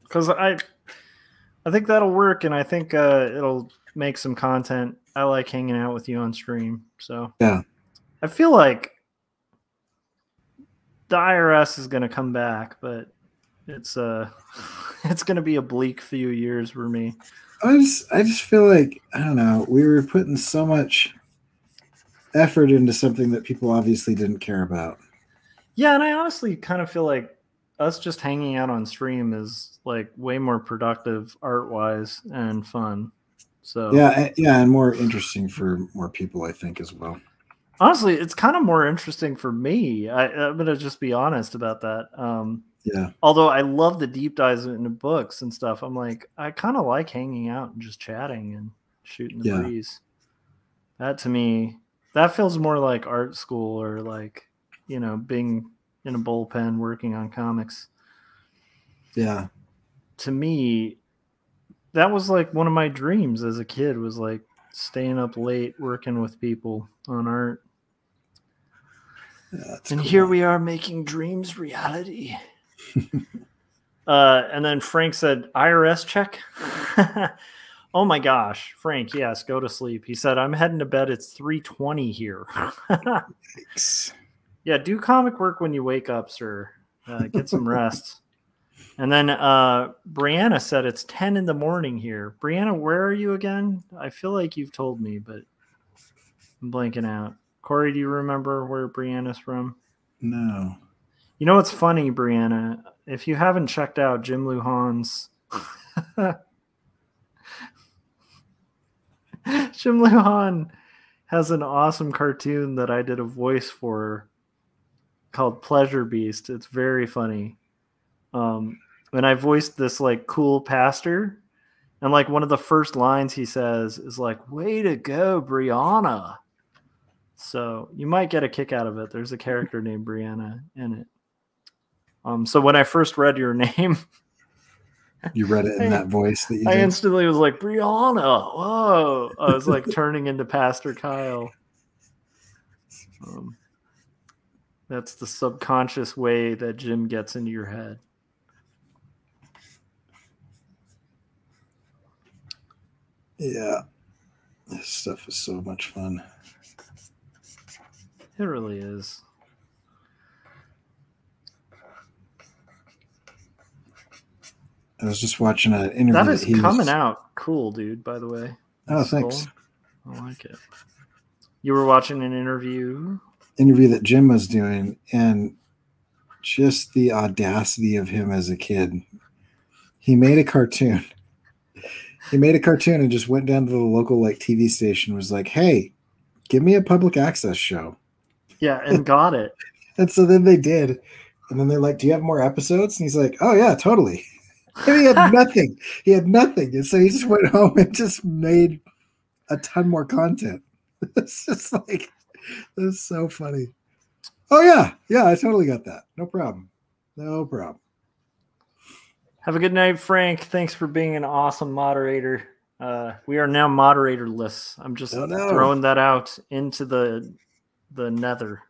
Because I think that'll work, and I think it'll make some content. I like hanging out with you on stream. So yeah, I feel like the IRS is going to come back, but it's going to be a bleak few years for me. I just feel like, I don't know, we were putting so much effort into something that people obviously didn't care about. Yeah, and I honestly kind of feel like us just hanging out on stream is like way more productive art-wise and fun. So yeah, and more interesting for more people, I think, as well. Honestly, it's kind of more interesting for me. I'm gonna just be honest about that. Yeah. Although I love the deep dives into books and stuff, I'm like, I kind of like hanging out and just chatting and shooting the breeze. That to me, that feels more like art school or like, being in a bullpen working on comics. Yeah. To me, that was like one of my dreams as a kid, was like staying up late working with people on art. Yeah, and cool. Here we are making dreams reality. And then Frank said, IRS check? Oh my gosh, Frank, yes, go to sleep. He said, I'm heading to bed. It's 3:20 here. Yeah, do comic work when you wake up, sir. Get some rest. And then Brianna said it's 10 a.m. here. Brianna, where are you again? I feel like you've told me, but I'm blanking out. Corey, do you remember where Brianna's from? No. You know what's funny, Brianna? If you haven't checked out Jim Lujan's Jim Lujan has an awesome cartoon that I did a voice for called Pleasure Beast. It's very funny. And I voiced this like cool pastor, and like one of the first lines he says is like, "Way to go, Brianna." So you might get a kick out of it. There's a character named Brianna in it. So when I first read your name, you read it in that voice that you I did? instantly was like, Brianna, whoa. I was like turning into Pastor Kyle. That's the subconscious way that Jim gets into your head. Yeah. This stuff is so much fun. It really is. I was just watching an interview. That is coming out cool, dude, by the way. Oh, thanks. I like it. You were watching an interview? interview that Jim was doing, and just the audacity of him as a kid. He made a cartoon. He made a cartoon and just went down to the local like TV station, was like, "Hey, give me a public access show." Yeah, and got it. And so then they did. And then they're like, "Do you have more episodes?" And he's like, "Oh yeah, totally." And he had nothing. He had nothing. And so he just went home and just made a ton more content. It's just like, that's so funny. Oh yeah. Yeah, I totally got that. No problem. No problem. Have a good night, Frank. Thanks for being an awesome moderator. We are now moderatorless. I'm just throwing that out into the nether.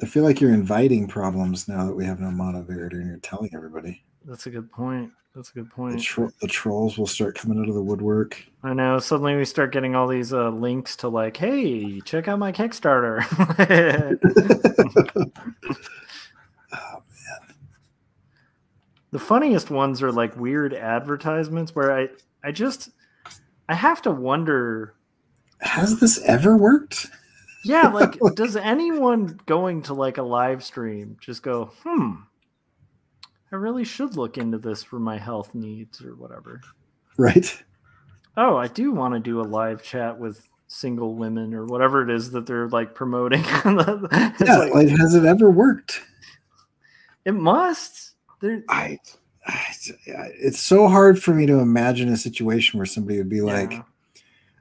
I feel like you're inviting problems now that we have no moderator and you're telling everybody. That's a good point. That's a good point. The trolls will start coming out of the woodwork. I know. Suddenly we start getting all these links to like, hey, check out my Kickstarter. Oh, man. The funniest ones are like weird advertisements where I have to wonder. Has this ever worked? Yeah, like, does anyone going to like a live stream just go, I really should look into this for my health needs or whatever. Right. Oh, I do want to do a live chat with single women or whatever it is that they're like promoting. Yeah, like, has it ever worked? It must. It's so hard for me to imagine a situation where somebody would be like,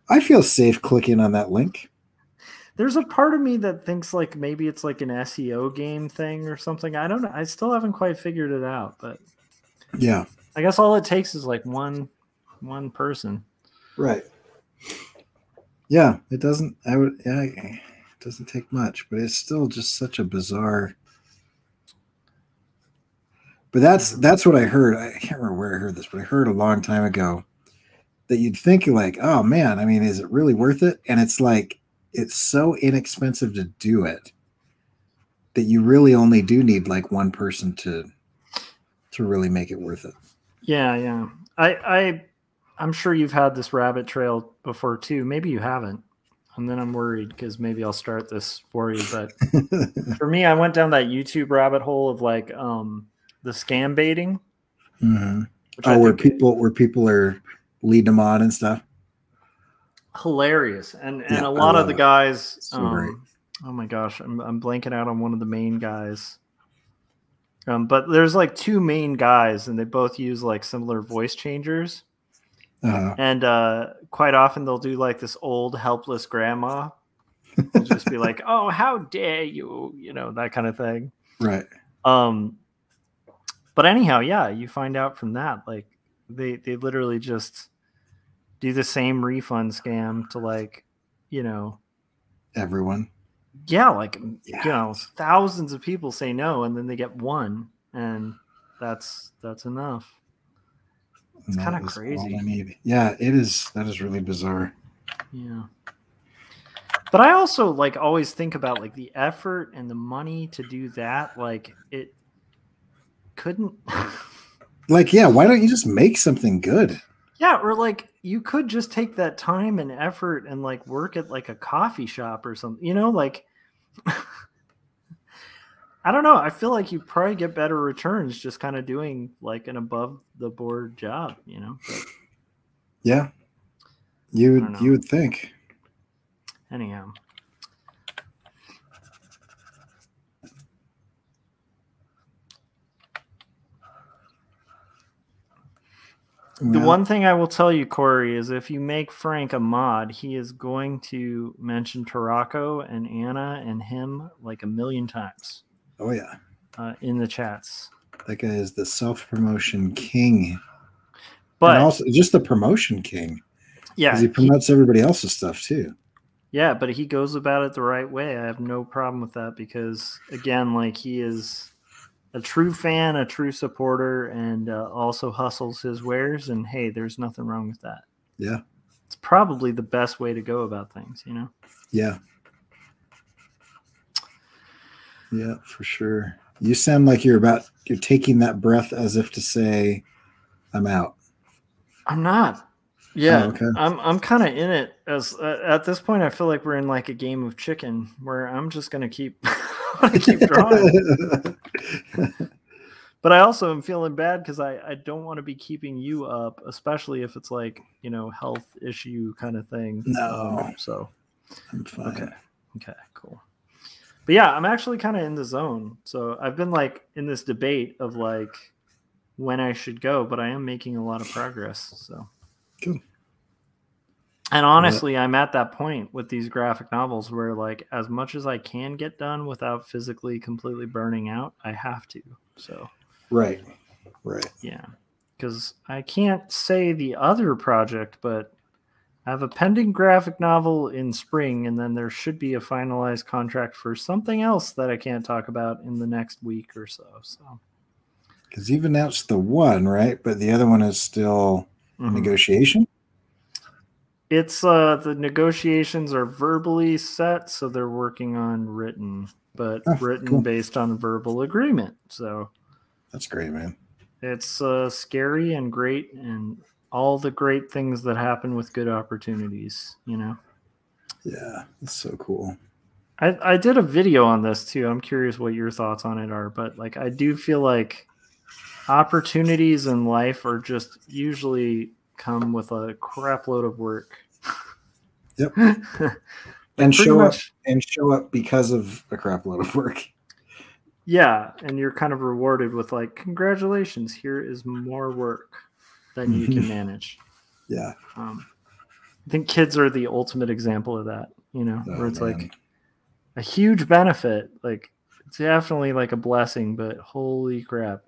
I feel safe clicking on that link. There's a part of me that thinks like maybe it's like an SEO game thing or something. I don't know. I still haven't quite figured it out, but yeah, I guess all it takes is like one person. Right. Yeah, it doesn't. It doesn't take much, but it's still just such a bizarre. But that's what I heard. I can't remember where I heard this, but I heard a long time ago that you'd think like, oh man, I mean, is it really worth it? And it's like, it's so inexpensive to do it that you really only do need like one person to really make it worth it. Yeah. I'm sure you've had this rabbit trail before too. Maybe you haven't. And then I'm worried because maybe I'll start this for you. But for me, I went down that YouTube rabbit hole of like the scam baiting. Mm-hmm. Oh, where people are leading them on and stuff. Hilarious. And a lot of the guys, so oh my gosh, I'm blanking out on one of the main guys. But there's like two main guys and they both use like similar voice changers. And quite often they'll do like this old helpless grandma. They'll just be like, oh, how dare you, that kind of thing. Right. But anyhow, yeah, you find out from that, like they literally just do the same refund scam to like, everyone. Yeah, like thousands of people say no, and then they get one, and that's enough. It's kind of crazy. Yeah, it is. That is really bizarre. Yeah. But I also like always think about like the effort and the money to do that. Like it couldn't. Like, yeah, why don't you just make something good? Yeah, or like you could just take that time and effort and like work at like a coffee shop or something, like I don't know. I feel like you probably get better returns just kind of doing like an above the board job, But, yeah. You would think. Anyhow. The one thing I will tell you, Corey, is if you make Frank a mod, he is going to mention Tarako and Anna and him like a million times. Oh, yeah. In the chats. That guy is the self-promotion king. But and also just the promotion king. Yeah. Because he promotes everybody else's stuff, too. Yeah, but he goes about it the right way. I have no problem with that because, again, like he is a true fan, a true supporter, and also hustles his wares. And hey, there's nothing wrong with that. Yeah. It's probably the best way to go about things, Yeah. Yeah, for sure. You sound like you're taking that breath as if to say, I'm out. I'm not. Yeah, Oh, okay. I'm kind of in it as at this point. I feel like we're in like a game of chicken where I'm just gonna keep keep drawing. But I also am feeling bad because I don't want to be keeping you up, especially if it's like, health issue kind of thing. No, So I'm fine. Okay, cool. But yeah, I'm actually kind of in the zone. So I've been like in this debate of like when I should go, but I am making a lot of progress. So Cool. And honestly, I'm at that point with these graphic novels where like as much as I can get done without physically completely burning out, I have to. So Right. Yeah. Because I can't say the other project, but I have a pending graphic novel in spring, and then there should be a finalized contract for something else that I can't talk about in the next week or so. Because you've announced the one, right? But the other one is still in negotiation? It's the negotiations are verbally set, so they're working on written, but written based on verbal agreement. So that's great, man. It's scary and great, and all the great things that happen with good opportunities, Yeah, that's so cool. I did a video on this too. I'm curious what your thoughts on it are, but like I do feel like opportunities in life are just usually come with a crap load of work. Yep. And show up because of a crap load of work. Yeah, and you're kind of rewarded with like, congratulations, here is more work than you can manage. Yeah. I think kids are the ultimate example of that, where it's like a huge benefit. Like it's definitely like a blessing, but holy crap.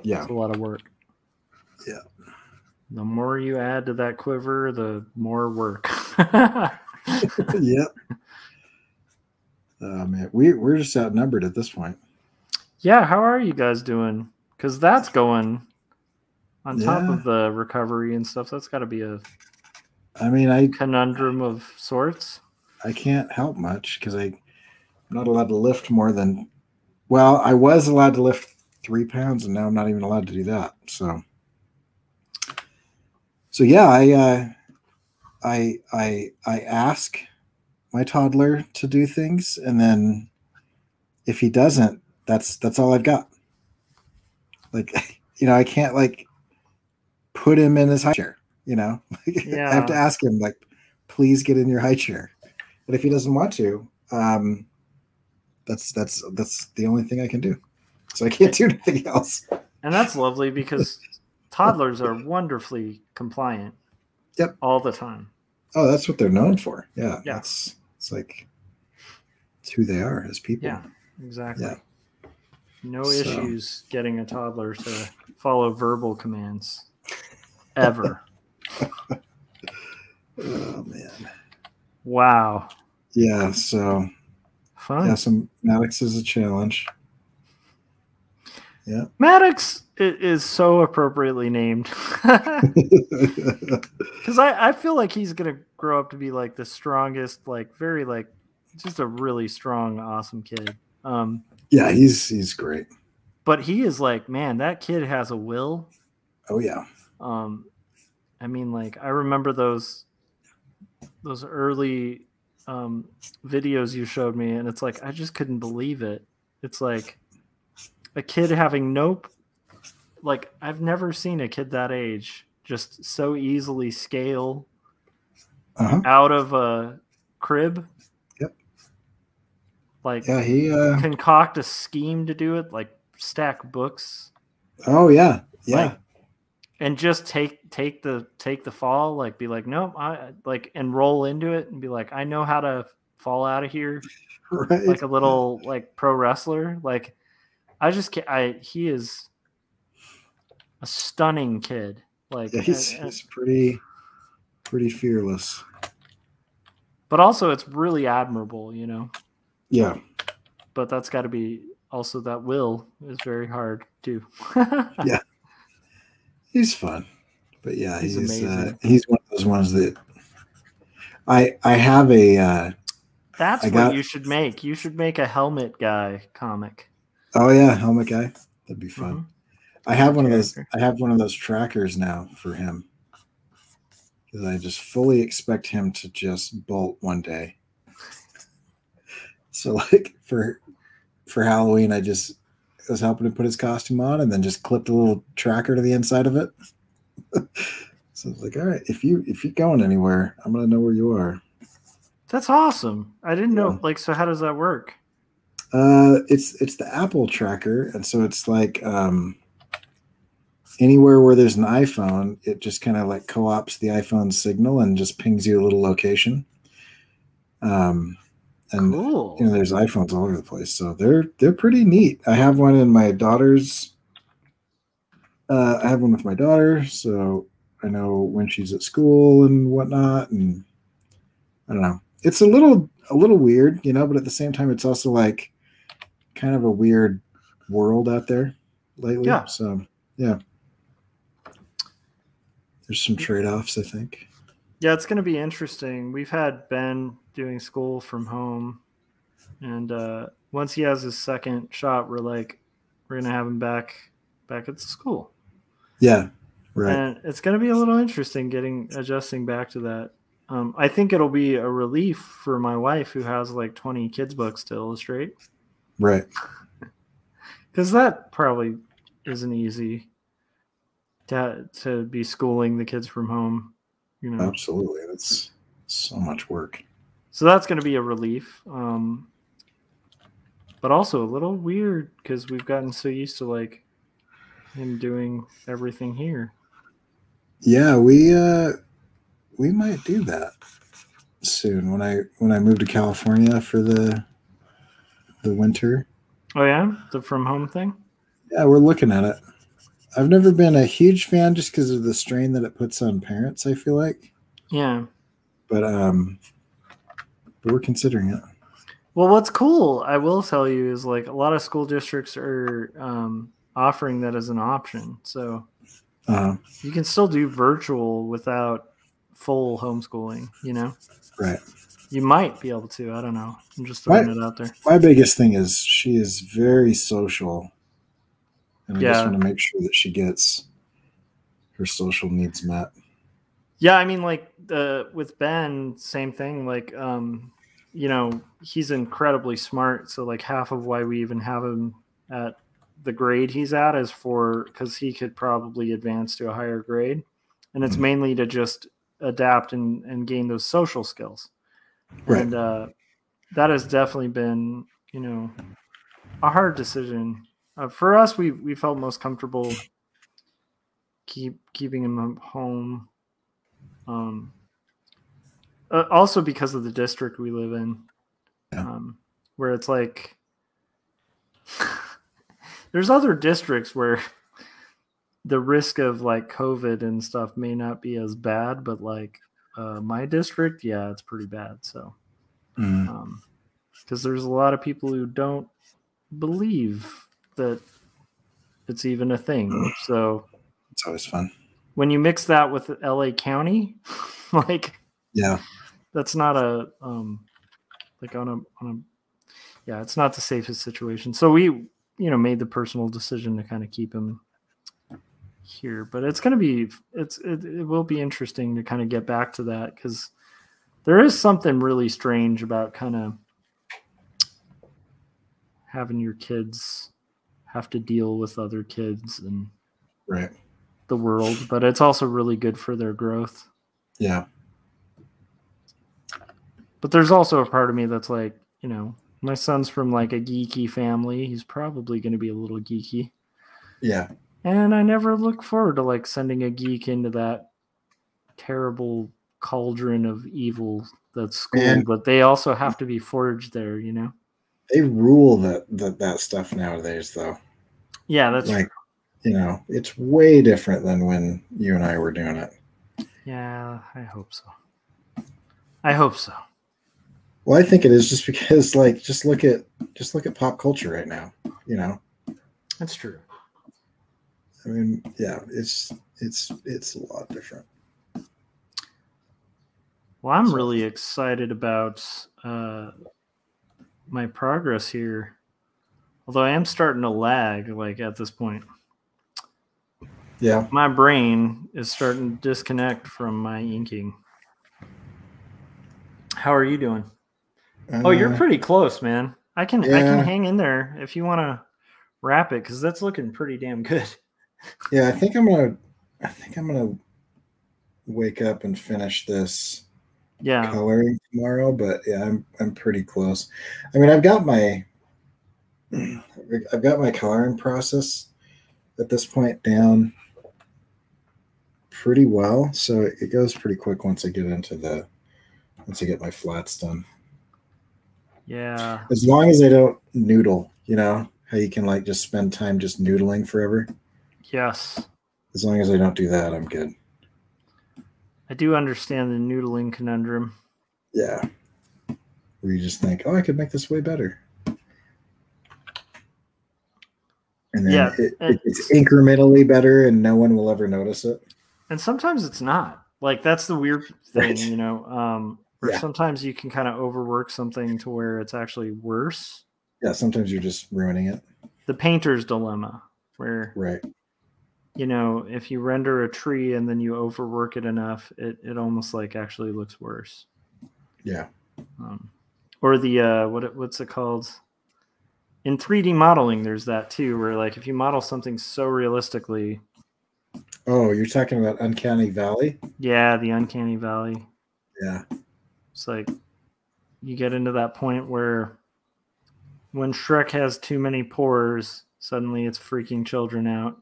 Yeah. It's a lot of work. Yeah. The more you add to that quiver, the more work. Yep. Man, we're just outnumbered at this point. Yeah, how are you guys doing? Because that's going on top of the recovery and stuff. That's got to be a conundrum of sorts. I can't help much because I'm not allowed to lift more than. Well, I was allowed to lift 3 pounds, and now I'm not even allowed to do that. So yeah, I ask my toddler to do things, and then if he doesn't, that's all I've got. Like, I can't like put him in his high chair, I have to ask him like, please get in your high chair. But if he doesn't want to, that's the only thing I can do. So I can't do anything else. And that's lovely because toddlers are wonderfully compliant. Yep. All the time. Oh, that's what they're known for. Yeah. It's like it's who they are as people. Yeah, exactly. Yeah. No issues getting a toddler to follow verbal commands ever. Oh man. Wow. Yeah, so fun. Yeah, so Maddox is a challenge. Yeah. Maddox is so appropriately named. Because I feel like he's gonna grow up to be like the strongest, like very like just a really strong, awesome kid. Yeah, he's great. But he is like, man, that kid has a will. Oh yeah. I mean, like I remember those early videos you showed me, and it's like I just couldn't believe it. It's like a kid having like I've never seen a kid that age just so easily scale out of a crib. Yep. Like he concoct a scheme to do it, like stack books. Oh yeah. Yeah. Like, and just take the fall, like be like, nope, I like, and roll into it and be like, I know how to fall out of here. Right. Like a little like pro wrestler. Like I just can't, he is a stunning kid. Like he's pretty fearless. But also it's really admirable, Yeah. But that's got to be also that will is very hard too. Yeah. He's fun. But yeah, he's amazing. He's one of those ones that I have a that's what you should make. You should make a helmet guy comic. Oh yeah, helmet guy. That'd be fun. Mm-hmm. I have one of those trackers now for him. because I just fully expect him to just bolt one day. So like for Halloween, I was helping him put his costume on and then just clipped a little tracker to the inside of it. So I was like, all right, if you're going anywhere, I'm gonna know where you are. That's awesome. I didn't know. Like, so how does that work? It's the Apple tracker, and so it's like anywhere where there's an iPhone, it just kind of like co-ops the iPhone signal and just pings you a little location. And Cool. there's iPhones all over the place, so they're pretty neat. I have one in my daughter's. I have one with my daughter, so I know when she's at school and whatnot. And I don't know, it's a little weird, but at the same time, it's also like kind of a weird world out there lately. Yeah. So yeah, there's some trade-offs, I think. Yeah, it's going to be interesting. We've had Ben doing school from home, and once he has his second shot, we're going to have him back at the school. Yeah, right. And it's going to be a little interesting adjusting back to that. I think it'll be a relief for my wife who has like 20 kids books to illustrate. Right. Because that probably isn't easy to be schooling the kids from home. Absolutely. That's so much work. So that's going to be a relief. But also a little weird because we've gotten so used to like him doing everything here. Yeah, we might do that soon when I move to California for the winter. Oh yeah, the from home thing? Yeah, we're looking at it. I've never been a huge fan just because of the strain that it puts on parents, I feel like. Yeah. But we're considering it. Well, what's cool, I will tell you, is like a lot of school districts are offering that as an option. So you can still do virtual without full homeschooling, Right. You might be able to. I don't know. I'm just throwing it out there. My biggest thing is she is very social. And I just want to make sure that she gets her social needs met. Yeah, I mean, like with Ben, same thing. Like, he's incredibly smart. So like half of why we even have him at the grade he's at is because he could probably advance to a higher grade. And it's mainly to just adapt and gain those social skills. Right. And that has definitely been, a hard decision. For us, we felt most comfortable keeping him home. Also because of the district we live in, where it's like there's other districts where the risk of like COVID and stuff may not be as bad, but like my district, yeah, it's pretty bad. So, because there's a lot of people who don't believe that it's even a thing. So it's always fun when you mix that with LA County, like, yeah, that's not a like on a yeah, it's not the safest situation. So we made the personal decision to kind of keep him here, but it's going to be it will be interesting to kind of get back to that, because there is something really strange about kind of having your kids have to deal with other kids and right the world, but it's also really good for their growth. Yeah. But there's also a part of me that's like, my son's from like a geeky family. He's probably going to be a little geeky. Yeah. And I never look forward to like sending a geek into that terrible cauldron of evil that's school, but they also have to be forged there, They rule that stuff nowadays, though. Yeah, that's like, true. It's way different than when you and I were doing it. Yeah, I hope so. Well, I think it is, just because, like, just look at pop culture right now. That's true. I mean, yeah, it's a lot different. Well, I'm really excited about my progress here, although I am starting to lag, like, at this point. Yeah. My brain is starting to disconnect from my inking. How are you doing? Oh, you're pretty close, man. I can hang in there if you want to wrap it, because that's looking pretty damn good. Yeah, I think I'm gonna wake up and finish this coloring tomorrow, but yeah, I'm pretty close. I mean, I've got my coloring process at this point down pretty well, so it goes pretty quick once I get my flats done. Yeah. As long as I don't noodle, you know, how you can like just spend time just noodling forever. Yes. As long as I don't do that, I'm good. I do understand the noodling conundrum. Yeah. Where you just think, oh, I could make this way better. And then it's incrementally better and no one will ever notice it. And sometimes it's not. Like, that's the weird thing, Right. you know, where sometimes you can kind of overwork something to where it's actually worse. Yeah, sometimes you're just ruining it. The painter's dilemma, where, right, you know, if you render a tree and then you overwork it enough, it almost like actually looks worse. Yeah. Or the what's it called? In 3D modeling, there's that too, where like if you model something so realistically. Oh, you're talking about Uncanny Valley? Yeah, the Uncanny Valley. Yeah. It's like you get into that point where when Shrek has too many pores, suddenly it's freaking children out.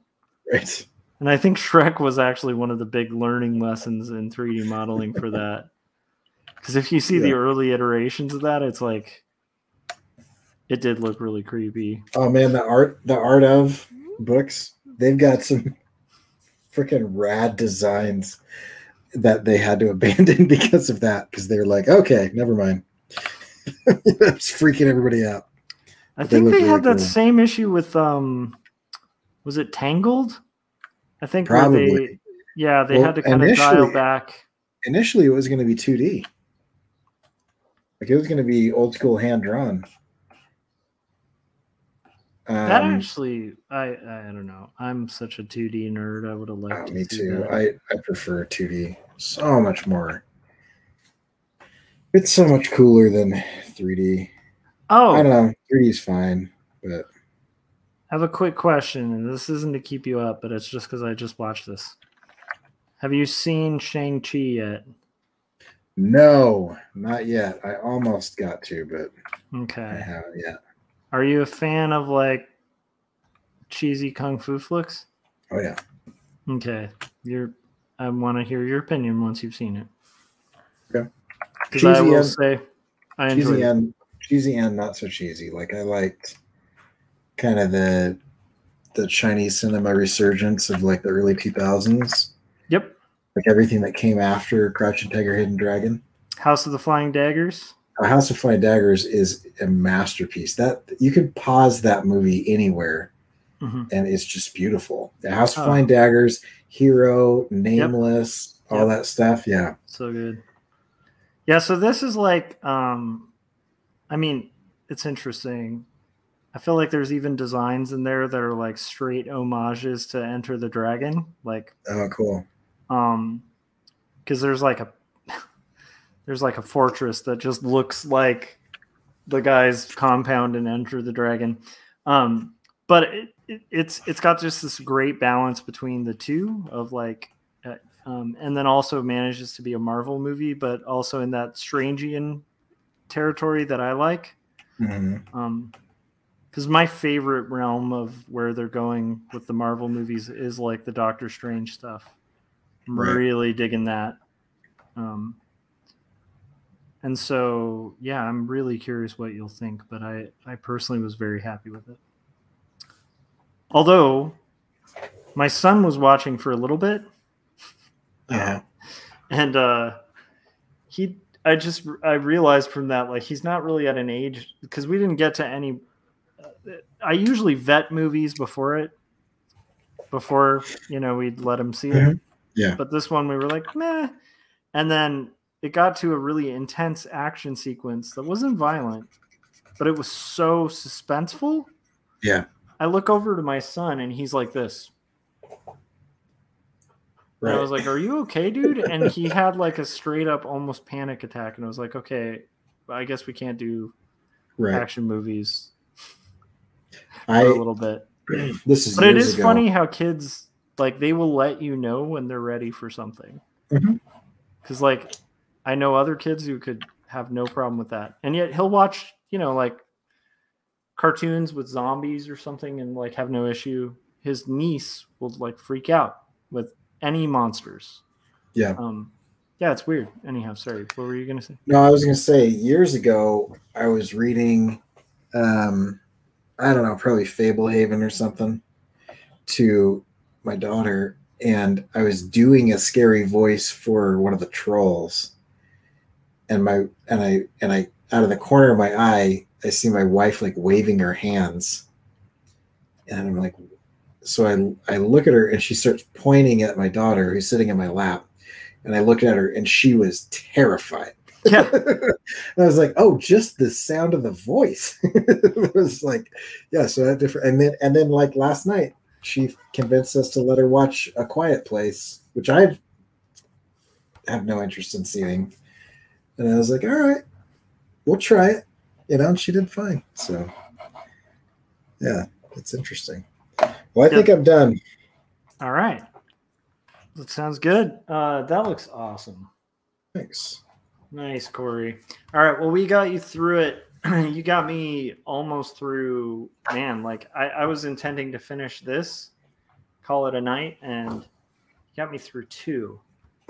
Right. And I think Shrek was actually one of the big learning lessons in 3D modeling for that. Because if you see the early iterations of that, it's like it did look really creepy. Oh man, the art of books, they've got some freaking rad designs that they had to abandon because of that. Because they're like, okay, never mind. It's freaking everybody out. I think they had that same issue with was it Tangled? I think probably. They had to kind of dial back. Initially, it was going to be 2D. Like it was going to be old school hand drawn. That actually, I don't know. I'm such a 2D nerd. I would have liked to me see too. that. I prefer 2D so much more. It's so much cooler than 3D. Oh, I don't know. 3D is fine, but I have a quick question, and this isn't to keep you up, but it's just because I just watched this. Have you seen Shang-Chi yet? No, not yet. I almost got to, but okay, I haven't yet. Are you a fan of like cheesy kung fu flicks? Oh yeah. Okay, I want to hear your opinion once you've seen it. Okay. Because I will say, I enjoyed it. Cheesy and not so cheesy. Like I liked kind of the Chinese cinema resurgence of like the early 2000s. Yep. Like everything that came after Crouching Tiger, Hidden Dragon. House of the Flying Daggers. House of Flying Daggers is a masterpiece. That you could pause that movie anywhere, and it's just beautiful. The House of Flying Daggers, Hero, Nameless, all that stuff. Yeah, so good. Yeah, so this is like, I mean, it's interesting. I feel like there's even designs in there that are like straight homages to Enter the Dragon. Like, oh, cool. Because there's like a fortress that just looks like the guy's compound in Enter the Dragon. But it's got just this great balance between the two of like, and then also manages to be a Marvel movie, but also in that Strangian territory that I like. Because my favorite realm of where they're going with the Marvel movies is like the Doctor Strange stuff. I'm really digging that. And so, yeah, I'm really curious what you'll think, but I personally was very happy with it. Although my son was watching for a little bit. Yeah. And I realized from that, like, he's not really at an age, because we didn't get to any, I usually vet movies before, you know, we'd let him see it. Yeah. But this one we were like, meh. And then it got to a really intense action sequence that wasn't violent, but it was so suspenseful. Yeah. I look over to my son and he's like this. And I was like, "Are you okay, dude?" And he had like a straight up almost panic attack, and I was like, "Okay, I guess we can't do action movies for a little bit." This is but it is ago. funny how kids like they will let you know when they're ready for something. Because like I know other kids who could have no problem with that, and yet he'll watch like cartoons with zombies or something and like have no issue. His niece will like freak out with any monsters. Yeah. Yeah, it's weird. Anyhow, sorry. What were you gonna say? No, I was gonna say years ago I was reading I don't know, probably Fablehaven or something to my daughter, and I was doing a scary voice for one of the trolls. And I out of the corner of my eye, I see my wife like waving her hands. And I'm like, so I look at her and she starts pointing at my daughter who's sitting in my lap. And I looked at her and she was terrified. Yeah. And I was like, oh, just the sound of the voice. It was like, yeah, so that different. And then like last night, she convinced us to let her watch A Quiet Place, which I have no interest in seeing. And I was like, all right, we'll try it. And she did fine. So yeah, it's interesting. Well, I think I'm done. All right. That sounds good. That looks awesome. Thanks. Nice, Corey. All right. Well, we got you through it. You got me almost through, man. Like I was intending to finish this, call it a night, and you got me through 2.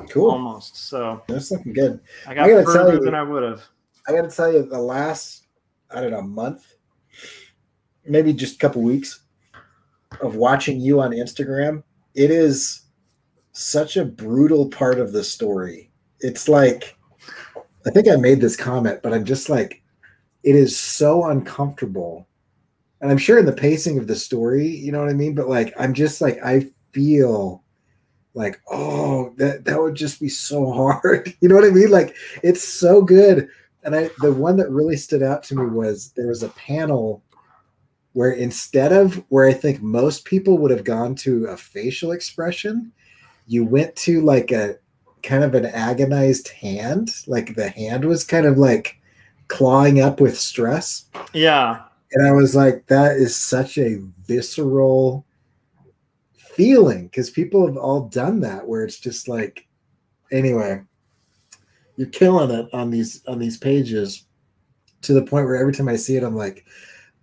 Cool. Almost. So that's looking good. I got further than I would have. I got to tell you, the last, I don't know, month, maybe just a couple weeks of watching you on Instagram, it is such a brutal part of the story. It's like, I think I made this comment, but I'm just like, it is so uncomfortable. And I'm sure in the pacing of the story, you know what I mean? But like, I'm just like, I feel like, oh, that would just be so hard. You know what I mean? Like, it's so good. And the one that really stood out to me was there was a panel where instead of where I think most people would have gone to a facial expression, you went to like a kind of an agonized hand. Like the hand was kind of like clawing up with stress. Yeah. And I was like, that is such a visceral feeling, because people have all done that where it's just like, anyway, you're killing it on these pages to the point where every time I see it, I'm like,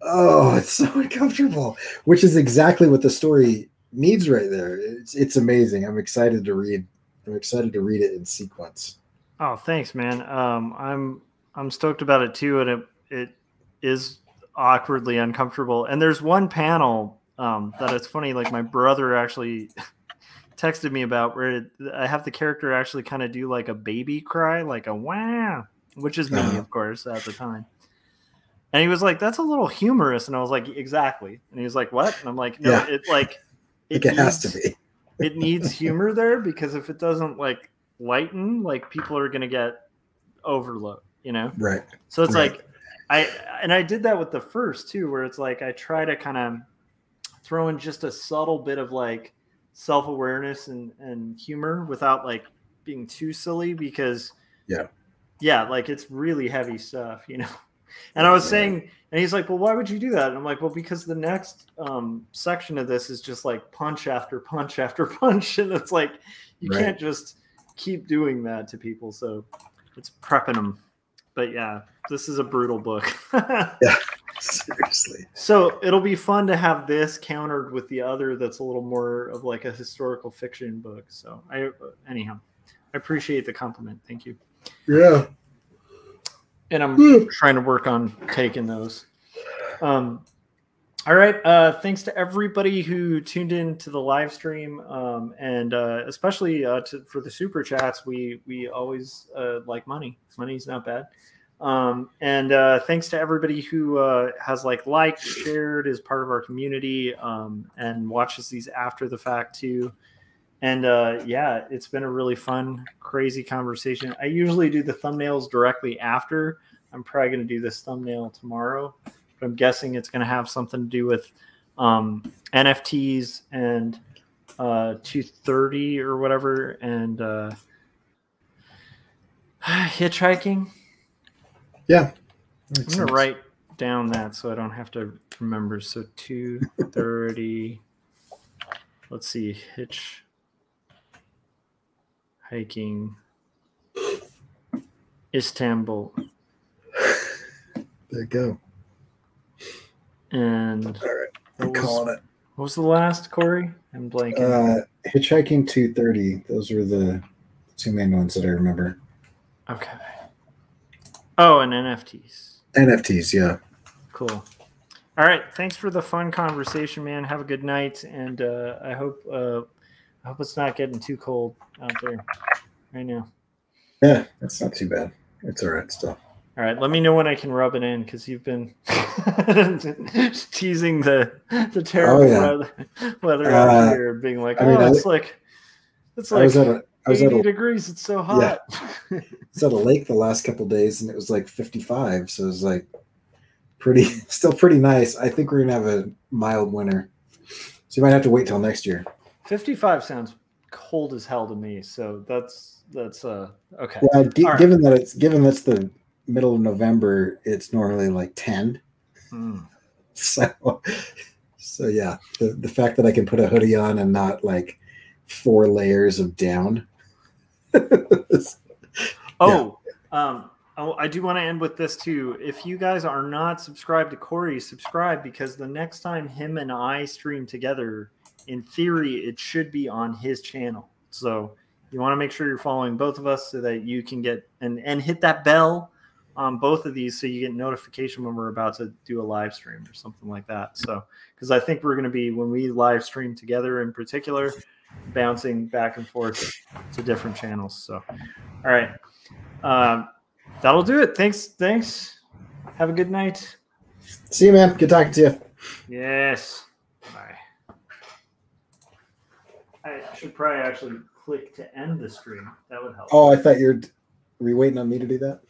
oh, it's so uncomfortable, which is exactly what the story needs right there. It's amazing. I'm excited to read it in sequence. Oh, thanks, man. I'm stoked about it too, and it is awkwardly uncomfortable. And there's one panel that it's funny, like my brother actually texted me about, where I have the character actually kind of do like a baby cry, like a wow, which is me, of course, at the time. And he was like, that's a little humorous. And I was like, exactly. And he was like, what? And I'm like, no, yeah. it has to be. It needs humor there, because if it doesn't like lighten, like people are going to get overload, Right. So it's like, I did that with the first too, where it's like, I try to kind of throw in just a subtle bit of like self-awareness and humor without like being too silly, because like it's really heavy stuff, And I was saying, and he's like, well, why would you do that? And I'm like, well, because the next section of this is just like punch after punch after punch. And it's like, you can't just keep doing that to people. So it's prepping them. But yeah, this is a brutal book. Yeah, seriously. So it'll be fun to have this countered with the other that's a little more of like a historical fiction book. So anyhow, I appreciate the compliment. Thank you. Yeah. And I'm trying to work on taking those. All right. Thanks to everybody who tuned in to the live stream, and especially for the super chats. We always like money. Money's not bad. And thanks to everybody who has liked, shared, is part of our community, and watches these after the fact too. And yeah, it's been a really fun, crazy conversation. I usually do the thumbnails directly after. I'm probably going to do this thumbnail tomorrow, but I'm guessing it's going to have something to do with NFTs and 2:30 or whatever, and hitchhiking. Yeah. I'm gonna write down that so I don't have to remember. So 2:30. Let's see, hitchhiking Istanbul. There you go. And all right, I'm calling it. What was the last, Corey? I'm blanking. Hitchhiking 2:30. Those were the two main ones that I remember. Okay. Oh, and NFTs. NFTs, yeah. Cool. All right. Thanks for the fun conversation, man. Have a good night, and I hope it's not getting too cold out there right now. Yeah, that's not too bad. It's all right still. All right, let me know when I can rub it in because you've been teasing the terrible weather out here, being like, it's like 80 degrees. It's so hot. Yeah. I was at a lake the last couple of days, and it was like 55, so it was like still pretty nice. I think we're gonna have a mild winter, so you might have to wait till next year. 55 sounds cold as hell to me, so that's okay. Yeah, given that's the middle of November, it's normally like 10. So yeah, the fact that I can put a hoodie on and not like 4 layers of down. I do want to end with this too. If you guys are not subscribed to Corey, subscribe, because the next time him and I stream together, in theory, it should be on his channel. So you want to make sure you're following both of us so that you can get and hit that bell on both of these so you get notification when we're about to do a live stream or something like that. So, because I think we're going to be, when we live stream together in particular, bouncing back and forth to different channels. So, all right. That'll do it. Thanks. Have a good night. See you, man. Good talking to you. Yes. Bye. I should probably actually click to end the stream. That would help. Oh, I thought were you waiting on me to do that?